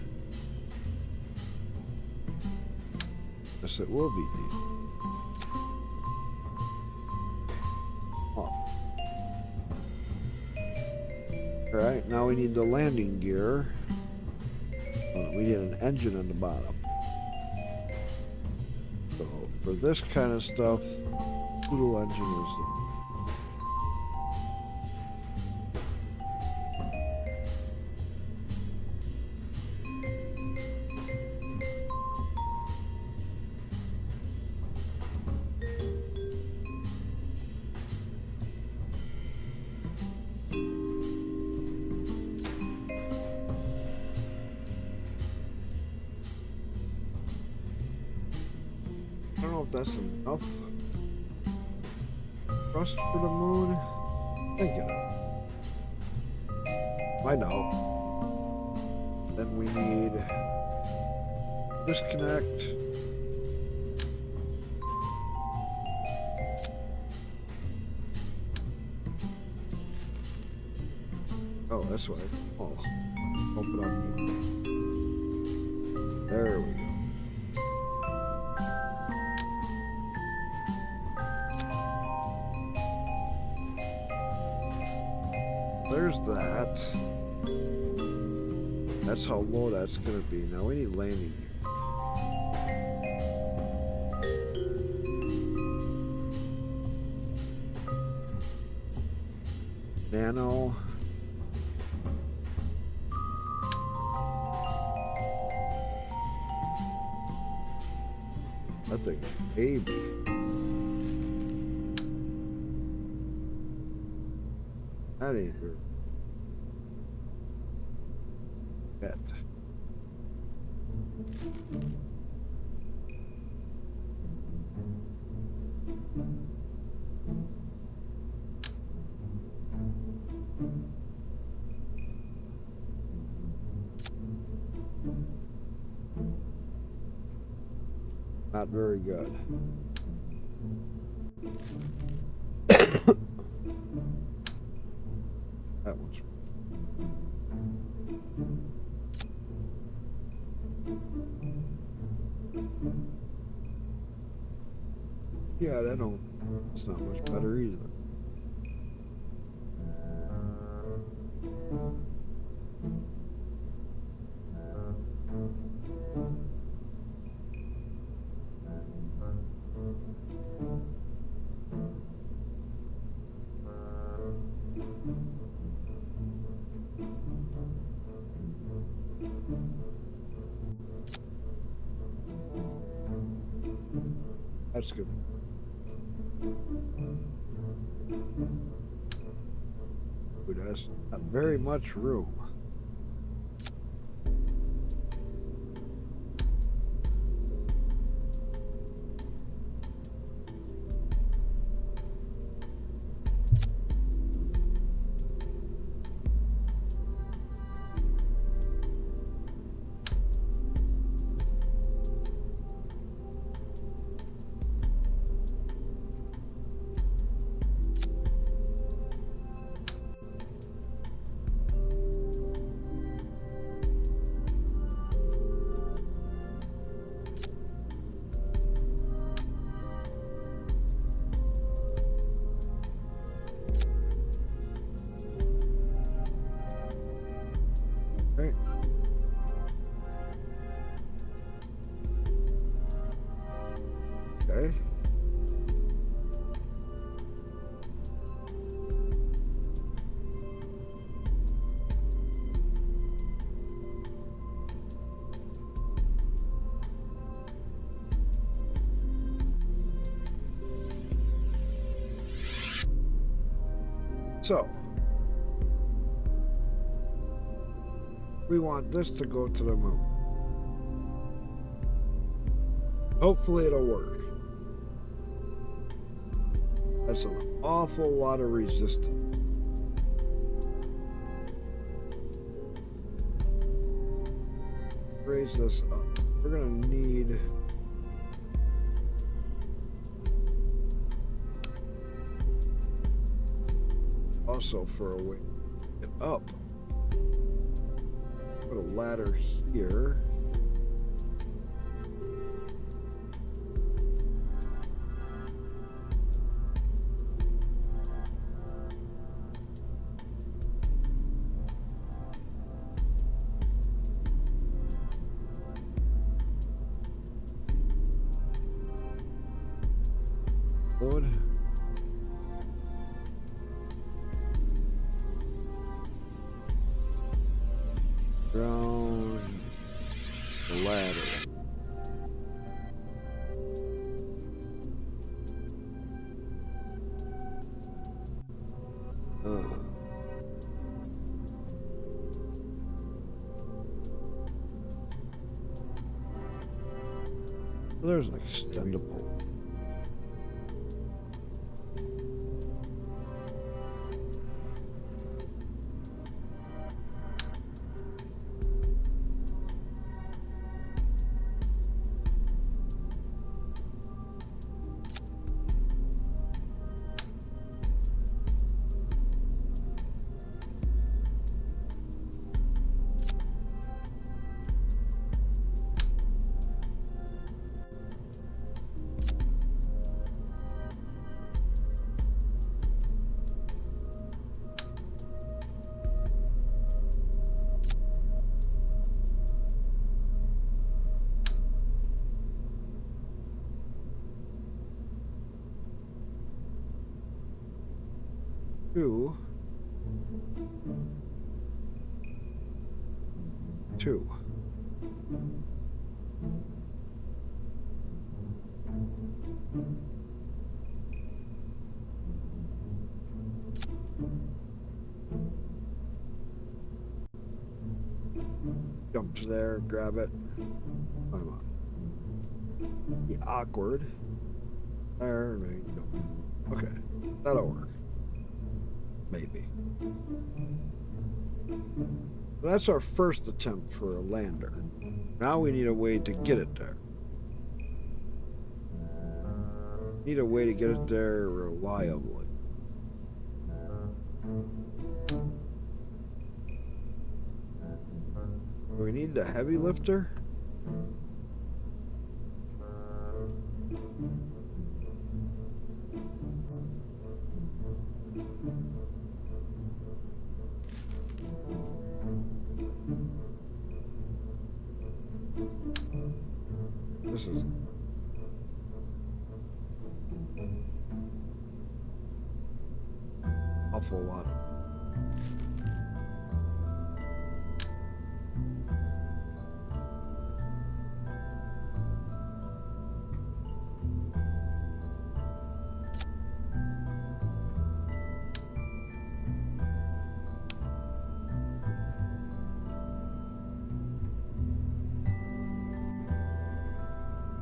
Yes, it will be. Alright, now we need the landing gear. We need an engine on the bottom. So, for this kind of stuff, little engine is the I don't know if that's enough thrust for the moon. Thinking of. I know. Then we need disconnect. Oh, that's why. Oh, open up. There we go. There's that. That's how low that's gonna be. Now we need landing gear. Nano. That thing's baby. That ain't her. Bet. Not very good. That one's. Yeah, that don't. It's not much better either. That's good. Ooh, that's not very much room. So, we want this to go to the moon. Hopefully it'll work. That's an awful lot of resistance. Raise this up. We're gonna need also for a way to get up. Put a ladder here. Wood. Down the ladder. There's an extendable. Two. Jump to there, grab it. Climb up. Be awkward. There, no, you don't. Okay, that'll work. Maybe. That's our first attempt for a lander. Now we need a way to get it there. Need a way to get it there reliably. Do we need the heavy lifter? This is awful lot.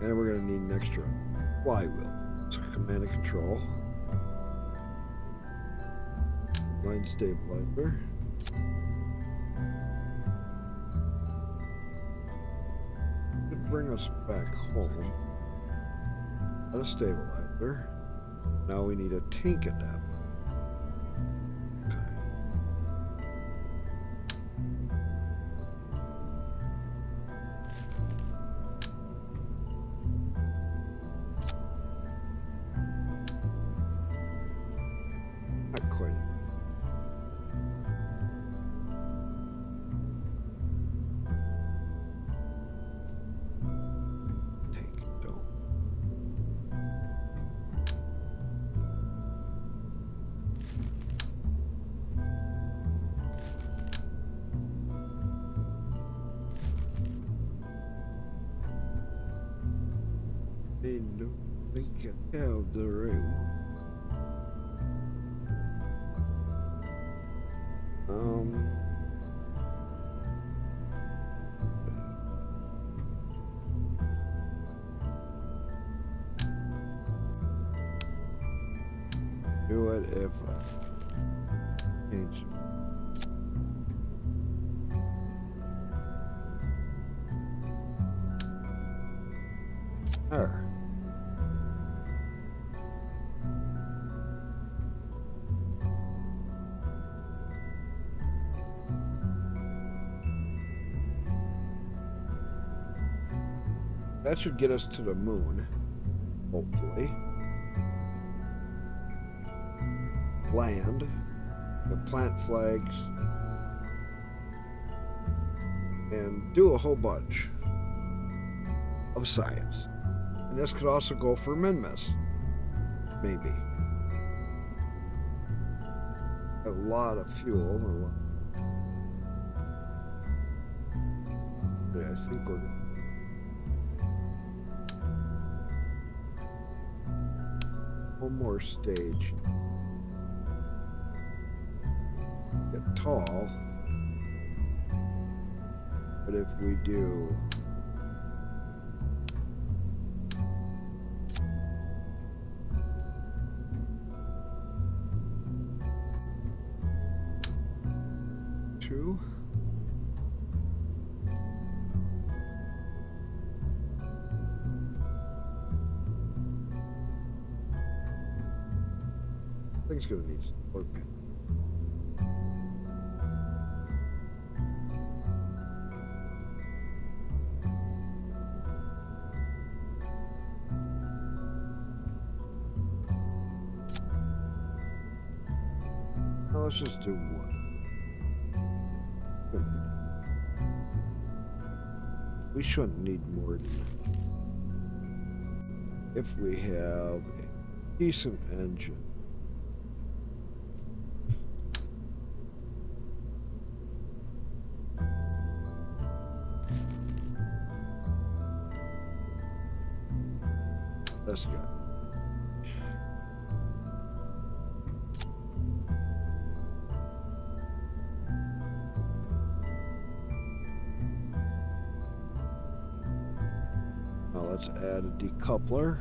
And we're going to need an extra flywheel. So command and control. Line stabilizer. Could bring us back home. Got a stabilizer. Now we need a tank at that. Think of the room. Do it if I change. There. That should get us to the moon, hopefully. Land, the plant flags, and do a whole bunch of science. And this could also go for Minmus, maybe. A lot of fuel. Yeah, I think we're one more stage. Get tall. But if we do two, thing's gonna need work. Well, let's just do one. We shouldn't need more than if we have a decent engine. This guy. Now let's add a decoupler.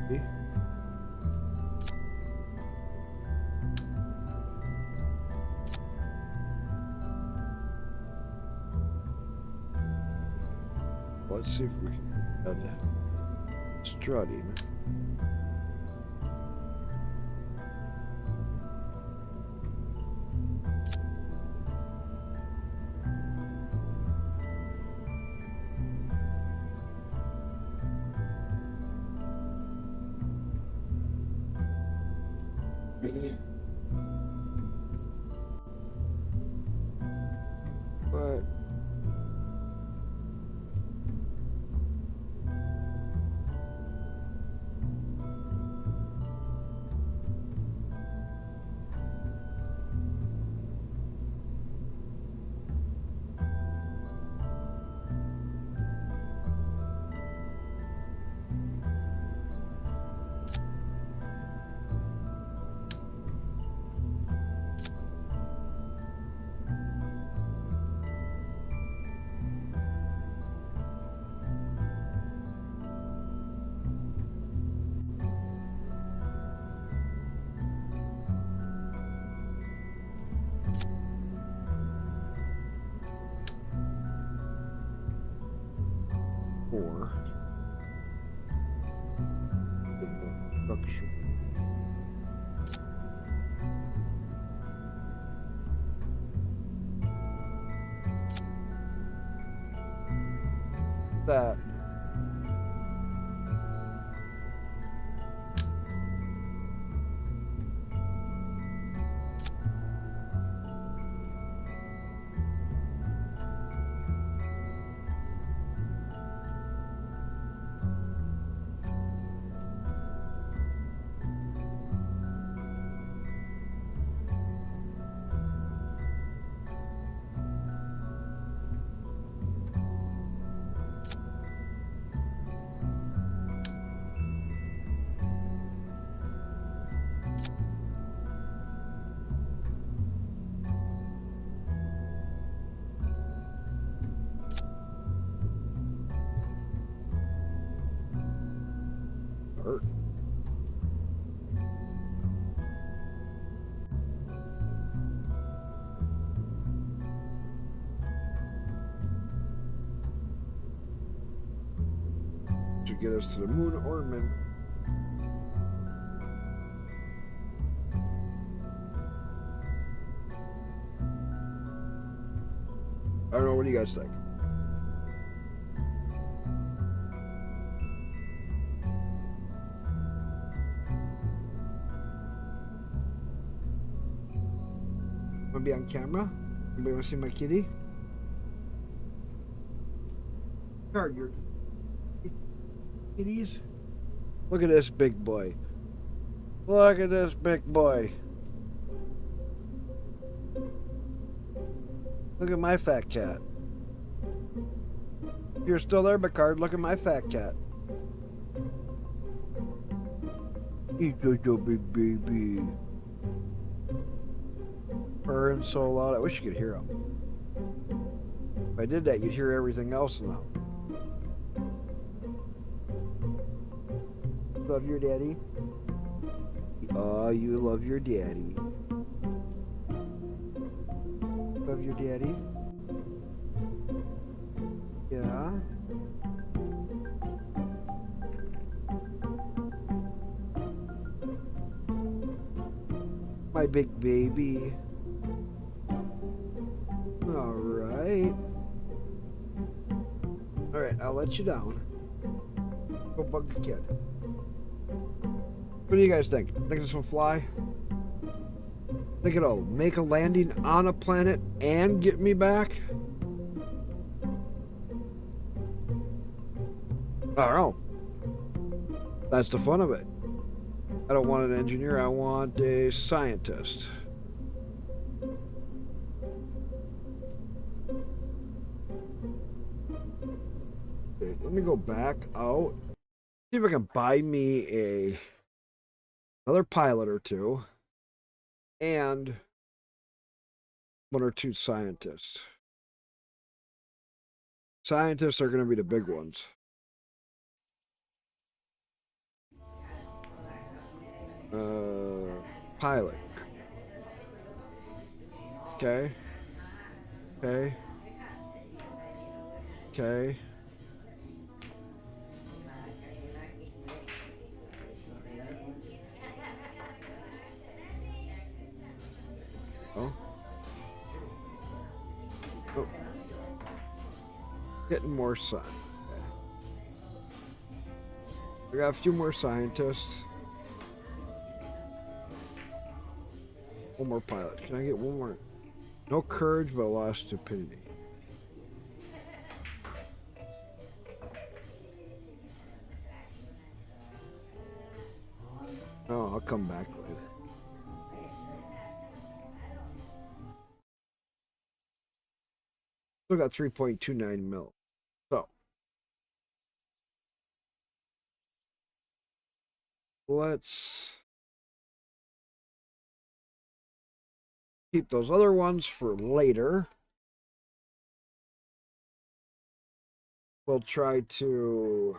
Okay. Let's see if we can add strutting. But or structure. That should get us to the moon or min. I don't know, what do you guys think? Wanna be on camera? Anybody wanna see my kitty? Guard your kitties. Look at this big boy. Look at this big boy. Look at my fat cat. If you're still there, Picard, look at my fat cat. He's such a big baby. Purring so loud, I wish you could hear him. If I did that, you'd hear everything else now. Love your daddy? Oh, you love your daddy. Love your daddy? Yeah? My big baby. Alright. Alright, I'll let you down. Go bug the kid. What do you guys think? Think this will fly? Think it'll make a landing on a planet and get me back? I don't know. That's the fun of it. I don't want an engineer, I want a scientist. Okay, let me go back out. See if I can buy me another pilot or two. And one or two scientists. Scientists are going to be the big ones. Pilot. Okay. Okay. Okay. Oh. Oh. Getting more sun. Okay. We got a few more scientists. One more pilot. Can I get one more? No courage, but a lot of stupidity. Oh, I'll come back later. Still got 3.29 mil. So let's keep those other ones for later. We'll try to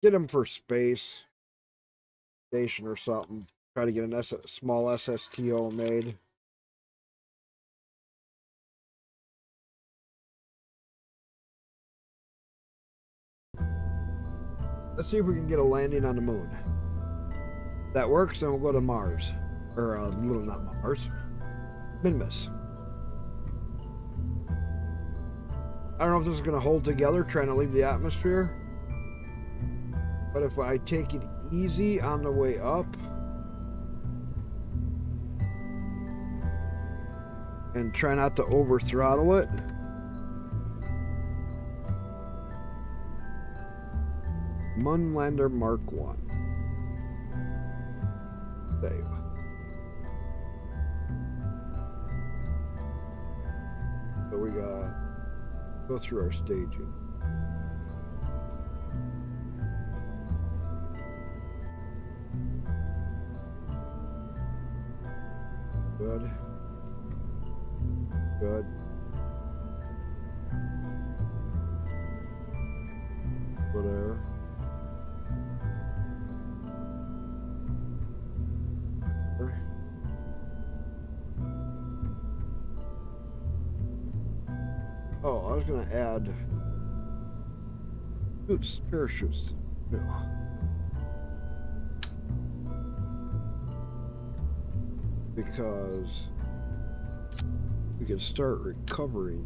get them for space station or something. Try to get a small SSTO made. Let's see if we can get a landing on the moon. If that works, then we'll go to Mars. Or, not Mars. Minmus. I don't know if this is going to hold together, trying to leave the atmosphere. But if I take it easy on the way up, and try not to over throttle it, Moonlander Mark 1. Save. So we got go through our staging. Good. Good. Good air. Oh, I was gonna add oops, parachutes. No. Because we can start recovering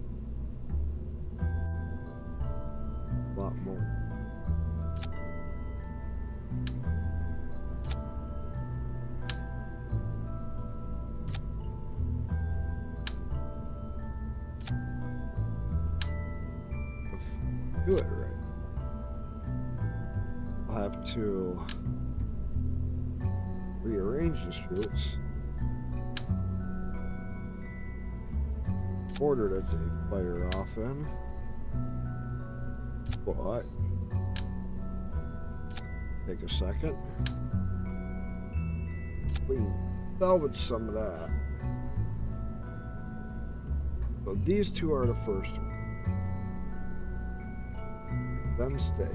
a lot more. Do it right. I'll have to rearrange the chutes. Order that they fire off in. But take a second. We can salvage some of that. So these two are the first one. Then stay.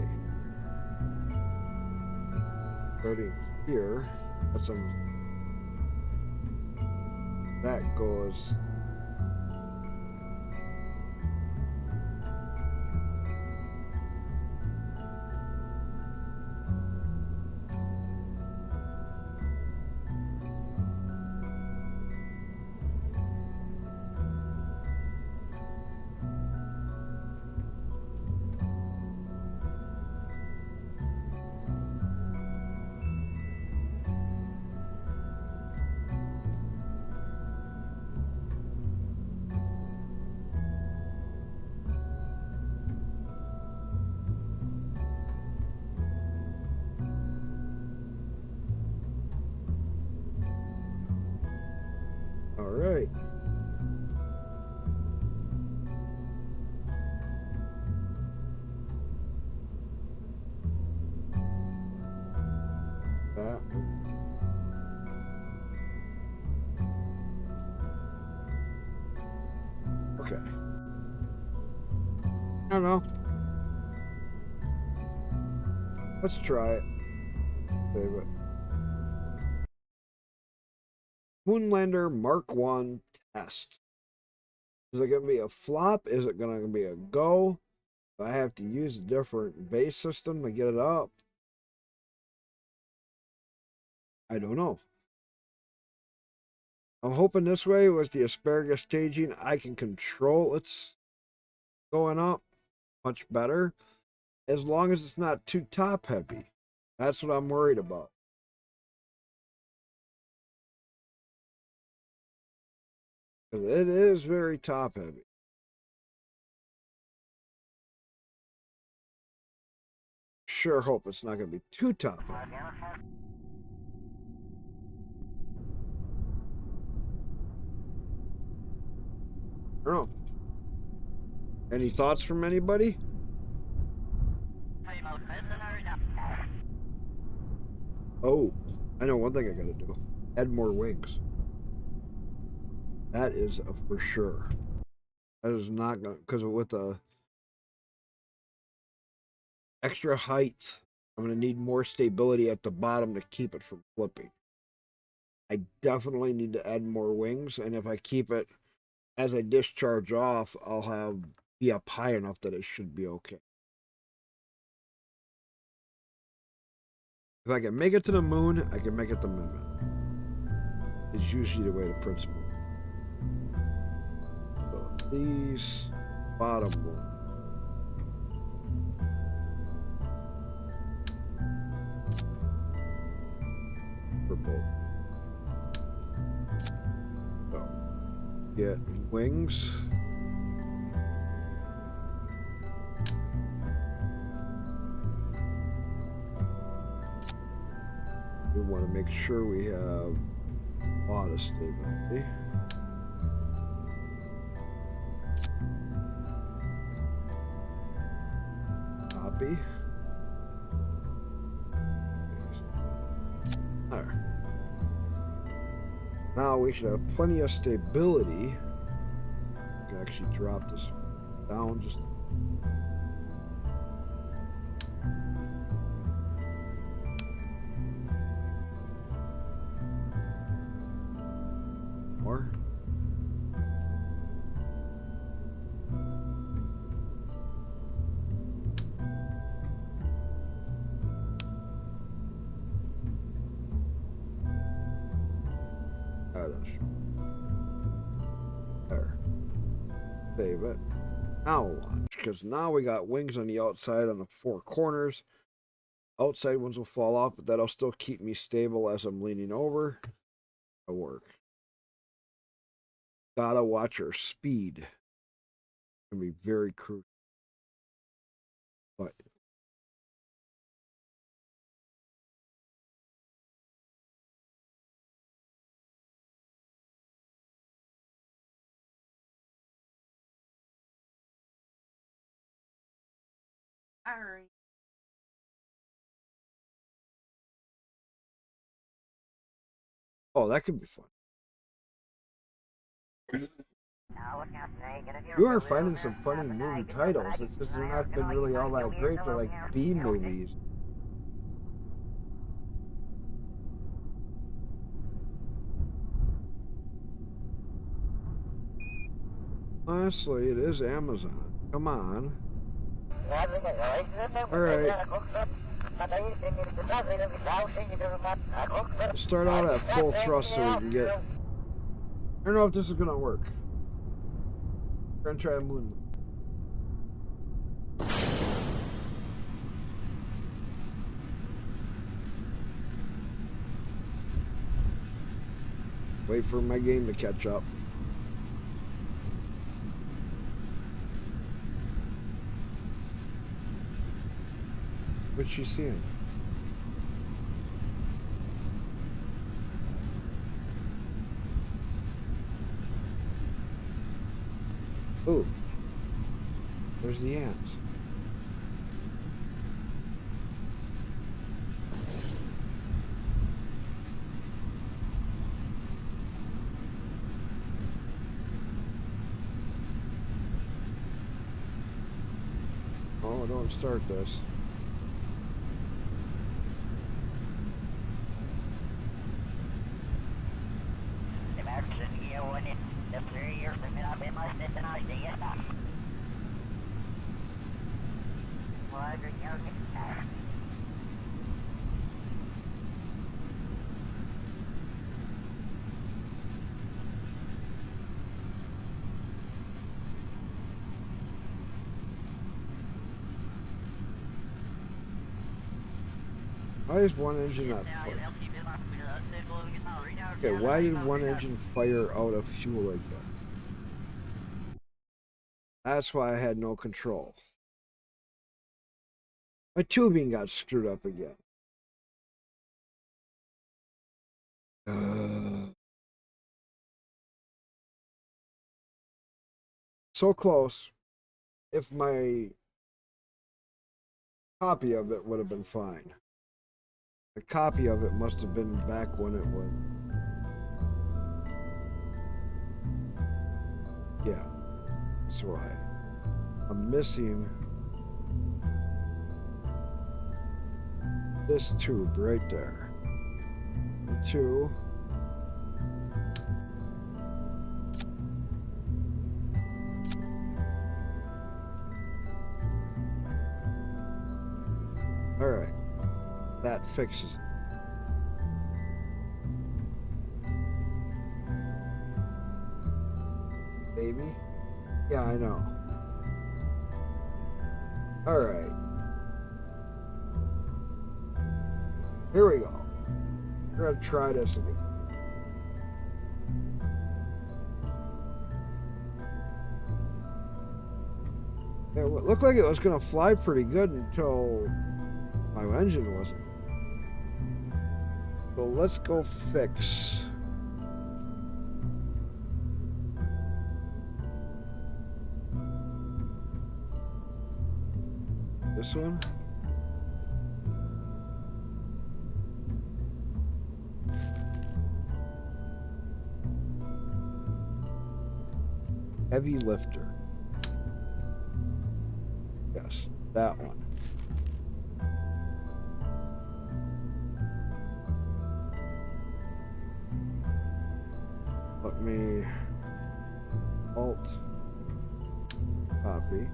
Starting here, that's almost, that goes. All right. That. Okay. I don't know. Let's try it. Save it. Moonlander Mark 1 test. Is it going to be a flop? Is it going to be a go? Do I have to use a different base system to get it up? I don't know. I'm hoping this way with the asparagus staging, I can control its going up much better. As long as it's not too top heavy. That's what I'm worried about. Because it is very top heavy. Sure hope it's not going to be too top heavy. I don't know. Any thoughts from anybody? Oh, I know one thing I gotta do. Add more wings. That is for sure. That is not gonna, because with the extra height, I'm gonna need more stability at the bottom to keep it from flipping. I definitely need to add more wings, and if I keep it as I discharge off, I'll be up high enough that it should be okay. If I can make it to the moon, I can make it to the moon. It's usually the way the principle. So these bottom one. For both. So get wings. We want to make sure we have a lot of stability. Copy. There. Now we should have plenty of stability. We can actually drop this down just. More. There. Save it. Now watch, because now we got wings on the outside on the 4 corners. Outside ones will fall off, but that'll still keep me stable as I'm leaning over. It'll work. Gotta watch our speed. It's gonna be very crucial. But Alright. oh, that could be fun. Now, what can I say? Get a You are hero finding wheel, some and funny have a movie night, titles. and It's just I they're can not been like really you all like that the great. wheels They're on like here, B you know, movies. Honestly, it is Amazon. Come on. All right. Let's start out at full thrust so we can get. I don't know if this is gonna work. We're gonna try a moon. Wait for my game to catch up. What's she seeing? Ooh. There's the ants. Oh, don't start this. Why is one engine not firing? Okay, why did one engine fire out of fuel like that? That's why I had no control. My tubing got screwed up again. So close. If my copy of it would have been fine. The copy of it must have been back when it was. Yeah, that's why. I'm missing this tube right there. The 2. All right, that fixes it. Baby? Yeah, I know. All right. Here we go. We're gonna try this again. It looked like it was gonna fly pretty good until my engine wasn't. So let's go fix. This one. Heavy lifter. Yes, that one. Let me alt copy.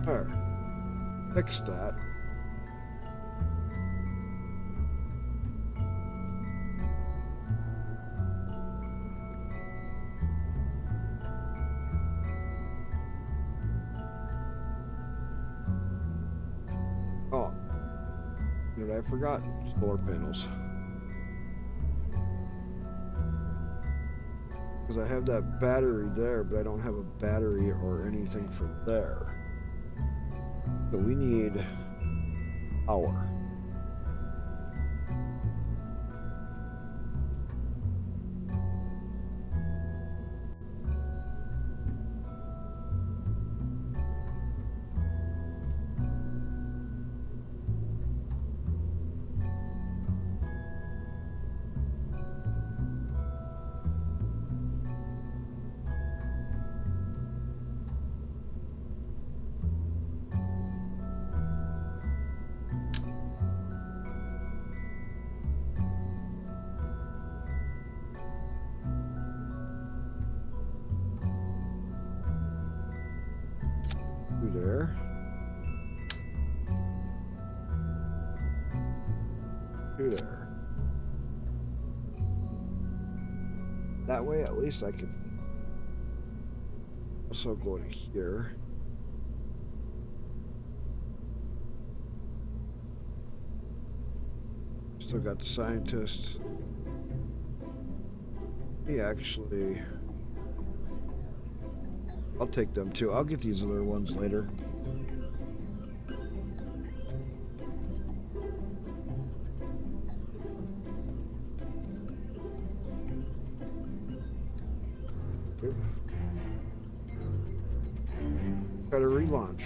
There. Fix that. Oh, you know what I forgot? Solar panels. Because I have that battery there, but I don't have a battery or anything for there. So we need power. Through there. Through there. That way, at least I can also go to here. Still got the scientists. He actually, I'll take them too. I'll get these other ones later. Got to relaunch.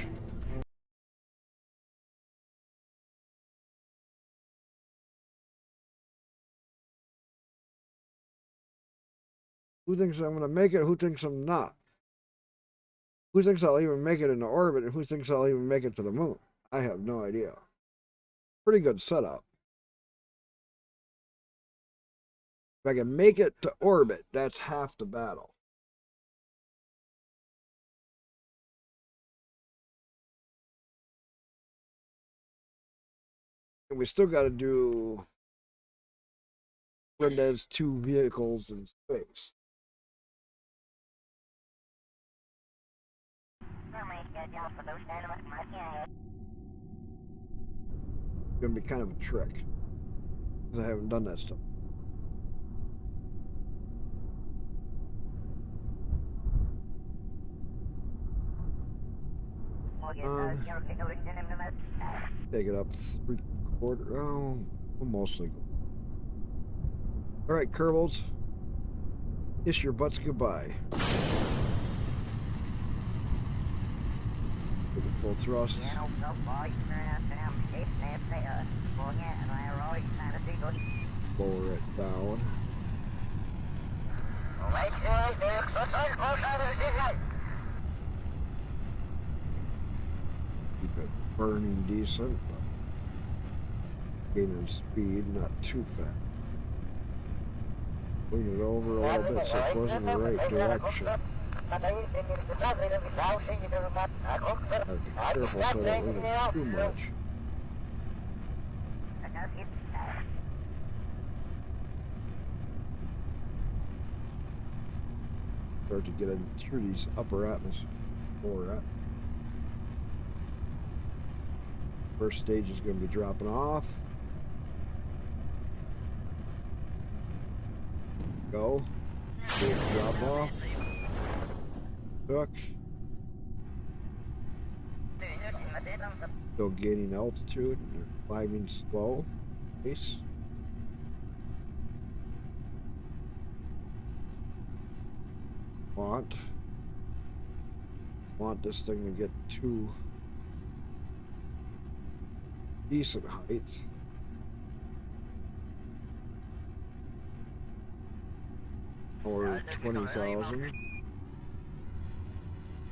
Who thinks I'm going to make it? Who thinks I'm not? Who thinks I'll even make it into orbit? And who thinks I'll even make it to the moon? I have no idea. Pretty good setup. If I can make it to orbit, that's half the battle. And we still got to do Brenda's 2 vehicles in space. It's going to be kind of a trick, because I haven't done that stuff. Take it up 3/4. Oh, well, mostly. All right, Kerbals. Kiss your butts goodbye. Take a full thrust. Lower it down. Keep it burning decent, but gaining speed, not too fast. Bring it over a little bit so it goes in the right direction. I'd be careful so I don't lean it too much. Start to get in through these upper atmosphere. Lower at. First stage is going to be dropping off. Go. Drop off. Duck. Still gaining altitude. They're climbing slow. Pace. Want this thing to get to decent height. Or 20,000.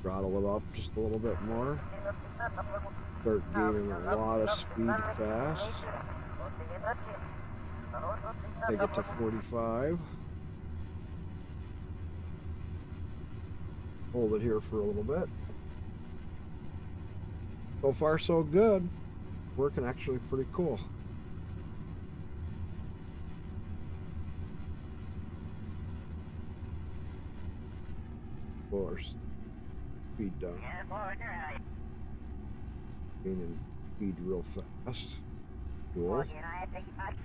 Throttle it up just a little bit more. Start gaining a lot of speed fast. Take it to 45. Hold it here for a little bit. So far, so good. Working actually pretty cool. Of course, speed down. Yeah, boy, you're right. Gaining speed real fast. Cool. Well, you know, I think you might.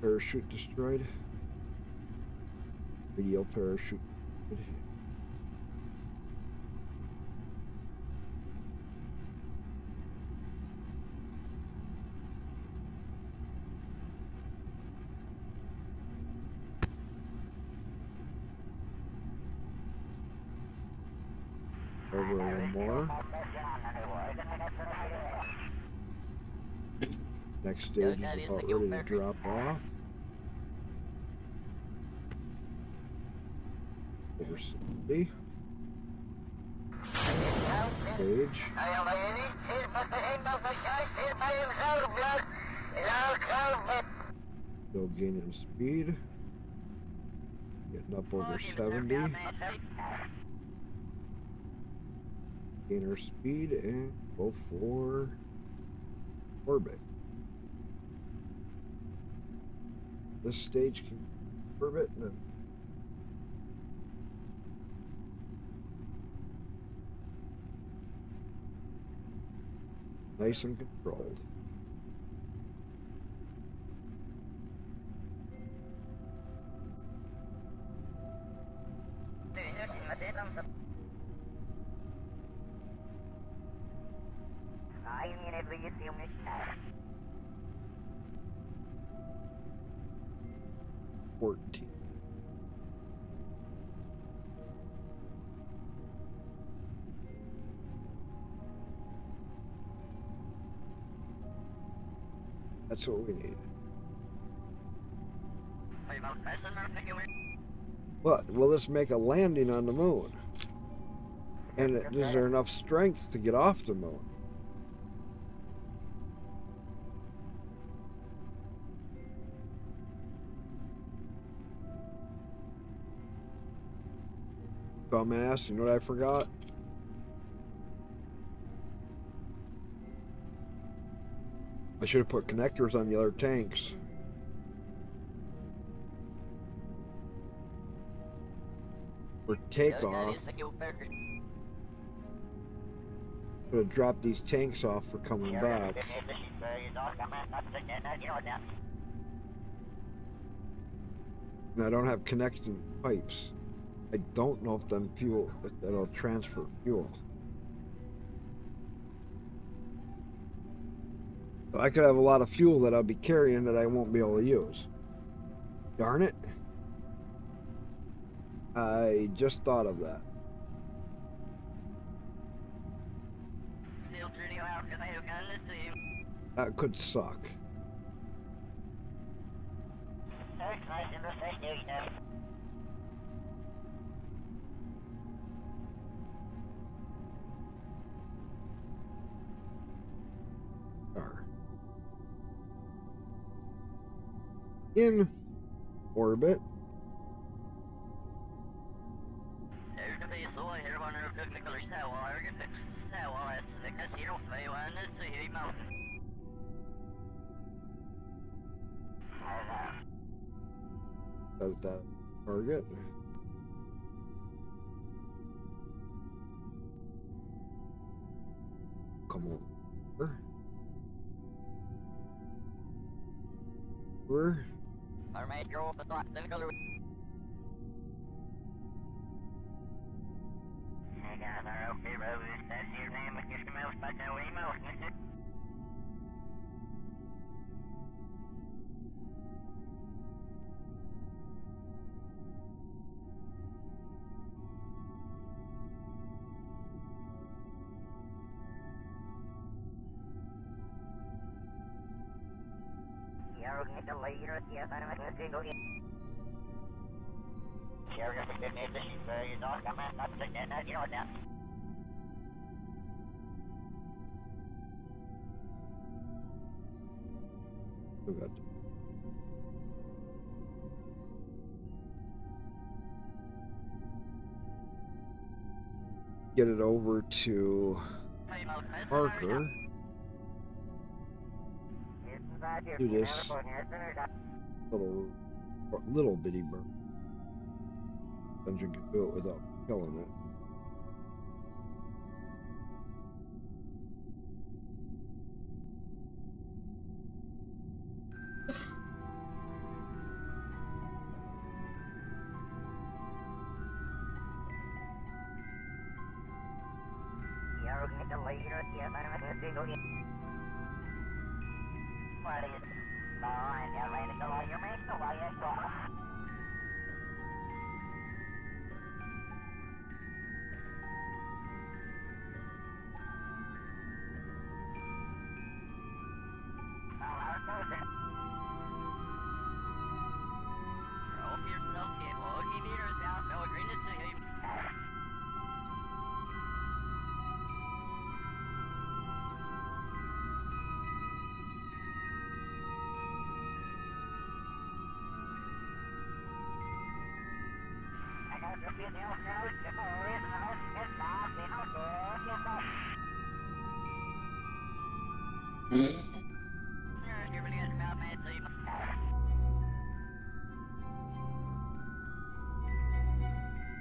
Parachute destroyed. Radio parachute. Over one more. Next stage is about ready to drop off. Over 60. Stage. Still gaining speed. Getting up over 70. Gain our speed and go for orbit. This stage can orbit and then nice and controlled. $14. That's what we need. But will this make a landing on the moon? And is there enough strength to get off the moon? Dumbass, you know what I forgot? I should have put connectors on the other tanks. For takeoff. Should have dropped these tanks off for coming back. And I don't have connecting pipes. I don't know if that'll transfer fuel. So I could have a lot of fuel that I'll be carrying that I won't be able to use. Darn it. I just thought of that. That could suck. In orbit. Does that target? Come on. Where? We got get it over to Parker. Do this little bitty bird. Engine can do it without killing it.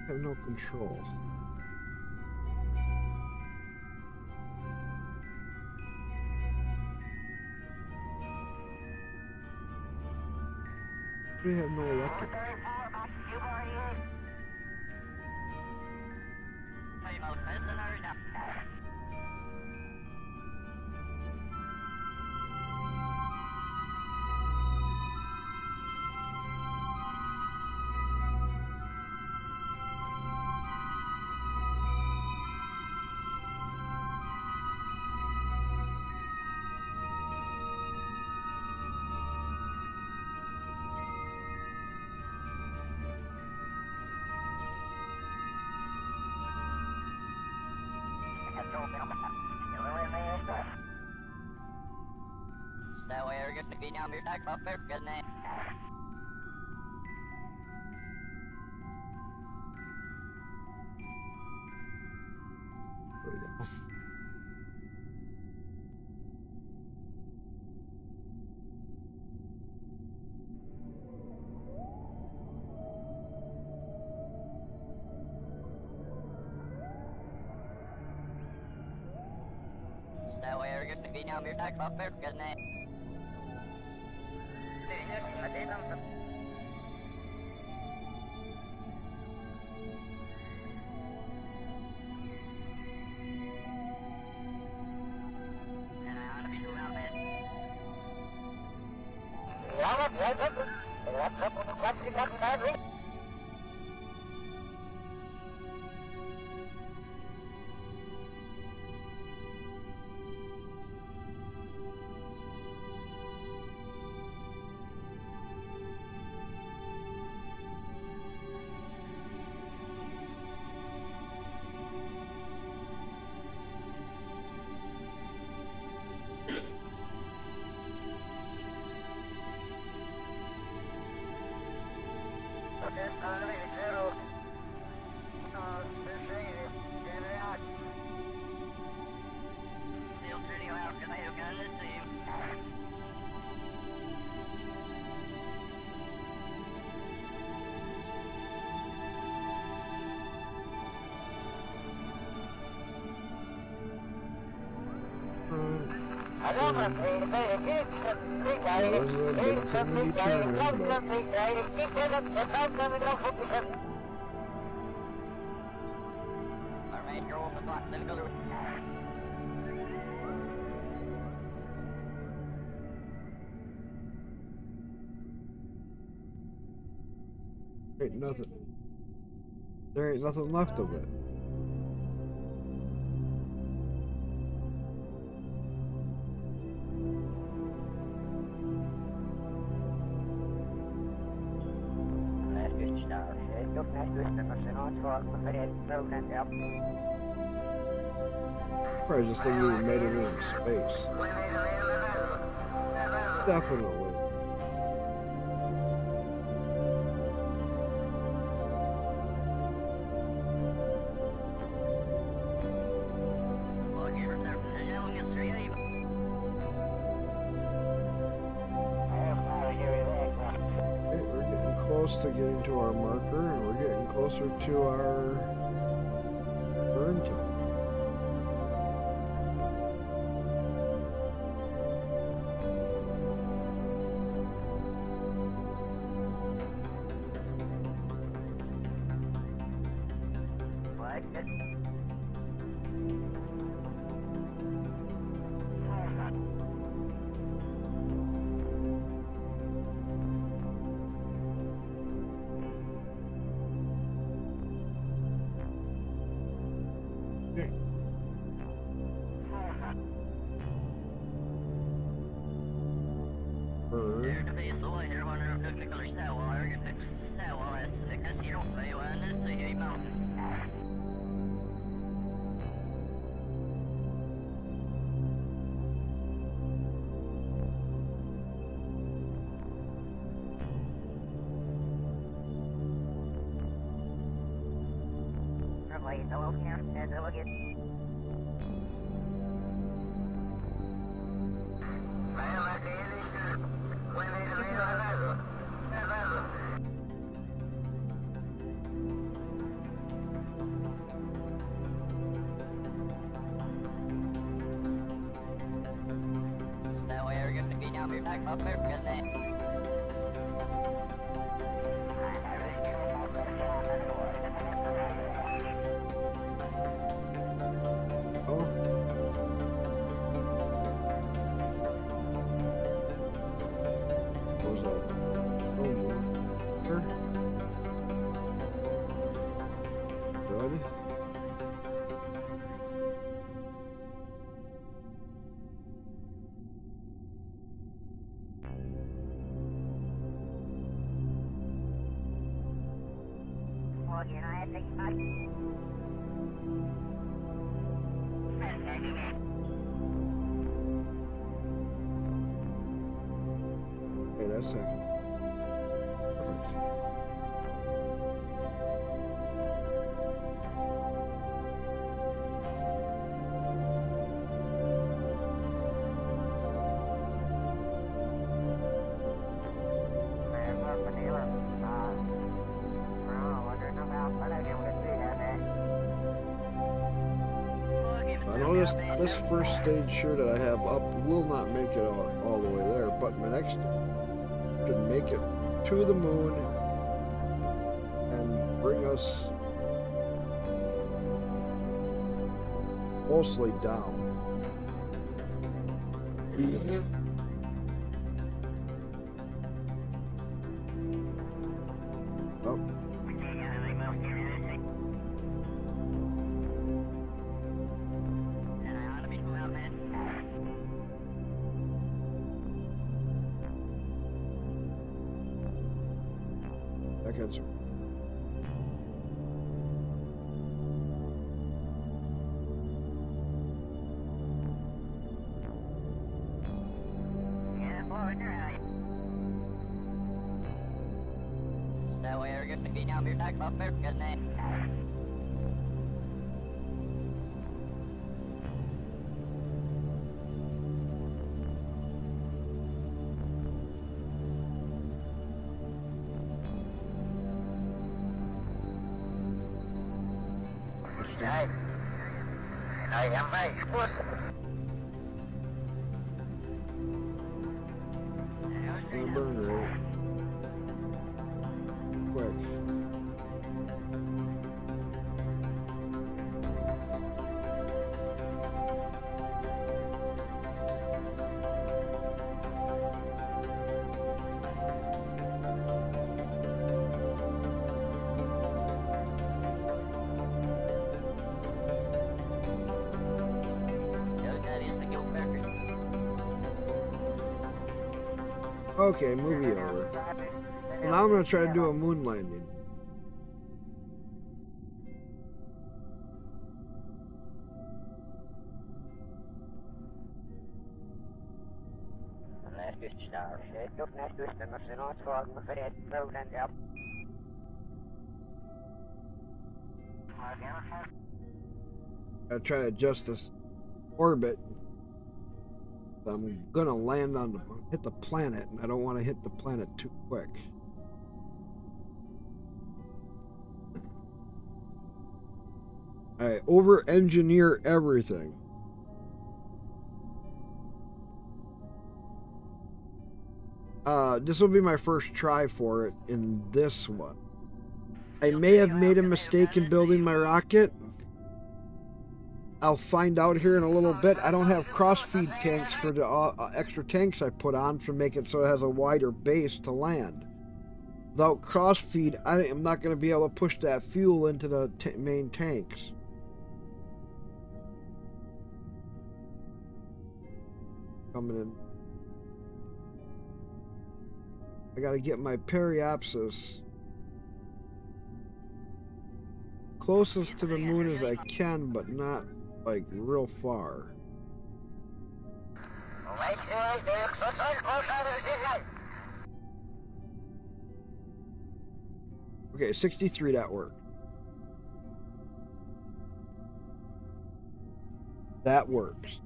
I have no control. We have no electric. There we go. Ain't nothing. There ain't nothing left of it. Probably this thing even made it into space. Definitely. close to getting to our marker, and we're getting closer to our burn time. Okay, that's it. I know this first stage here that I have up will not make it all the way there, but my next can make it to the moon and bring us mostly down. Oh. Seconds. Burn rate. Quick. Okay, movie over. And now I'm gonna try to do a moon landing. I try to adjust this orbit. I'm gonna land on hit the planet, and I don't want to hit the planet too quick. I over-engineer everything. This will be my first try for it in this one. I may have made a mistake in building my rocket. I'll find out here in a little bit. I don't have cross-feed tanks for the extra tanks I put on to make it so it has a wider base to land. Without cross-feed, I am not going to be able to push that fuel into the main tanks. Coming in. I got to get my periapsis closest to the moon as I can, but not like real far. Okay, 63, that worked. That works.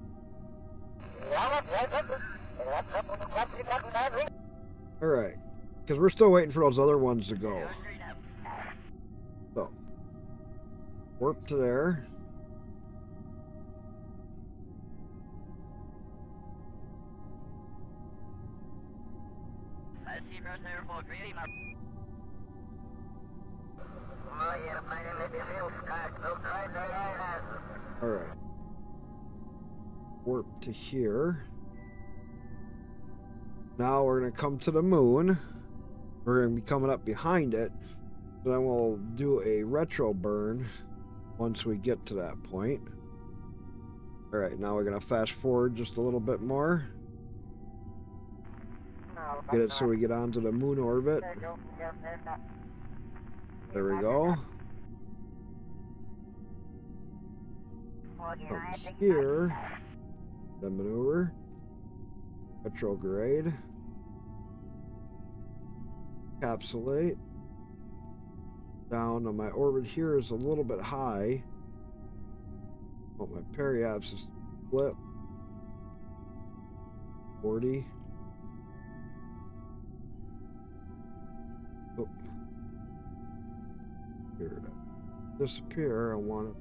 Alright, because we're still waiting for those other ones to go. So, warp to there. Alright. Warp to here. Now we're going to come to the moon. We're going to be coming up behind it. Then we'll do a retro burn once we get to that point. Alright, now we're going to fast forward just a little bit more. Get it so we get onto the moon orbit. There we go. From here, the maneuver, retrograde, encapsulate. Down on my orbit here is a little bit high. Want my periapsis flip. 40. Oh. Here it disappear. I want it.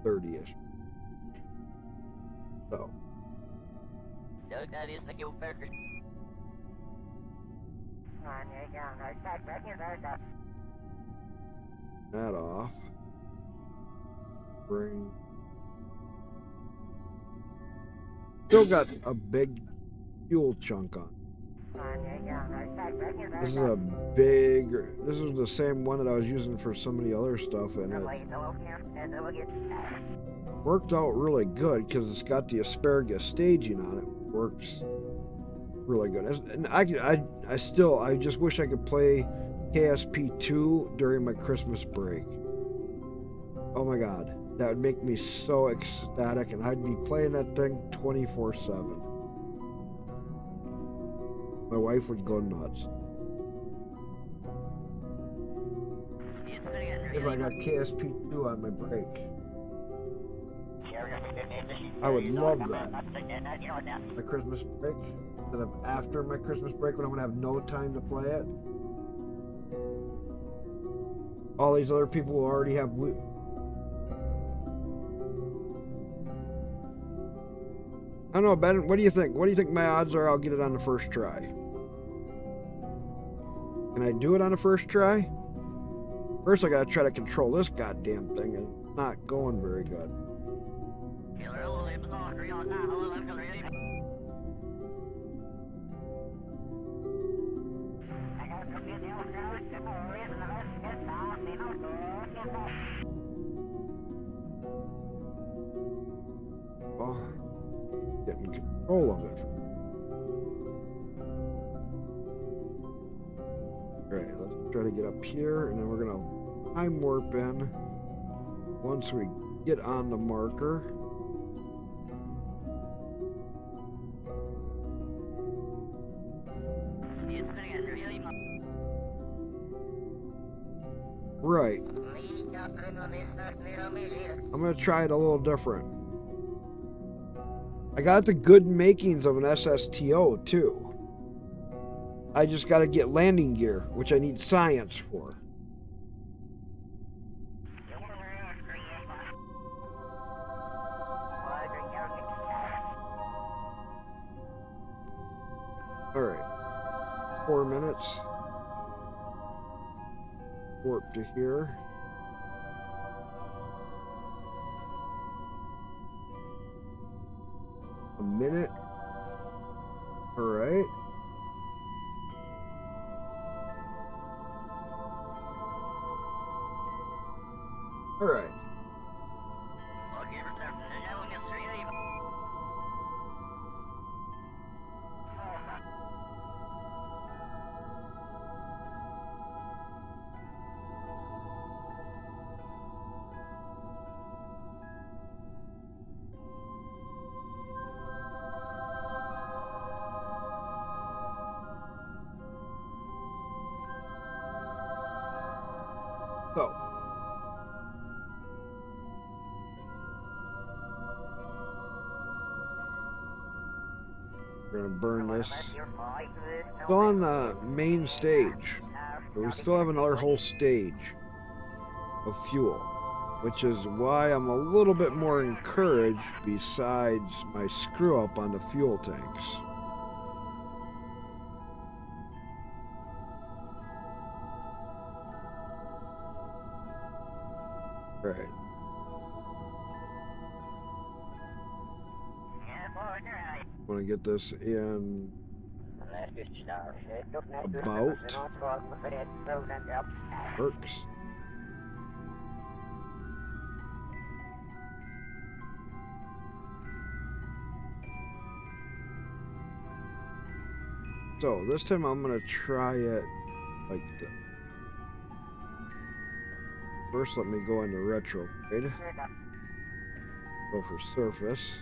.30-ish. So. That off. Bring. Still got a big fuel chunk on. This is a big. This is the same one that I was using for some of the other stuff, and it worked out really good because it's got the asparagus staging on it. Works really good. And I just wish I could play KSP 2 during my Christmas break. Oh my God. That would make me so ecstatic, and I'd be playing that thing 24/7. My wife would go nuts. If I got KSP 2 on my break. I would love that. My Christmas break, instead of after my Christmas break when I'm going to have no time to play it. All these other people will already have... I don't know, Ben, what do you think? What do you think my odds are I'll get it on the first try? Can I do it on the first try? First I gotta try to control this goddamn thing, and it's not going very good. Oh. Getting control of it. Alright, let's try to get up here, and then we're gonna time warp in once we get on the marker. Right. I'm gonna try it a little different. I got the good makings of an SSTO too. I just gotta get landing gear, which I need science for. Alright. 4 minutes. Warp to here. A minute. Alright. Alright. So. We're gonna burn this. Still on the main stage, but we still have another whole stage of fuel, which is why I'm a little bit more encouraged besides my screw up on the fuel tanks. Right. Want to get this in about works. So this time I'm gonna try it like this. First, let me go into retrograde. Go for surface.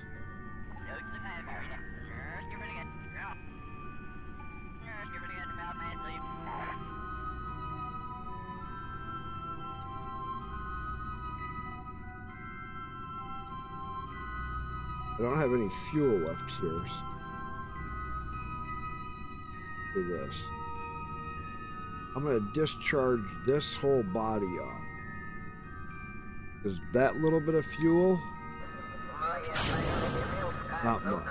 I don't have any fuel left here. So do this. I'm going to discharge this whole body off. Is that little bit of fuel? Not much.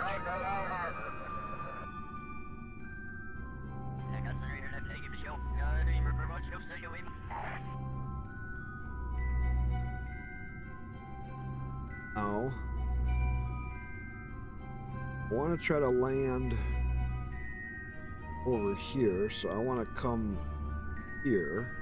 Now, I want to try to land over here, so I want to come here.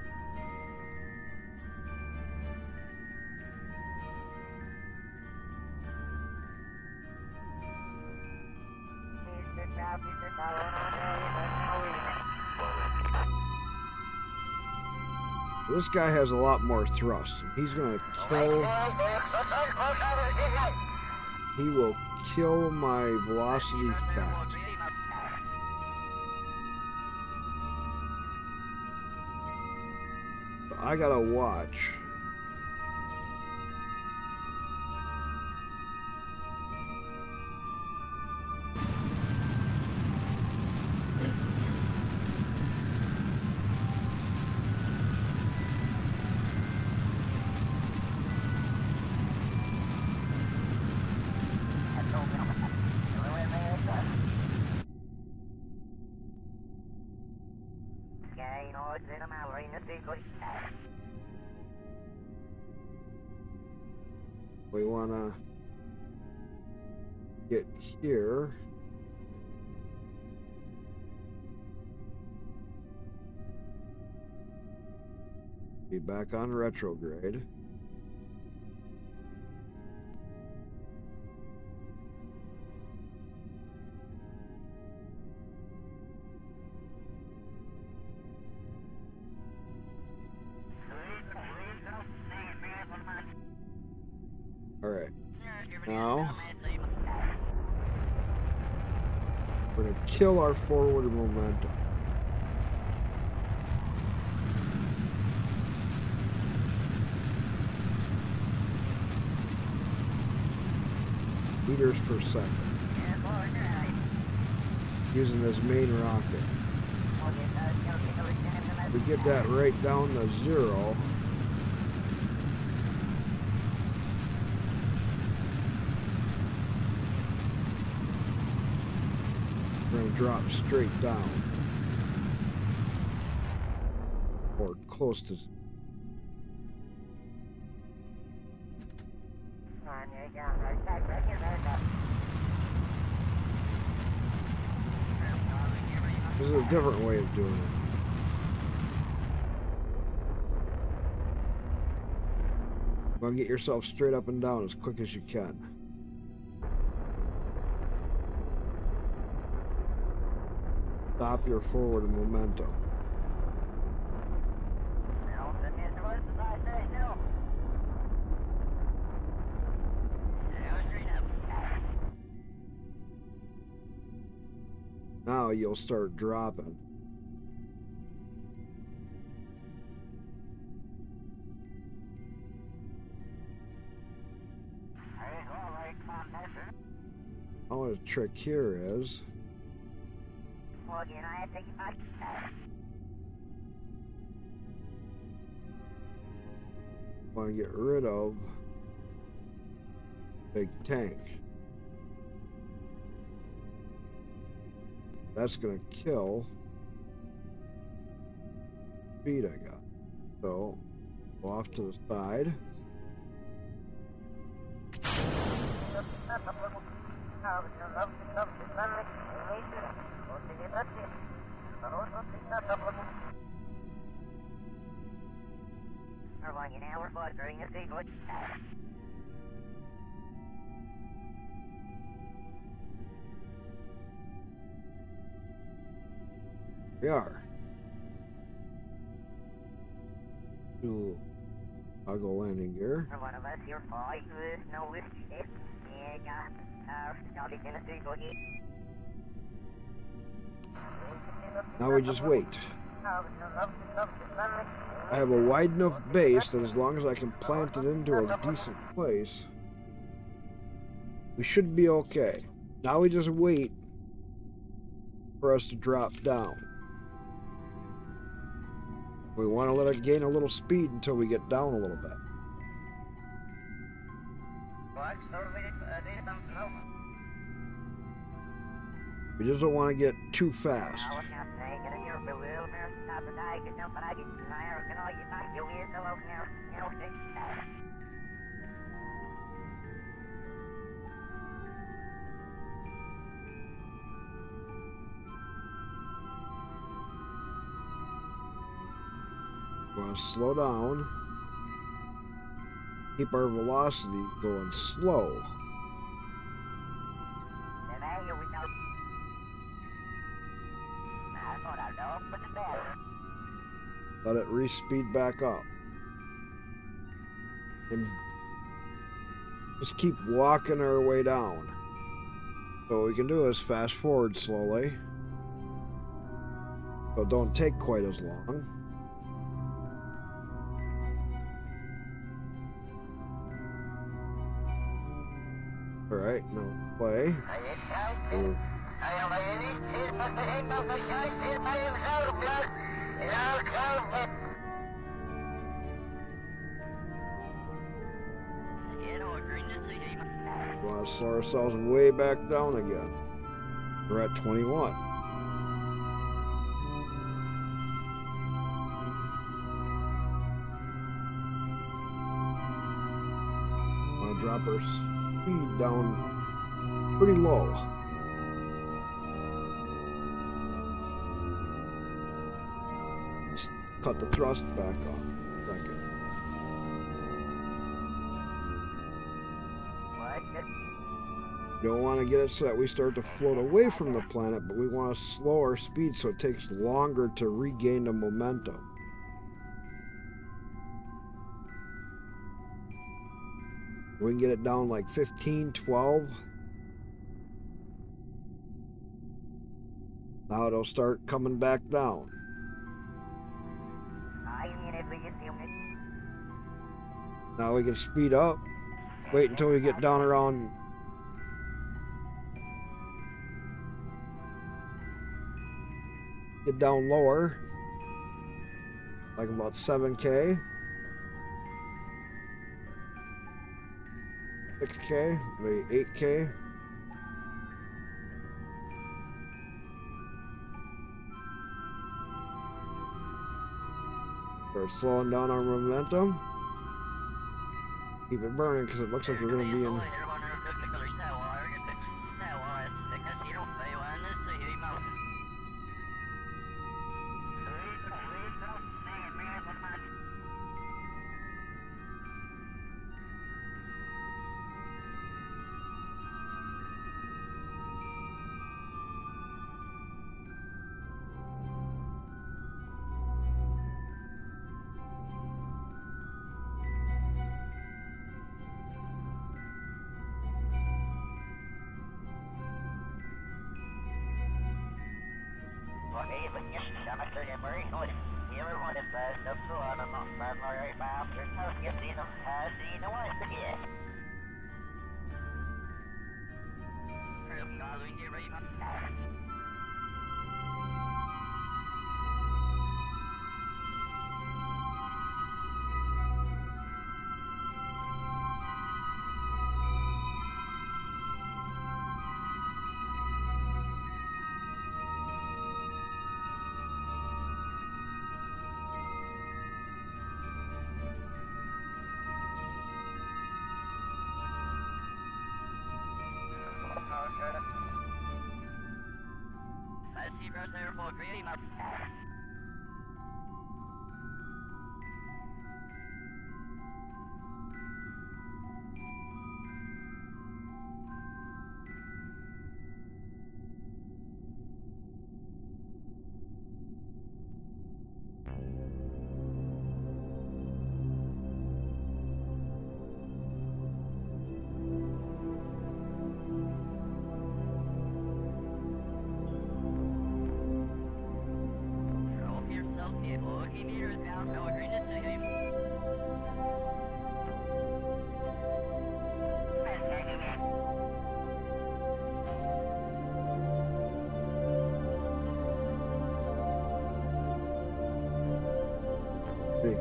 This guy has a lot more thrust. He's gonna kill. He will kill my velocity fast. So I gotta watch. We want to get here. Be back on retrograde. All right, now we're going to kill our forward momentum. meters per second. Using this main rocket. We get that right down to 0. We're going to drop straight down. Or close to. This is a different way of doing it. Well, get yourself straight up and down as quick as you can. Stop your forward momentum. Now you'll start dropping. Oh, the trick here is want to get rid of big tank. That's going to kill speed I got. So go off to the side. We are. Do toggle landing gear. Now we just wait. I have a wide enough base that as long as I can plant it into a decent place, we should be okay. Now we just wait for us to drop down. We want to let it gain a little speed until we get down a little bit. We just don't want to get too fast. We want to slow down. Keep our velocity going slow. Let it re-speed back up. And just keep walking our way down. So what we can do is fast forward slowly. So don't take quite as long. Alright, now play. We want to slow ourselves way back down again. We're at 21. Want to drop our speed down pretty low. Just cut the thrust back on. Second. We don't want to get it so that we start to float away from the planet, but we want to slow our speed so it takes longer to regain the momentum. We can get it down like 15, 12. Now it'll start coming back down. Now we can speed up. Wait until we get down around get down lower, like about 7K, 6K, maybe 8K. We're slowing down our momentum. Keep it burning because it looks like we're going to be in.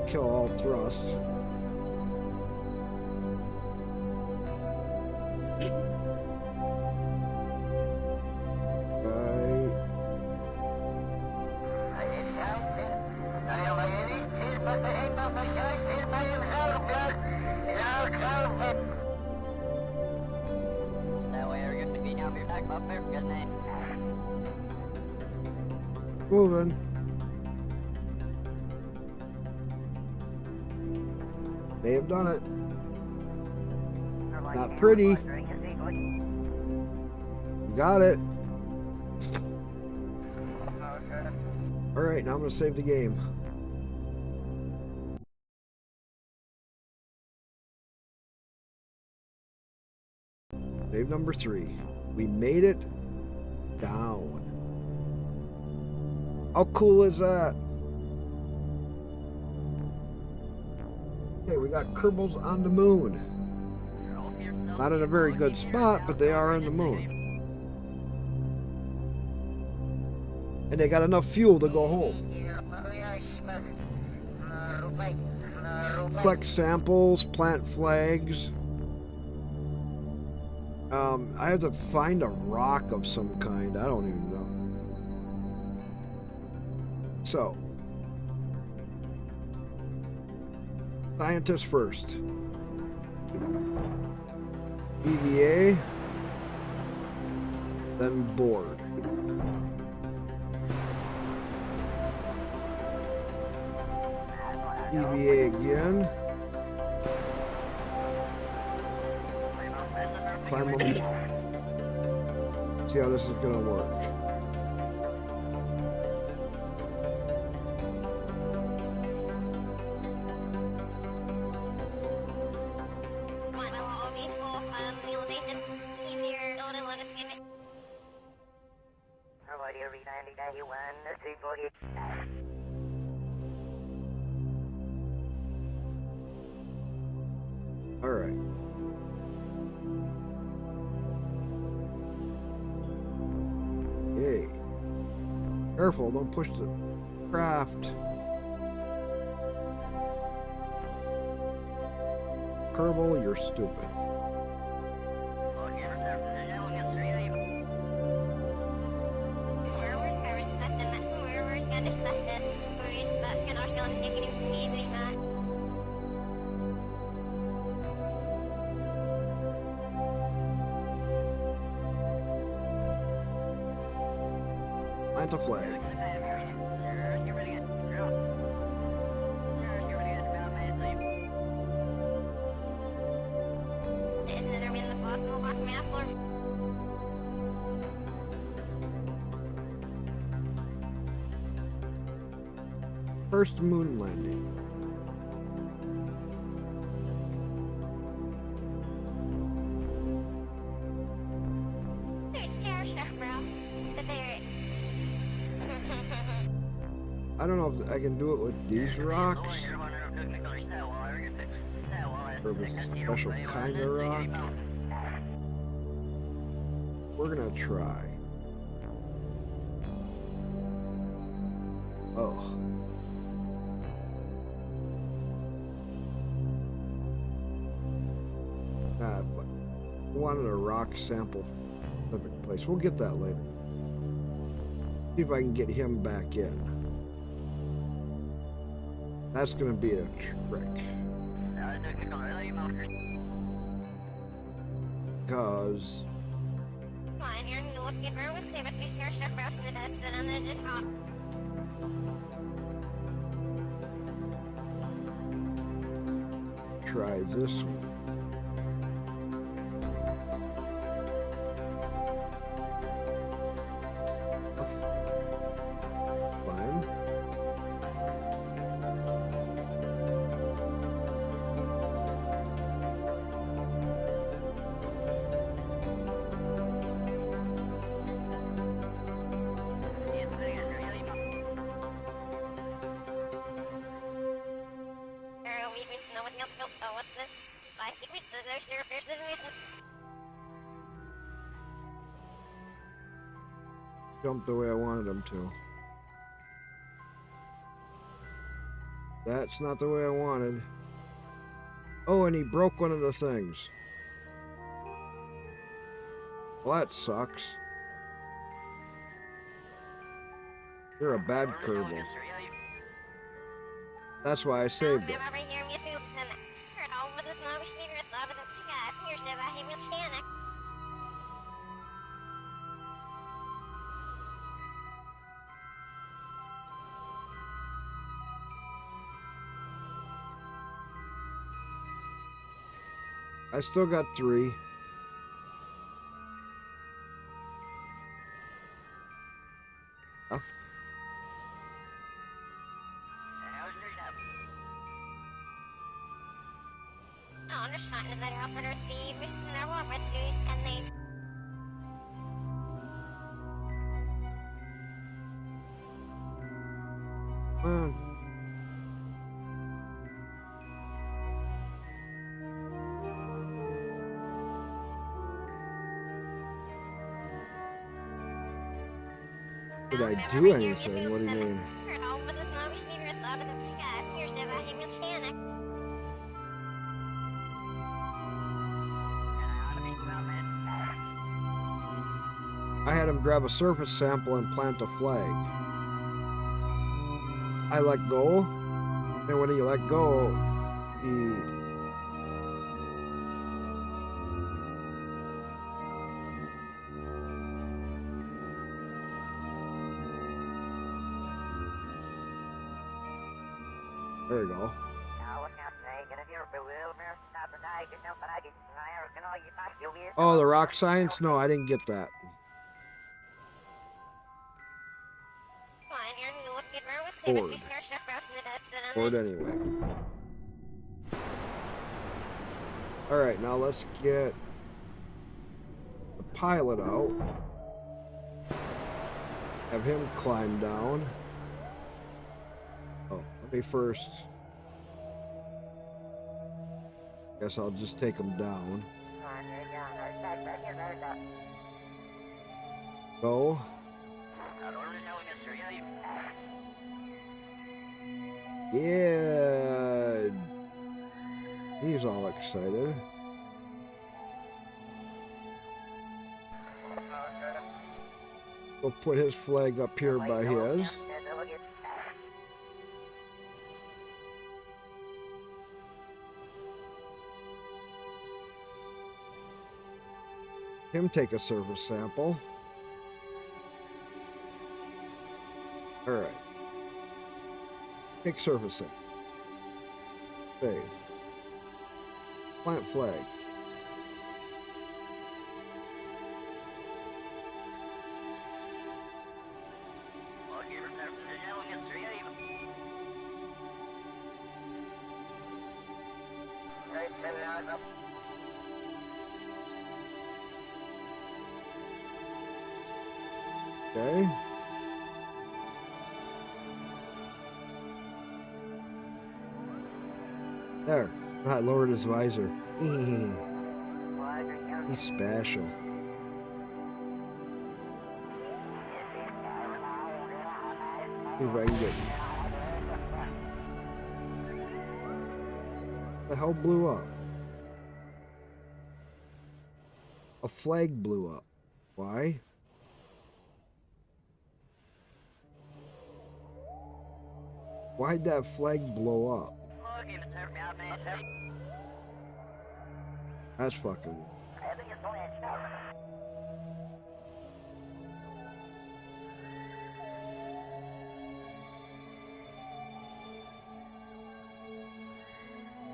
Kill all thrust. Moving. They have done it. Not pretty. Got it. Alright, now I'm going to save the game. Save number 3. We made it down. How cool is that? Okay, we got Kerbals on the moon. Not in a very good spot, but they are on the moon. And they got enough fuel to go home. Collect samples, plant flags. I have to find a rock of some kind. I don't even know. So, scientists first. EVA, then board. EVA again. Climb up. See how this is gonna work. All right. Okay. Careful, don't push the craft. Kerbal, you're stupid. Plant a flag. First moon landing. I don't know if I can do it with these rocks. Or if it's a special kind of rock. We're gonna try. Oh. If I wanted a rock sample specific place. We'll get that later. See if I can get him back in. That's gonna be a trick. Because try this one. Fine. Jumped the way I wanted him to. That's not the way I wanted. Oh, and he broke one of the things. Well, that sucks. You're a bad Kerbal. That's why I saved it. I still got 3. Oh. Did I do anything? What do you mean? I had him grab a surface sample and plant a flag. I let go, and when he let go, he... There you go. Oh, the rock science? No, I didn't get that. Board. Board anyway. Alright, now let's get the pilot out. Have him climb down. Oh, let me first... Guess I'll just take him down. Go. Yeah. He's all excited. We'll put his flag up here by his. Him take a surface sample. All right. Take surface sample. Save. Plant flag. Okay. There. I lowered his visor. He's special. See if I can get. The hell blew up? A flag blew up. Why? Why'd that flag blow up? That's fucking weird.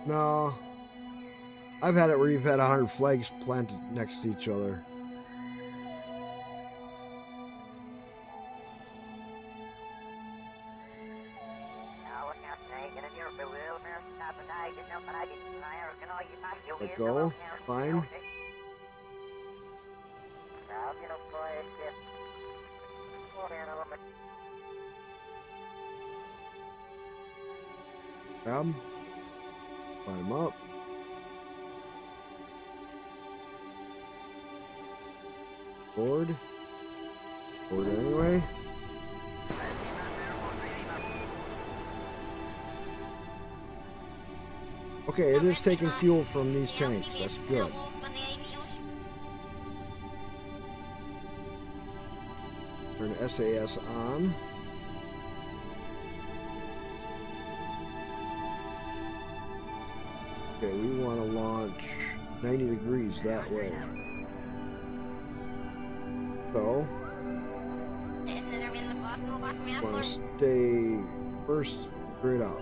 No. I've had it where you've had 100 flags planted next to each other. Let go. Fine. Grab. Climb up. Board. Board anyway. Okay, it is taking fuel from these tanks. That's good. Turn SAS on. Okay, we want to launch 90 degrees that way. So, want to stay first straight out.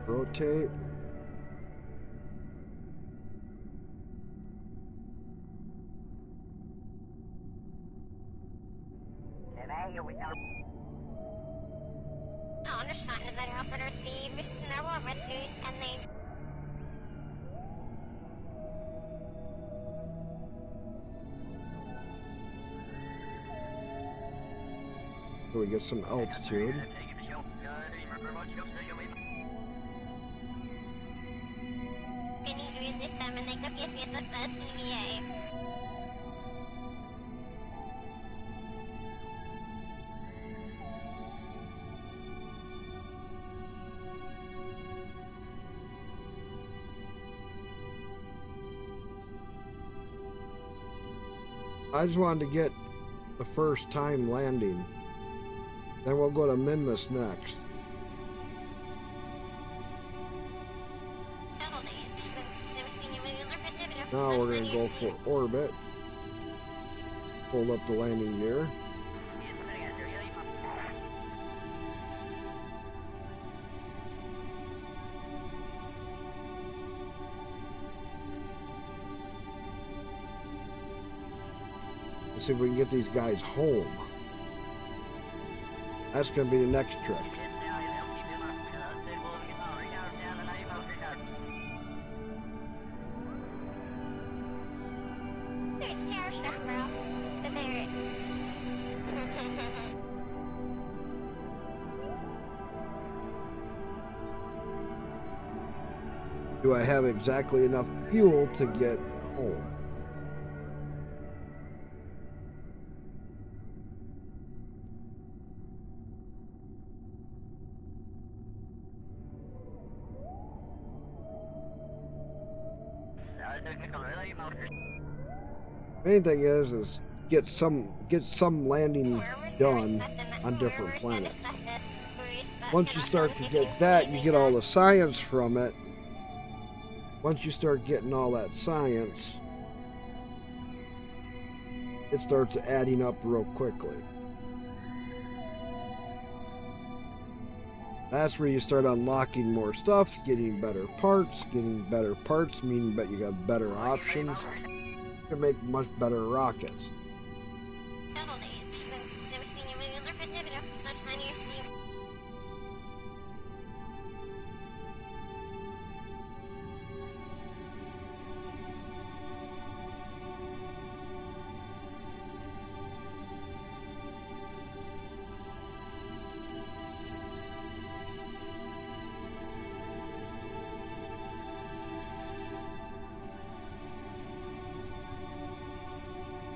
Rotate. So we get some altitude. I just wanted to get the first time landing. Then we'll go to Minmus next. Now we're going to go for orbit. Hold up the landing gear. Let's see if we can get these guys home. That's going to be the next trick. Do I have exactly enough fuel to get home? Main thing is get some landing done on different planets. Once you start to get that, you get all the science from it. Once you start getting all that science, it starts adding up real quickly. That's where you start unlocking more stuff, getting better parts. Getting better parts meaning that you got better options to make much better rockets.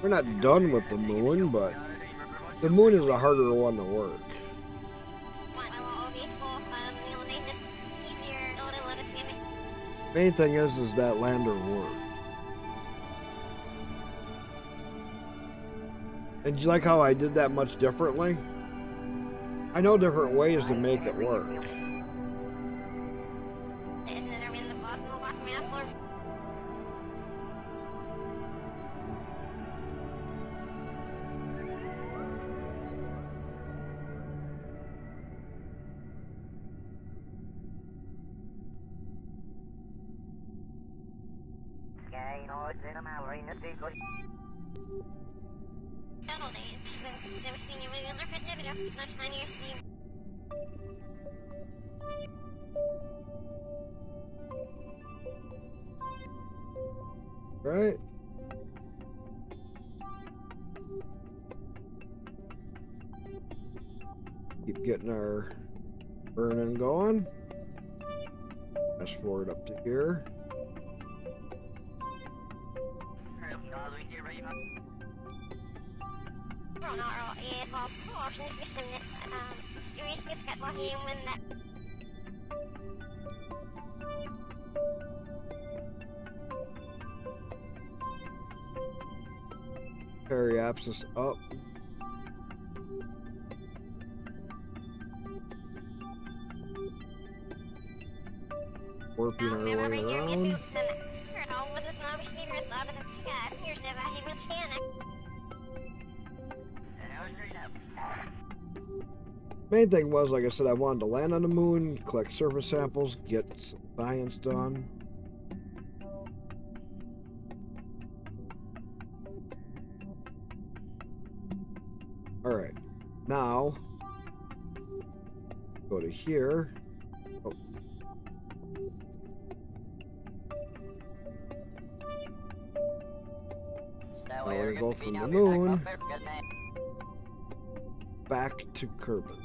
We're not done with the moon, but the moon is a harder one to work. Main thing is that lander work. And do you like how I did that much differently? I know different ways to make it work. Right? Keep getting our burning going. Fast forward up to here. Periapsis up. Warping our way around. Main thing was, like I said, I wanted to land on the moon, collect surface samples, get some science done. Alright, now go to here. Oh. Now we're gonna go from the moon back to Kerbin.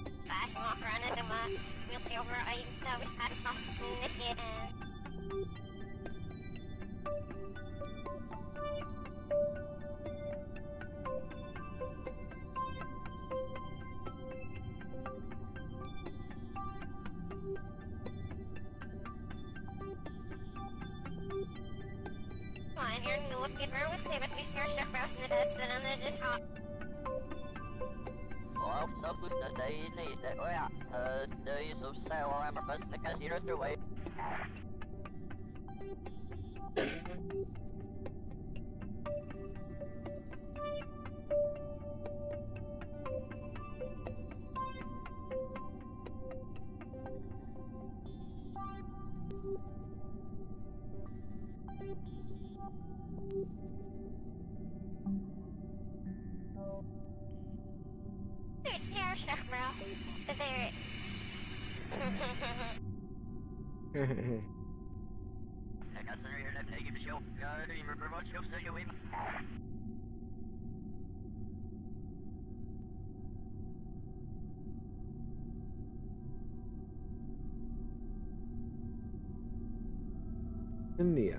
India.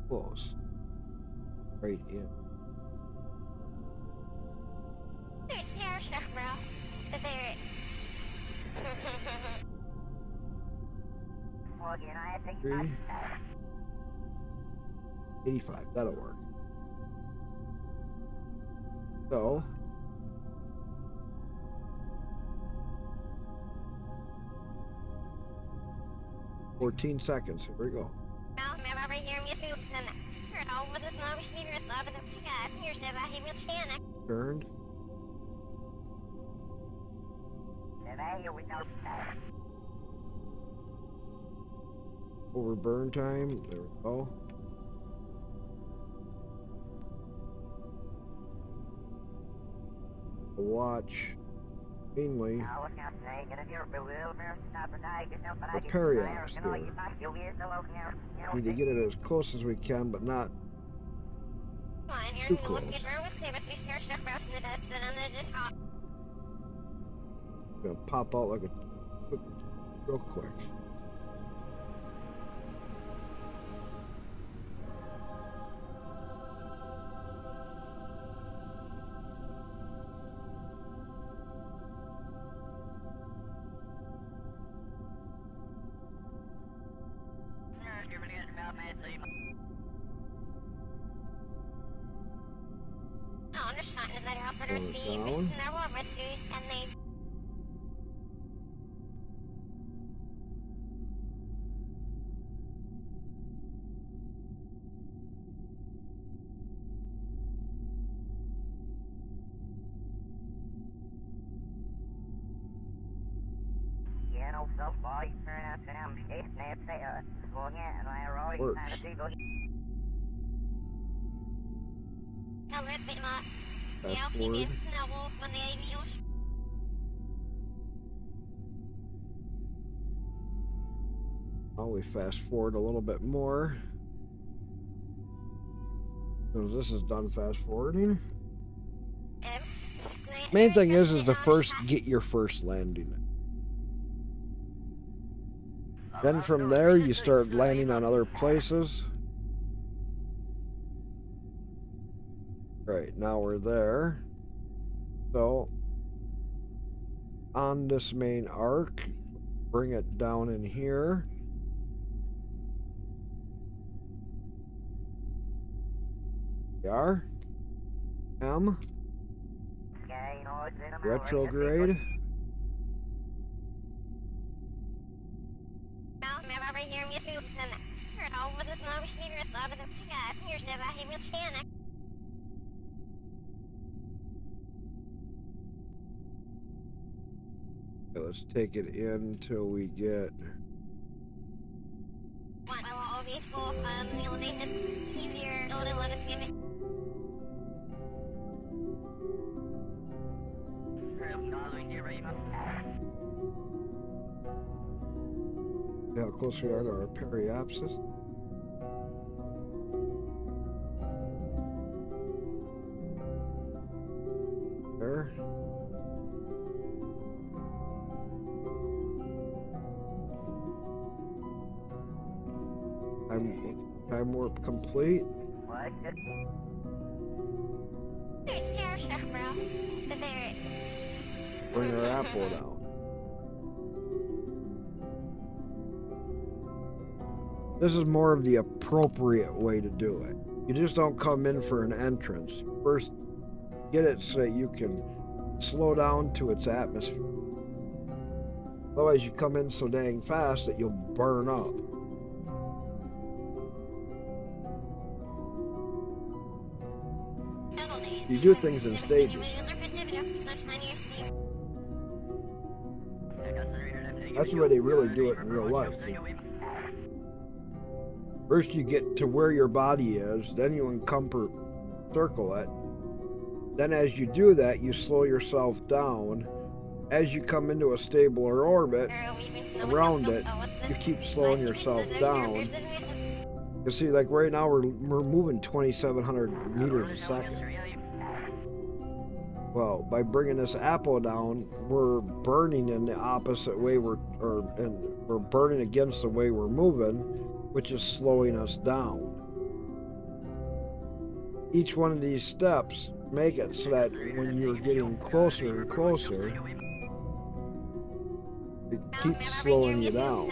Close. Right in. Three. 85, that'll work. So, $14 seconds. Here we go. Turned. Over burn time. There we go. Watch mainly the periaps here. Need to get it as close as we can, but not too close. Gonna pop out like a real quick. Down. Works. Fast forward. Oh, we fast forward a little bit more. So this is done fast forwarding. Main thing is the first, get your first landing. Then from there, you start landing on other places. Right, now we're there. So, on this main arc, bring it down in here. We are. M. Retrograde. Okay, let's take it in till we get. See how close we are to our periapsis. There. Time warp complete. Bring our apple down. This is more of the appropriate way to do it. You just don't come in for an entrance. First, get it so that you can slow down to its atmosphere. Otherwise, you come in so dang fast that you'll burn up. You do things in stages. That's the way they really do it in real life. First you get to where your body is, then you circle it. Then as you do that, you slow yourself down. As you come into a stabler orbit around it, you keep slowing yourself down. You see, like right now we're moving 2,700 meters a second. Well, by bringing this apple down, we're burning in the opposite way we're burning against the way we're moving, which is slowing us down. Each one of these steps make it so that when you're getting closer and closer, it keeps slowing you down.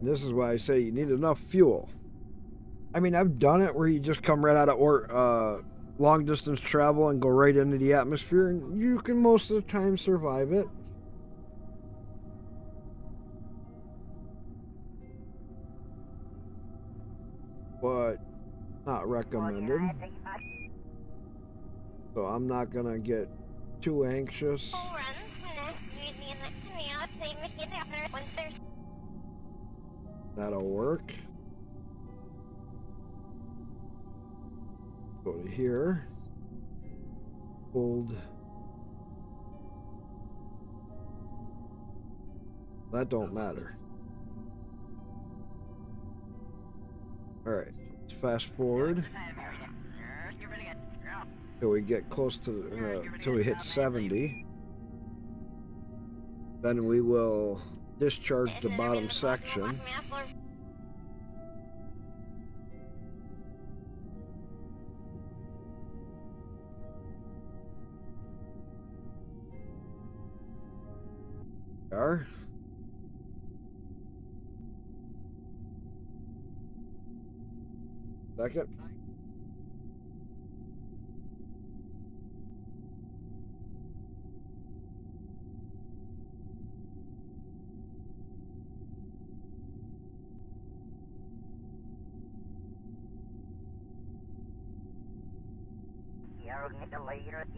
And this is why I say you need enough fuel. I mean, I've done it where you just come right out of long distance travel and go right into the atmosphere, and you can most of the time survive it. But not recommended. So I'm not gonna get too anxious. That'll work. Go to here. Hold. That don't matter. Alright, let's fast forward till we get close to, till we hit 70. Then we will discharge the bottom section. Are. Second.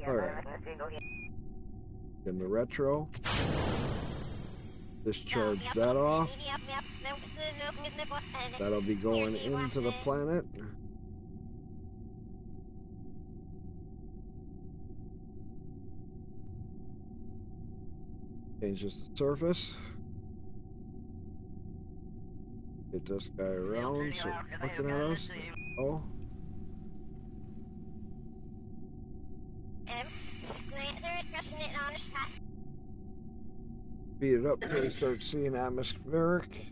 Alright. In the retro. Discharge that off. That'll be going into the planet. Changes the surface. Get this guy around so it's looking at us. Oh. Speed it up till we start seeing atmospheric.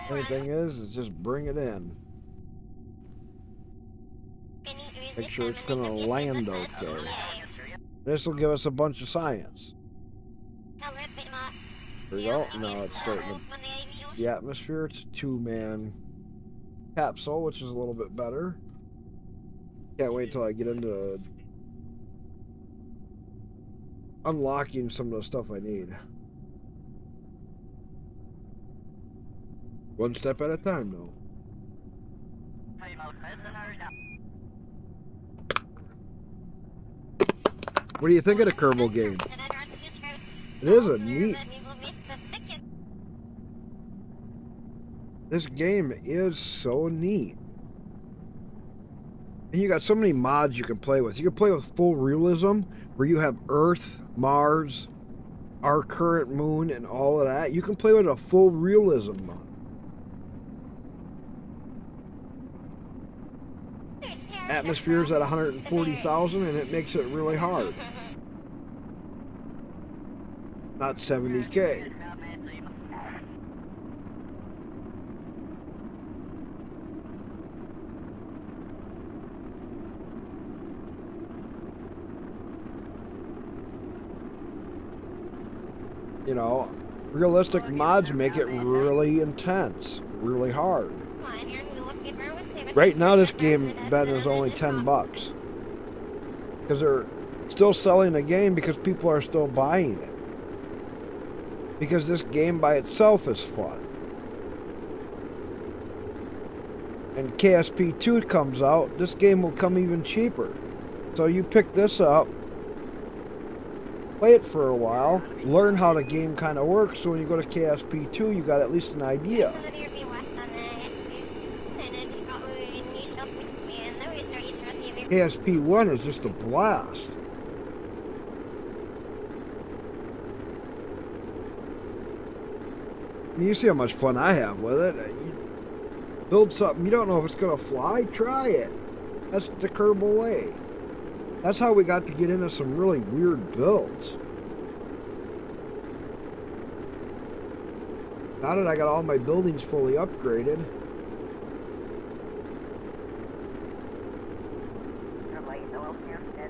Only thing is just bring it in. Make sure it's gonna land okay. This will give us a bunch of science. There we go. Now it's starting the atmosphere. It's a 2-man capsule, which is a little bit better. Can't wait till I get into unlocking some of the stuff I need. One step at a time, though. What do you think of the Kerbal game? It is a neat. This game is so neat. And you got so many mods you can play with. You can play with full realism, where you have Earth, Mars, our current moon, and all of that. You can play with a full realism mod. Atmosphere's at 140,000, and it makes it really hard. Not 70K. You know, realistic mods make it really intense, really hard. Right now, this game, Ben, is only $10 because they're still selling the game because people are still buying it. Because this game by itself is fun. And KSP 2 comes out, this game will come even cheaper. So you pick this up, play it for a while, learn how the game kind of works, so when you go to KSP 2, you got at least an idea. KSP 1 is just a blast. I mean, you see how much fun I have with it. You build something, you don't know if it's going to fly, try it. That's the Kerbal way. That's how we got to get into some really weird builds. Now that I got all my buildings fully upgraded.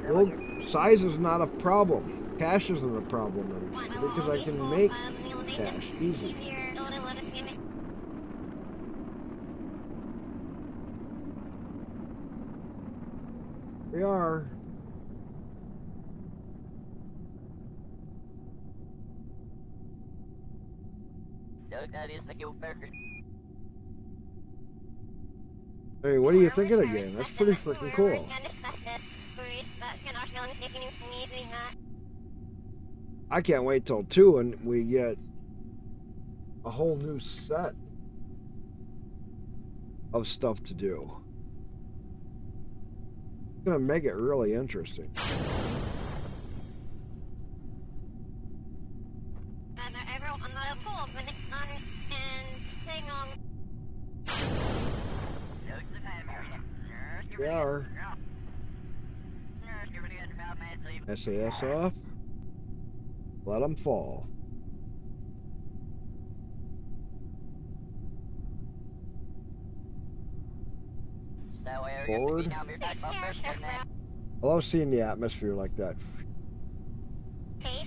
Well, size is not a problem. Cash isn't a problem anymore because I can make cash easy. We are. Doug, that is the guild record. Hey, what are you thinking of the game? That's pretty freaking cool. I can't wait till 2 and we get a whole new set of stuff to do. It's gonna make it really interesting. We are. SAS off. Let them fall. Forward. I love seeing the atmosphere like that. I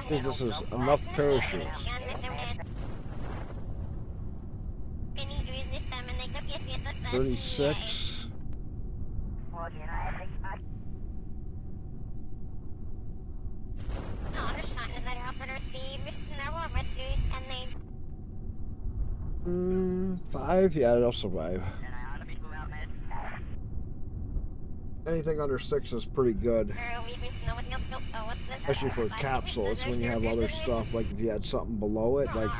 think this is enough parachutes. 36. Five? Yeah, they'll survive. Anything under 6 is pretty good. Especially for a capsule. It's when you have other stuff, like if you had something below it, like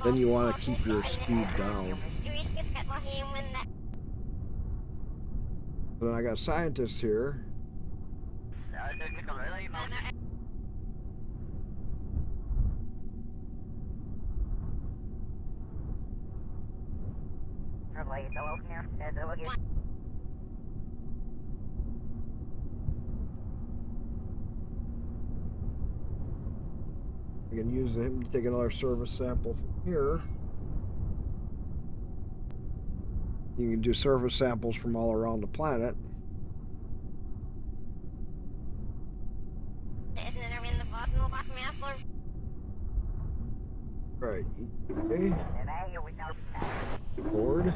then you want to keep your speed down. Then I got scientists here. I can use him to take another service sample from here. You can do surface samples from all around the planet. Right. Okay. Board.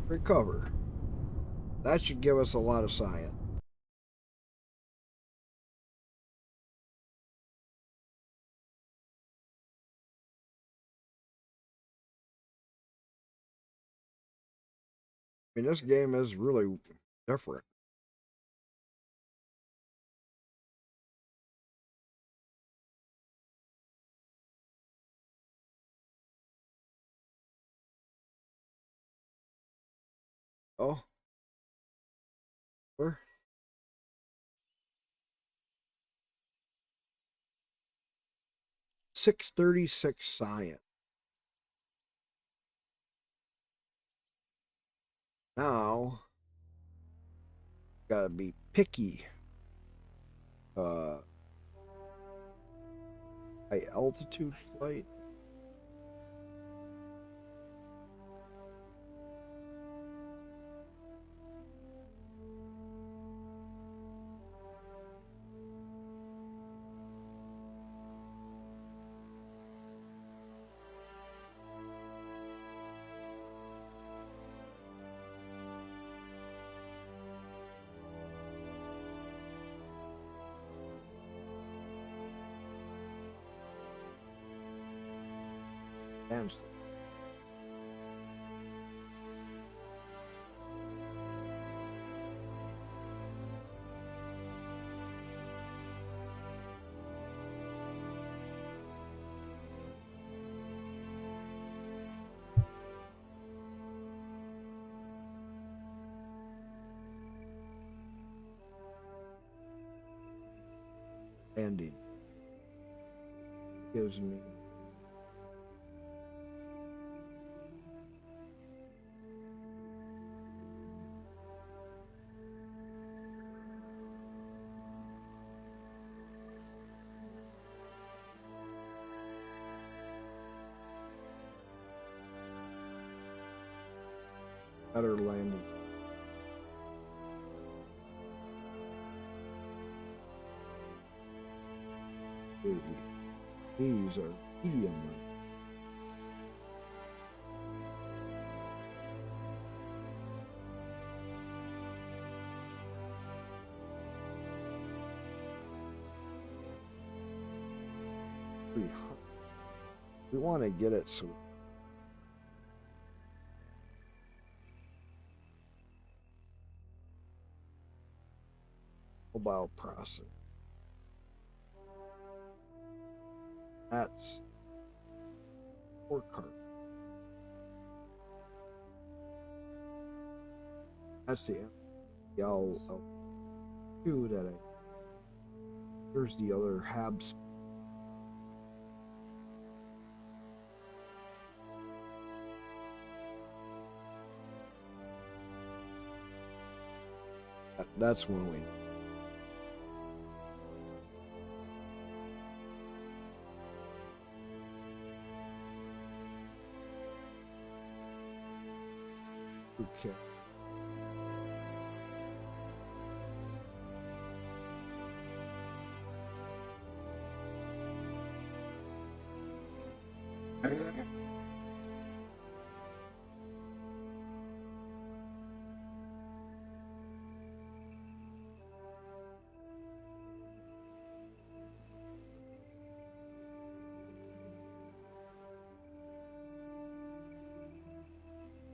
Recover. That should give us a lot of science. I mean, this game is really different. Oh. Where? .636 science. Now, gotta be picky. High altitude flight. Amsterdam. Ending gives me better landing. These are medium. 300. We want to get it so mobile processing. That's 4 card. That's the L2 that I. Here's the other Habs. That's one we. Okay.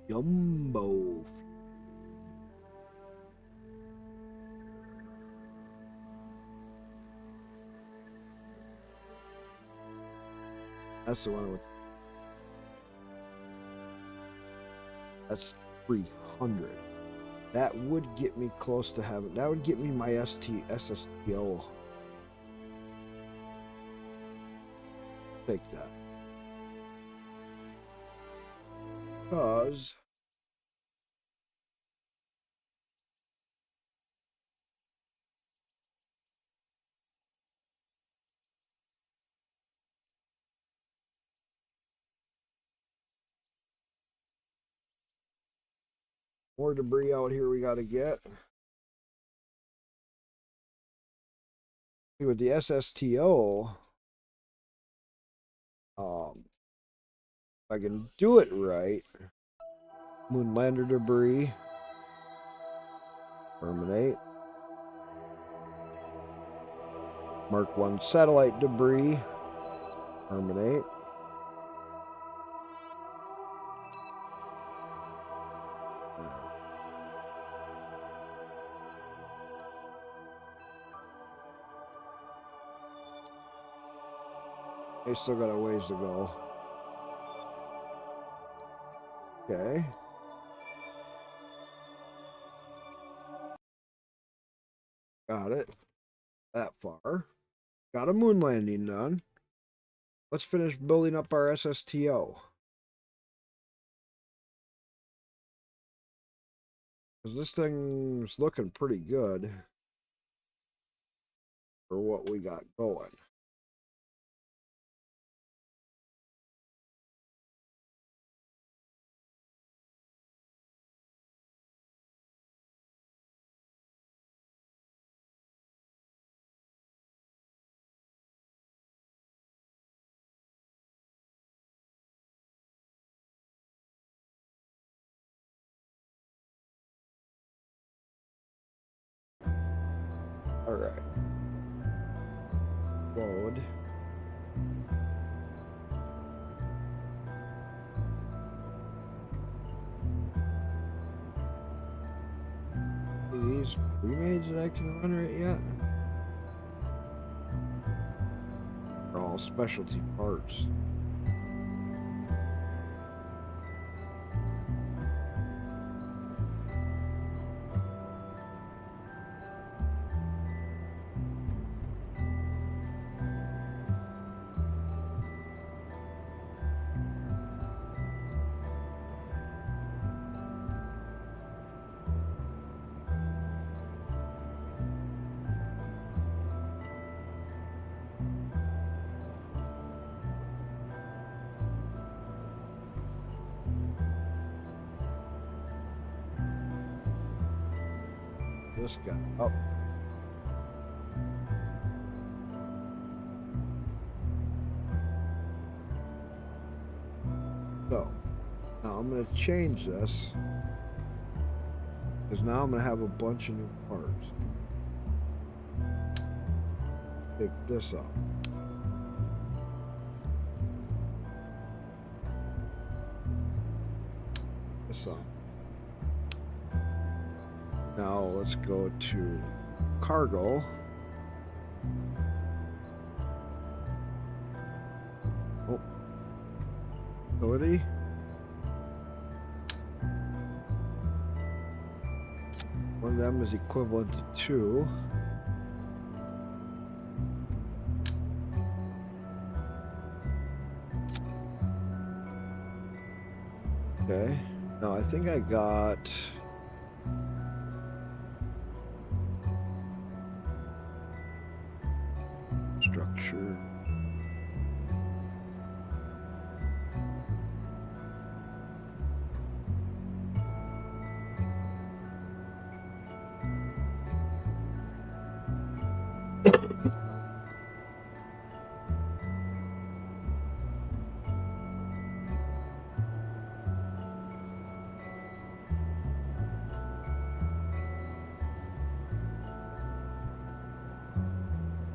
Jumbo. That's the one with. That's 300. That would get me close to having. That would get me my SSTO. Take that. Because more debris out here we got to get. With the SSTO, if I can do it right, Moonlander debris, terminate. Mark 1 satellite debris, terminate. They still got a ways to go. Okay. Got it. That far. Got a moon landing done. Let's finish building up our SSTO. Because this thing's looking pretty good for what we got going. All right. Load. These pre-mades that I can run right yet? They're all specialty parts. This guy. Oh. So, now I'm going to change this. Because now I'm going to have a bunch of new parts. Pick this up. this up. Now let's go to cargo. Oh, ability. One of them is equivalent to 2. Okay. Now I think I got structure.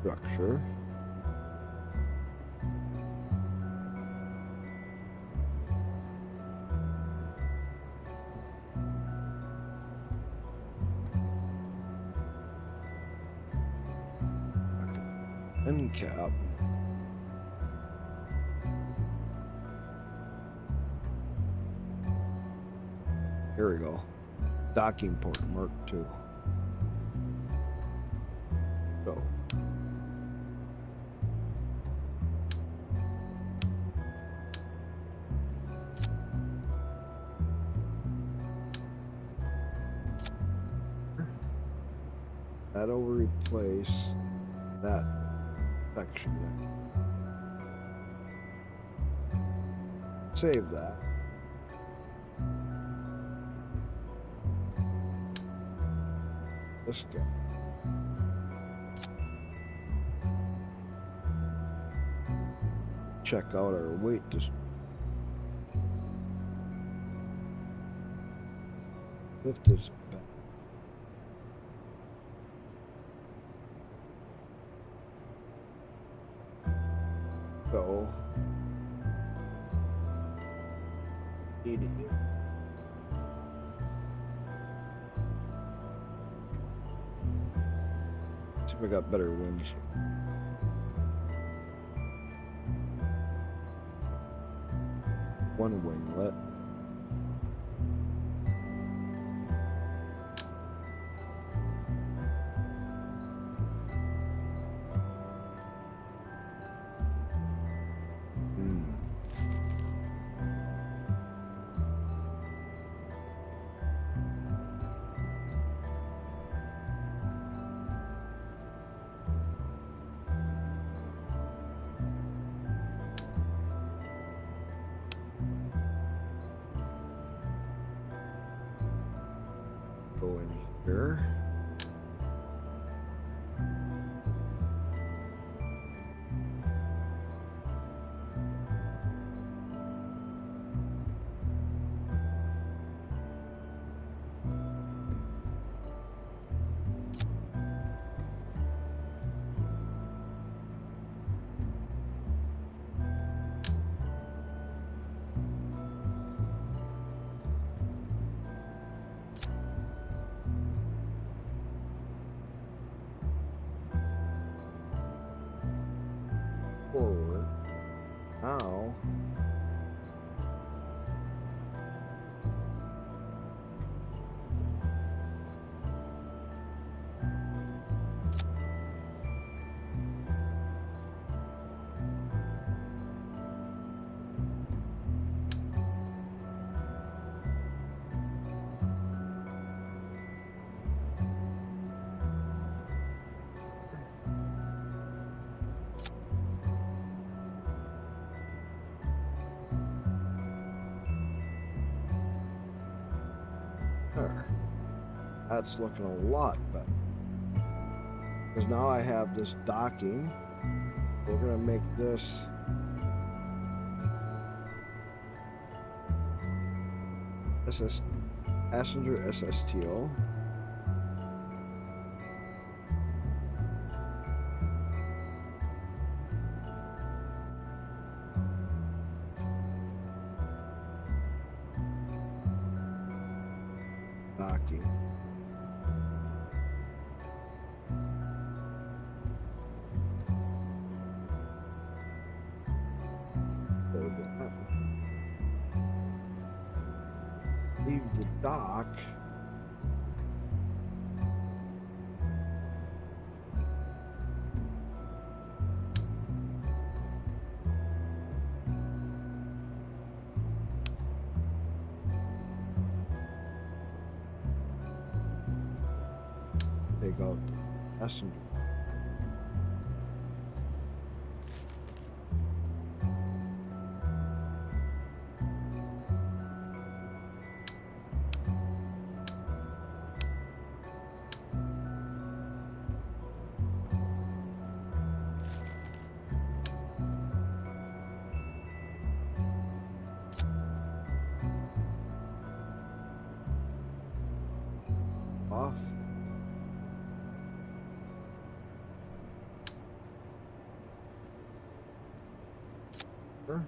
Structure. End cap. Here we go. Docking port Mark II. So. That'll replace that section there. Save that. This guy. Check out our weight lift this back. So 80. See if I got better winds. One winglet. Go in here. Forward. Now there. That's looking a lot better. Because now I have this docking. We're going to make this passenger SSTO. working. Leave the dock. Take out the passenger. Off. Sure.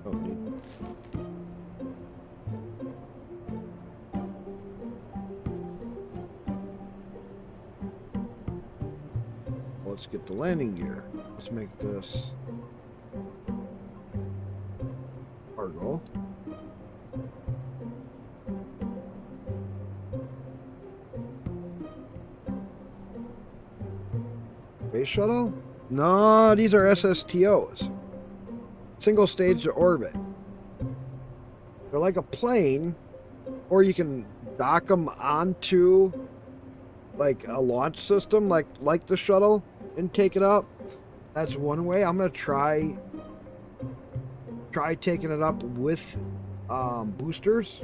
Don't need. Let's get the landing gear. Let's make this cargo. Space shuttle? No, these are SSTOs. Single stage to orbit. They're like a plane, or you can dock them onto like a launch system, like the shuttle, and take it up. That's one way. I'm gonna try taking it up with boosters,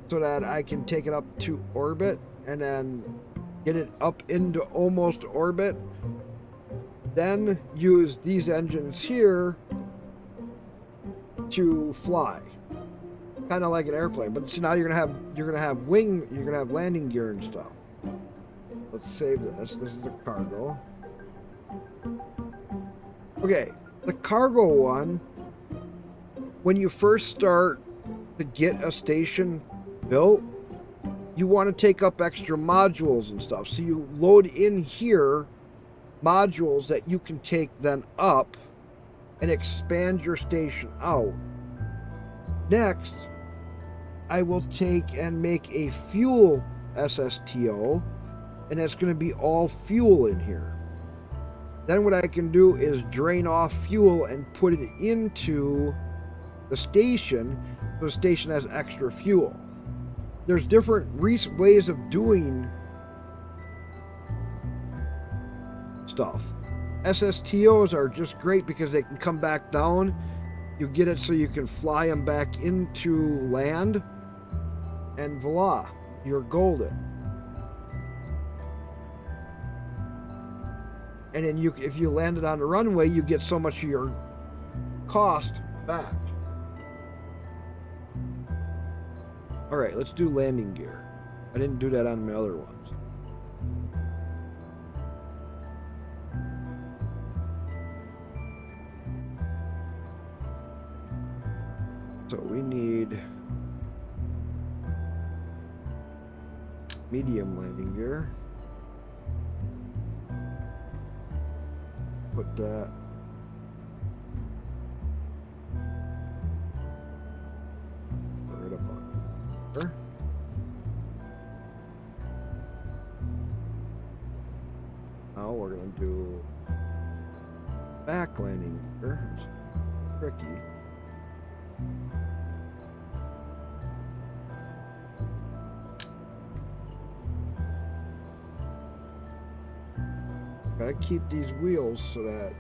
so that I can take it up to orbit and then get it up into almost orbit. Then use these engines here to fly, kind of like an airplane. But see, now you're gonna have landing gear and stuff. Let's save this. This is the cargo. Okay, the cargo one. When you first start to get a station built, you want to take up extra modules and stuff. So you load in here modules that you can take then up and expand your station out. Next, I will take and make a fuel SSTO, and that's going to be all fuel in here. Then what I can do is drain off fuel and put it into the station, so the station has extra fuel. There's different ways of doing stuff. SSTOs are just great because they can come back down. You get it so you can fly them back into land, and voila, you're golden. And then if you land it on the runway, you get so much of your cost back. All right, let's do landing gear. I didn't do that on my other ones. So we need medium landing gear. Put that right up on there. Now we're going to do back landing gear. It's tricky. Gotta keep these wheels so that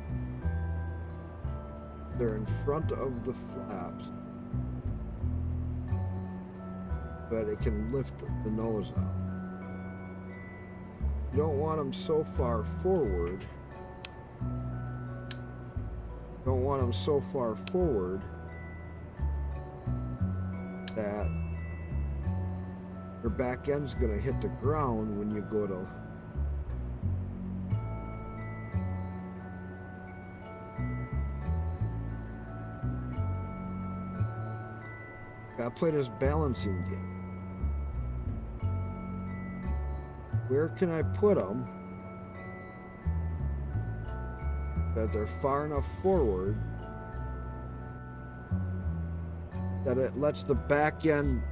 they're in front of the flaps, so that it can lift the nose out. You don't want them so far forward. Don't want them so far forward that your back end's gonna hit the ground when you go to gotta play this balancing game. Where can I put them that they're far enough forward that it lets the back end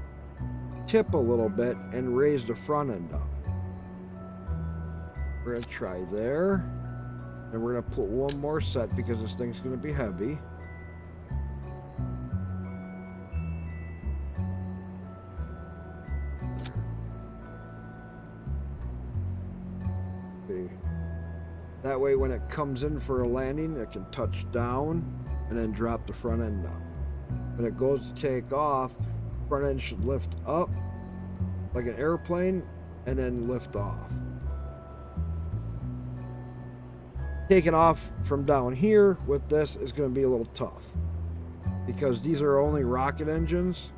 tip a little bit and raise the front end up? We're gonna try there, and we're gonna put one more set because this thing's gonna be heavy. That way when it comes in for a landing, it can touch down and then drop the front end down. When it goes to take off, front end should lift up like an airplane and then lift off. Taking off from down here with this is going to be a little tough because these are only rocket engines.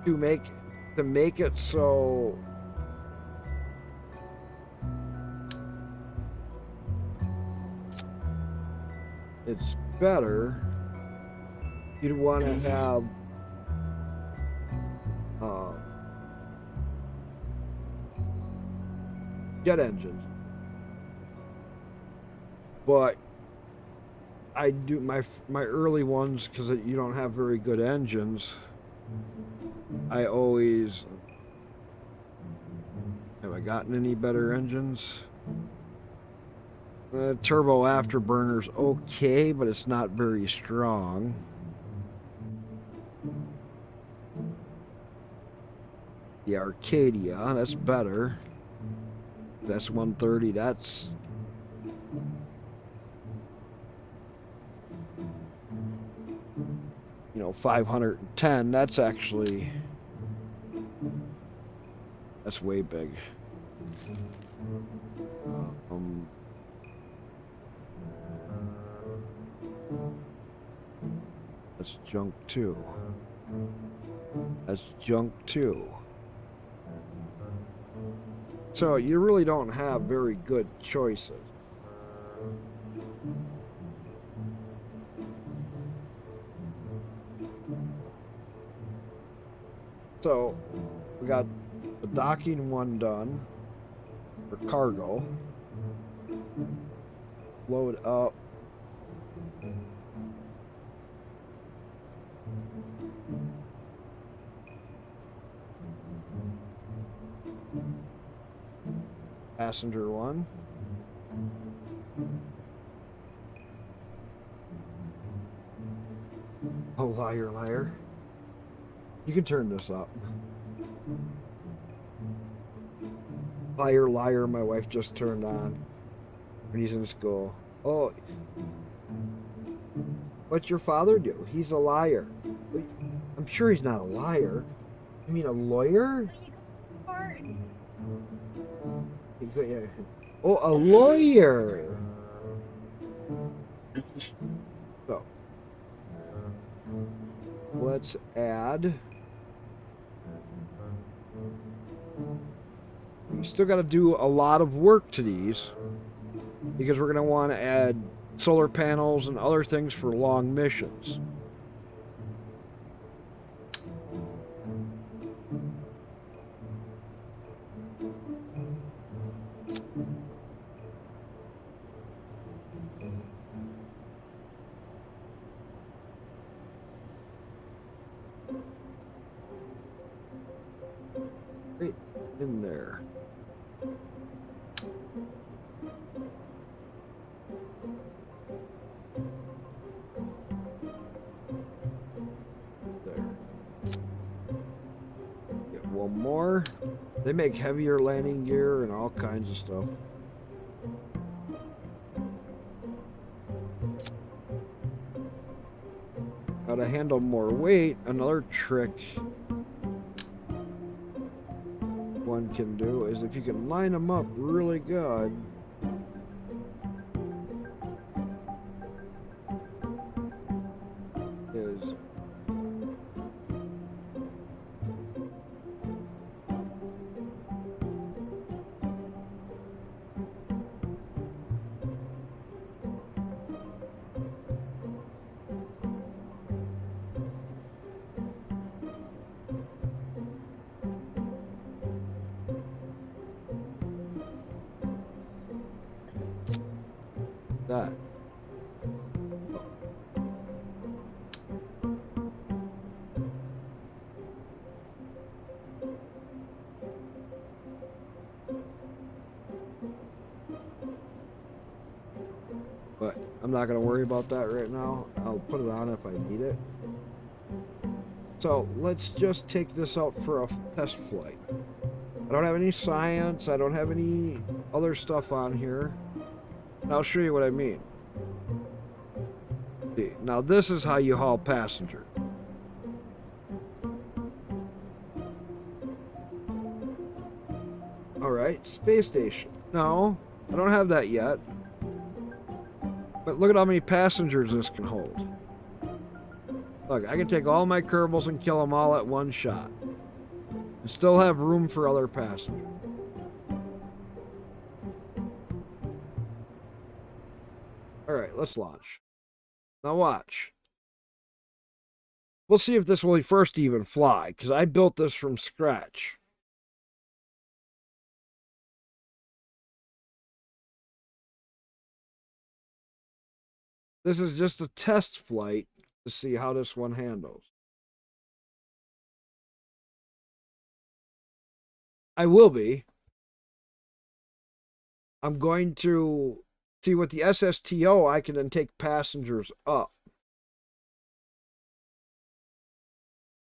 To make it so it's better, you'd want to have jet engines. But I do my early ones, because you don't have very good engines. I always have I gotten any better engines? Turbo afterburner's okay, but it's not very strong. The Arcadia, that's better. That's 130, that's... You know, 510, that's actually... That's way big. That's junk too. That's junk too. So you really don't have very good choices. So we got the docking one done for cargo. Load up. Passenger one. Oh, liar, liar. You can turn this up. Liar, liar, my wife just turned on. He's in school. Oh, what's your father do? He's a liar. I'm sure he's not a liar. You mean a lawyer? Oh, a lawyer. So, let's add. We still got to do a lot of work to these because we're going to want to add solar panels and other things for long missions. Right in there. Get one more. They make heavier landing gear and all kinds of stuff. to handle more weight, another trick one can do is if you can line them up really good, is that. But I'm not going to worry about that right now. I'll put it on if I need it. So let's just take this out for a test flight. I don't have any science. I don't have any other stuff on here. And I'll show you what I mean. See, now this is how you haul passenger. All right, space station. No, I don't have that yet. But look at how many passengers this can hold. Look, I can take all my Kerbals and kill them all at one shot. And still have room for other passengers. Alright, let's launch. Now watch. We'll see if this will first even fly, because I built this from scratch. This is just a test flight to see how this one handles. I will be. I'm going to see with the SSTO, I can then take passengers up.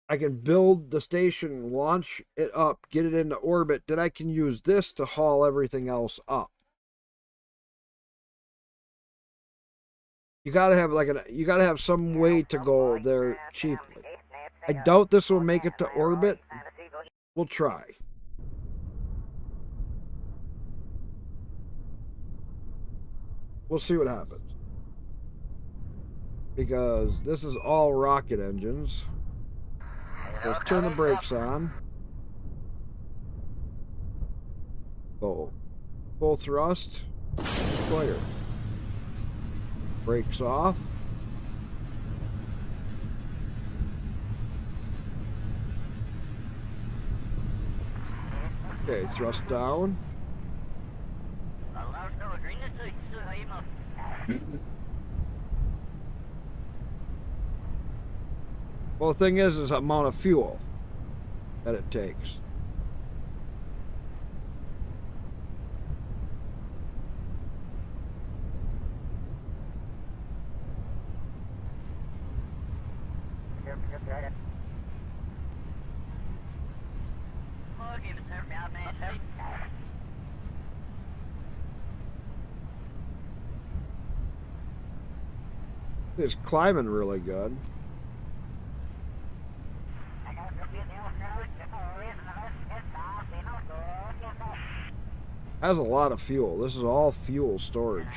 I can build the station, launch it up, get it into orbit, then I can use this to haul everything else up. You gotta have you gotta have some way to go there cheaply. I doubt this will make it to orbit. We'll try. We'll see what happens. Because this is all rocket engines. Let's turn the brakes on. Go. Full thrust. Clear. Brakes off. Okay, thrust down. Well, the thing is the amount of fuel that it takes. It's climbing really good. Has a lot of fuel. This is all fuel storage.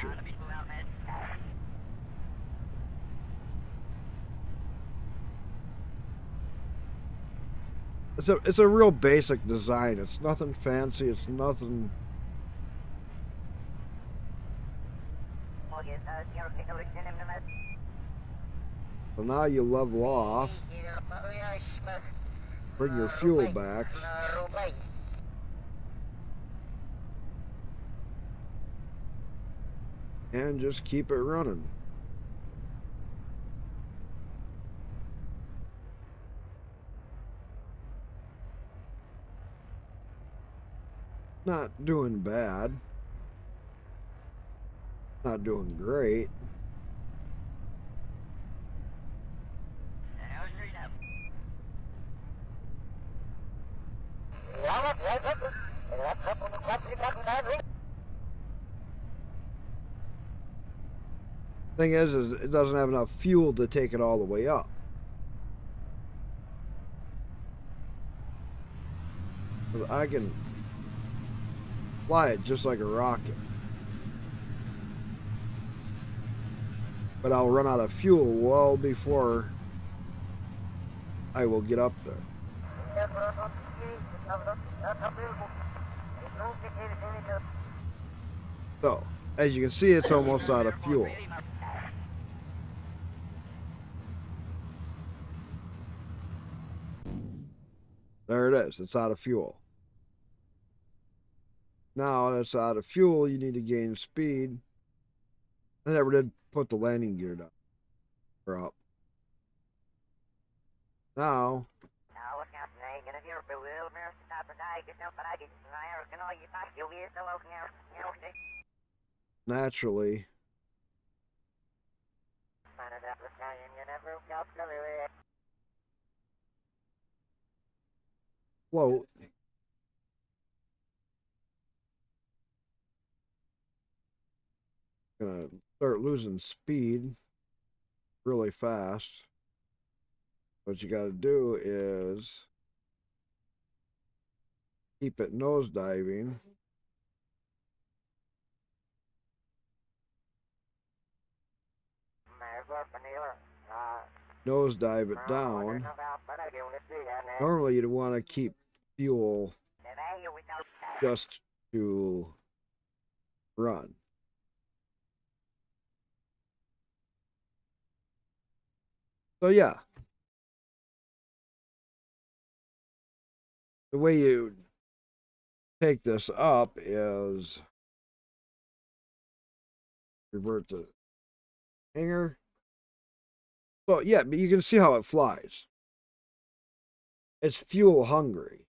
It's a real basic design. It's nothing fancy. It's nothing. So now you level off. Bring your fuel back. And just keep it running. Not doing bad. Not doing great. Thing is it doesn't have enough fuel to take it all the way up. I can fly it just like a rocket. But I'll run out of fuel well before I will get up there. So, as you can see, it's almost out of fuel. There it is. It's out of fuel. Now that it's out of fuel, you need to gain speed. I never did put the landing gear down or up. Now, naturally, float. Gonna start losing speed really fast. What you got to do is keep it nosediving. Nosedive it down. Normally you'd want to keep fuel just to run. So yeah, the way you take this up is revert to hanger. So yeah, but you can see how it flies. It's fuel hungry.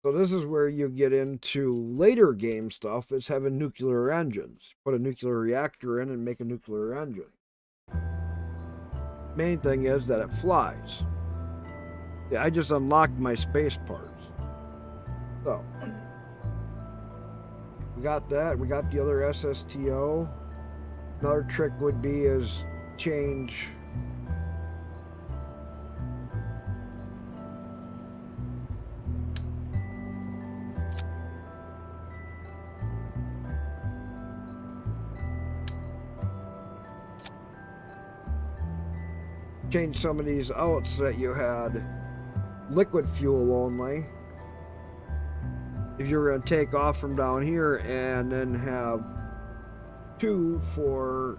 So this is where you get into later game stuff, is having nuclear engines. Put a nuclear reactor in and make a nuclear engine. Main thing is that it flies. Yeah, I just unlocked my space parts. So, we got that. We got the other SSTO. Another trick would be is change some of these out so that you had liquid fuel only. If you were going to take off from down here and then have two for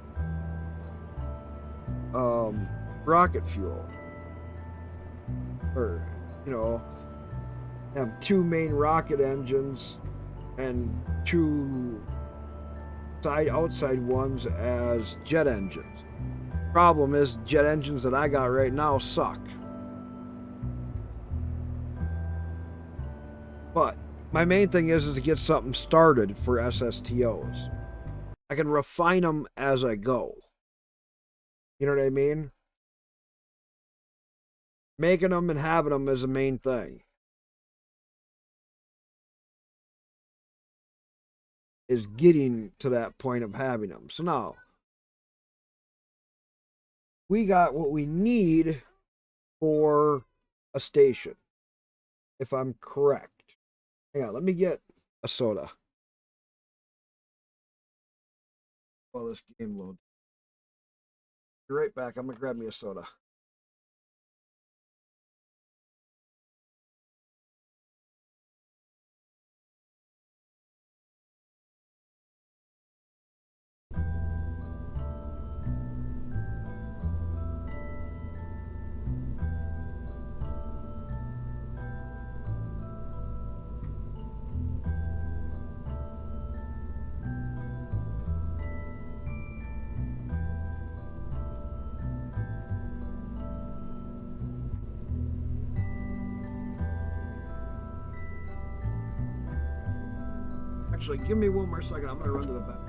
rocket fuel, or have two main rocket engines and two outside ones as jet engines. Problem is, jet engines that I got right now suck. But my main thing is to get something started for SSTOs. I can refine them as I go. You know what I mean? Making them and having them is the main thing. Is getting to that point of having them. So now, we got what we need for a station, if I'm correct. Hang on, let me get a soda while this game loads. Be right back. I'm gonna grab me a soda. Actually, give me one more second. I'm gonna run to the back.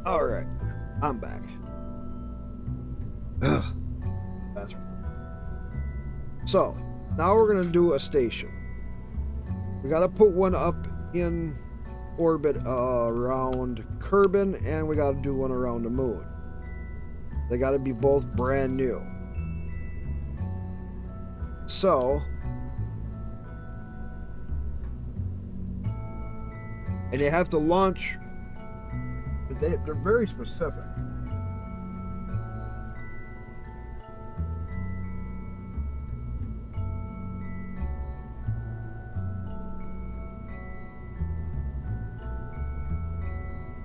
Alright, I'm back. Ugh. That's right. So, now we're going to do a station. We got to put one up in orbit around Kerbin, and we got to do one around the moon. They got to be both brand new. So, and you have to launch. They're very specific.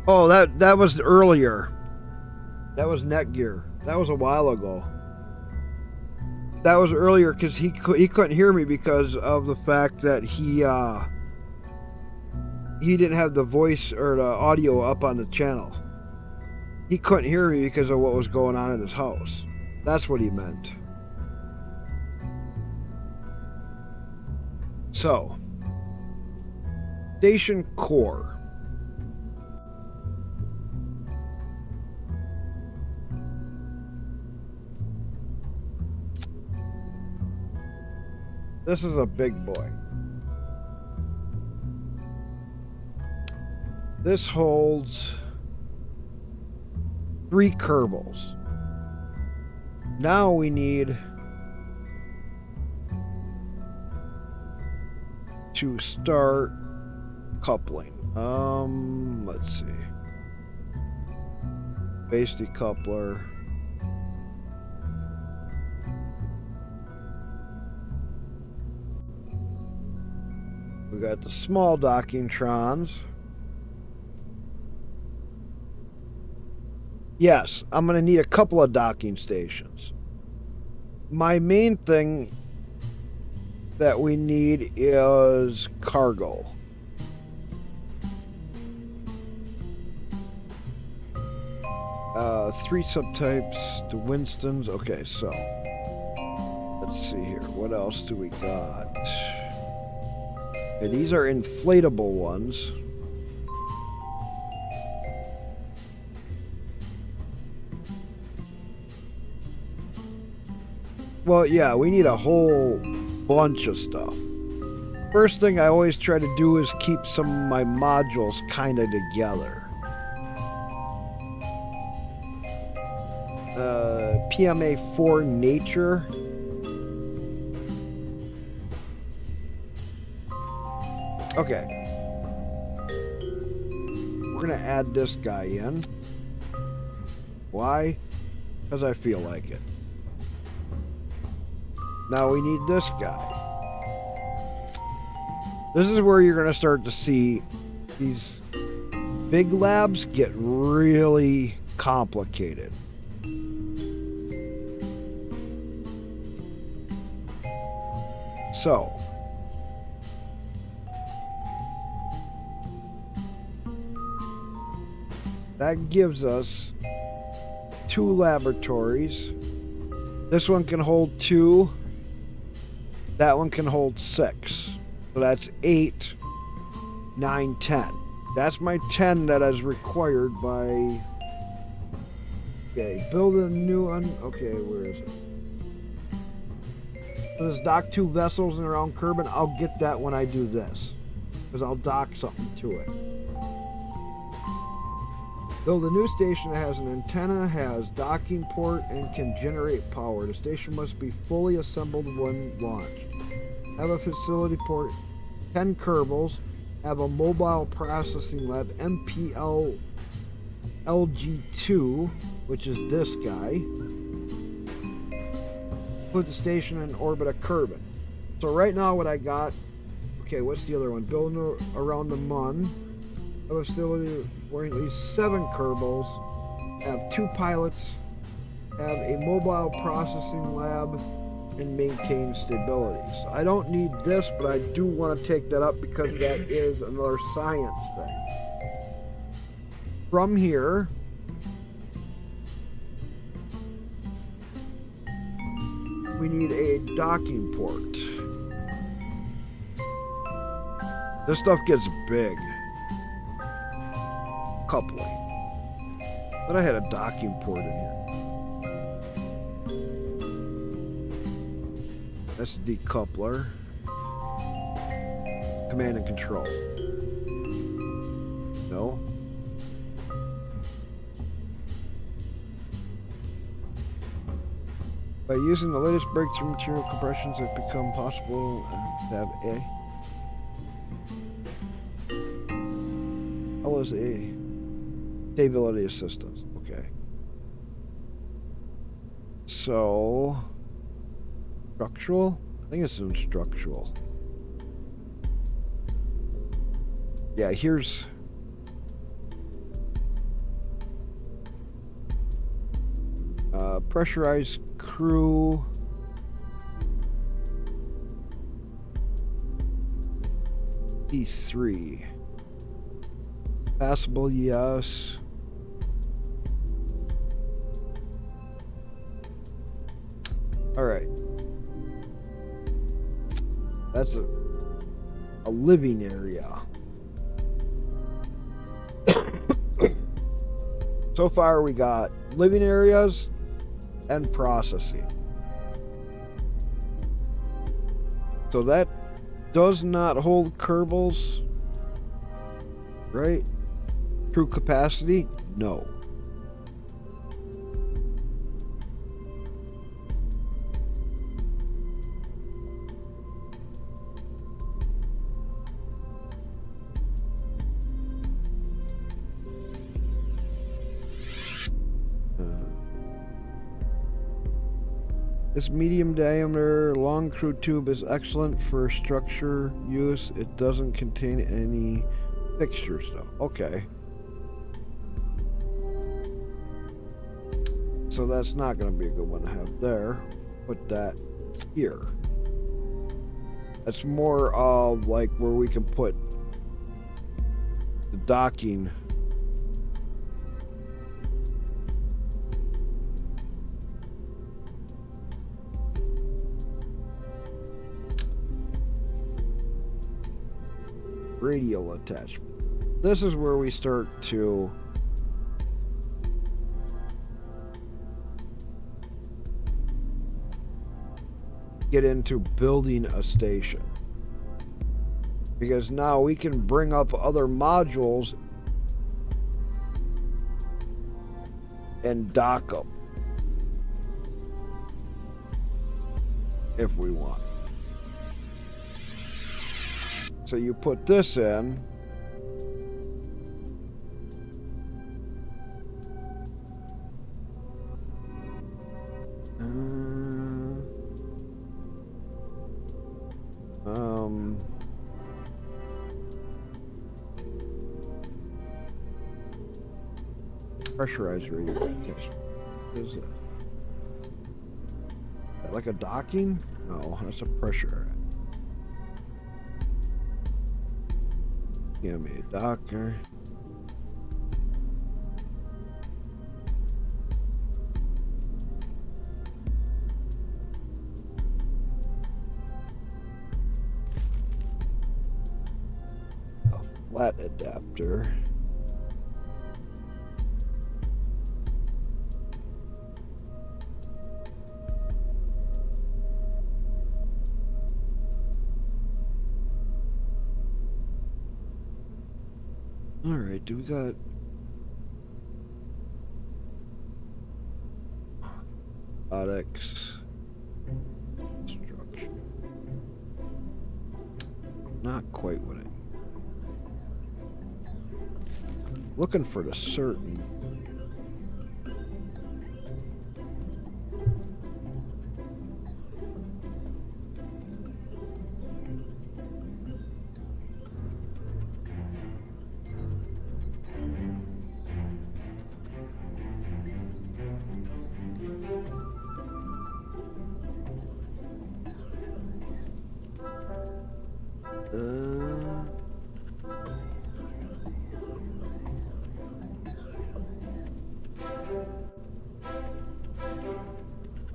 Oh, that was earlier. That was Netgear. That was a while ago. That was earlier because he couldn't hear me because of the fact that he didn't have the voice or the audio up on the channel. He couldn't hear me because of what was going on in his house. That's what he meant. So, station core. This is a big boy. This holds 3 Kerbals. Now we need to start coupling. Let's see. Base decoupler. We got the small docking trons. Yes, I'm going to need a couple of docking stations. My main thing that we need is cargo. Three subtypes, the Winstons. Okay, so let's see here. What else do we got? Okay, these are inflatable ones. Well, yeah, we need a whole bunch of stuff. First thing I always try to do is keep some of my modules kind of together. PMA 4 Nature. Okay. We're going to add this guy in. Why? Because I feel like it. Now we need this guy. This is where you're going to start to see these big labs get really complicated. So, that gives us 2 laboratories. This one can hold 2. That one can hold 6. So that's 8, 9, 10. That's my 10 that is required by... Okay, build a new one. Okay, where is it? So this dock 2 vessels and around Kerbin. I'll get that when I do this. Because I'll dock something to it. Build a new station that has an antenna, has docking port, and can generate power. The station must be fully assembled when launched. Have a facility port, 10 Kerbals, have a mobile processing lab, MPL LG2, which is this guy. Put the station in orbit of Kerbin. So right now what I got, okay, what's the other one? Building around the Mun. Have a facility for at least 7 Kerbals, have 2 pilots, have a mobile processing lab, and maintain stability. So I don't need this, but I do want to take that up because that is another science thing. From here, we need a docking port. This stuff gets big. Coupling. But I had a docking port in here. That's a decoupler. Command and control. No. By using the latest breakthrough material compressions, it become possible to have A. How was A? Stability assistance. Okay. So, structural? I think it's in structural. Yeah, here's pressurized crew. E3. Passable, yes. All right. That's a living area. So far we got living areas and processing. So that does not hold Kerbals, right? True capacity? No. This medium diameter long crew tube is excellent for structure use. It doesn't contain any fixtures though. Okay. So that's not going to be a good one to have there. Put that here. That's more of like where we can put the docking. Radial attachment. This is where we start to get into building a station, because now we can bring up other modules and dock them if we want. So you put this in. Pressurized radial attachment. What is that? Like a docking? No, that's a pressure. Give me a docker. A flat adapter. All right, do we got products structure? Not quite what I'm looking for. The certain.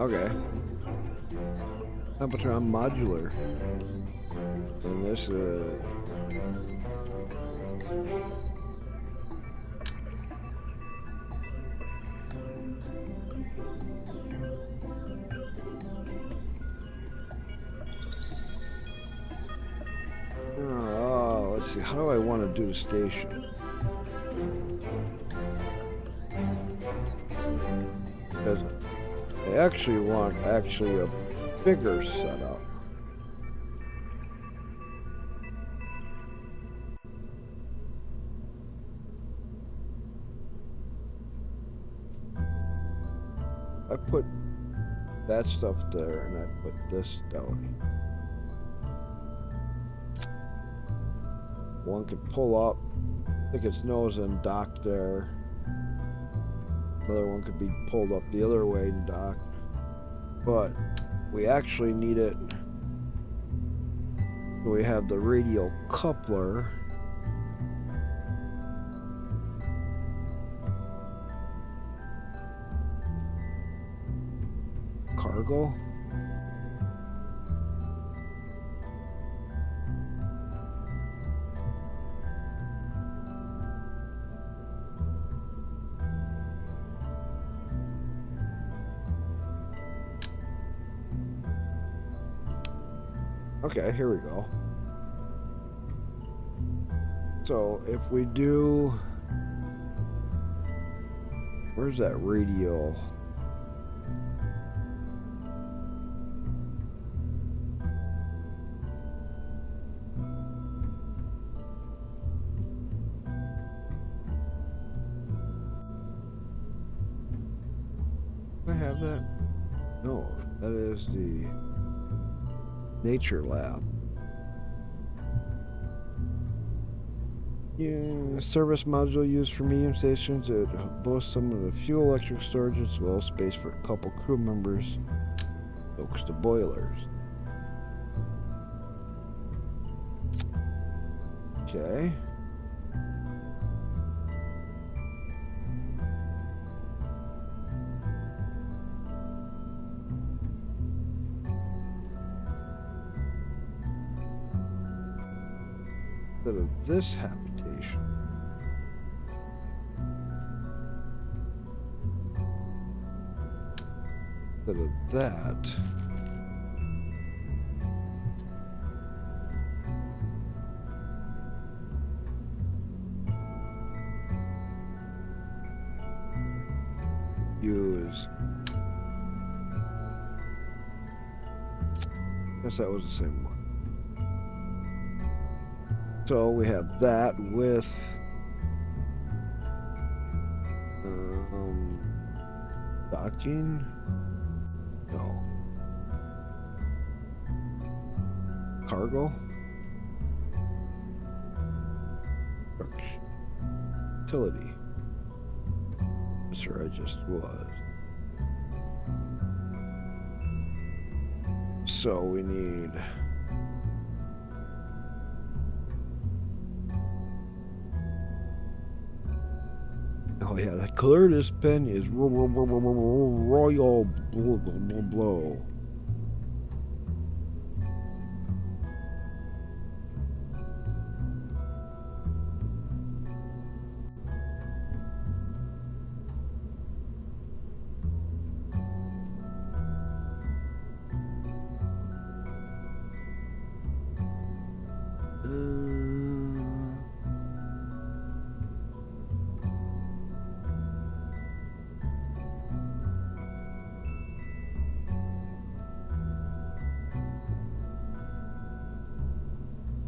Okay. Temperature on modular. And this Oh, let's see. How do I want to do the station? Because I actually want a bigger setup. I put that stuff there, and I put this down. One could pull up, stick its nose and dock there. Another one could be pulled up the other way and dock. But we actually need it. So we have the radial coupler. Cargo. Okay, here we go. So if we do, where's that radial? Do I have that? No, that is the Nature Lab. Yeah, service module used for medium stations. It boasts some of the fuel electric storage as well as space for a couple crew members. Hooks to boilers. Okay. Instead of this habitation. Instead of that. Use. Guess that was the same one. So we have that with docking. No. Cargo. Utility. Sure, I just was. So we need. Oh yeah, the color of this pen is royal blow.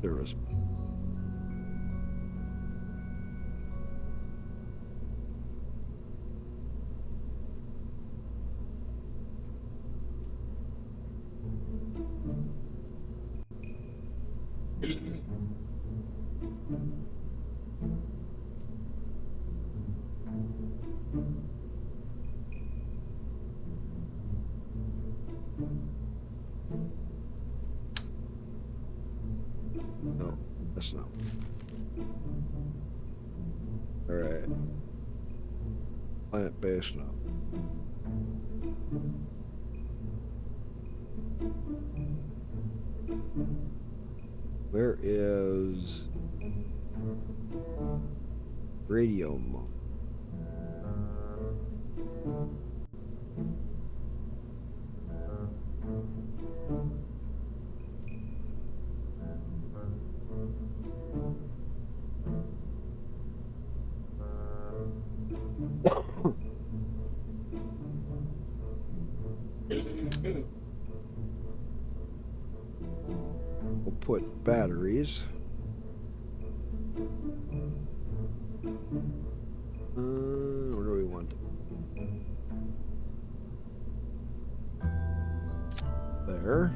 Service. No, that's not. All right. Plant base now. Where is radio mode? We'll put batteries. Where do we want them? There.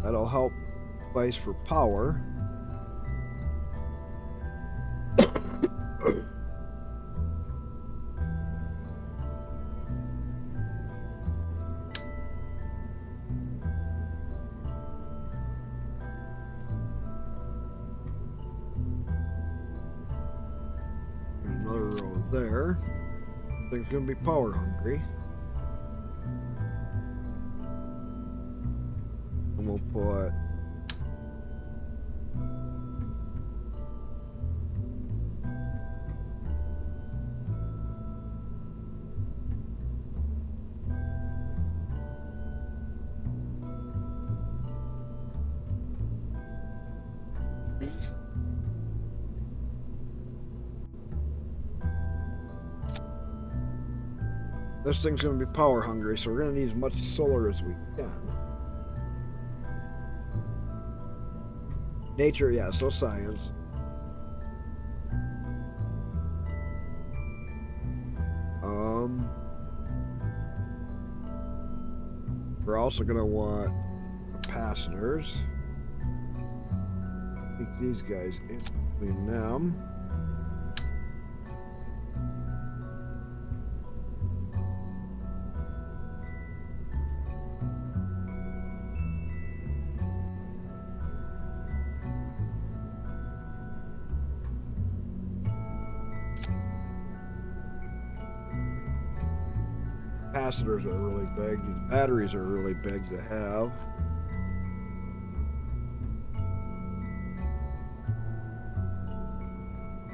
That'll help suffice for power. Another row there. Thing's gonna be power hungry. And we'll put this thing's gonna be power hungry, so we're gonna need as much solar as we can. Nature, yeah, so science. We're also gonna want capacitors. Take these guys in between them. Capacitors are really big. These batteries are really big to have.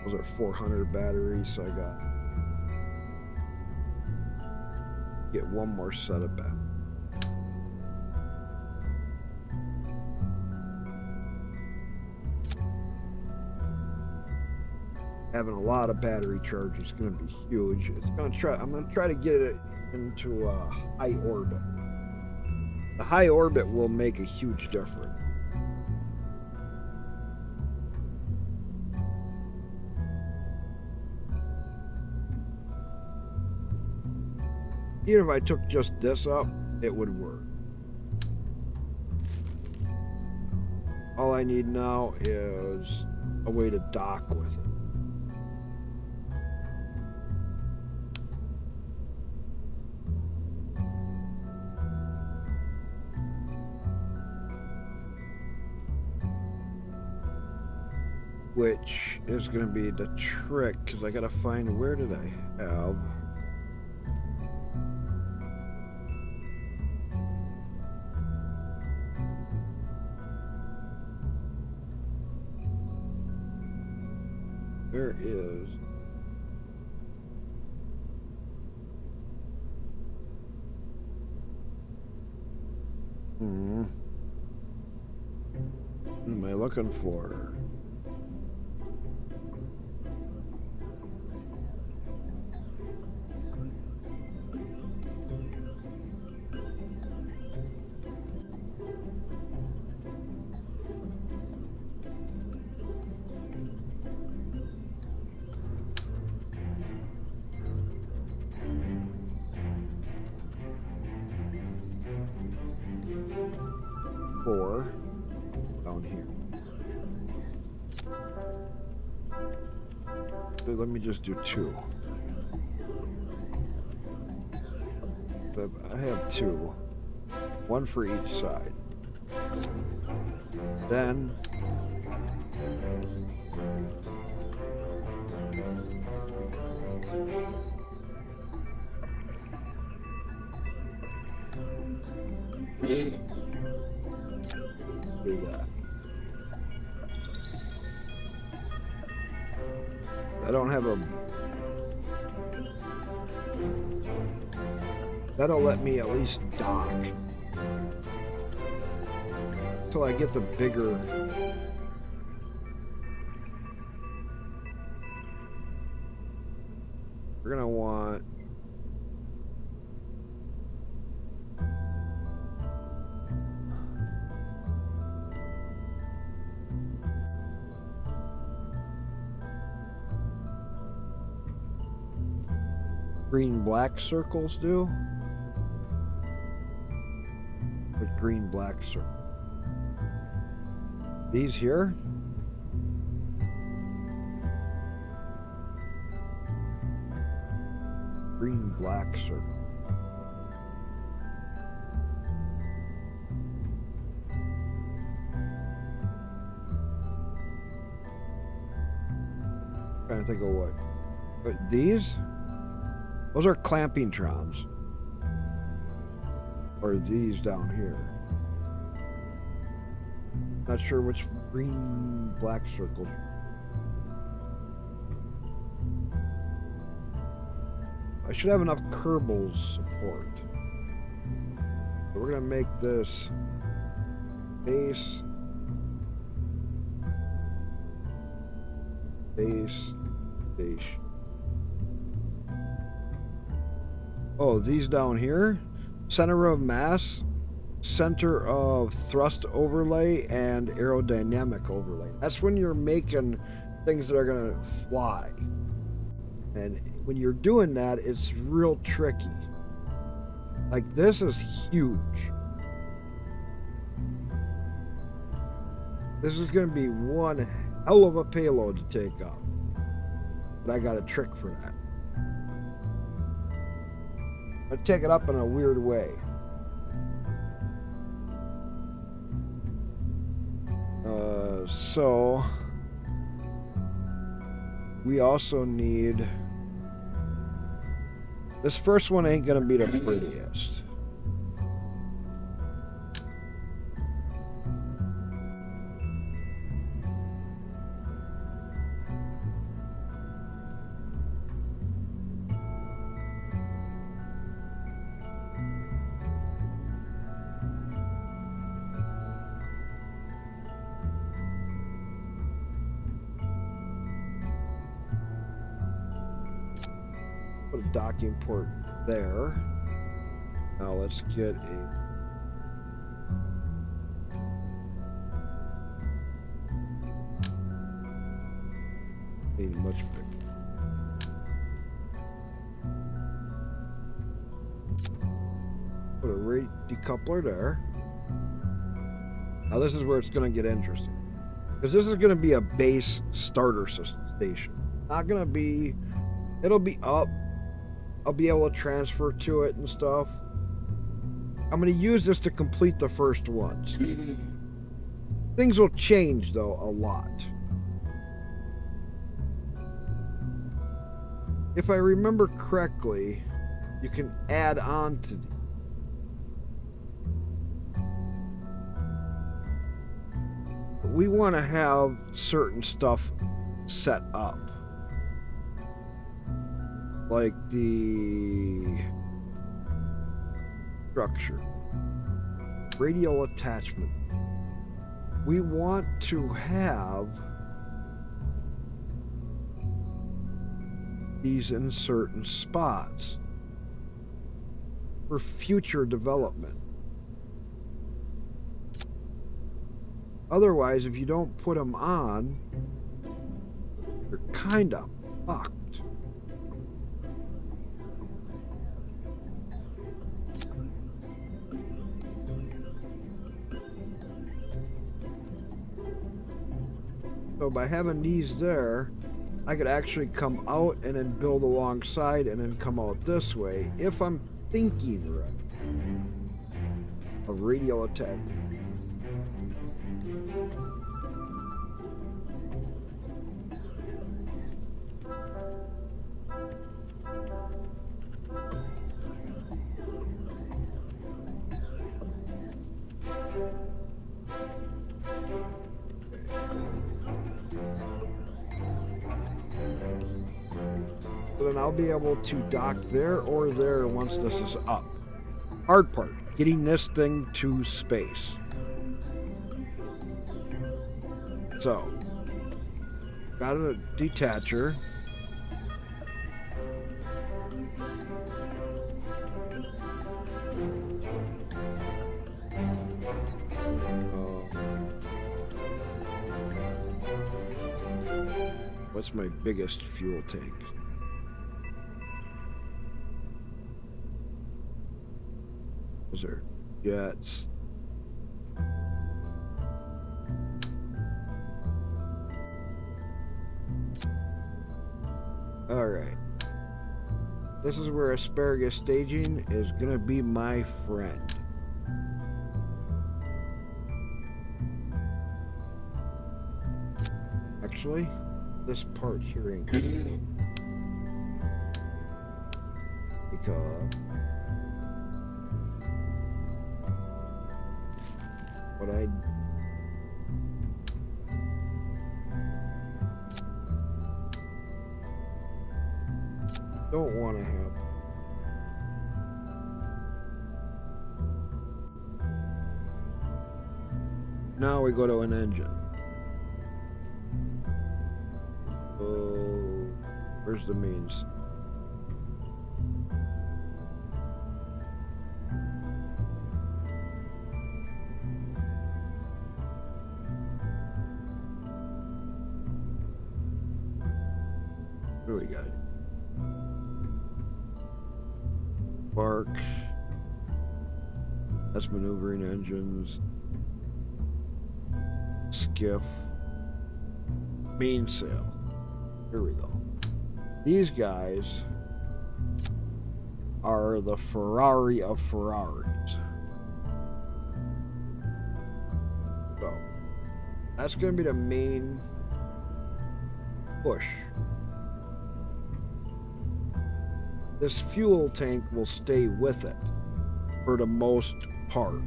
Those are 400 batteries, so I got get one more set of batteries. Having a lot of battery charge is going to be huge. I'm going to try to get it into a high orbit. The high orbit will make a huge difference. Even if I took just this up, it would work. All I need now is a way to dock with it. Which is going to be the trick, because I got to find, where did I have? There is. What am I looking for? Four down here. So let me just do two. I have two. One for each side. Then do that. I don't have a... That'll let me at least dock. Until I get the bigger... We're gonna want... green-black circles do? What green-black circle? These here? Green-black circle. Trying to think of what. But these? Those are clamping trons. Or these down here. Not sure which green black circles. I should have enough Kerbals support. So we're gonna make this base station. Oh, these down here? Center of mass, center of thrust overlay, and aerodynamic overlay. That's when you're making things that are gonna fly. And when you're doing that, it's real tricky. Like, this is huge. This is gonna be one hell of a payload to take up. But I got a trick for that. I take it up in a weird way. So we also need... This first one ain't gonna be the prettiest. Put a docking port there. Now let's get a... Need much bigger. Put a rate decoupler there. Now this is where it's going to get interesting. Because this is going to be a base starter station. Not going to be... It'll be up. I'll be able to transfer to it and stuff. I'm going to use this to complete the first ones. Things will change, though, a lot. If I remember correctly, you can add on to... But we want to have certain stuff set up. Like the structure, radial attachment. We want to have these in certain spots for future development. Otherwise, if you don't put them on, you're kind of fucked. So by having these there, I could actually come out and then build alongside and then come out this way if thinking right. A radial attack. So then I'll be able to dock there or there once this is up. Hard part, getting this thing to space. So, got a detacher. What's my biggest fuel tank? Those are jets. Alright. This is where asparagus staging is gonna be my friend. Actually, this part here ain't good. Because what I don't want to have now we go to an engine. Oh, where's the means? What do we got? Bark. That's maneuvering engines. Skiff. Mainsail. Here we go. These guys are the Ferrari of Ferraris. So, that's going to be the main push. This fuel tank will stay with it for the most part.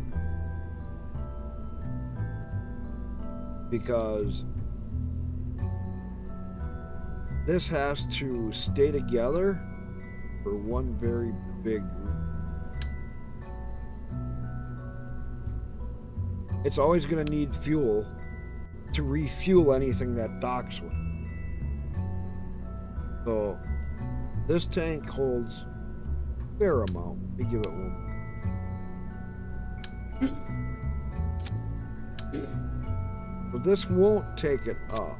Because this has to stay together for one very big reason. It's always going to need fuel to refuel anything that docks with. So this tank holds a fair amount. Let me give it one. But this won't take it up.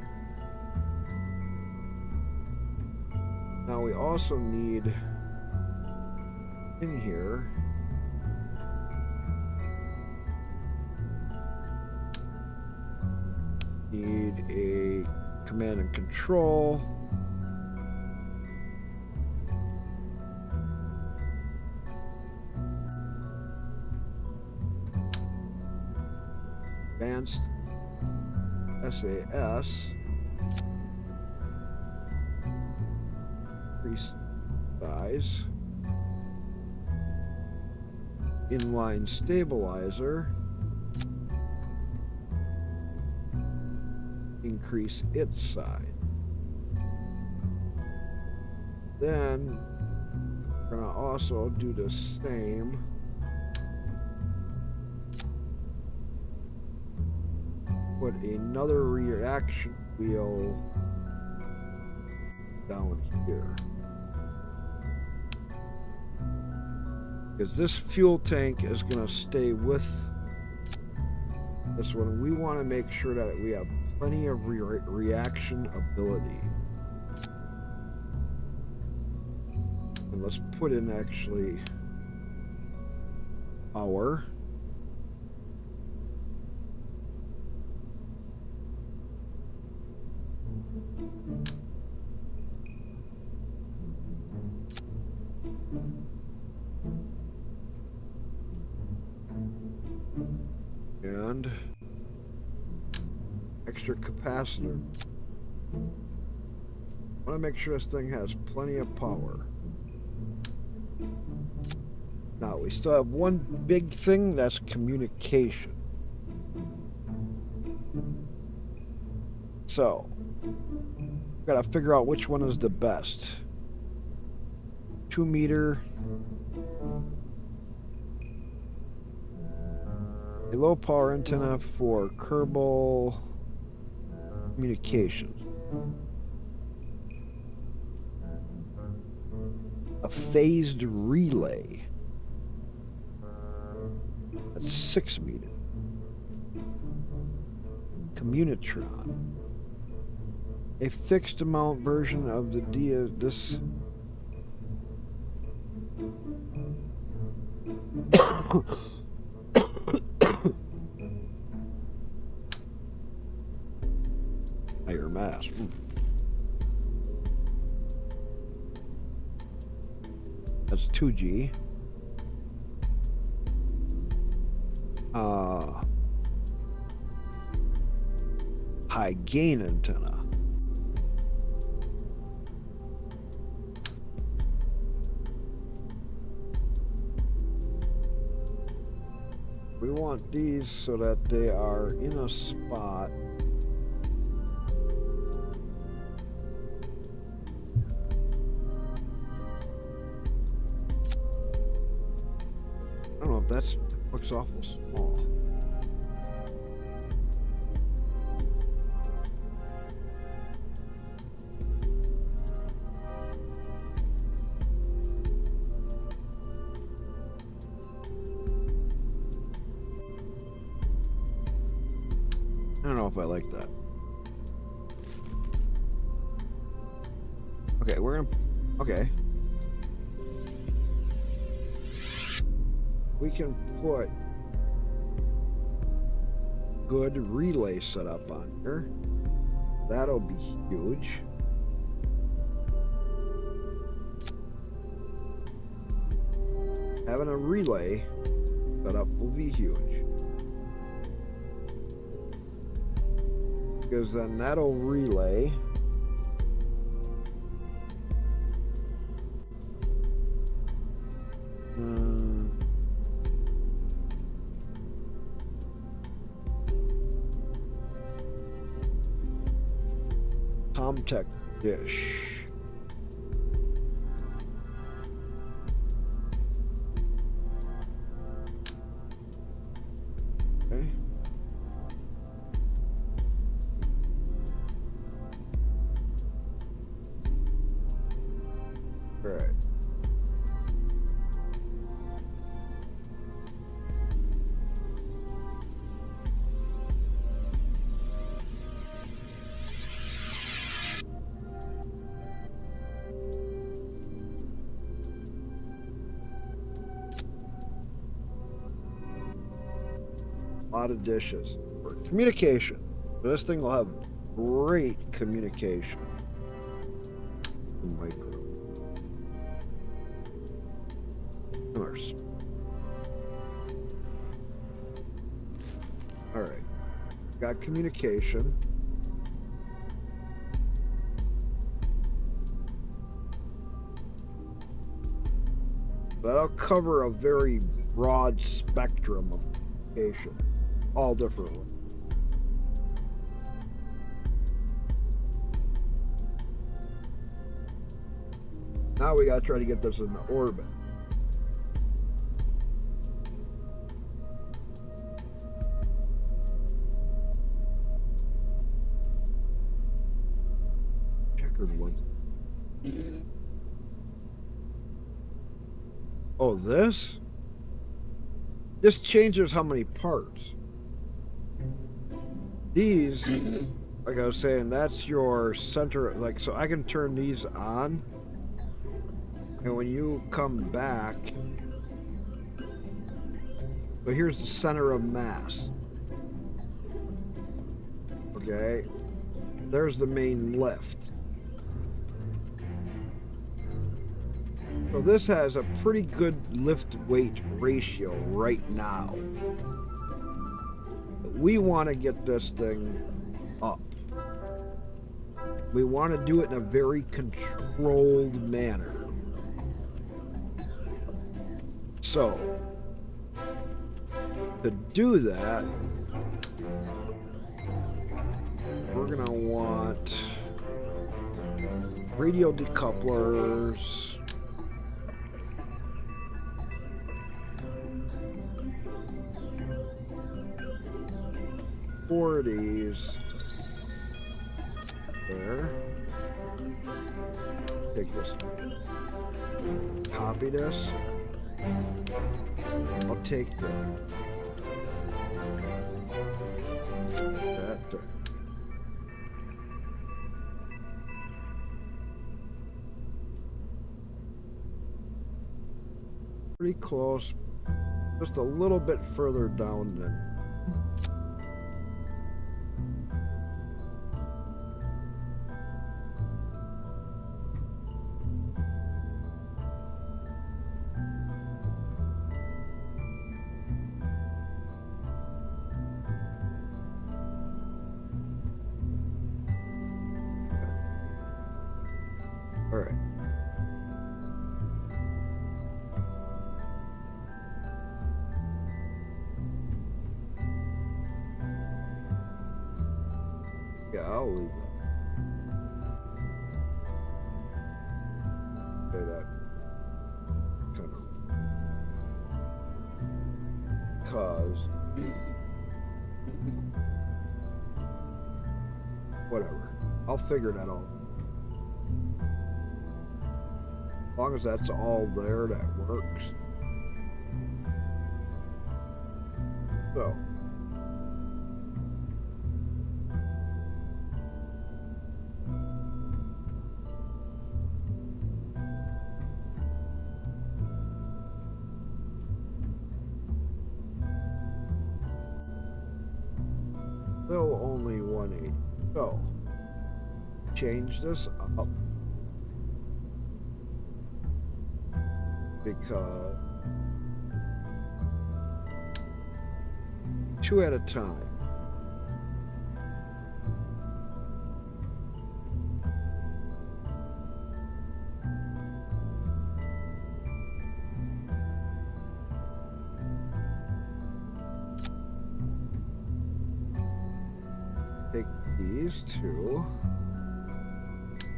Now we also need in here need a command and control. Advanced SAS. Increase size. Inline stabilizer. Increase its size. Then we're gonna also do the same put another reaction wheel down here. Because this fuel tank is going to stay with this one. We want to make sure that we have plenty of reaction ability. And let's put in actually power. and extra capacitor. I want to make sure this thing has plenty of power. Now we still have one big thing, that's communication. So, gotta figure out which one is the best. 2 meter. A low power antenna for Kerbal communications. A phased relay. That's 6 meter. Communitron. A fixed amount version of the this. Higher mass. That's 2G. High gain antenna. We want these so that they are in a spot I don't know if that looks awful small. I don't know if I like that. Okay, we're gonna. Okay. We can put good relay setup on here. That'll be huge. Having a relay setup will be huge. Because then that'll relay Comtech dish. Okay. All right. A lot of dishes for communication. This thing will have great communication. Micro. All right, got communication. That'll cover a very broad spectrum of communication, all different ones. Now we gotta try to get this in the orbit. Checkered ones. Oh, this? This changes how many parts. These, like I was saying, that's your center, like, so I can turn these on. And when you come back, so here's the center of mass. Okay, there's the main lift. So this has a pretty good lift weight ratio right now. we want to get this thing up. We want to do it in a very controlled manner. So, to do that, we're going to want radio decouplers. Four of these. There. Take this. Copy this. I'll take that there. Pretty close. Just a little bit further down than. All right. Yeah, I'll leave that. Say that. Kind of. Cause. Whatever. I'll figure that out. As long as that's all there, that works. So. Still only 180. So, change this up. Because 2 at a time. Take these 2,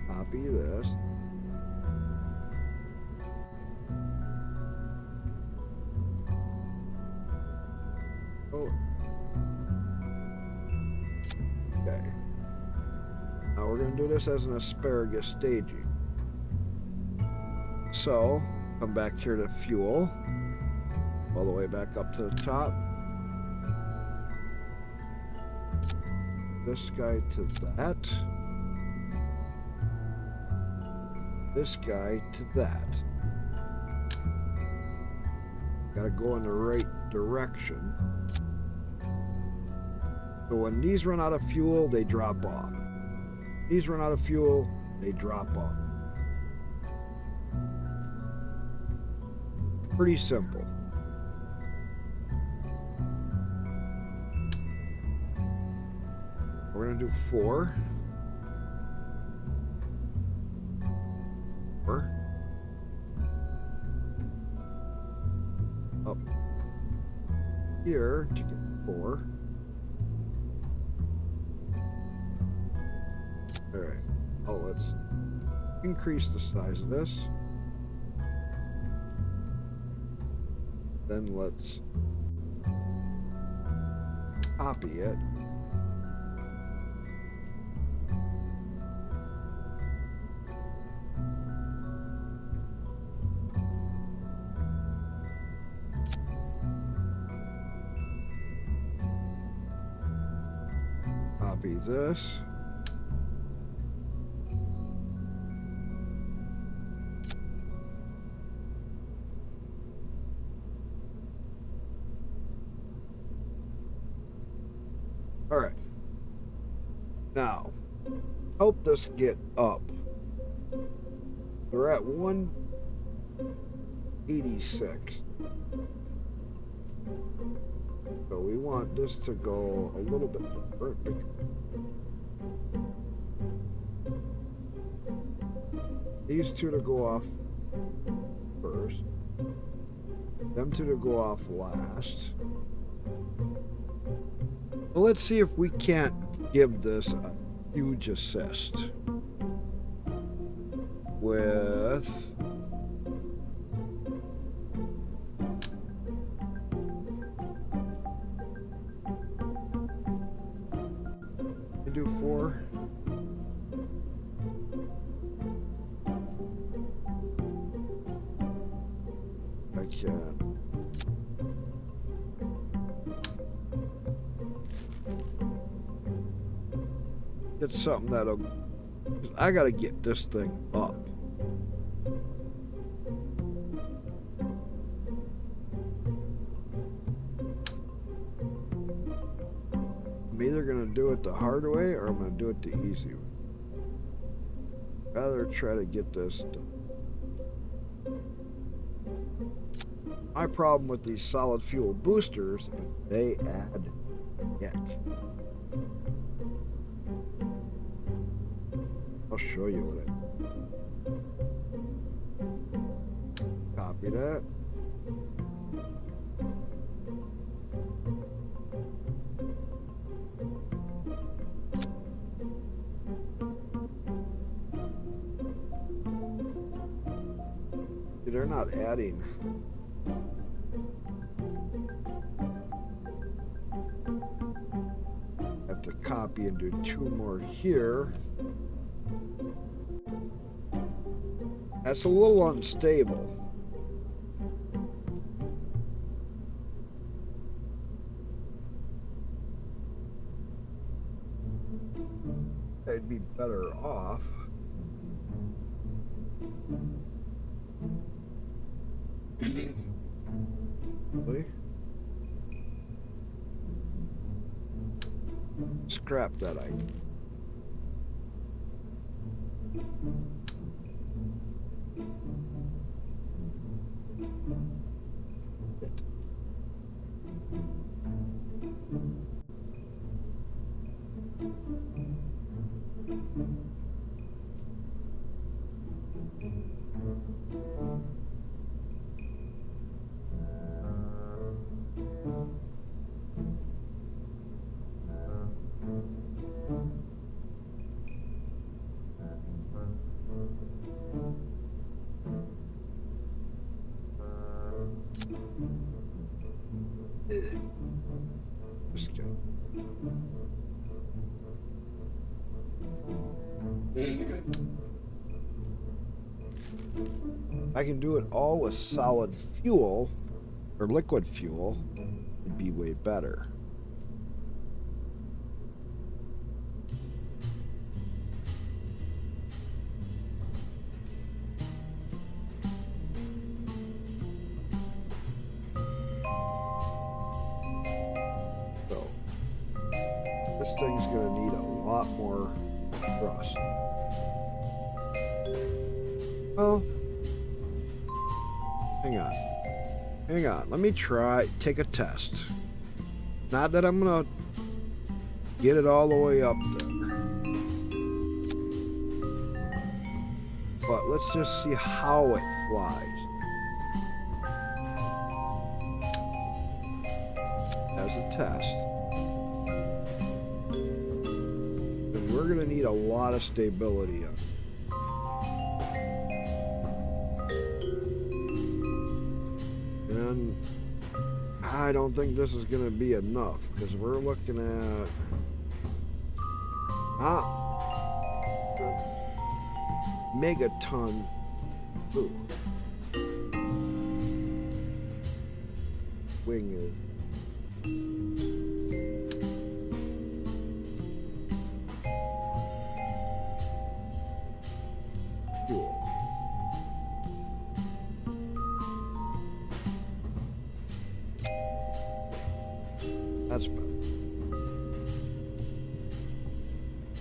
copy this. Oh. Okay. Now we're going to do this as an asparagus staging. So, come back here to fuel, all the way back up to the top. This guy to that. This guy to that. Gotta go in the right direction. So when these run out of fuel, they drop off. These run out of fuel, they drop off. Pretty simple. We're gonna do 4. 4. Up here to get 4. All right. Oh, let's increase the size of this. Then let's copy it. Copy this. All right. Now, help this get up. We're at 186. So we want this to go a little bit different. These two to go off first. Them two to go off last. Well, let's see if we can't give this a huge assist with do 4. I can. Get something that'll. I gotta get this thing up. I'm either gonna do it the hard way or I'm gonna do it the easy way. Rather try to get this done. My problem with these solid fuel boosters is they add yak. I'll show you what it. Copy that. They're not adding. Have to copy and do 2 more here. That's a little unstable. I'd be better off. Really? Scrap that idea. Just go. I can do it all with solid fuel or liquid fuel. It'd be way better. So this thing's gonna need a lot more thrust. Oh, hang on, let me take a test. Not that I'm gonna get it all the way up there, but let's just see how it flies as a test. And we're gonna need a lot of stability up. And I don't think this is going to be enough because we're looking at megaton. Ooh. Wing is. Fuel. That's better.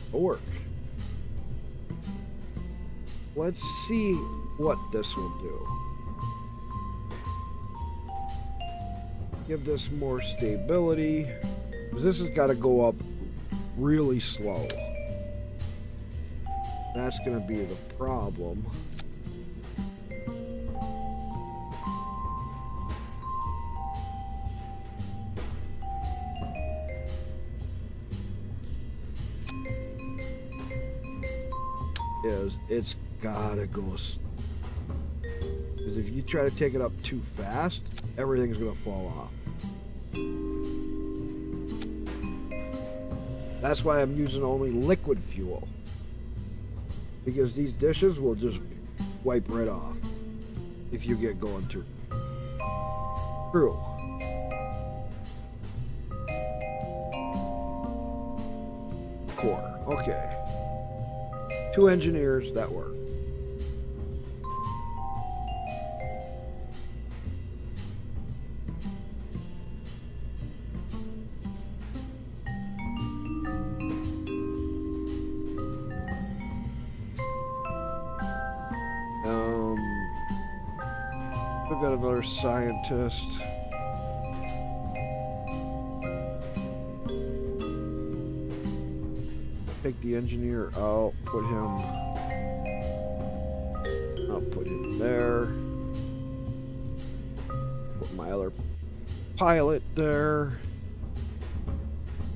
It'll work. Let's see what this will do. give this more stability. Because this has got to go up really slow. That's going to be the problem. Is it's gotta go slow. Because if you try to take it up too fast, everything's gonna fall off. That's why I'm using only liquid fuel. Because these dishes will just wipe right off if you get going too. True. Core. Okay. 2 engineers, that work. We've got another scientist. Take the engineer out, put him, I'll put him there. Put my other pilot there.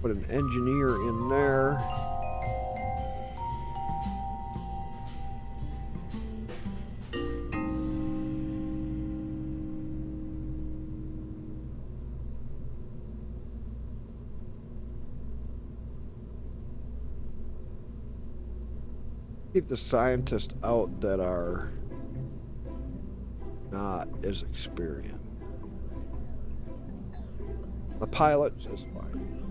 Put an engineer in there. Keep the scientists out that are not as experienced. The pilots is fine.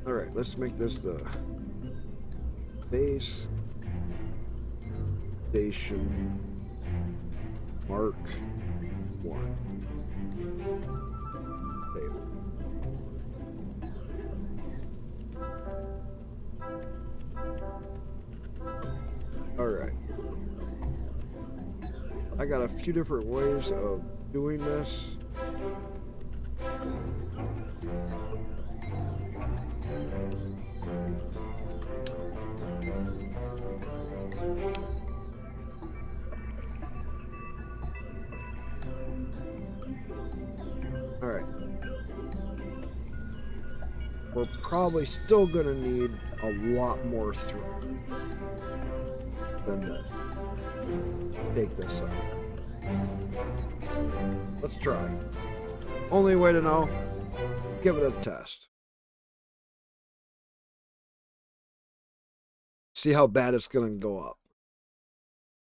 All right, let's make this the base station Mark 1. Alright. I got a few different ways of doing this. Alright. We're probably still going to need a lot more through than that. Take this out. Let's try. Only way to know, give it a test. See how bad it's going to go up.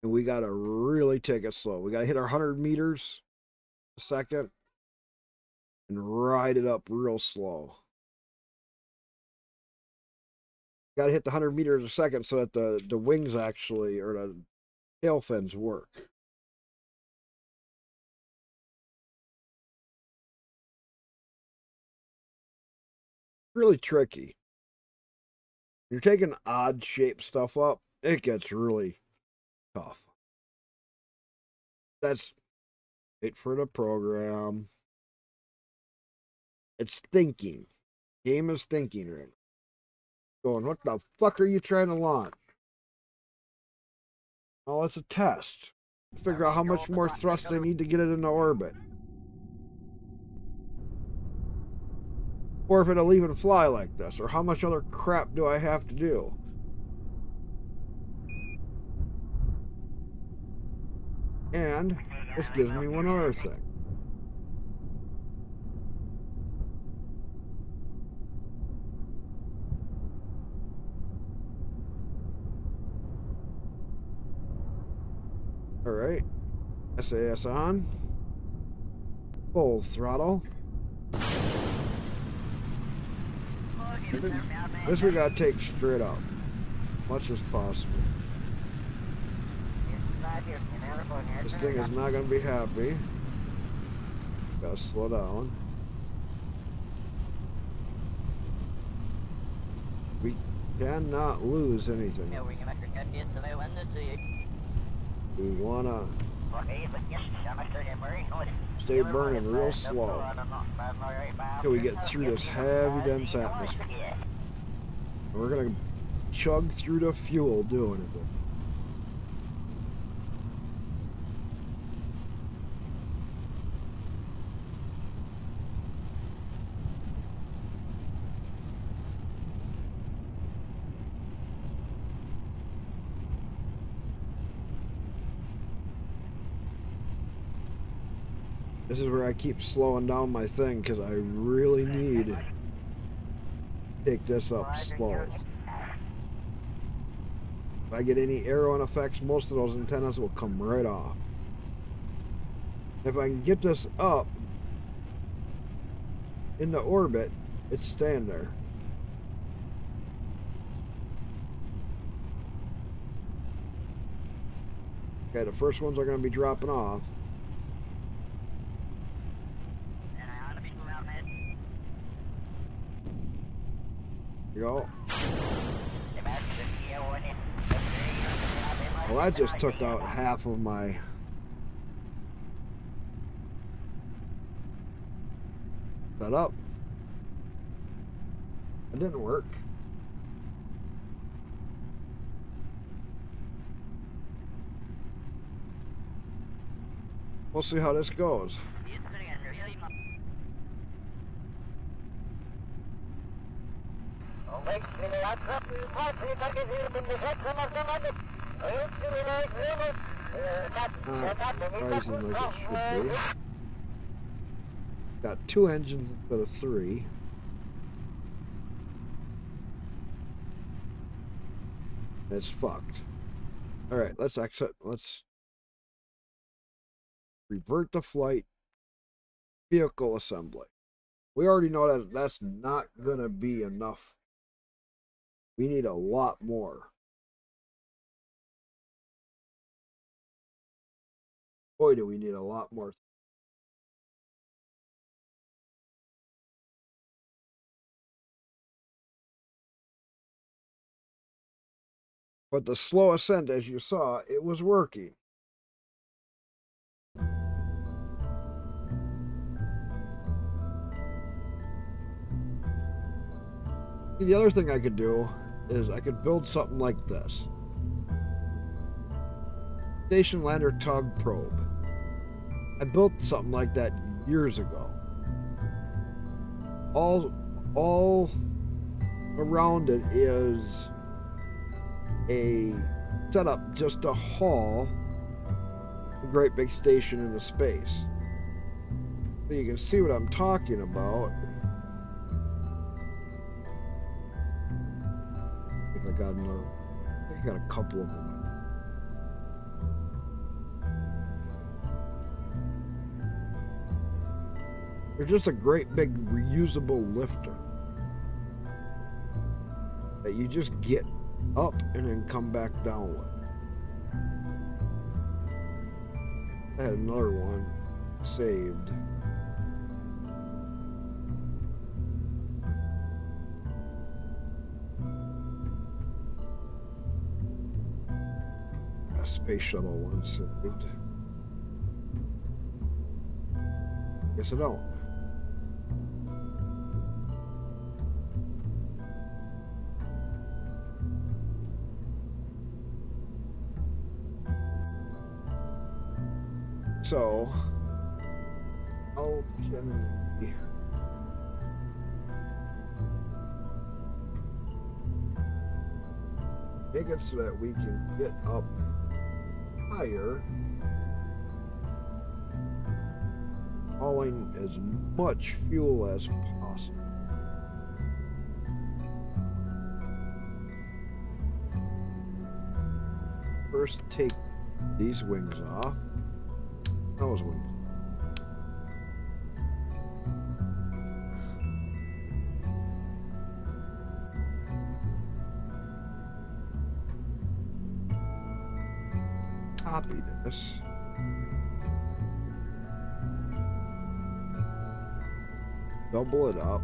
And we got to really take it slow. We got to hit our 100 meters a second and ride it up real slow. Got to hit the 100 meters a second so that the wings actually, or the tail fins work. Really tricky. You're taking odd shaped stuff up, it gets really tough. That's wait for the program. It's thinking. Game is thinking right now. Going, what the fuck are you trying to launch? Oh, it's a test. Figure out how much more thrust I need to get it into orbit. Or if it'll even fly like this, or how much other crap do I have to do? And this gives me one other thing. Alright, SAS on, full throttle. This we gotta take straight up, much as possible. This thing is not gonna be happy. Gotta slow down. Cannot lose anything. Yeah, we can make a good to my window to you. We wanna Okay, but yes, Mr. Emery. stay burning real slow till we get through this heavy, dense atmosphere. And we're gonna chug through the fuel doing it. This is where I keep slowing down my thing because I really need to take this up slow. If I get any aero effects, most of those antennas will come right off. If I can get this up into orbit, it's staying there. Okay, the first ones are going to be dropping off. Here we go. Well, that just took out half of my setup. It didn't work. We'll see how this goes. Rising like it should be. Got 2 engines instead of 3. It's fucked. Alright, let's exit. Let's revert to flight. Vehicle assembly. We already know that that's not gonna be enough. We need a lot more. Boy, do we need a lot more. But the slow ascent, as you saw, it was working. The other thing I could do is I could build something like this. Station Lander Tug Probe. I built something like that years ago. All around it is a setup just to haul a great big station into space. So you can see what I'm talking about. If I got another, I think I got a couple of them. They're just a great big reusable lifter that you just get up and then come back down with. I had another one saved. A space shuttle one saved. Guess I don't. So, how can we make it so that we can get up higher, hauling as much fuel as possible? First, take these wings off. Those ones. Copy this. Double it up.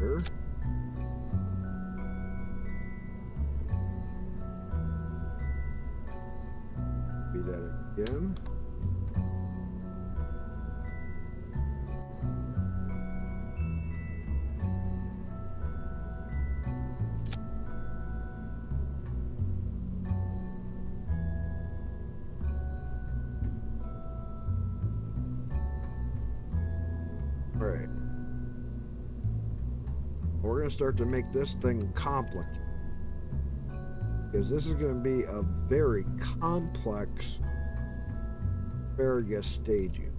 here. Be that again. Alright. We're going to start to make this thing complicated. Because this is going to be a very complex asparagus staging.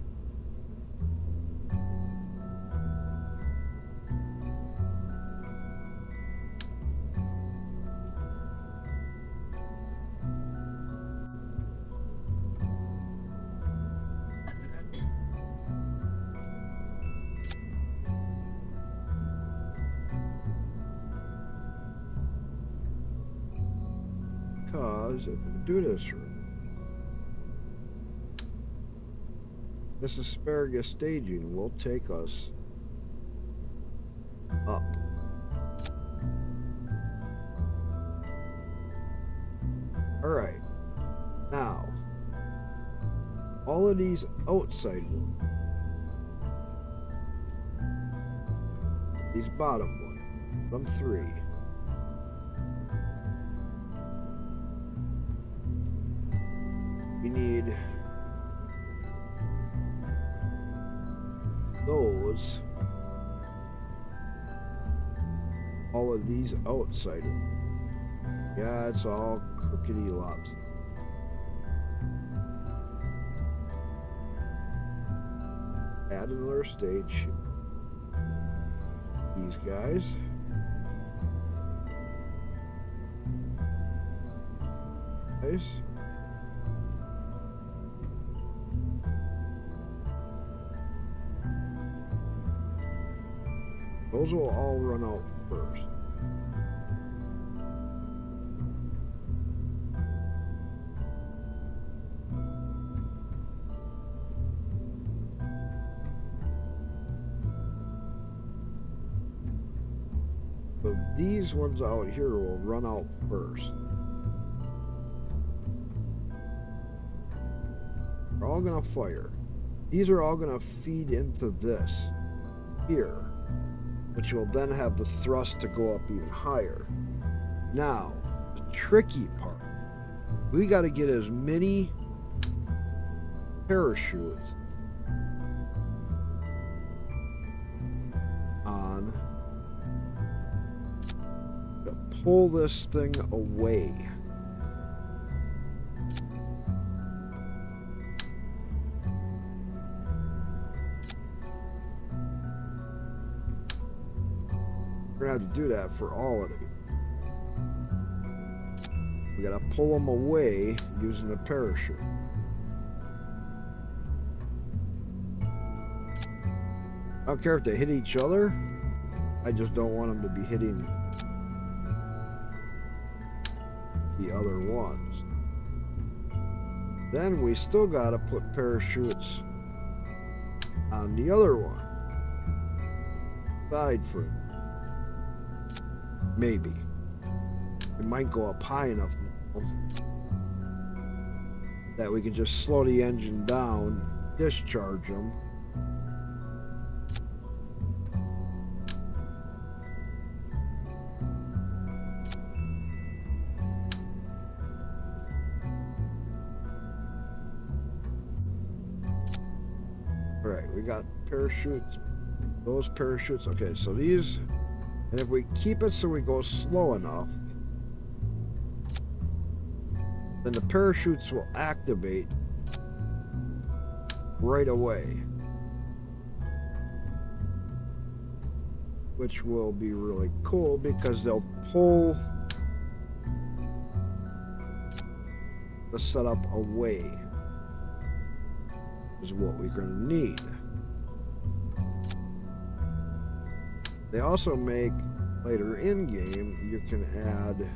Because if we do this right, this asparagus staging will take us up. Alright, now all of these outside ones, these bottom ones, from 3. We need those, all of these outside. Yeah, it's all crookedy lobs. Add another stage. These guys. Nice. Those will all run out first. So these ones out here will run out first. They're all gonna fire. These are all gonna feed into this here, which will then have the thrust to go up even higher. Now, the tricky part, we got to get as many parachutes on to pull this thing away. We're gonna have to do that for all of these. We gotta pull them away using a parachute. I don't care if they hit each other. I just don't want them to be hitting the other ones. Then we still gotta put parachutes on the other one. Side for maybe. It might go up high enough that we can just slow the engine down, discharge them. All right, we got parachutes, those parachutes. Okay, so these, and if we keep it so we go slow enough, then the parachutes will activate right away, which will be really cool because they'll pull the setup away, is what we're going to need. They also make, later in game, you can add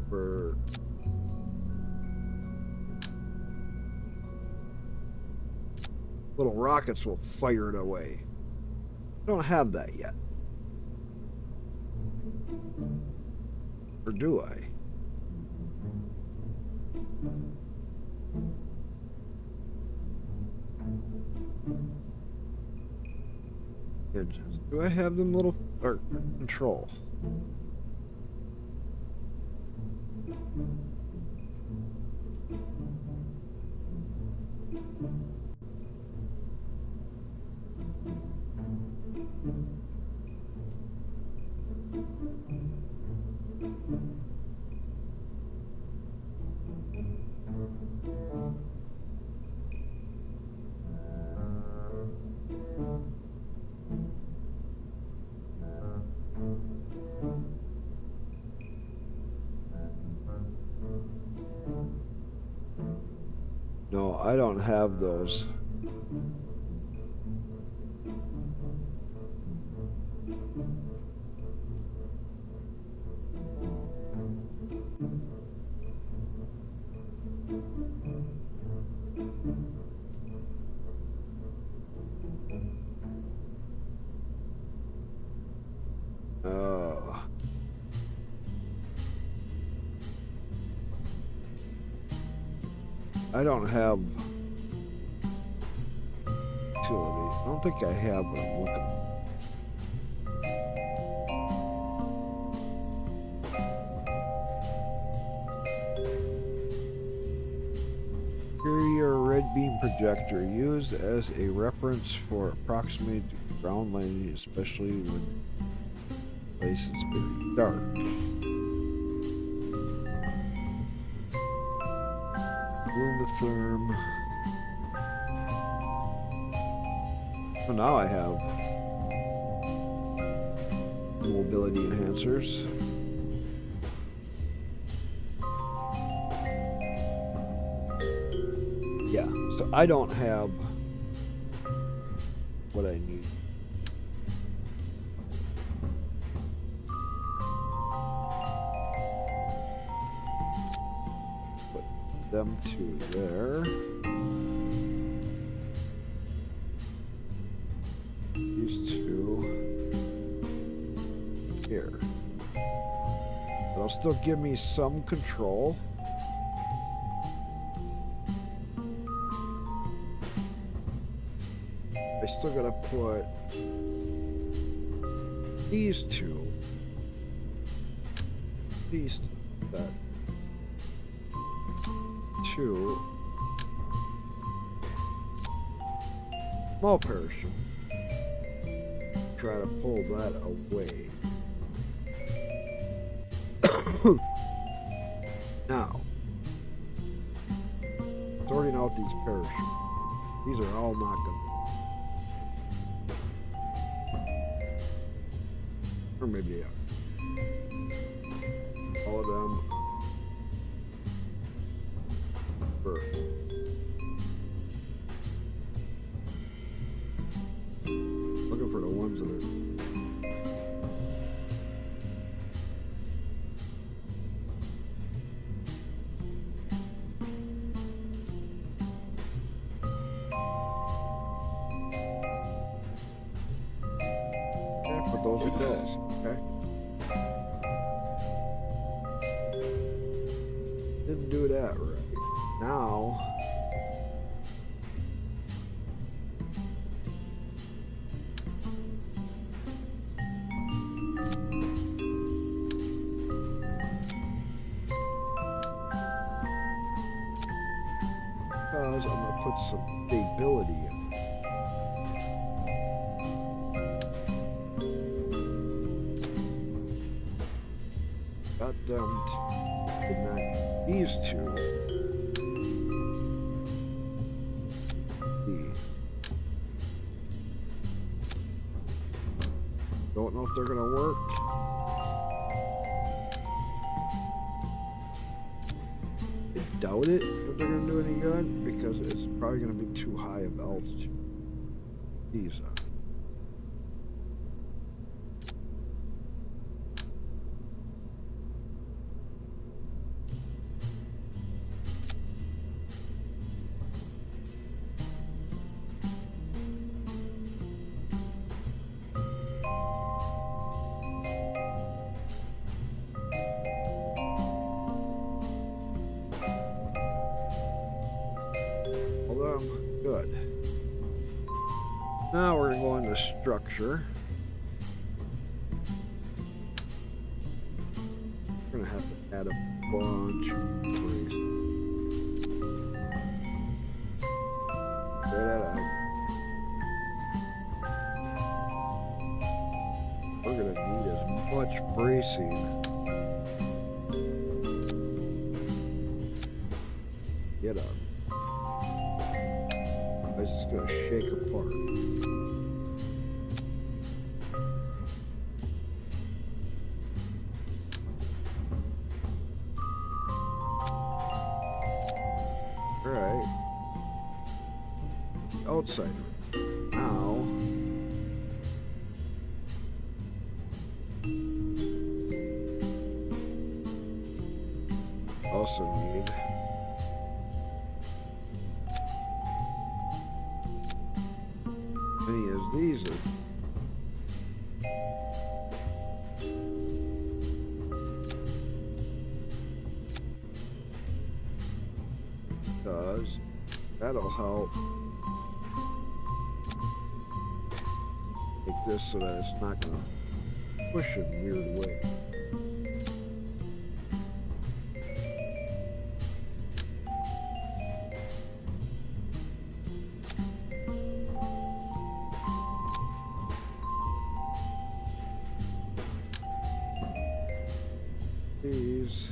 for little rockets will fire it away. I don't have that yet. Or do I? Do I have them little or control? No, I don't have those. Oh. I don't have two of these. I don't think I have what I'm looking for. Superior red beam projector used as a reference for approximating ground landing, especially when the place is very dark. Lumitherm. So now I have mobility enhancers. Yeah, so I don't have what I need. Put them two there. These two here. That'll still give me some control. I still gotta put these two, that two, small parachute. Try to pull that away. Now, sorting out these parachutes. These are all not gonna. Or maybe they are. All of them first. Looking for the ones that are. Put those with this, okay? Didn't do that right. Now, because I'm gonna put some stability in. Got them to connect these two. Don't know if they're gonna work. I doubt it if they're gonna do any good because it's probably gonna be too high of altitude. These are. Now we're going to go into structure. We're gonna have to add a bunch of trees. Try that out. We're gonna need as much bracing. Get up. It's just gonna shake apart. Alright. Outside. Now. Also need. Many as these are. Because that'll help make this so that it's not going to push in a weird way. These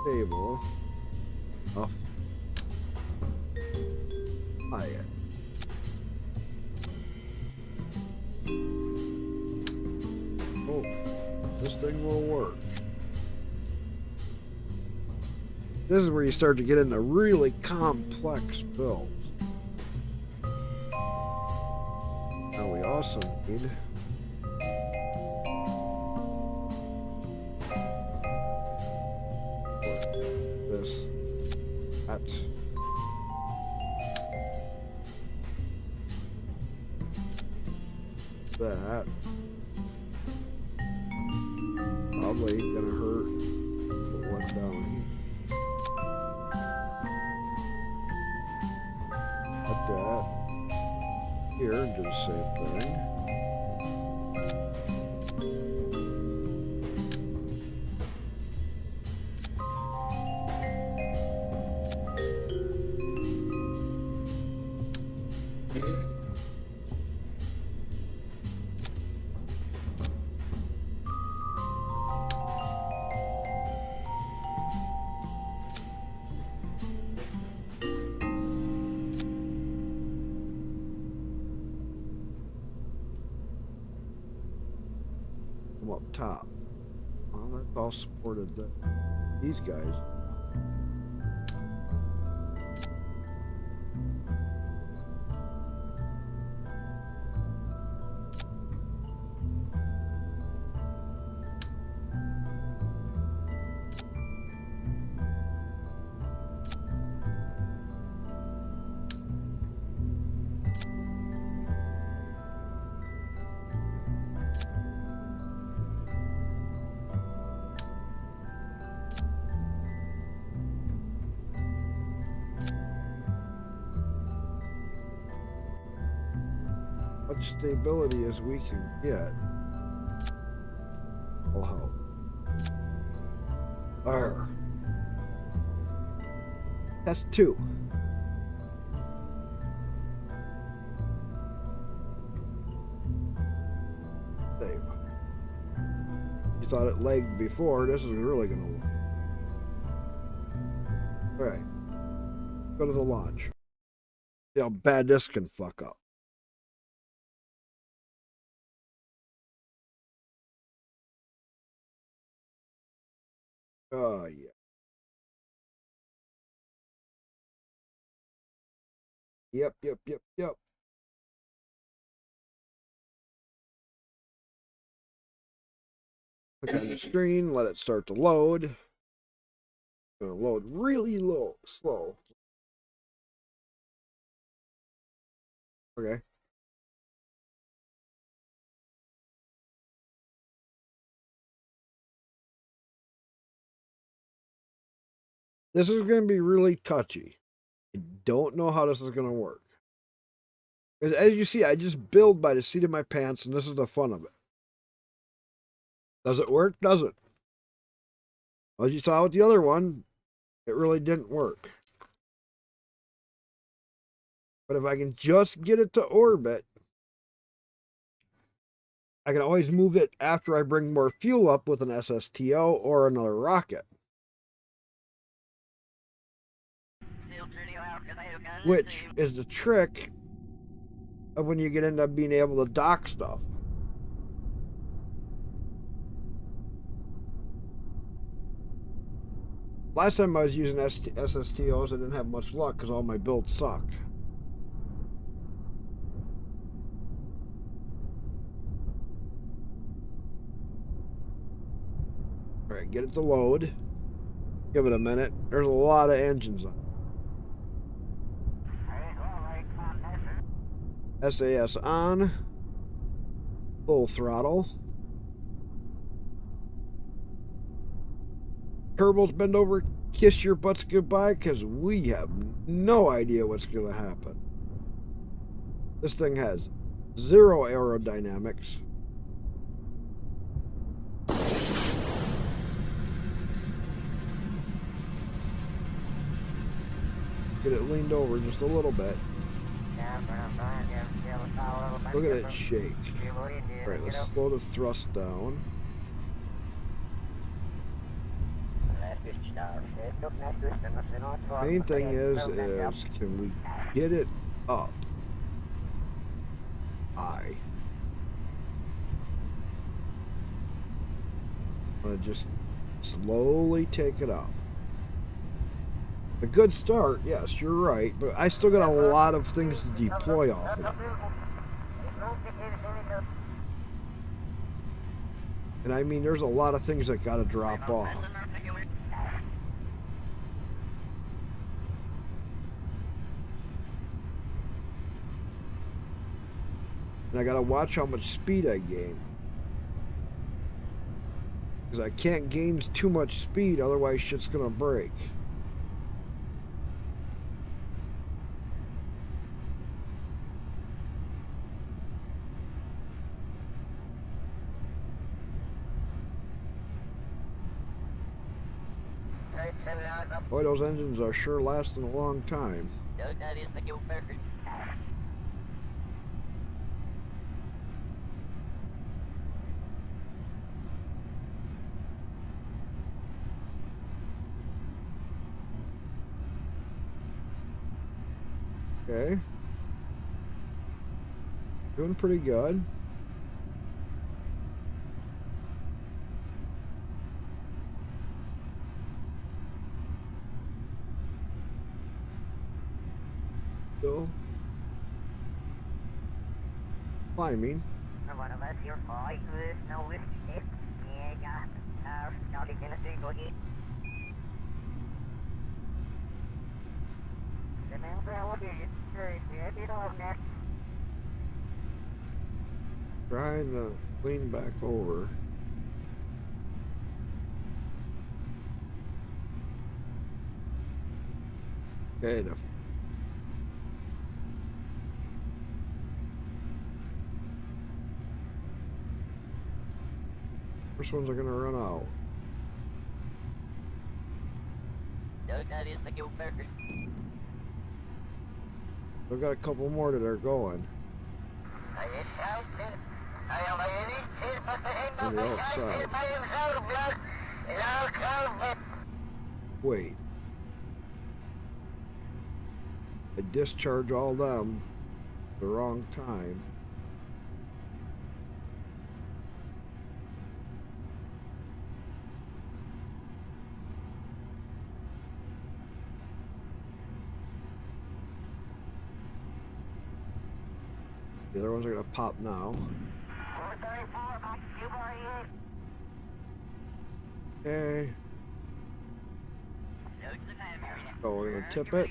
stable off higher. Oh, this thing will work. This is where you start to get into really complex builds. Now we also need this, that, that. Probably ain't gonna hurt. Put one down here. Put that here and do the same thing. Up top. Well, that's all supported these guys. Much stability as we can get will help. Alright. That's 2. Save. You thought it lagged before, this is really gonna work. Alright. Go to the launch. See how bad this can fuck up. Oh, yeah. Yep. Click on the screen, let it start to load. It's gonna load really slow. Okay. This is gonna be really touchy. I don't know how this is gonna work. As you see, I just build by the seat of my pants, and this is the fun of it. Does it work? Doesn't. As you saw with the other one, it really didn't work. But if I can just get it to orbit, I can always move it after I bring more fuel up with an SSTO or another rocket. Which is the trick of when you get into being able to dock stuff. Last time I was using SSTOs, I didn't have much luck because all my builds sucked. Alright, get it to load. Give it a minute. There's a lot of engines on. SAS on. Full throttle. Kerbals, bend over, kiss your butts goodbye, because we have no idea what's going to happen. This thing has 0 aerodynamics. Get it leaned over just a little bit. Look at it shake. Alright, let's slow the thrust down. Main thing is can we get it up high? I'm gonna just slowly take it up. A good start, yes, you're right, but I still got a lot of things to deploy off of it. And I mean, there's a lot of things that gotta drop off. And I gotta watch how much speed I gain. Because I can't gain too much speed, otherwise shit's gonna break. Boy, those engines are sure lasting a long time. Okay. Doing pretty good. Still climbing. Trying to lean back over. Okay, the first ones are gonna run out. I've got a couple more that are going. On the outside. Wait. I discharge all them at the wrong time. The other ones are gonna pop now. Okay. So we're gonna tip it.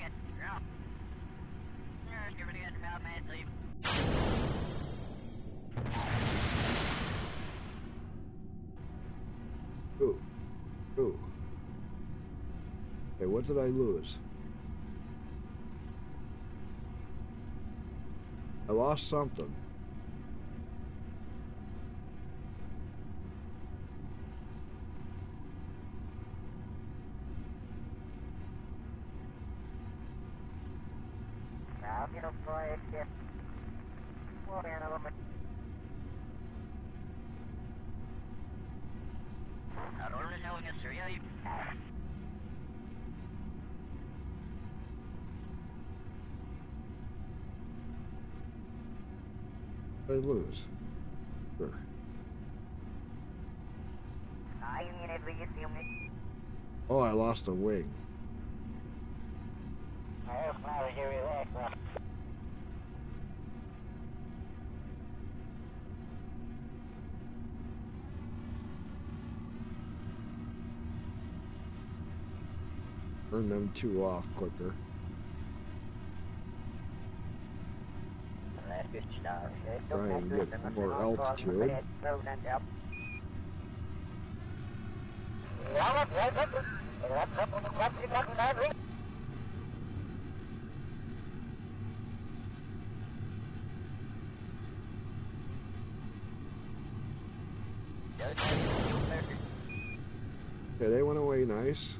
Ooh. Ooh. Okay, what did I lose? I lost something. I'll get up for it. Slow down a little bit. I don't really know when it's real. I lose. Sure. I mean, if you see me. Oh, I lost a wing. Oh, now we hear relax, man. Turn them two off quicker. That's good stuff. Try and get more altitude. Okay, they went away nice.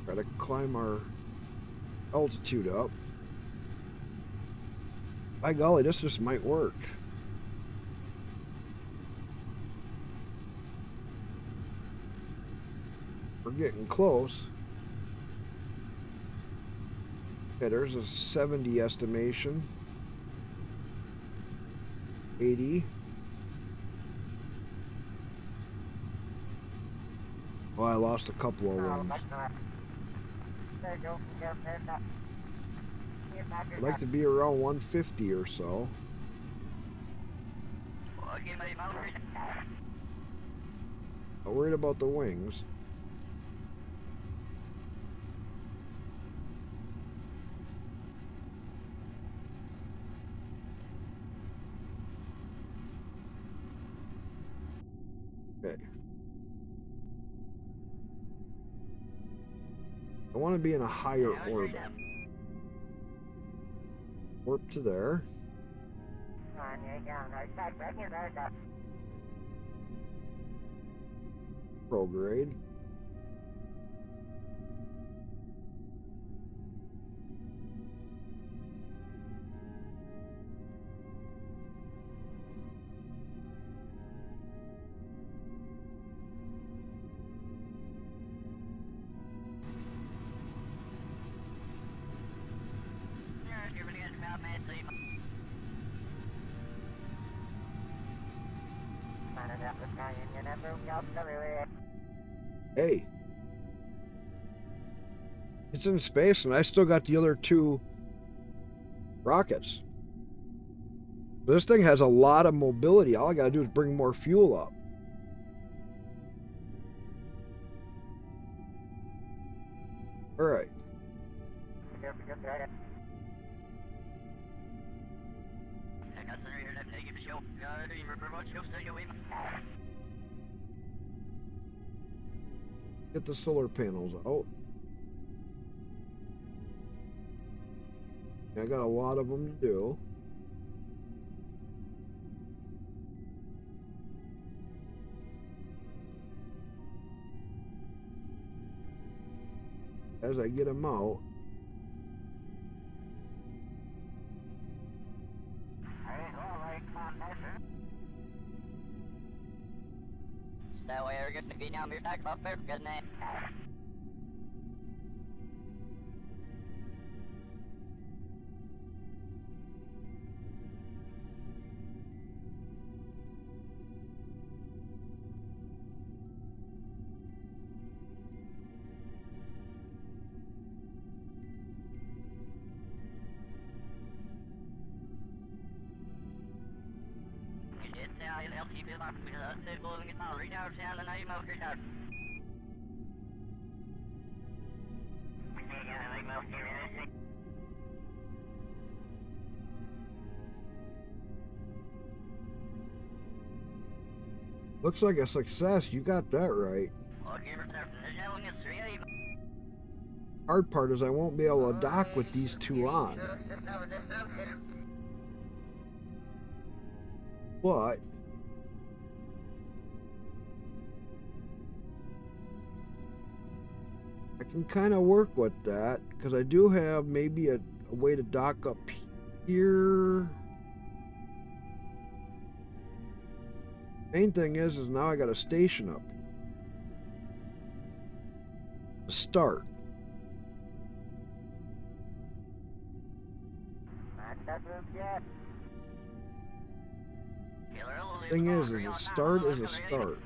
Gotta climb our altitude up. By golly, this just might work. We're getting close. Okay, there's a 70 estimation. 80. Oh, I lost a couple of ones. I'd like to be around 150 or so. Not worried about the wings. Okay. I want to be in a higher orbit. Warp to there. Prograde. Hey, it's in space and I still got the other two rockets. This thing has a lot of mobility. All I gotta do is bring more fuel up. All right. Get the solar panels out. I got a lot of them to do. As I get them out, That way we're going to be down your back up there, good name. looks like a success. You got that right. Hard part is I won't be able to dock with these two on. But I can kind of work with that because I do have maybe a way to dock up here. Main thing is now I got a station up to start. Thing is a start is a start.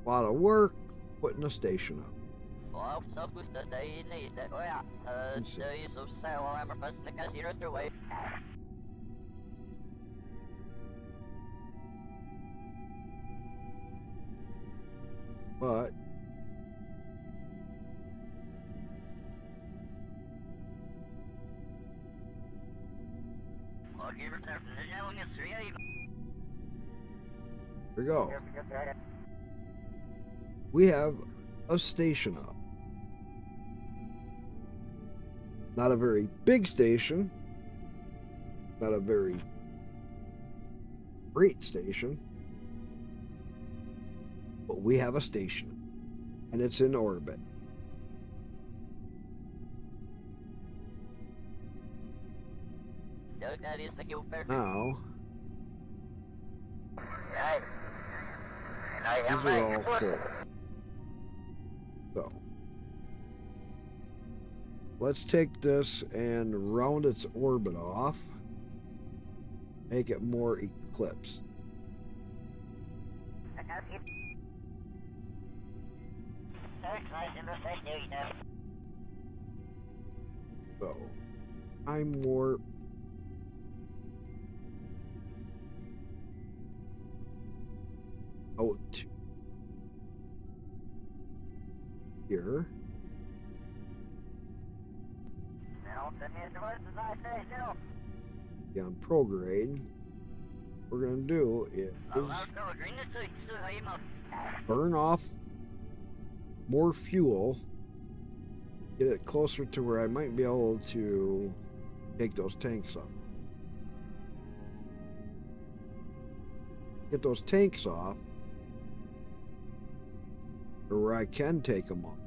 A lot of work putting a station up. But here we go. We have a station up. Not a very big station. Not a very great station. But we have a station. And it's in orbit. Now, these are all full. So, let's take this and round its orbit off. Make it more eclipse. So, time warp. Out to here. On prograde, what we're gonna do is burn off more fuel, get it closer to where I might be able to take those tanks up. Get those tanks off, or where I can take them off.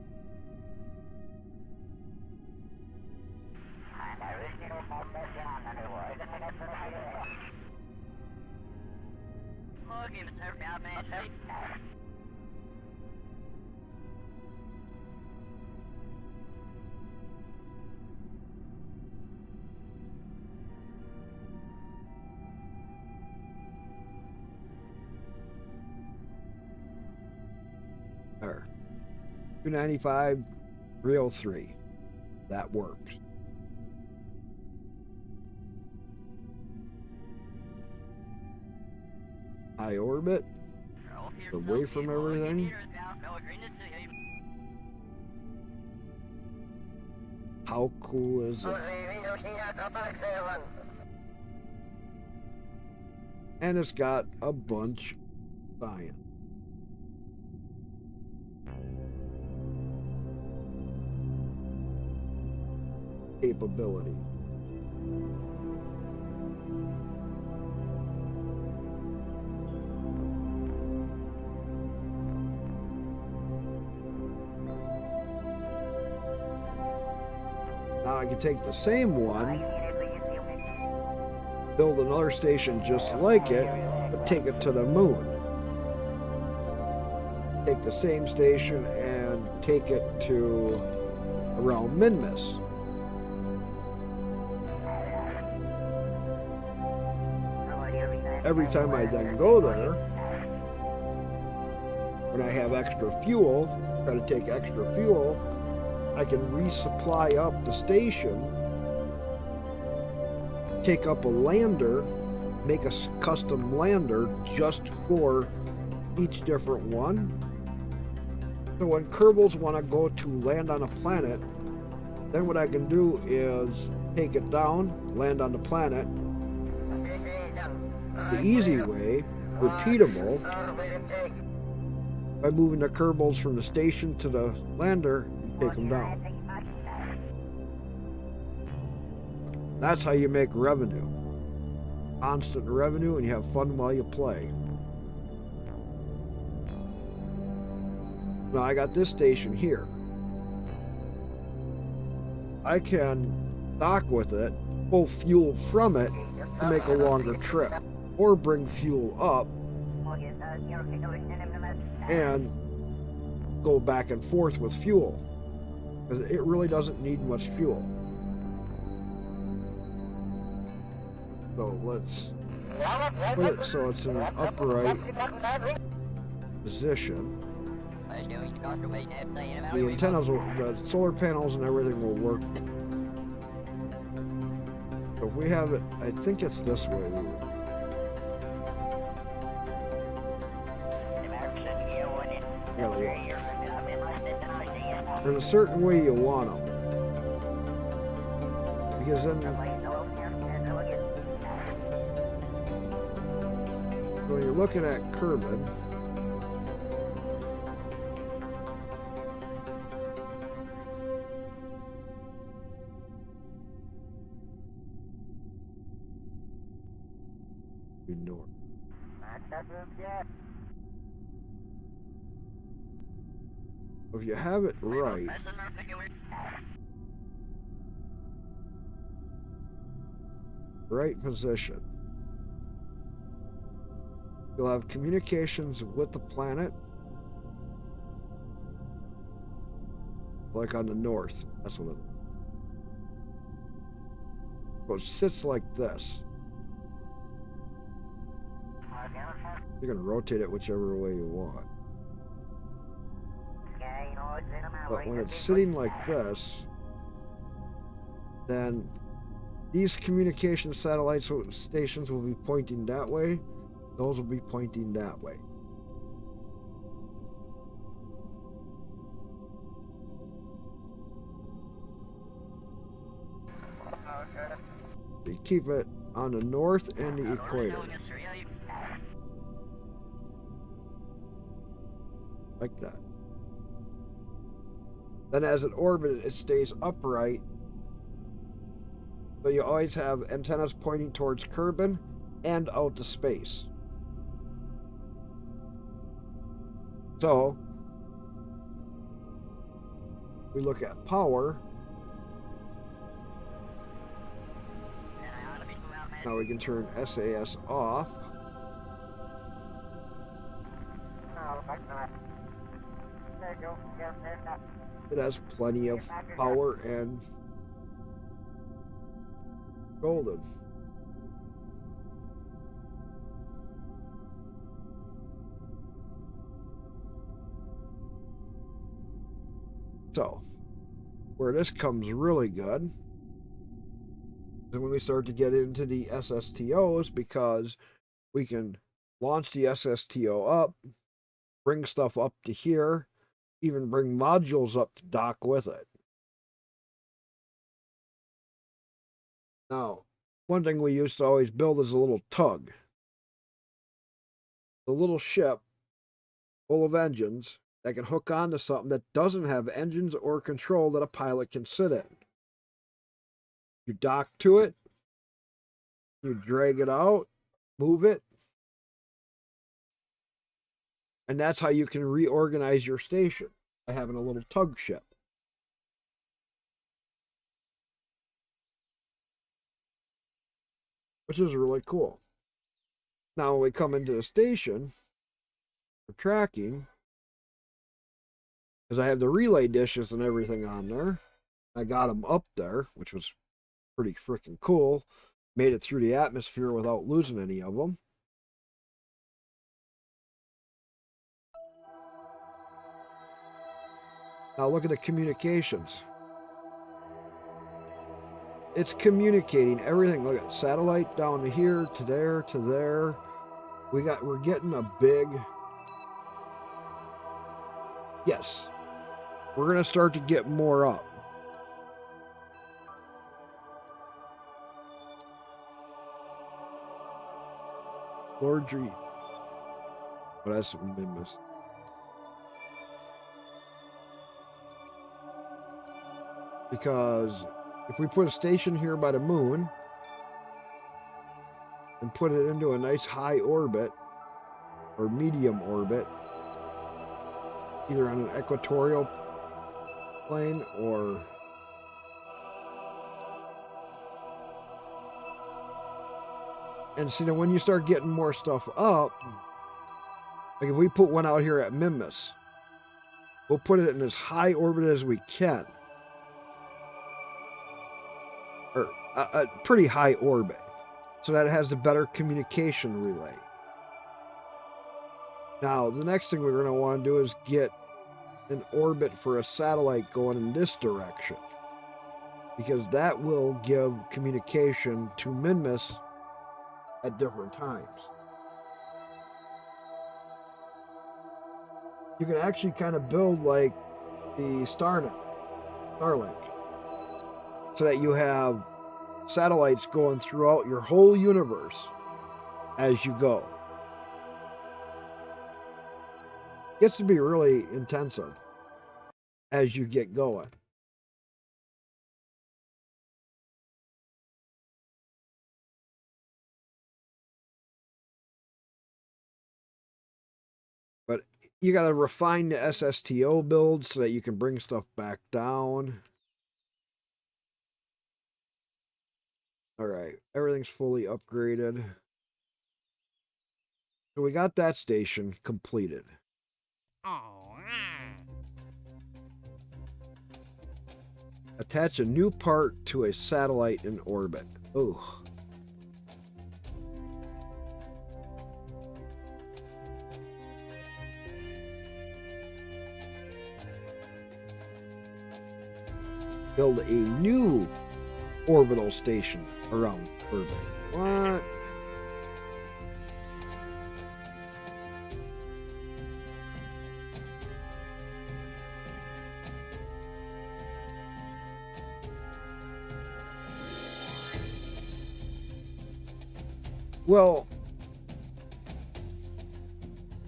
There. 295, 303. That works. High orbit. Away from everything. How cool is that? And it's got a bunch of science. Capability. Now I can take the same one, build another station just like it, but take it to the moon. Take the same station and take it to around Minmus. every time I then go there, when I have extra fuel, try to take extra fuel, I can resupply up the station, take up a lander, make a custom lander just for each different one. So when Kerbals want to go to land on a planet, then what I can do is take it down, land on the planet, the easy way, repeatable, by moving the Kerbals from the station to the lander and take them down. That's how you make revenue. Constant revenue, and you have fun while you play. Now I got this station here. I can dock with it, pull fuel from it to make a longer trip, or bring fuel up and go back and forth with fuel, because it really doesn't need much fuel. So let's put it so it's in an upright position. The antennas, the solar panels and everything will work. So if we have it, I think it's this way. There's a certain way you want them, because then when you're looking at Kerbin, north. If you have it right position, you'll have communications with the planet, like on the north. That's what it is. So it sits like this. You can rotate it whichever way you want. But when it's sitting like this, then these communication satellite stations will be pointing that way. Those will be pointing that way. So you keep it on the north and the equator. Like that. Then as it orbits, it stays upright. So you always have antennas pointing towards Kerbin and out to space. So we look at power. Now we can turn SAS off. It has plenty of power and golden. So, where this comes really good is when we start to get into the SSTOs, because we can launch the SSTO up, bring stuff up to here, even bring modules up to dock with it. Now, one thing we used to always build is a little tug. A little ship full of engines that can hook onto something that doesn't have engines or control that a pilot can sit in. You dock to it, you drag it out, move it, and that's how you can reorganize your station, by having a little tug ship. Which is really cool. Now when we come into the station for tracking, because I have the relay dishes and everything on there, I got them up there, which was pretty freaking cool. Made it through the atmosphere without losing any of them. Now look at the communications. It's communicating everything. Look at satellite down to here, to there, to there. We're getting a big, yes, we're going to start to get more up. Lord G. But that's Minmus. Because if we put a station here by the moon and put it into a nice high orbit or medium orbit, either on an equatorial plane or and see, then when you start getting more stuff up, like if we put one out here at Minmus, we'll put it in as high orbit as we can, or a pretty high orbit, so that it has the better communication relay. Now, the next thing we're going to want to do is get an orbit for a satellite going in this direction, because that will give communication to Minmus at different times. You can actually kind of build like the Starlink, so that you have satellites going throughout your whole universe as you go. It gets to be really intensive as you get going. But you got to refine the SSTO build so that you can bring stuff back down. All right, everything's fully upgraded. So we got that station completed. Oh, Attach a new part to a satellite in orbit. Ooh. Build a new orbital station around orbit. What? Well,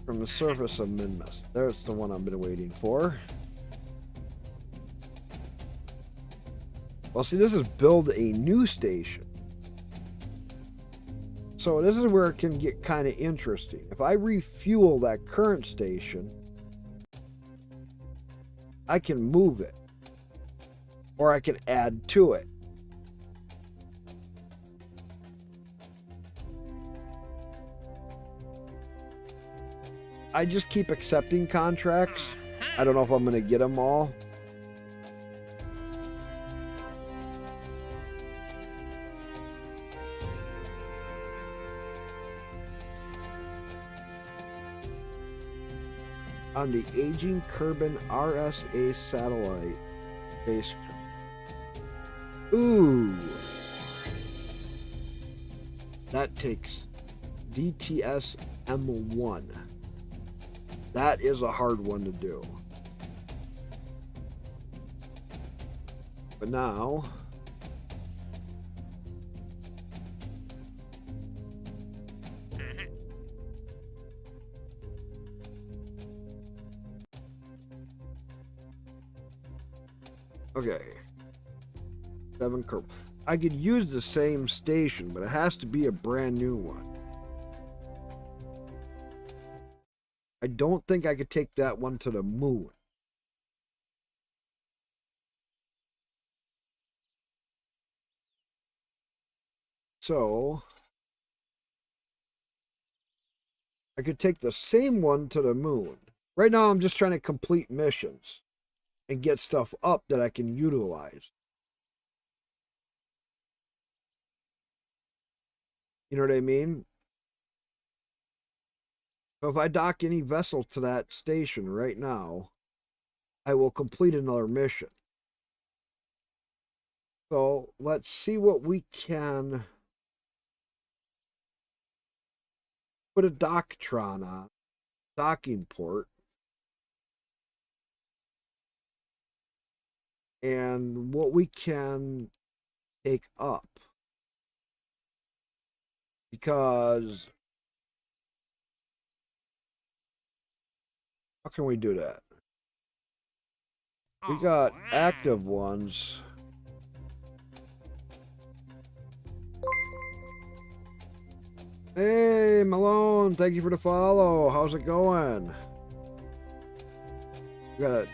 from the surface of Minmus. There's the one I've been waiting for. Well, see, this is build a new station. So this is where it can get kind of interesting. If I refuel that current station, I can move it. Or I can add to it. I just keep accepting contracts. I don't know if I'm going to get them all. On the aging Kerbin RSA satellite base. Ooh. That takes DTS M1. That is a hard one to do. But now, okay, 7 Kerbal. I could use the same station, but it has to be a brand new one. I don't think I could take that one to the moon. So, I could take the same one to the moon. Right now, I'm just trying to complete missions and get stuff up that I can utilize. You know what I mean? So if I dock any vessel to that station right now, I will complete another mission. So let's see what we can put a Doctron on. Docking port. And what we can take up. Because how can we do that? We got active ones. Hey, Malone, thank you for the follow. How's it going? We gotta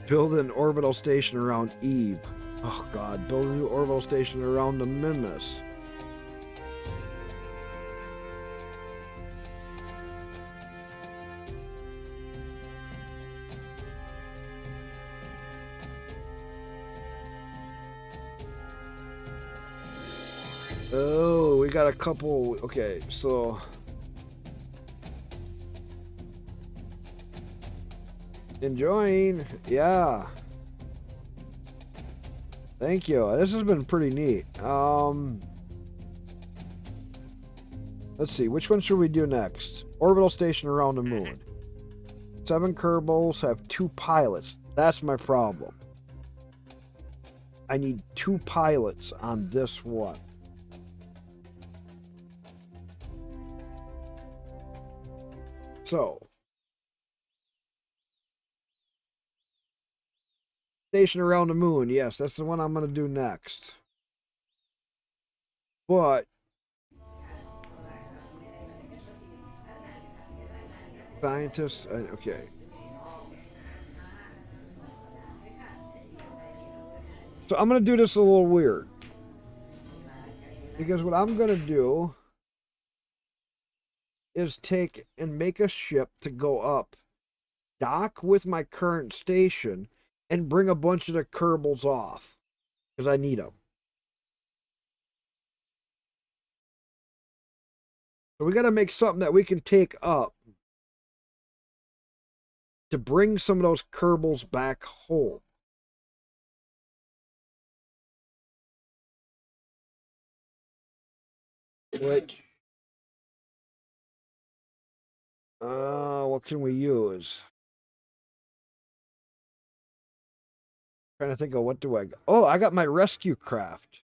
build an orbital station around Eve. Oh god, build a new orbital station around the Mimus. Oh, we got a couple. Okay, so enjoying. Yeah. Thank you. This has been pretty neat. Let's see. Which one should we do next? Orbital station around the moon. 7 Kerbals have 2 pilots. That's my problem. I need 2 pilots on this one. So, station around the moon. Yes, that's the one I'm going to do next. But scientists, okay. So I'm going to do this a little weird. Because what I'm going to do is take and make a ship to go up, dock with my current station, and bring a bunch of the Kerbals off. Because I need them. So we got to make something that we can take up to bring some of those Kerbals back home. Which, what can we use? Trying to think of what do I got. Oh, I got my rescue craft.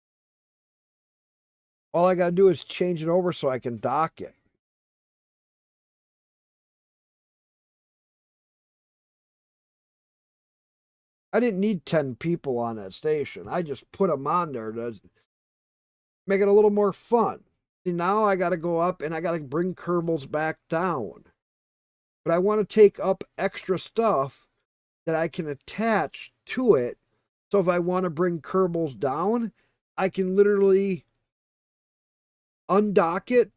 All I got to do is change it over so I can dock it. I didn't need 10 people on that station. I just put them on there to make it a little more fun. See, now I got to go up and I got to bring Kerbals back down. But I want to take up extra stuff that I can attach to it. So if I want to bring Kerbals down, I can literally undock it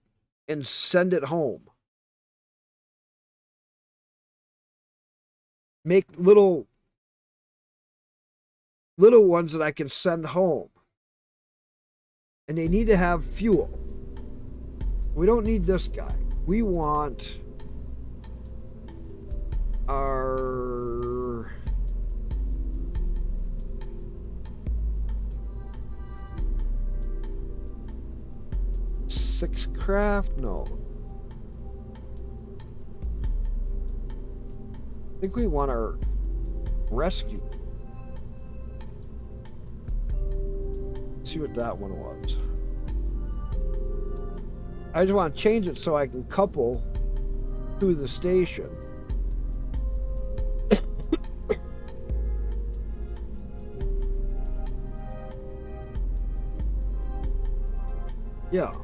and send it home. Make little ones that I can send home. And they need to have fuel. We don't need this guy. We want our six craft? No. I think we want our rescue. Let's see what that one was. I just want to change it so I can couple to the station. Yeah.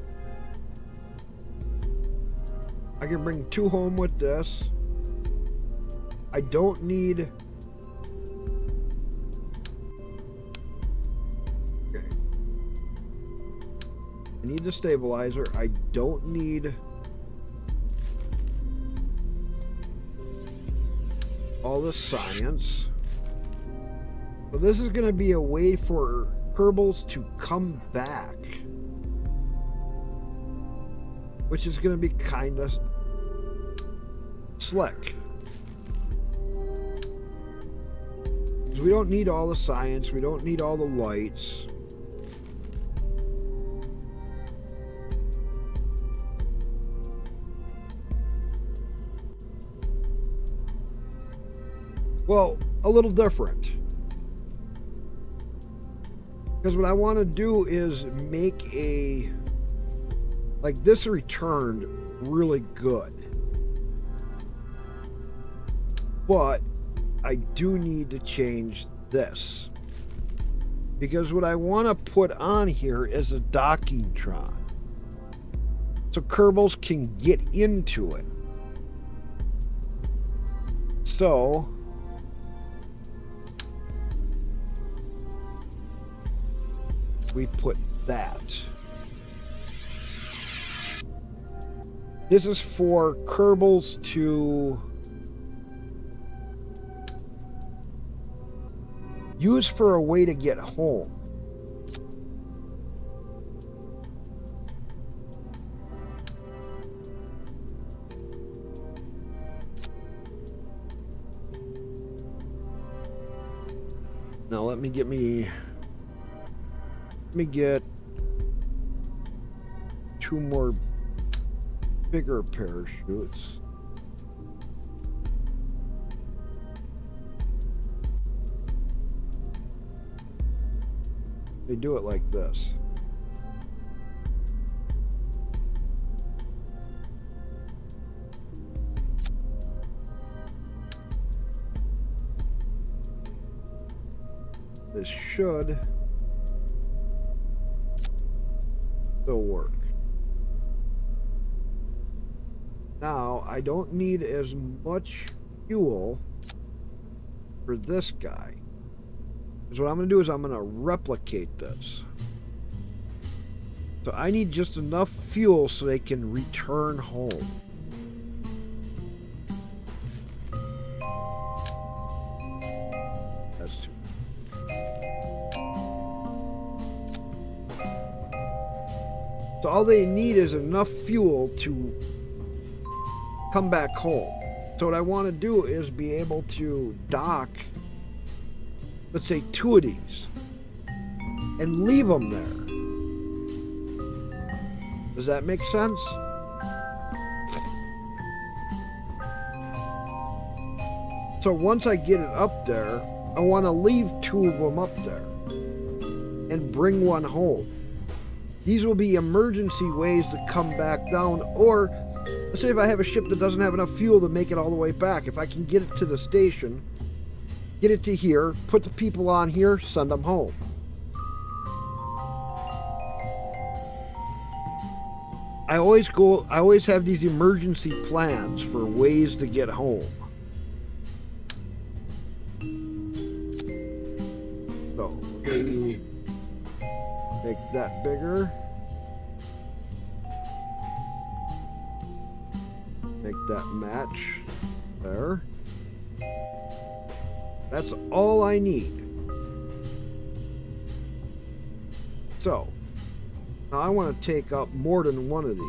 I can bring 2 home with this. I don't need... Okay. I need the stabilizer. I don't need... all the science. So this is going to be a way for Kerbals to come back. Which is going to be kind of slick. 'Cause we don't need all the science. We don't need all the lights. Well, a little different. Because what I want to do is make a, like, this returned really good. But I do need to change this. Because what I want to put on here is a docking tron. So Kerbals can get into it. So we put that. This is for Kerbals to use for a way to get home. Now let me get 2 more bigger parachutes. They do it like this. This should still work. Now, I don't need as much fuel for this guy. Because what I'm going to do is I'm going to replicate this. So I need just enough fuel so they can return home. That's too. So all they need is enough fuel to come back home. So what I want to do is be able to dock, let's say 2 of these, and leave them there. Does that make sense? So once I get it up there, I want to leave 2 of them up there and bring 1 home. These will be emergency ways to come back down, or let's say if I have a ship that doesn't have enough fuel to make it all the way back, if I can get it to the station, get it to here, put the people on here, send them home. I always have these emergency plans for ways to get home. So, maybe make that bigger. Make that match there. That's all I need. So, now I want to take up more than 1 of these.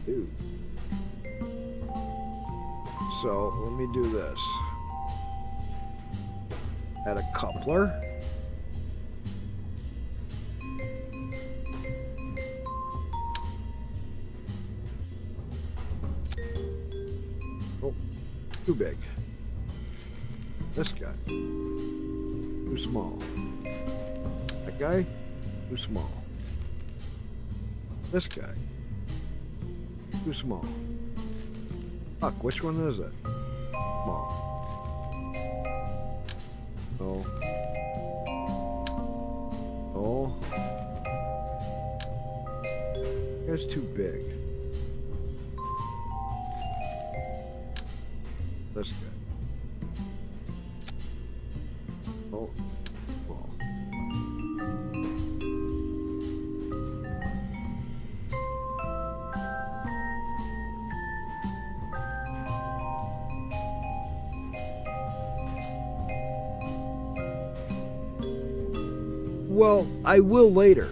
Dude. So, let me do this. Add a coupler. Oh, too big. This guy, too small. That guy, too small. This guy, too small. Fuck, which one is it? Small. Oh. Oh. That's too big. This guy. Oh. Small. Well, I will later.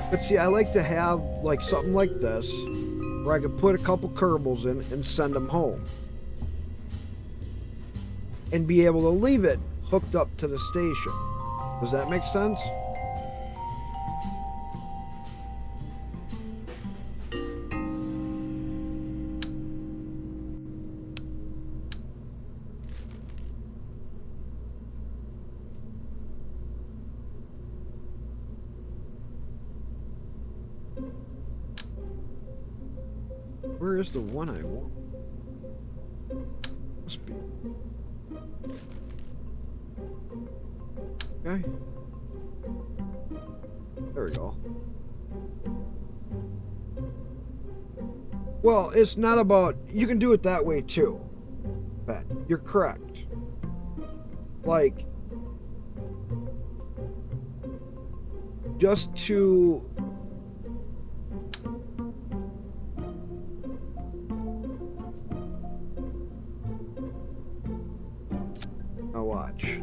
But see, I like to have like something like this where I could put a couple Kerbals in and send them home. And be able to leave it hooked up to the station. Does that make sense? Where is the one I want? Must be. Okay. There we go. Well, it's not about... You can do it that way too, Ben. You're correct. Like... Just to... Now watch.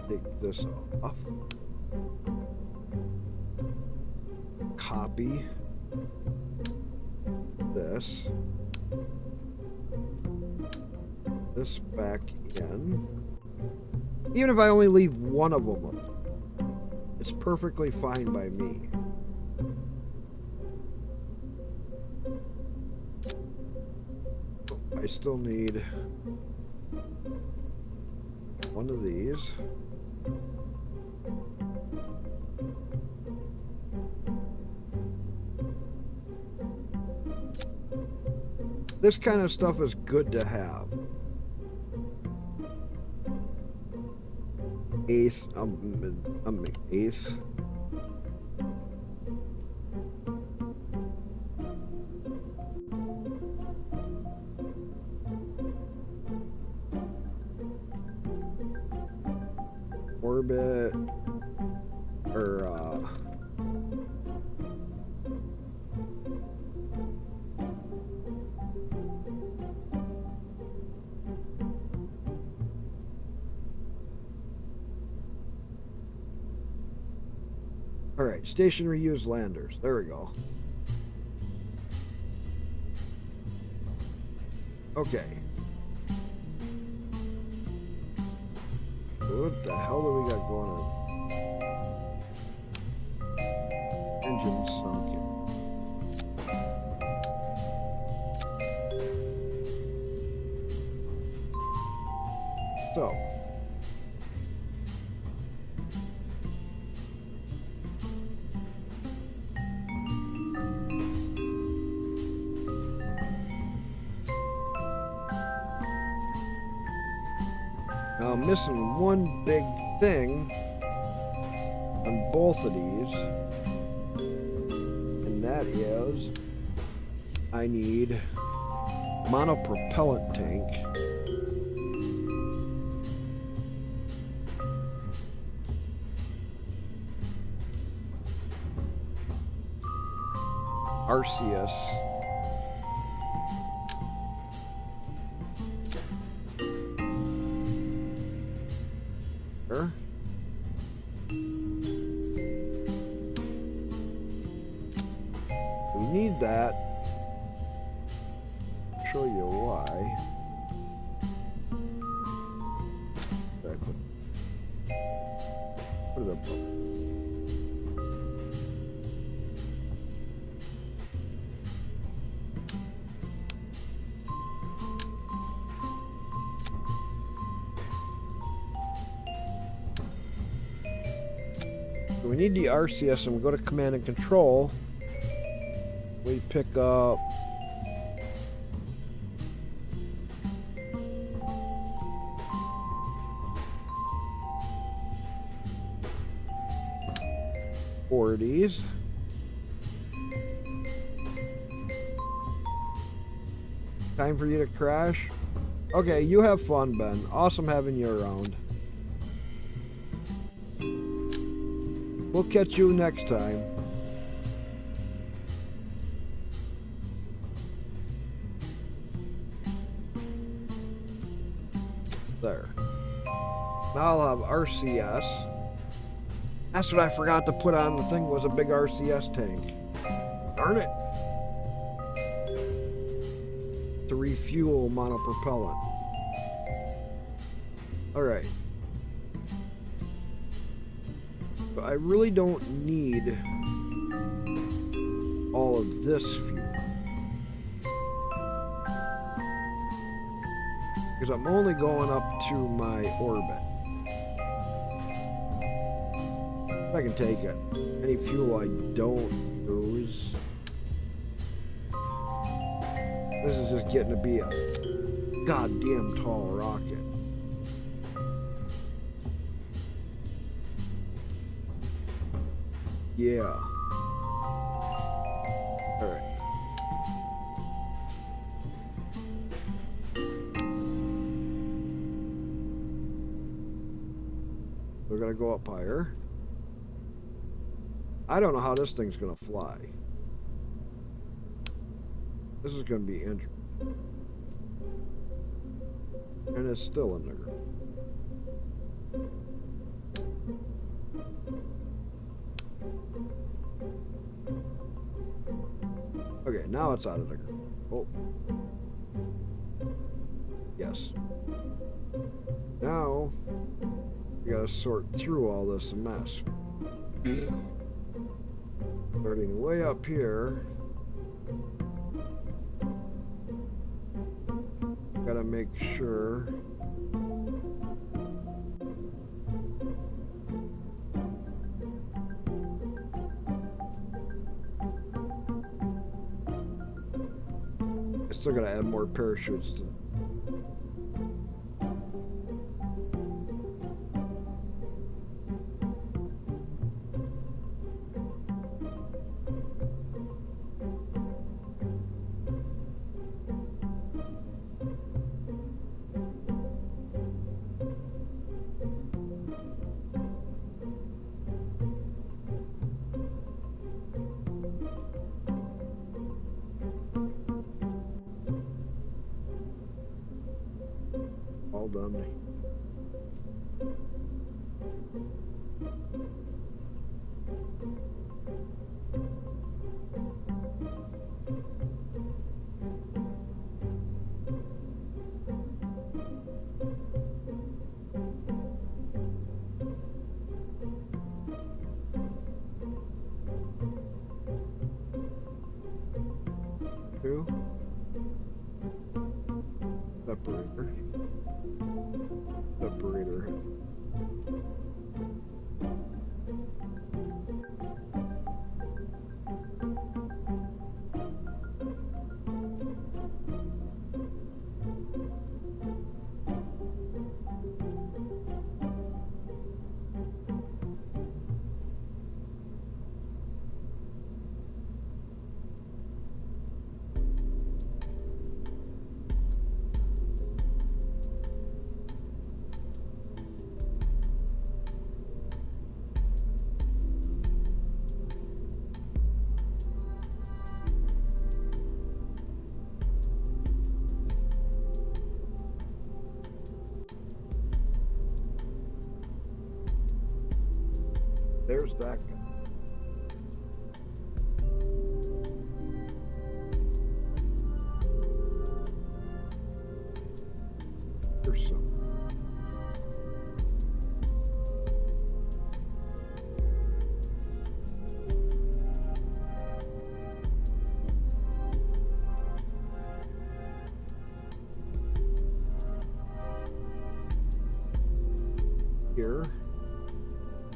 Take this off. Copy this. This back in. Even if I only leave one of them, it's perfectly fine by me. I still need one of these. This kind of stuff is good to have. Eighth, I'm eighth. Orbit, or all right, station reuse landers. There we go. Okay. What the hell do we got going on? Engine sunken. So. Now I'm missing one big thing on both of these, and that is I need monopropellant tank. RCS. We need that. I'll show you why. Put it up. We need the RCS, and we go to command and control. We pick up four of these. Time for you to crash. Okay, you have fun, Ben. Awesome having you around. We'll catch you next time. There. Now I'll have RCS. That's what I forgot to put on the thing, was a big RCS tank. Darn it. To refuel monopropellant. Alright. But I really don't need all of this fuel. Because I'm only going up to my orbit. I can take it. Any fuel I don't use. This is just getting to be a goddamn tall rocket. Yeah. Alright. We're gonna go up higher. I don't know how this thing's gonna fly. This is gonna be interesting. And it's still in there. Okay, now it's out of there. Oh. Yes. Now, we gotta sort through all this mess. Starting way up here. Gotta make sure. I still gotta add more parachutes to. All done. Two. Separator. Separator. There's that guy. There's some. Here.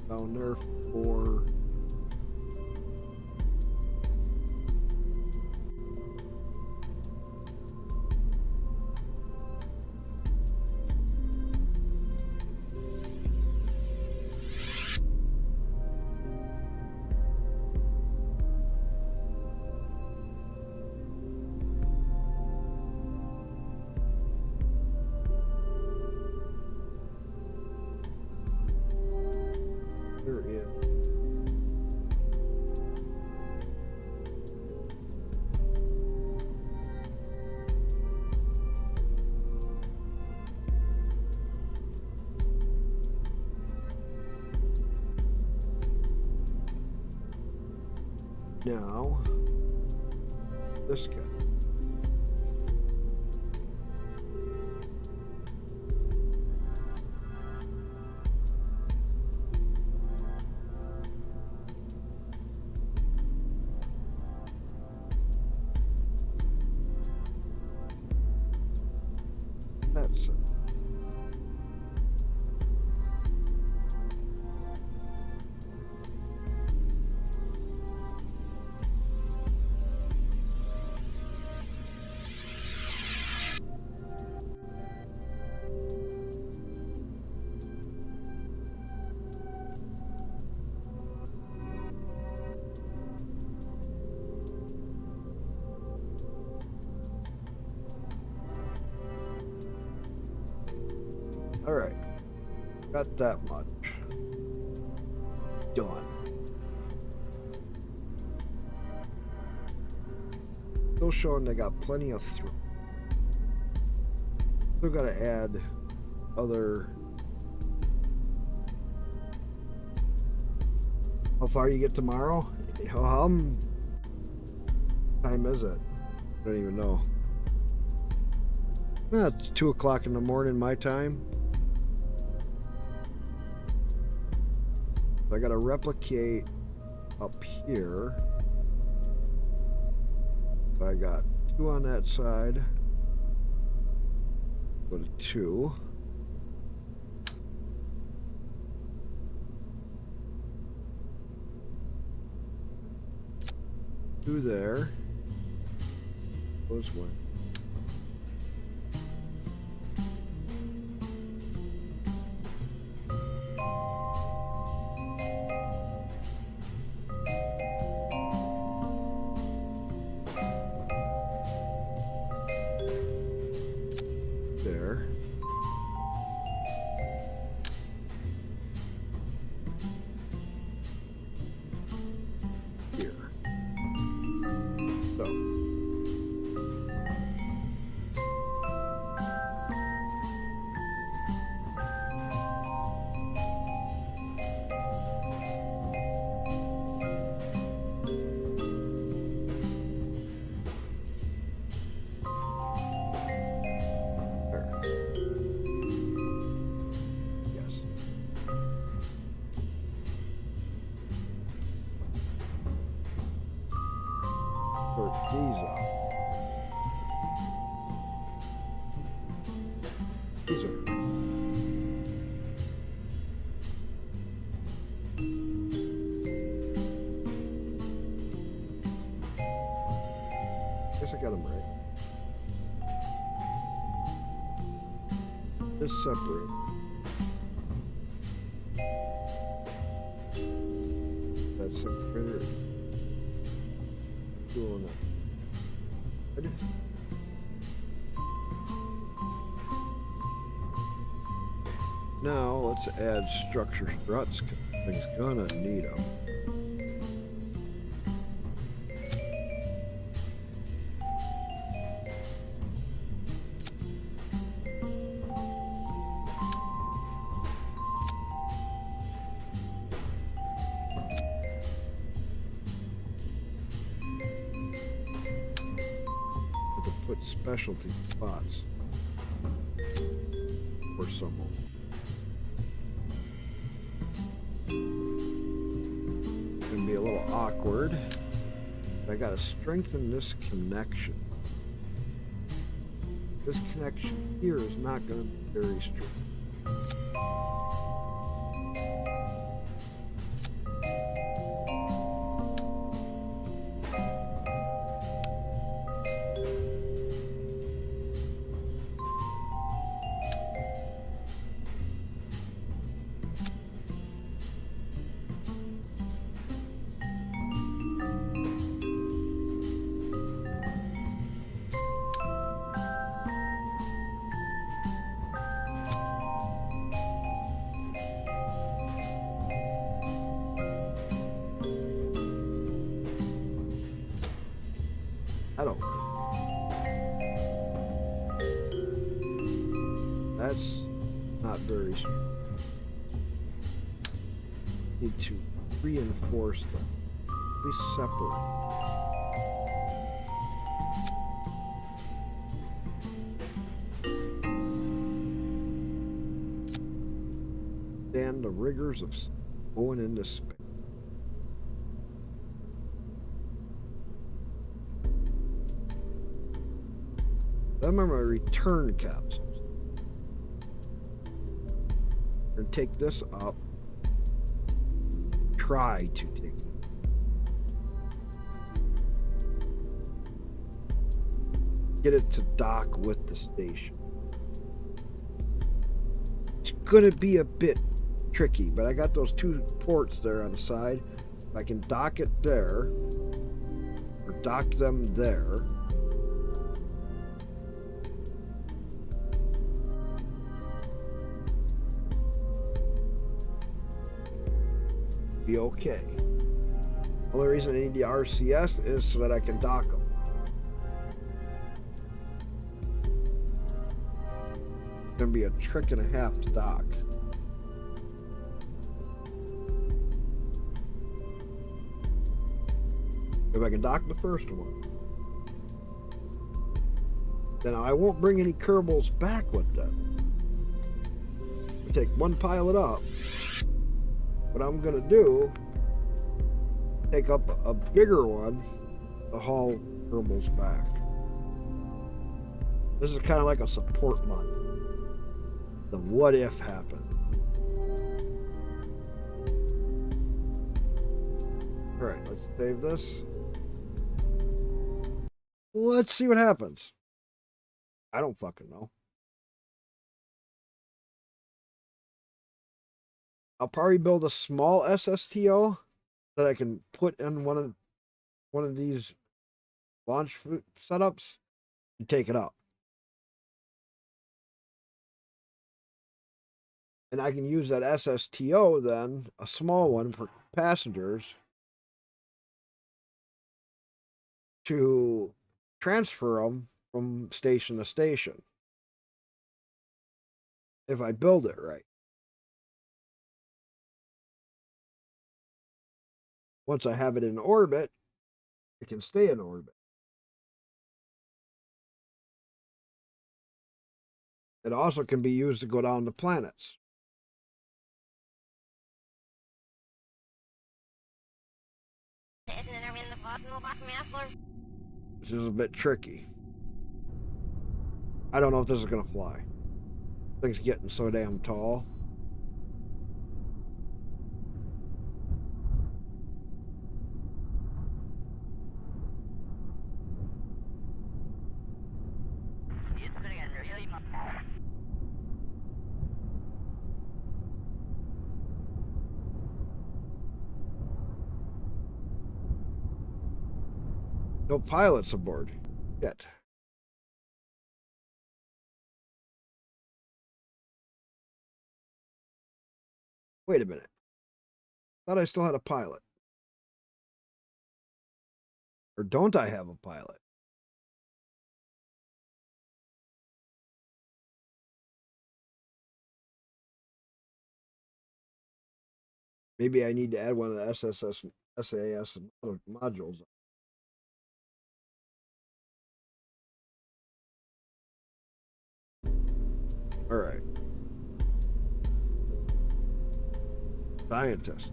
Down there for there is. Now, this guy. That's it. All right, got that much done. Still showing they got plenty of through. Still got to add other. How far you get tomorrow? How time is it? I don't even know. It's 2 o'clock in the morning my time. I gotta replicate up here. I got 2 on that side. Go to 2. Two there. Those one. There. Here. So. Sort these up. These are. Guess I got them right. This separate. That's separated. Doing it. Good. Now let's add structure struts. Thing's gonna need them. Put specialty spots for someone. It's gonna be a little awkward. I gotta strengthen this connection. This connection here is not gonna be very strong. I don't. That's not very strong. Need to reinforce them. be separate. Stand the rigors of going into space. Them are my return capsules. And take this up. Try to take it. Get it to dock with the station. It's gonna be a bit tricky, but I got those two ports there on the side. If I can dock it there, or dock them there. Be okay. The only reason I need the RCS is so that I can dock them. It's gonna be a trick and a half to dock. If I can dock the first one, then I won't bring any Kerbals back with them. I take one pilot up. What I'm gonna do, take up a bigger one to haul Kerbals back. This is kind of like a support mod. The what if happened. All right, let's save this. Let's see what happens. I don't fucking know. I'll probably build a small SSTO that I can put in one of these launch setups and take it up. And I can use that SSTO then, a small one for passengers, to transfer them from station to station. If I build it right. Once I have it in orbit, it can stay in orbit. It also can be used to go down to planets. Which is a bit tricky. I don't know if this is going to fly. Thing's getting so damn tall. No pilots aboard yet. Wait a minute. Thought I still had a pilot. Or don't I have a pilot? Maybe I need to add one of the SAS modules. All right. Scientist.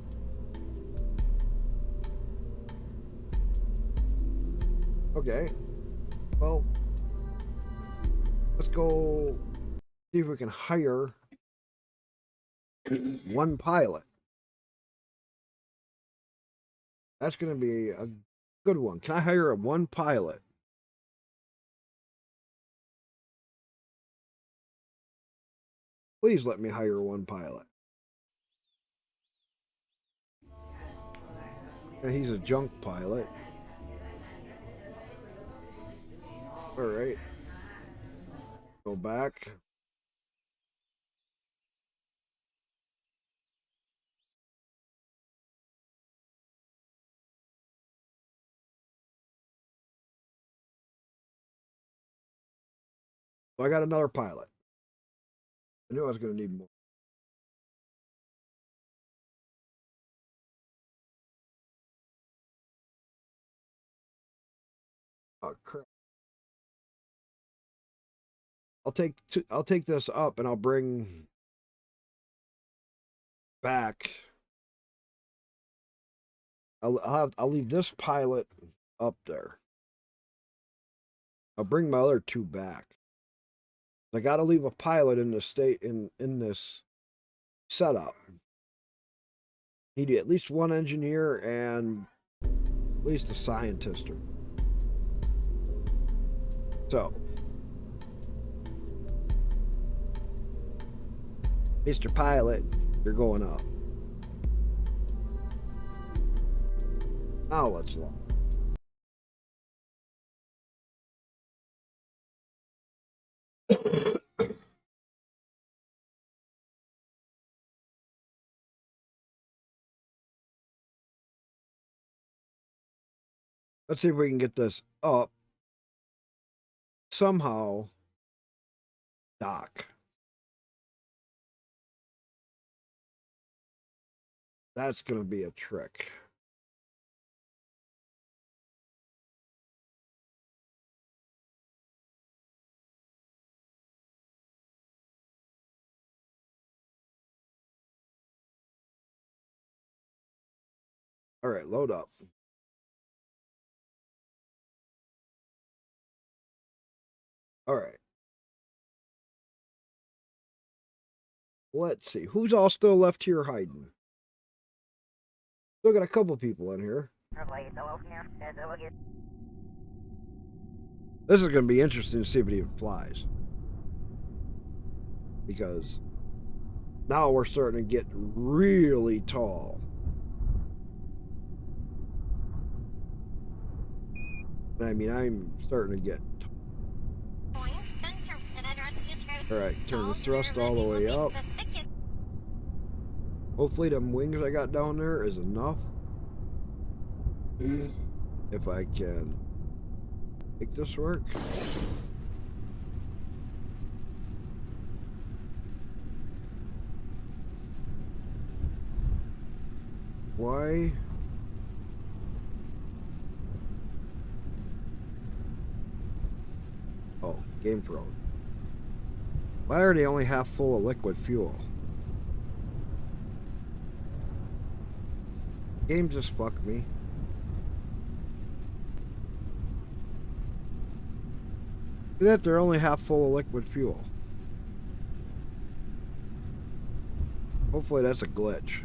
Okay. Well, let's go see if we can hire one pilot. That's going to be a good one. Can I hire one pilot? Please let me hire one pilot. Yeah, he's a junk pilot. All right. Go back. So I got another pilot. I knew I was going to need more. Oh crap. I'll take this up and I'll bring back. I'll leave this pilot up there. I'll bring my other two back. I got to leave a pilot in the state in this setup. Need at least one engineer and at least a scientist. So, Mr. Pilot, you're going up. Now let's look. Let's see if we can get this up. Somehow, dock. That's going to be a trick. All right, load up. All right. Let's see. Who's all still left here hiding? Still got a couple people in here. This is going to be interesting to see if it even flies. Because now we're starting to get really tall. I mean, I'm starting to get... Alright, turn the thrust all the way up. Hopefully them wings I got down there is enough. If I can make this work. Why? Oh, game pro. Why are they only half full of liquid fuel? Game just fucked me. Look at that, they're only half full of liquid fuel. Hopefully that's a glitch.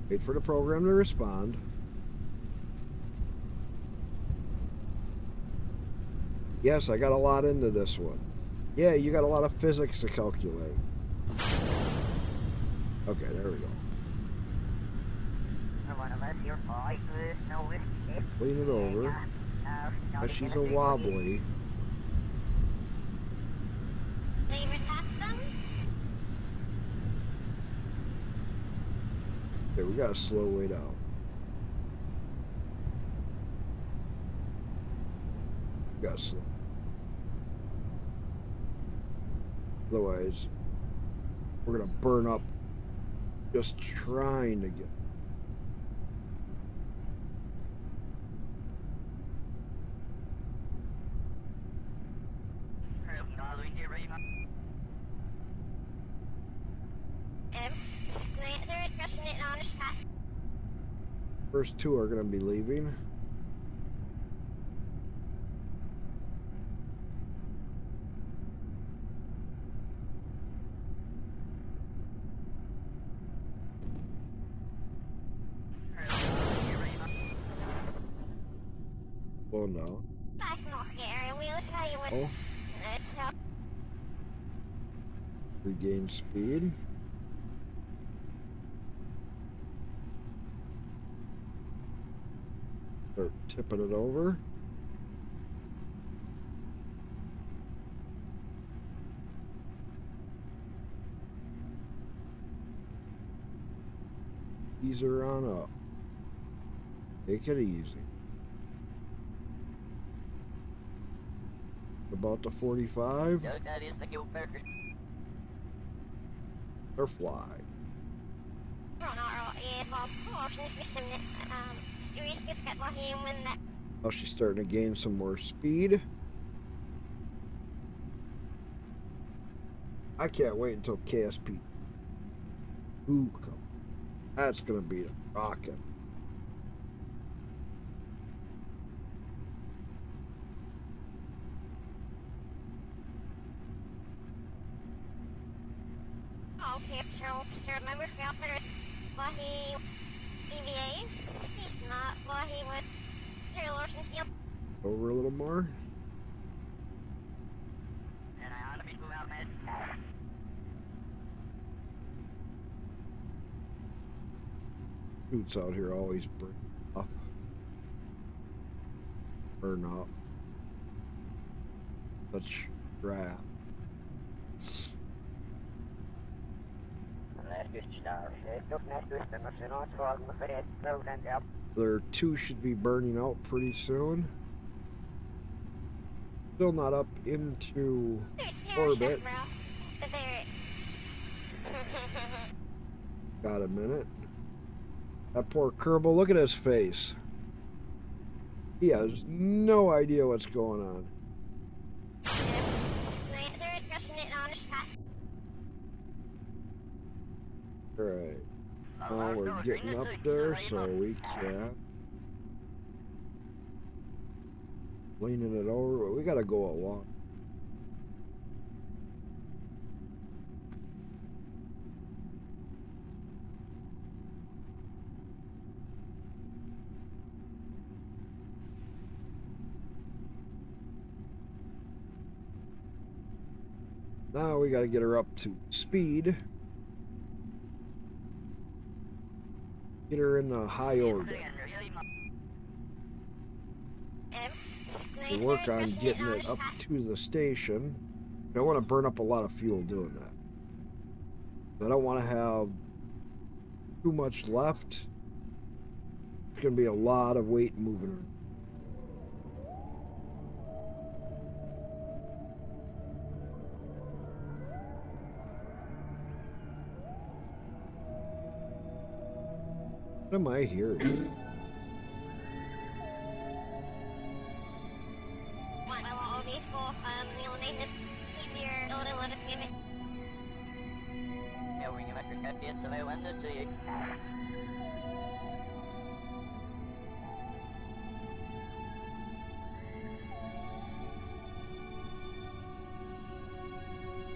Wait for the program to respond. Yes, I got a lot into this one. Yeah, you got a lot of physics to calculate. Okay, there we go. Clean it over. She's a wobbly. Okay, we gotta slow way down. We gotta slow. Otherwise, we're gonna burn up just trying to get. First two are gonna be leaving. Well, no. Oh. Regain speed. Start tipping it over. Ease her on up. Take it easy. About to 45. Or fly. Oh, she's starting to gain some more speed. I can't wait until KSP 2 comes. That's gonna be a rocket. Okay, so remember Falconer while he EVA? He's not while he was Terry Larson's deal. Over a little more. And I ought to be moving out, man. Shoots out here always burn off. Burn up. Such crap. Their 2 should be burning out pretty soon. Still not up into orbit. Got a minute. That poor Kerbal, look at his face. He has no idea what's going on. Alright. Now we're getting up there, so we can. Leaning it over, but we gotta go along. Now we gotta get her up to speed. Get her in the high orbit. We work on getting it up to the station. I don't want to burn up a lot of fuel doing that. I don't want to have too much left. It's going to be a lot of weight moving her. What am I hearing?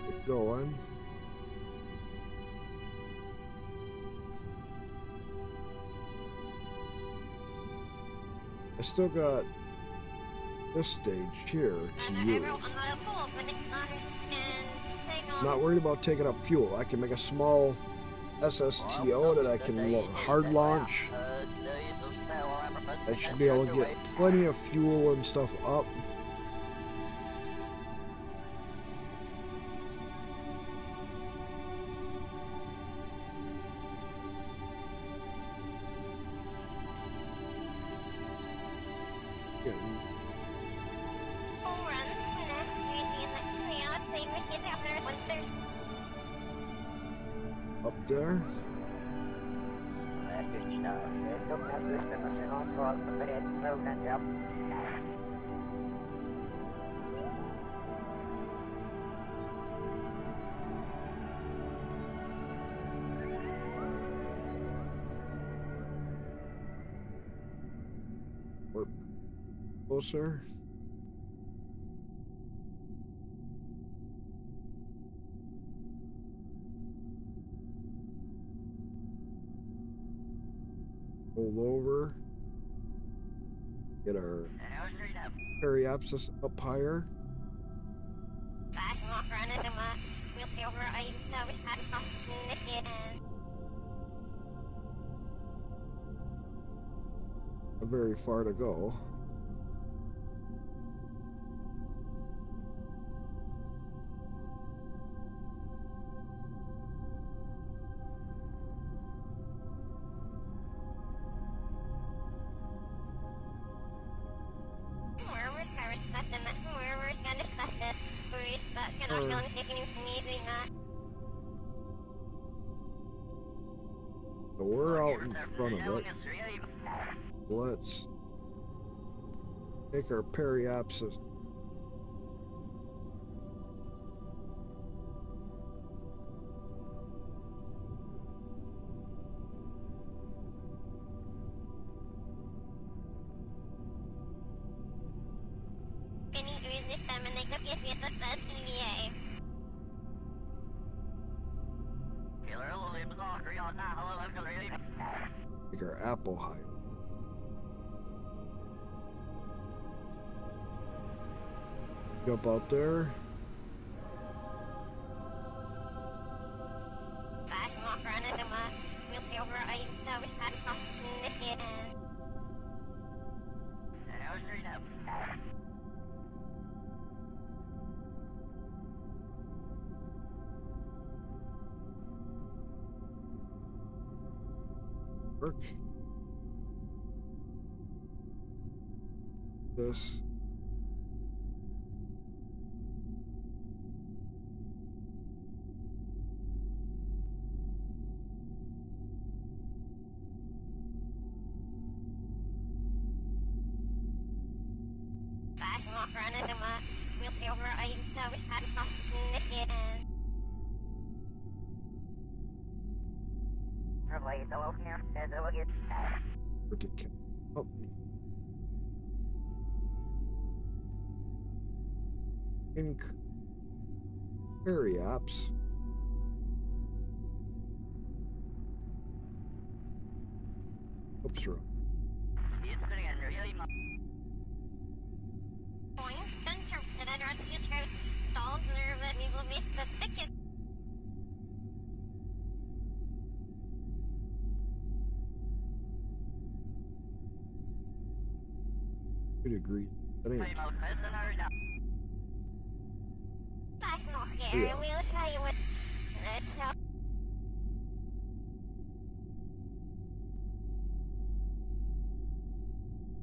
Keep going. I still got this stage here to use. Not worried about taking up fuel. I can make a small SSTO that I can hard launch. I should be able to get plenty of fuel and stuff up. Up there. We're closer. Hold over. Get our periapsis up higher. Not very far to go. So we're out in front of it. Let's take our periapsis. Take our apple height. Jump out there. Work. This. Look at company. In periaps. Oops, wrong. Good agree. That ain't. Yeah.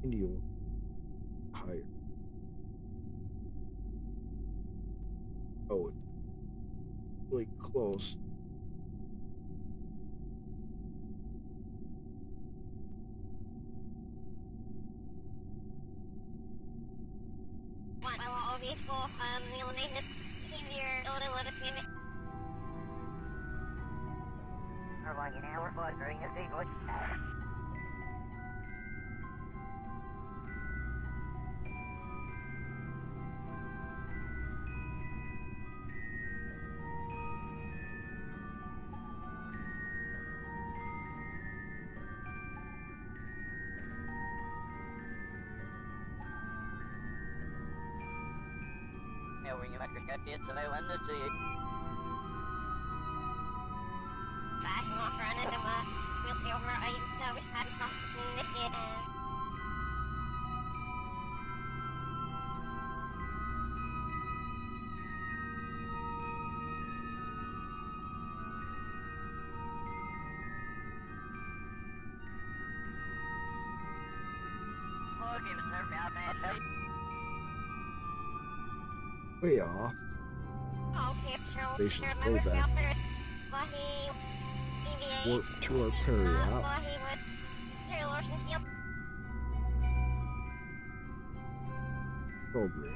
India higher. Oh, it's really close. Way off. Station's way back. Warp to our periop. Oh, great.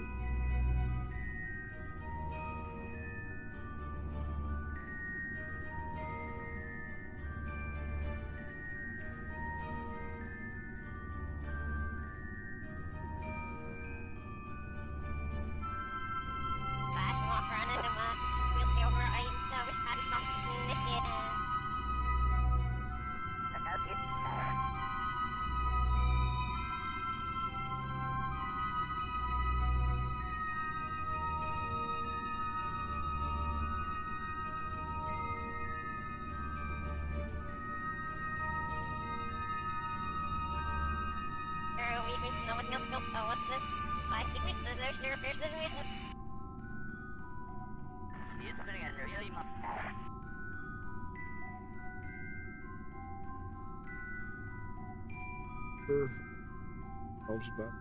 Helps back.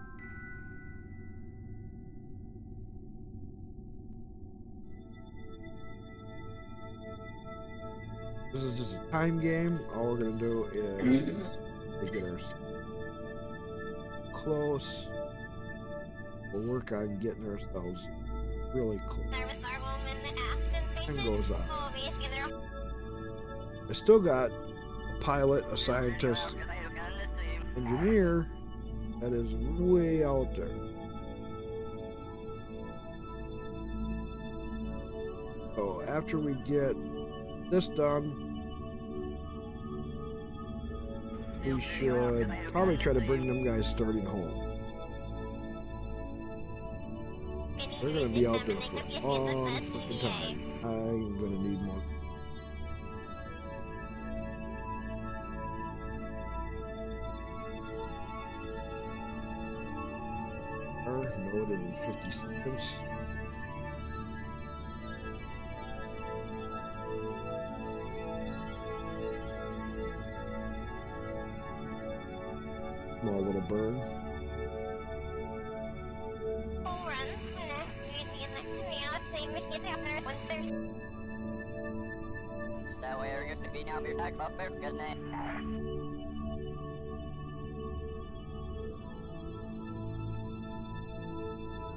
This is just a time game. All we're gonna do is get ours close. We'll work on getting ourselves really close. Time goes on. I still got a pilot, a scientist, engineer that is way out there. So after we get this done, we should probably try to bring them guys starting home. They're gonna be out there for a long freaking time. I'm gonna need more. Earth node in 50 seconds. Small little burn.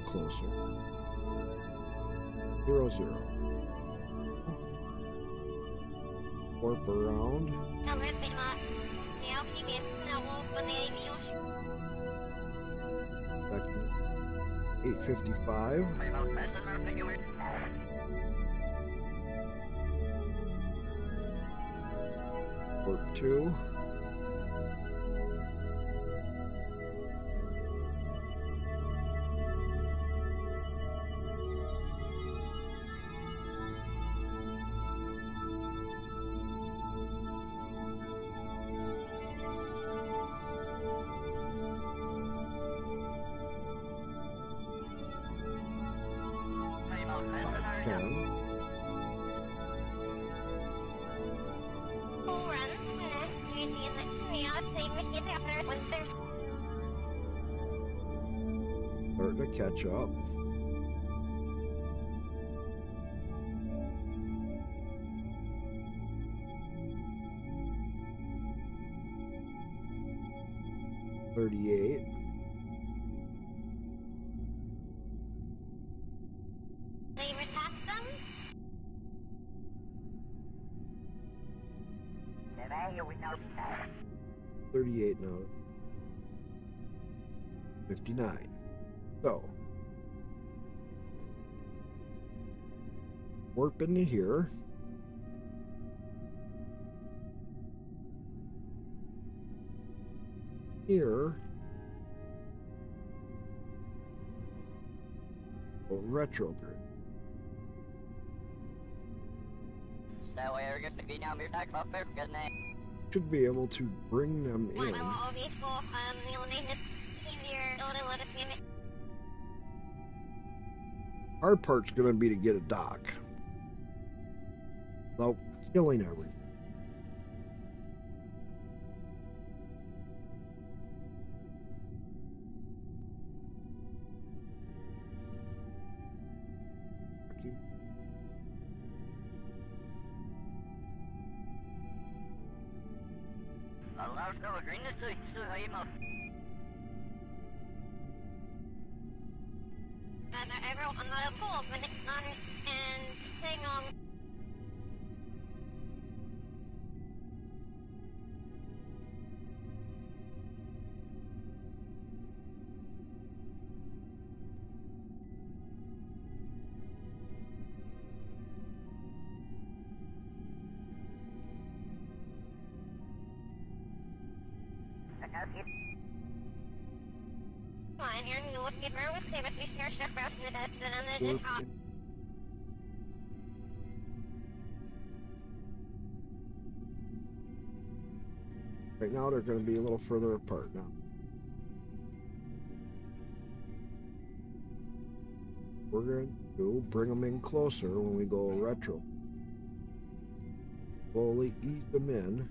Closer. 0-0. Warp around. Second. 8:55. Warp 2. Starting to catch up. $38 now. 59. So warp into here. Here. We'll retrograde. Should be able to bring them in. Hard part's gonna be to get a dock without killing everything. Right now they're going to be a little further apart now. We're going to bring them in closer when we go retro. Slowly ease them in.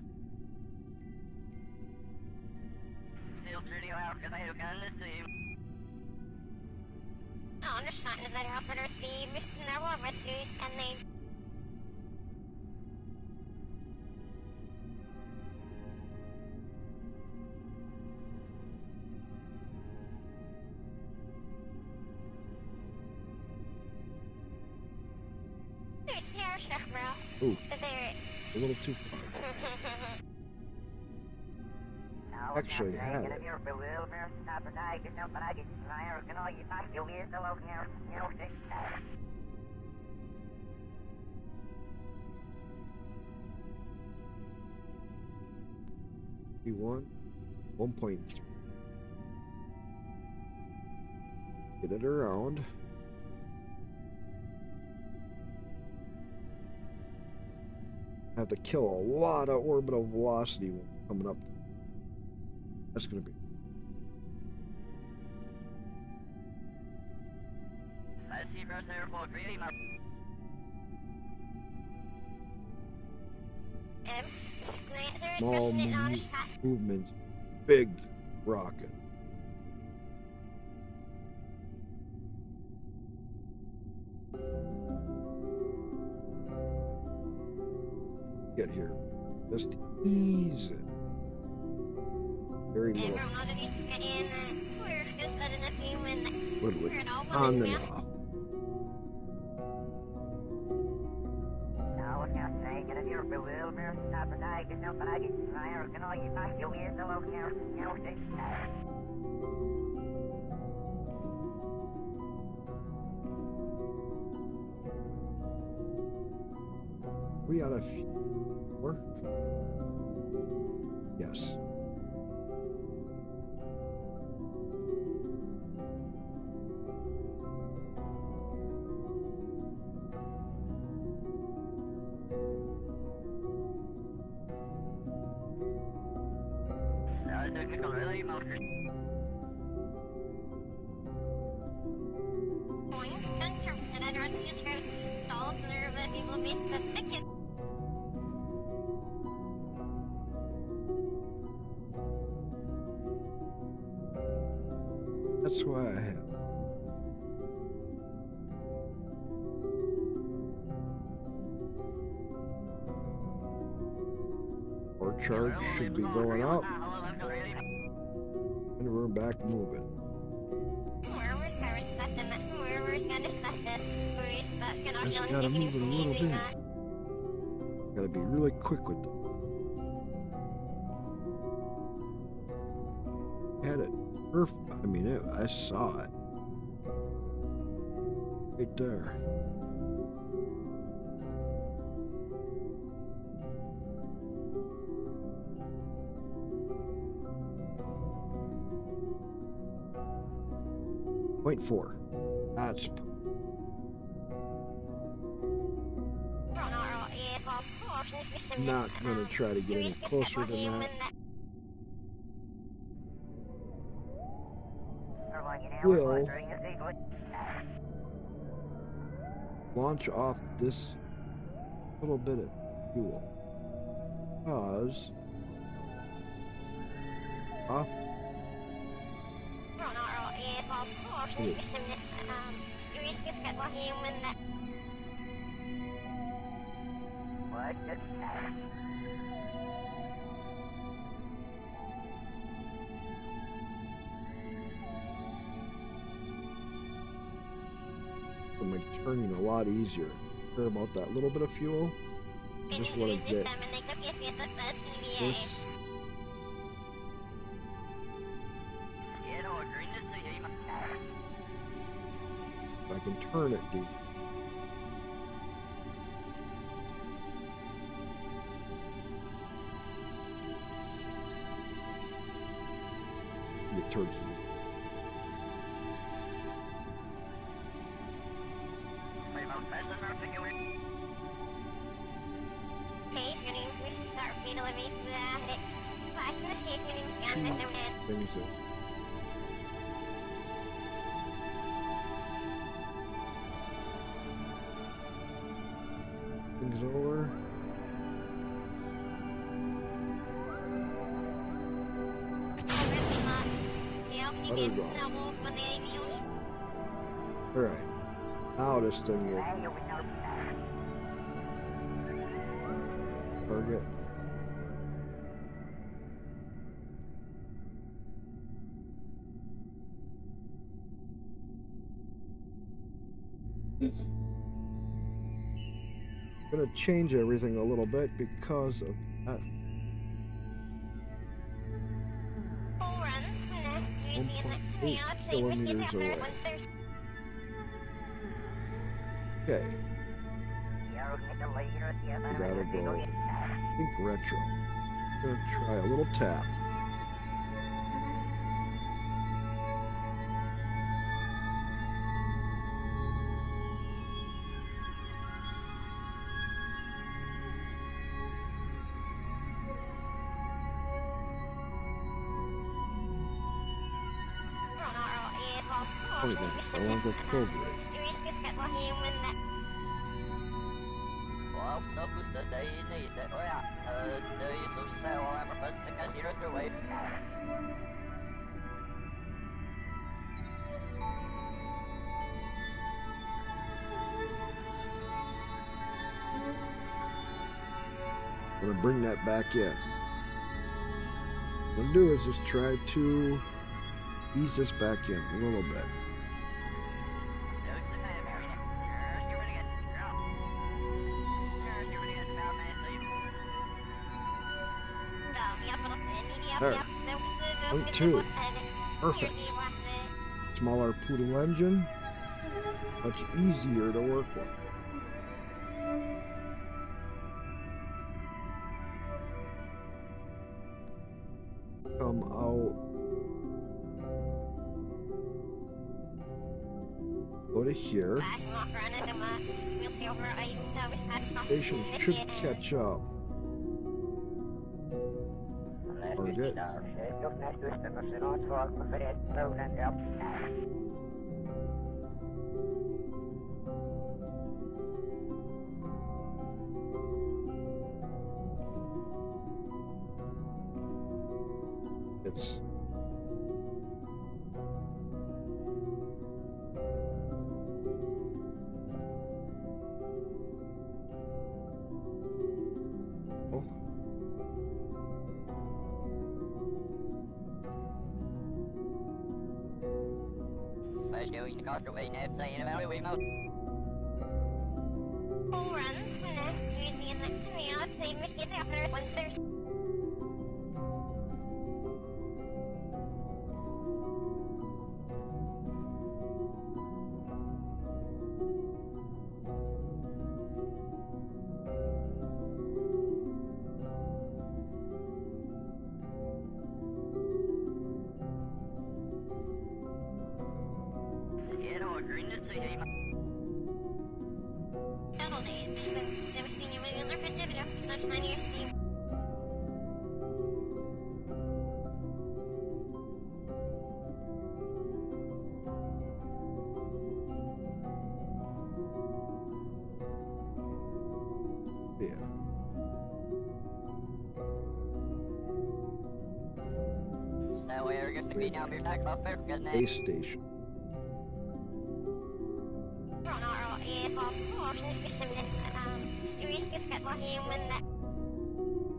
Ooh, There. a little too far. Actually had it. V1, 1.3. Get it around. Have to kill a lot of orbital velocity coming up. That's gonna be. Small movements, big rocket. Get here. Just ease it. Very little. Literally on and off. We out of 4? Yes. That's why I have. Our charge should be going up. And we're back moving. Just gotta move it a little bit. Gotta be really quick with them. Had it perfect. I mean, I saw it. Right there. Point 4. That's not gonna try to get any closer than that. Will launch off this little bit of fuel. Because off will make turning a lot easier. Care about that little bit of fuel. Just want to get this. I can turn it deep. It turns deep. Things that things over. Let her go. Alright. Now this thing will target. Gonna change everything a little bit because of that. 1.8 kilometers away. Okay. We gotta go. I think retro. Gonna try a little tap. Along with progress. I'm gonna bring that back in. What I'm gonna do is just try to ease this back in a little bit. There. 0.2. Perfect. Smaller poodle engine. Much easier to work with. Come out. Go to here. Stations should catch up. Or did. It's base station.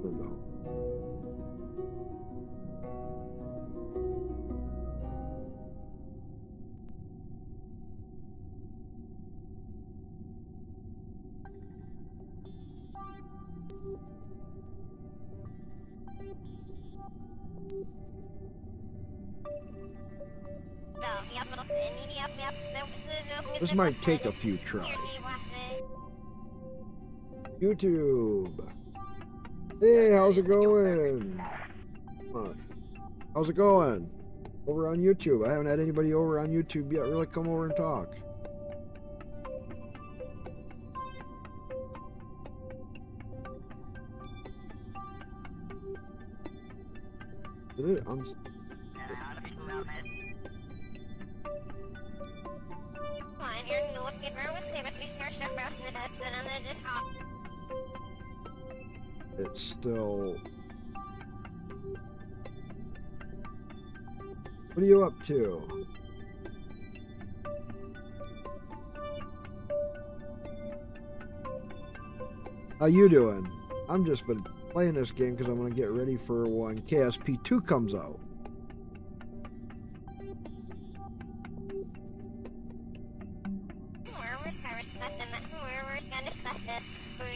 No. This might take a few tries. YouTube. Hey, how's it going? How's it going? Over on YouTube. I haven't had anybody over on YouTube yet really come over and talk. It's still... What are you up to? How you doing? I'm just been playing this game because I'm going to get ready for when KSP 2 comes out.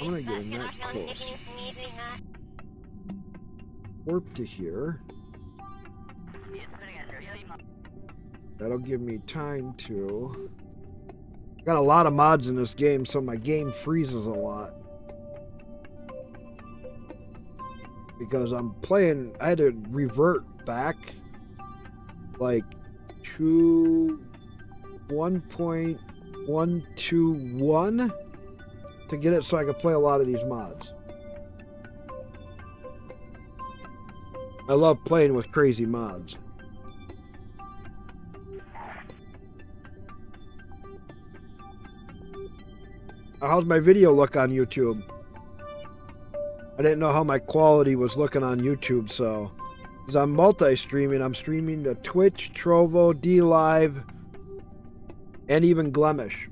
I'm gonna get in that close. Warp to here. That'll give me time to... Got a lot of mods in this game, so my game freezes a lot. Because I'm playing... I had to revert back like to 1.1.12.1 to get it so I could play a lot of these mods. I love playing with crazy mods. How's my video look on YouTube? I didn't know how my quality was looking on YouTube, so... Because I'm multi-streaming. I'm streaming to Twitch, Trovo, DLive, and even Glemish.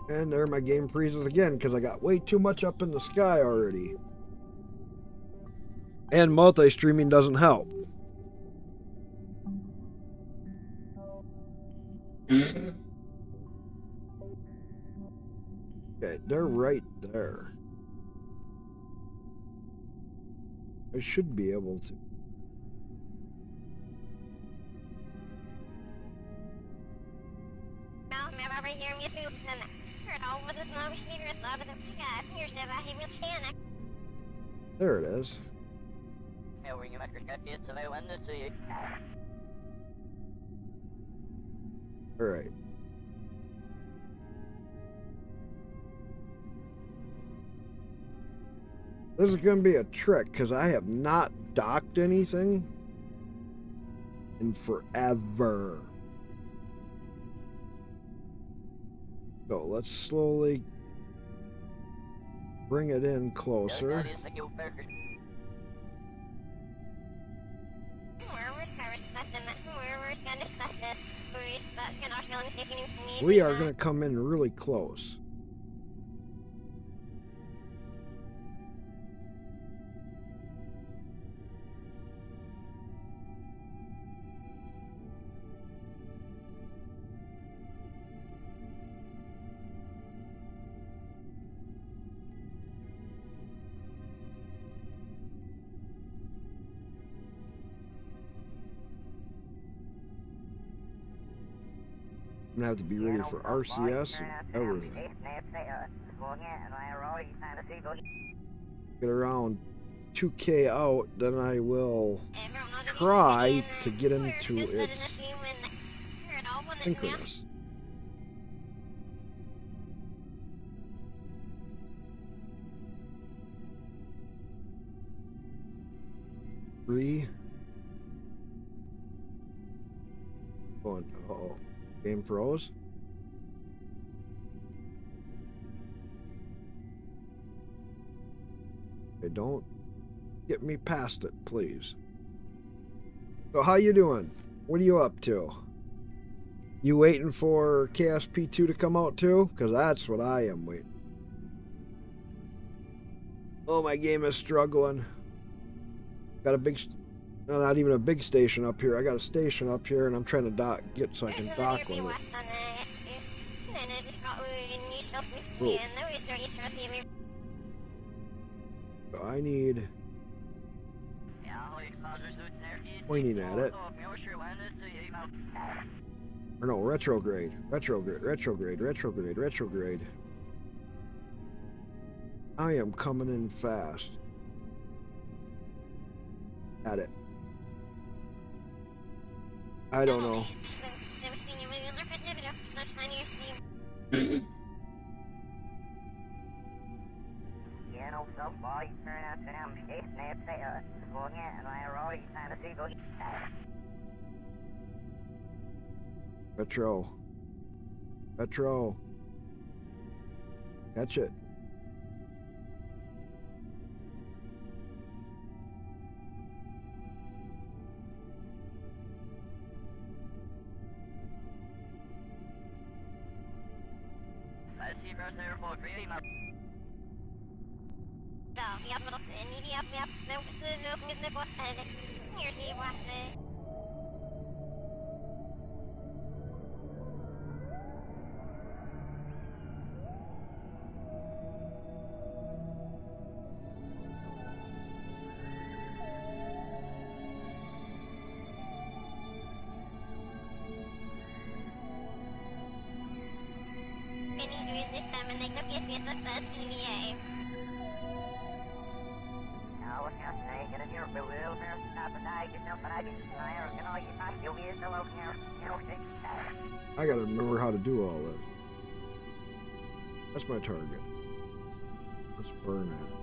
And there my game freezes again because I got way too much up in the sky already. And multi-streaming doesn't help. Okay, they're right there. I should be able to. There it is. All right. This is going to be a trick because I have not docked anything in forever. So let's slowly bring it in closer. We are going to come in really close. I'm gonna have to be ready for RCS and everything. Get around 2K out, then I will try to get into its synchronous. Three. Going. Uh-oh. Game froze. Okay, don't get me past it, please. So how you doing? What are you up to? You waiting for KSP 2 to come out too? Because that's what I am waiting. Oh, my game is struggling. Got a big... No, not even a big station up here. I got a station up here, and I'm trying to get so I can dock with it. Oh. So I need pointing at it. Or no, retrograde. I am coming in fast. At it. I don't know. Petro. Catch it. Here's v1. I gotta remember how to do all this. That's my target. Let's burn it.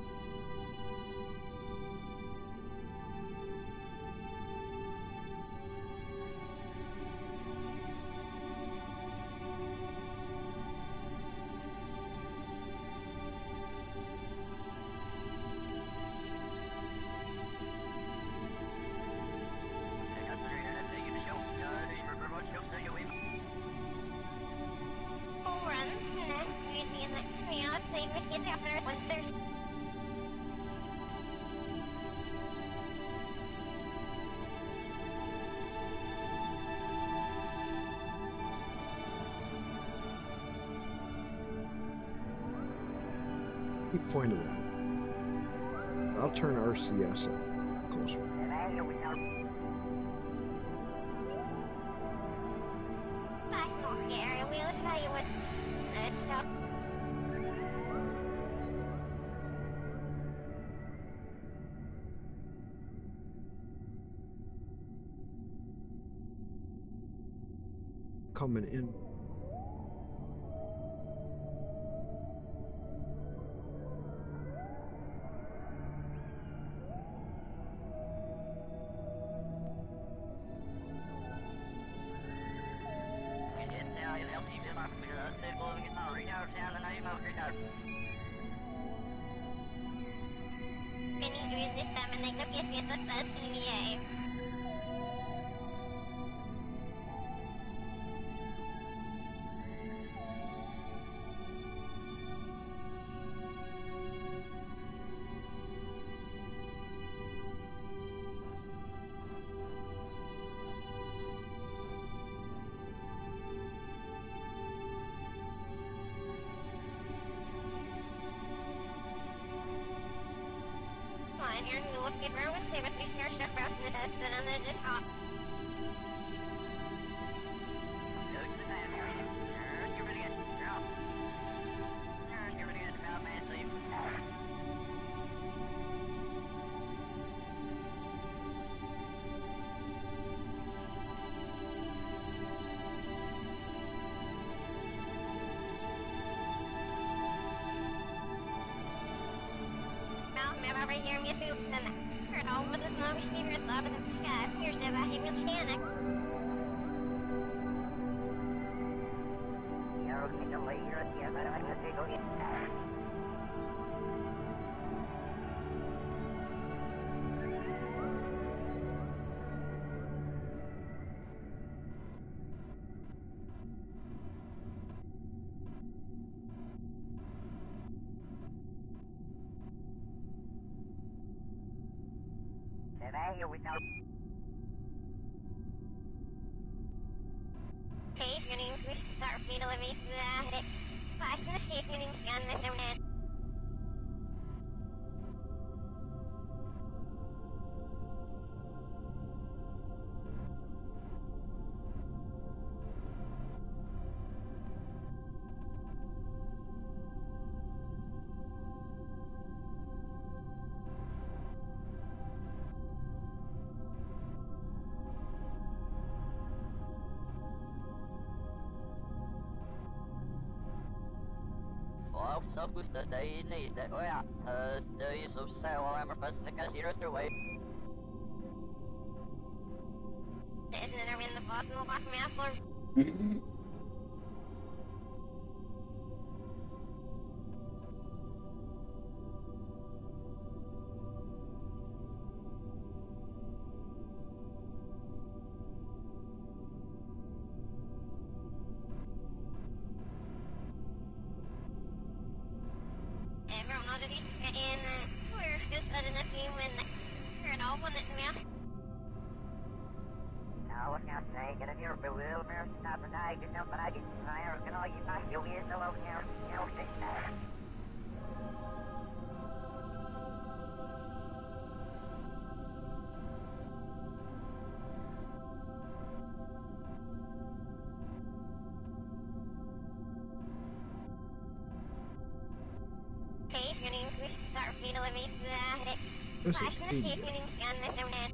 Keep pointing at it. I'll turn RCS up closer. Coming in. Sắp quyết định đây này để ơi à đây số sao em phải sẽ cái gì đó rồi vậy. Case, your name's Miss Starfield, let me This is Flash in the tedious. case, your name's Gun, Miss Onan.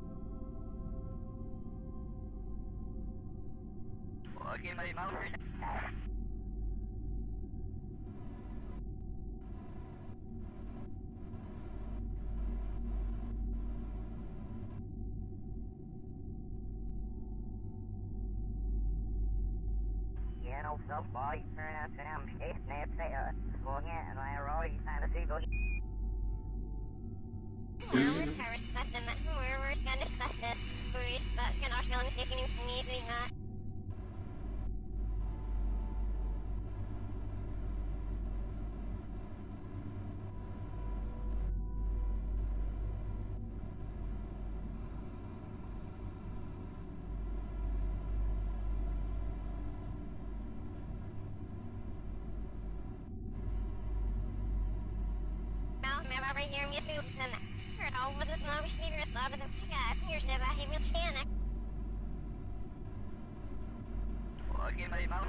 Okay, my mouth. You know, some boys turn out to them shit, and they say, going in, and I already kind of see those. Well, we're terrorist specimen. We're gonna discuss this. We're gonna show the safety news from me doing that. Well, remember here, me too, and heard all with this no receiver, so I was here's the behavior scanner. Okay, my mouth.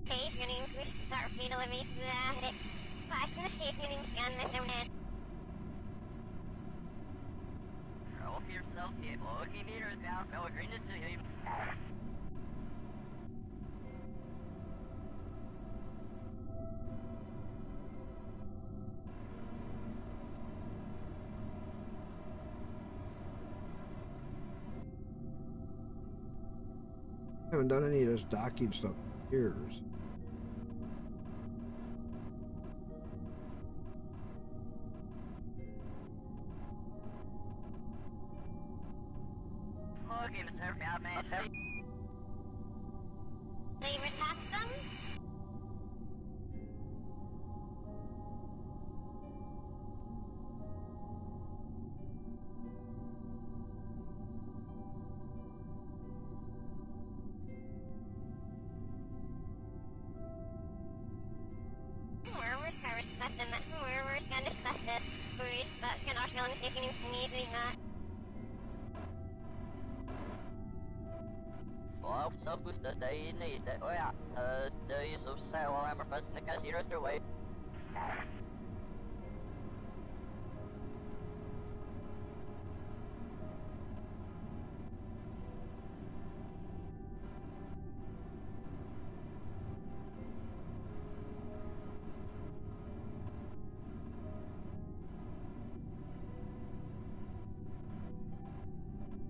Case, your name's Miss Starfield, let me Flash in the case, your name's Gun, Miss Onan. Roll for yourself, yeah. Okay, meters down. No agreement to you. Haven't done any of this docking stuff in years. Okay, Mr. Fatman. Favorite custom? We're terrorist specimen. We're gonna discuss this. We're gonna show the safety news from me doing that. Well, så gusta dig nere. Oh ja, det är ju så säga jag fast det kan se röster away.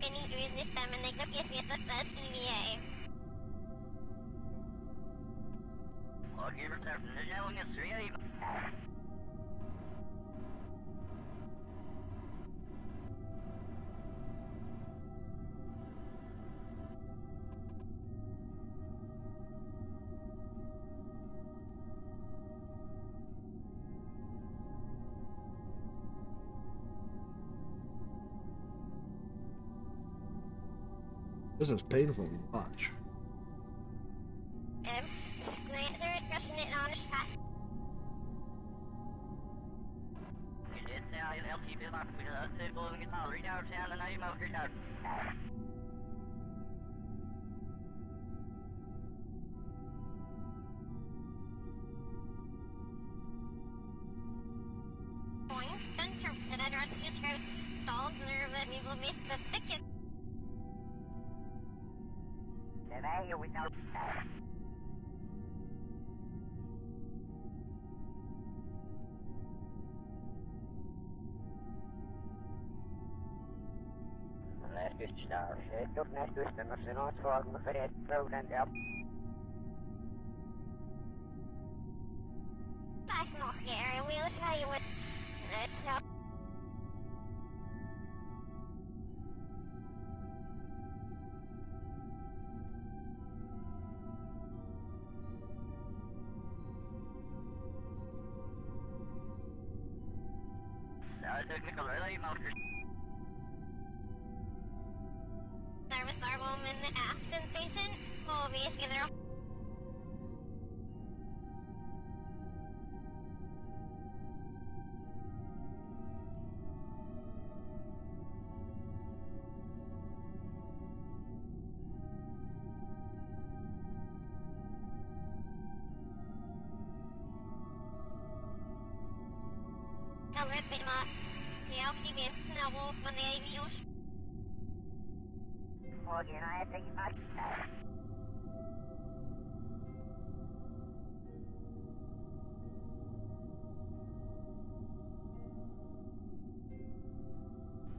Any grizzly salmon, they could get me at the TVA. Okay, return from the yelling is 3 This is painful to watch. They're discussing it on the spot. It's now in LTV lock with a simple and get all read out down the name of your dog. Points, interpreted, I'd rather describe stalls, nerve, evil, miss the thicket. Here we go. Nästystä se, jos nästystä, no se on suoraan vedet pöydän ja... That's not scary, we'll tell you what... technical relay motor. Service our woman in the Aston station. Will be together. Covered with the LTV snowball from the aviation. Well, you know, I think you might.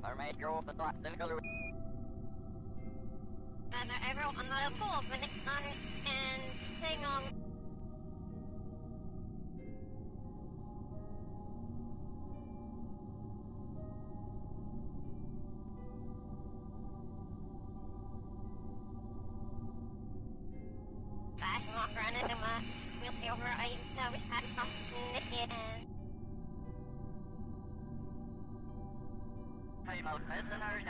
Armate your off the top, technical relay. And everyone not a fool when it's on and sing on. Fashion walk around into my we'll see over I we had something and Time out, listeners.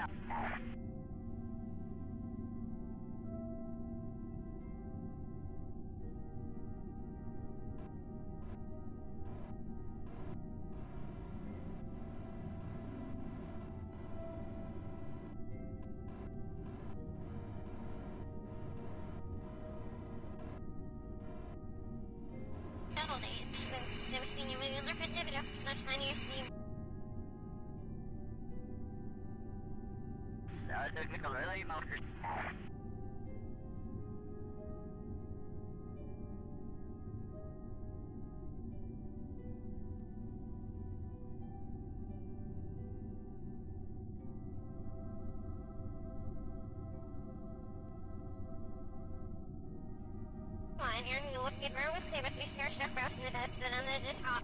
several days since never seen you movie on their video. No sign of your steam. Technical relay motor. Fine, here we look at where we see if we share stuff out in the dust and under the top.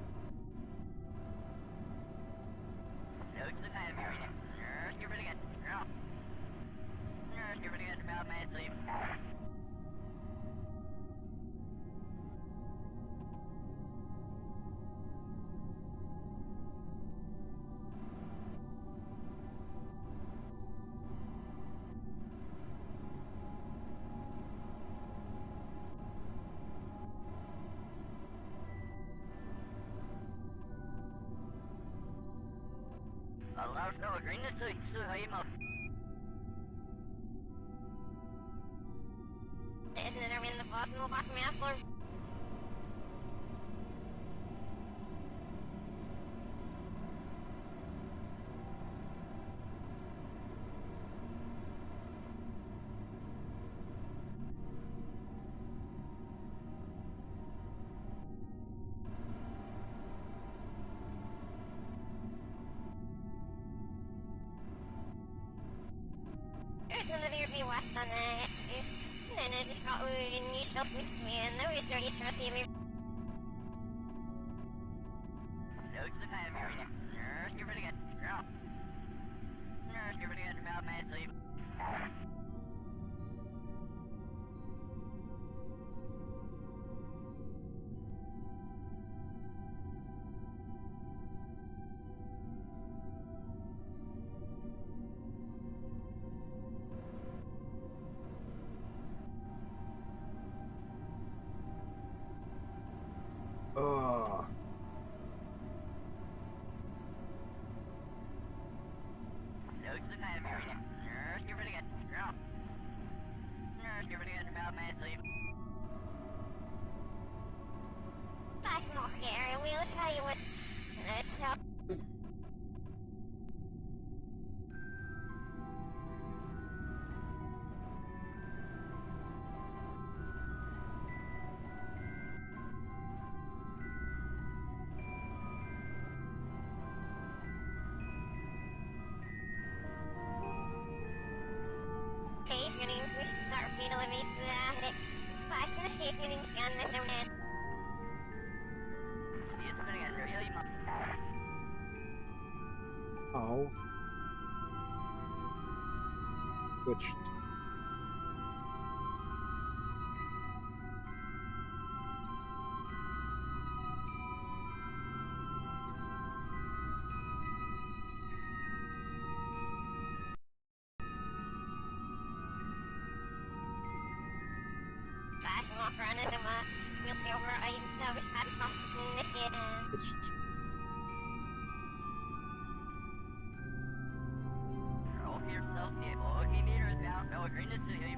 Notes the time here. Nurse, you're pretty good. Girl. Nurse, you're pretty good. About man sleep. Allow no green to him up. Isn't it in the bottom of the map or? There's another near west on that. And then I just got wounded and you helped me and there was 30 trustee. Notes the time here. Nurse, you're pretty good. Girl. Nurse, you're pretty good. About man sleep. Notes the time here. Nurse, you're pretty good. Girl. Nurse, you're pretty good. About man sleep. That's not scary. We'll tell you what. Let's help. Start feet living to that. Back to the station and scan the domain. It's pretty good. Really, Oh. Switched. offer and then we'll see over I was at possibility. It's Roll yourself, get 40 meters out, no agreement to you.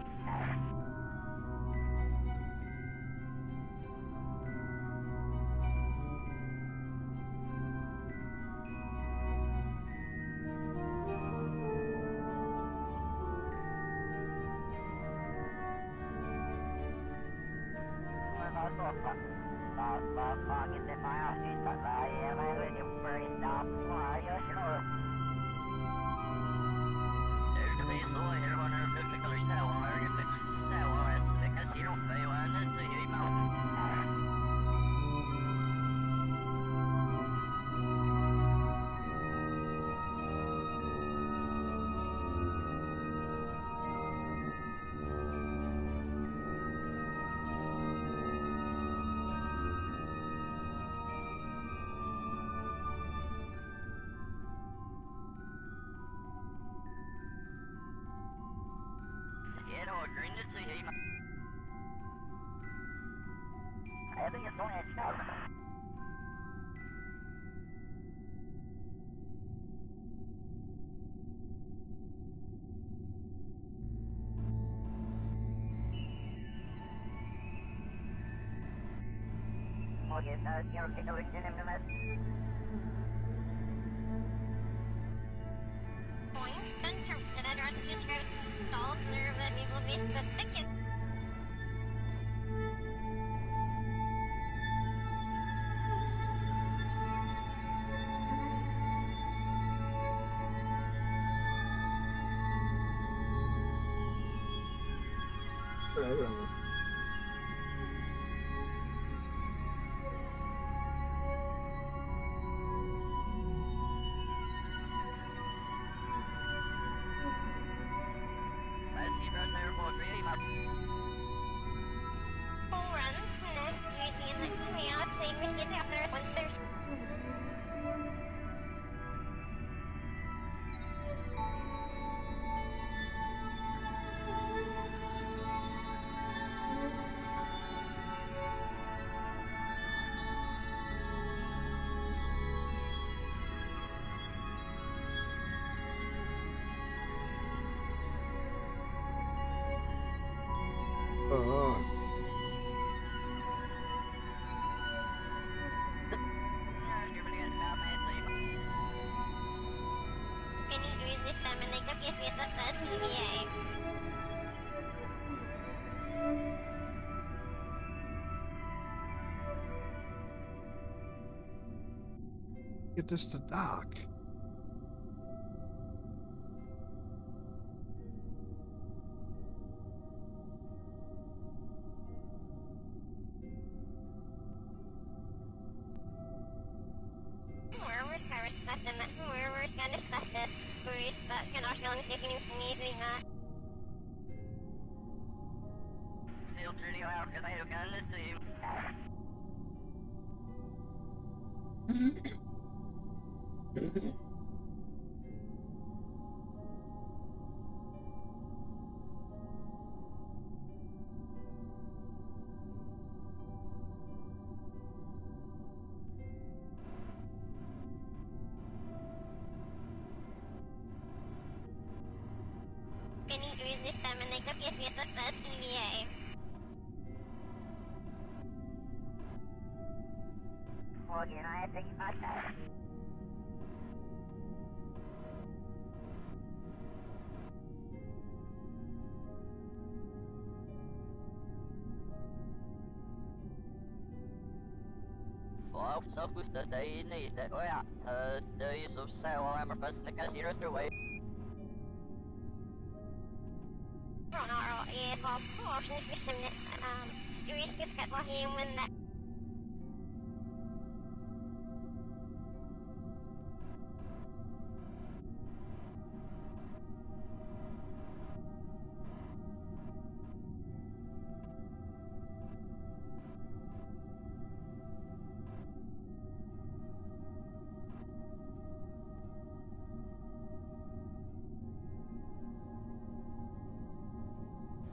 whatever. Get this to dock.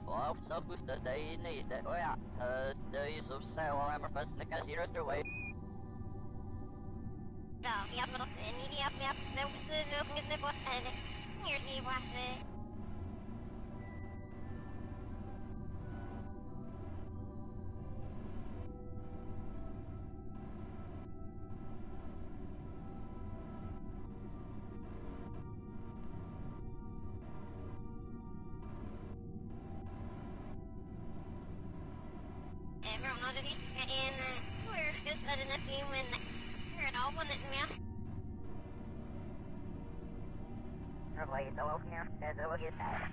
Well, så gusta dig ni det. Och ja, det är som så jag är fast när jag ser det. Ja, jag har fått en idé att jag ska upp med botten. Here's the water. Everyone knows that he's in, we're just letting a few in. We're all one at me. Probably so open here. There's a look at that.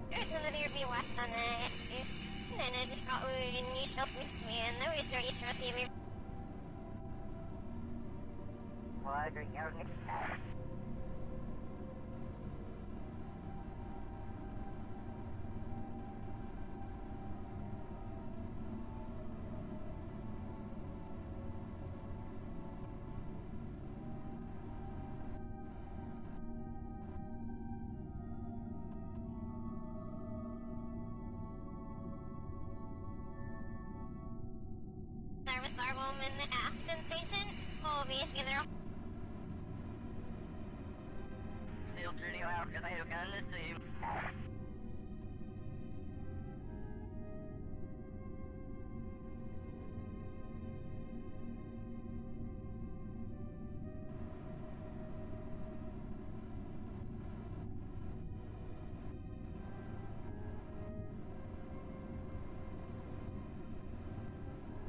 There's another V1 on it. And then I just got wood and you stuff with me and there was 30 trusty. Well, I agree. I don't that. Service our woman in the Aston station. Obviously they're Still turning out because I don't got to see.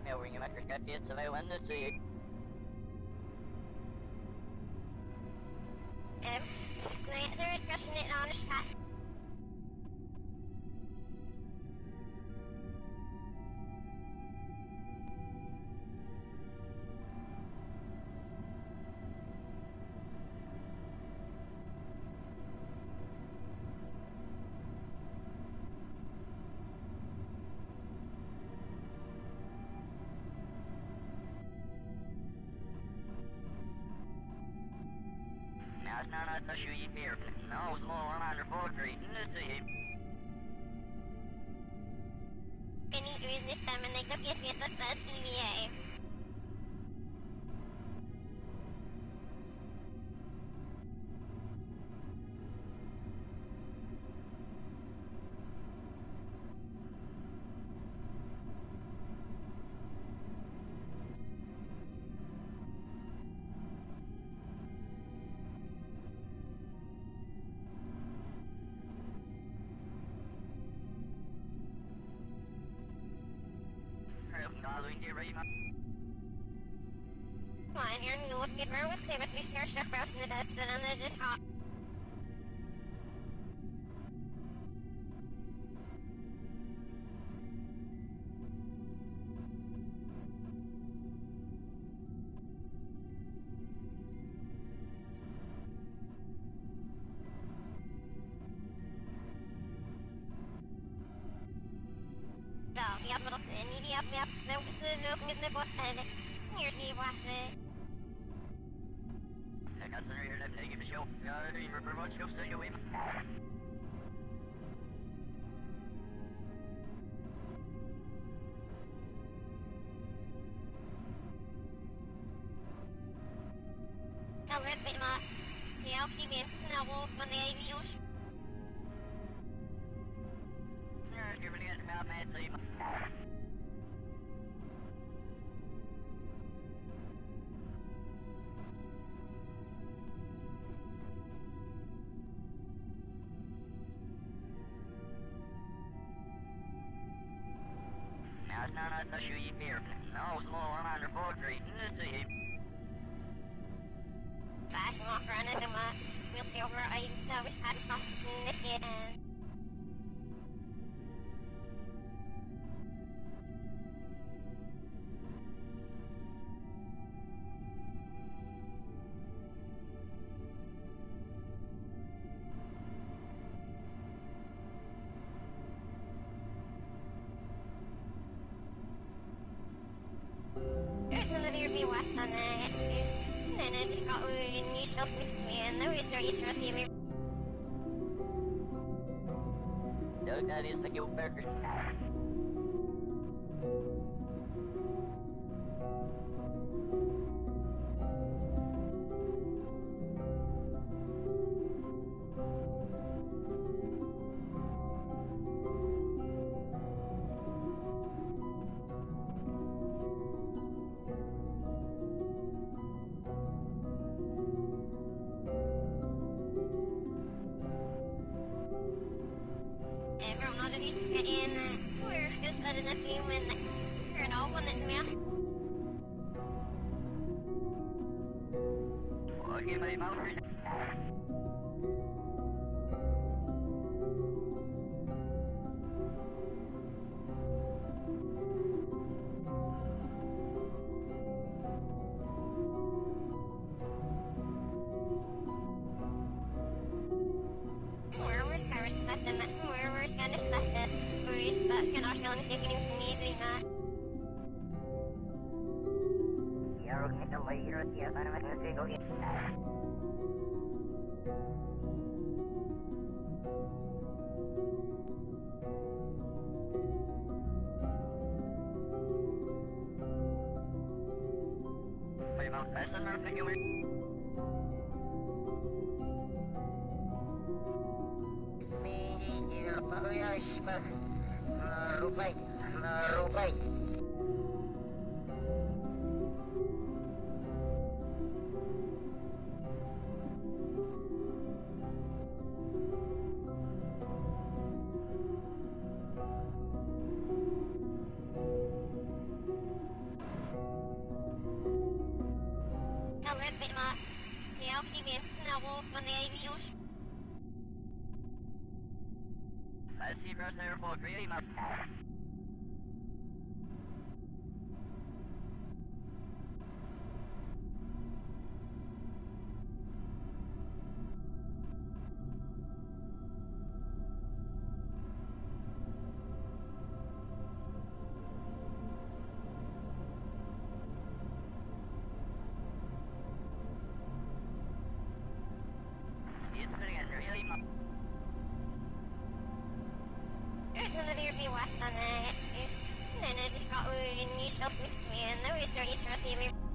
Jag ringer mig ska till så jag vänder sig. they're discussing it on the chat. Now it's not to show you here. No, it's more on under 4th Street. Let's see. Any use this time and they could get me the best CVA. Fine, you're new. Look at where we say, but we share stuff out in the desk, and then they're just hot. So, jag har fått en idé att jag ska upp med botten. Here's the water. Jag kan säga det lägger mig show. Jag ringer för vad show så jag vill. Jag vet inte vad. Jag har blivit snabbt på det i videos. Jag ska väl inte ha med sig. Now it's not to show you here. No, it's more on under 4th Street. Let's see. Flashing off running them up. We'll see over items that we had something this year. west on the 2. And then I just got new self-command. The research receiver. That is the guild burger. West on the 2. And then I just got new self-command. The research receiver.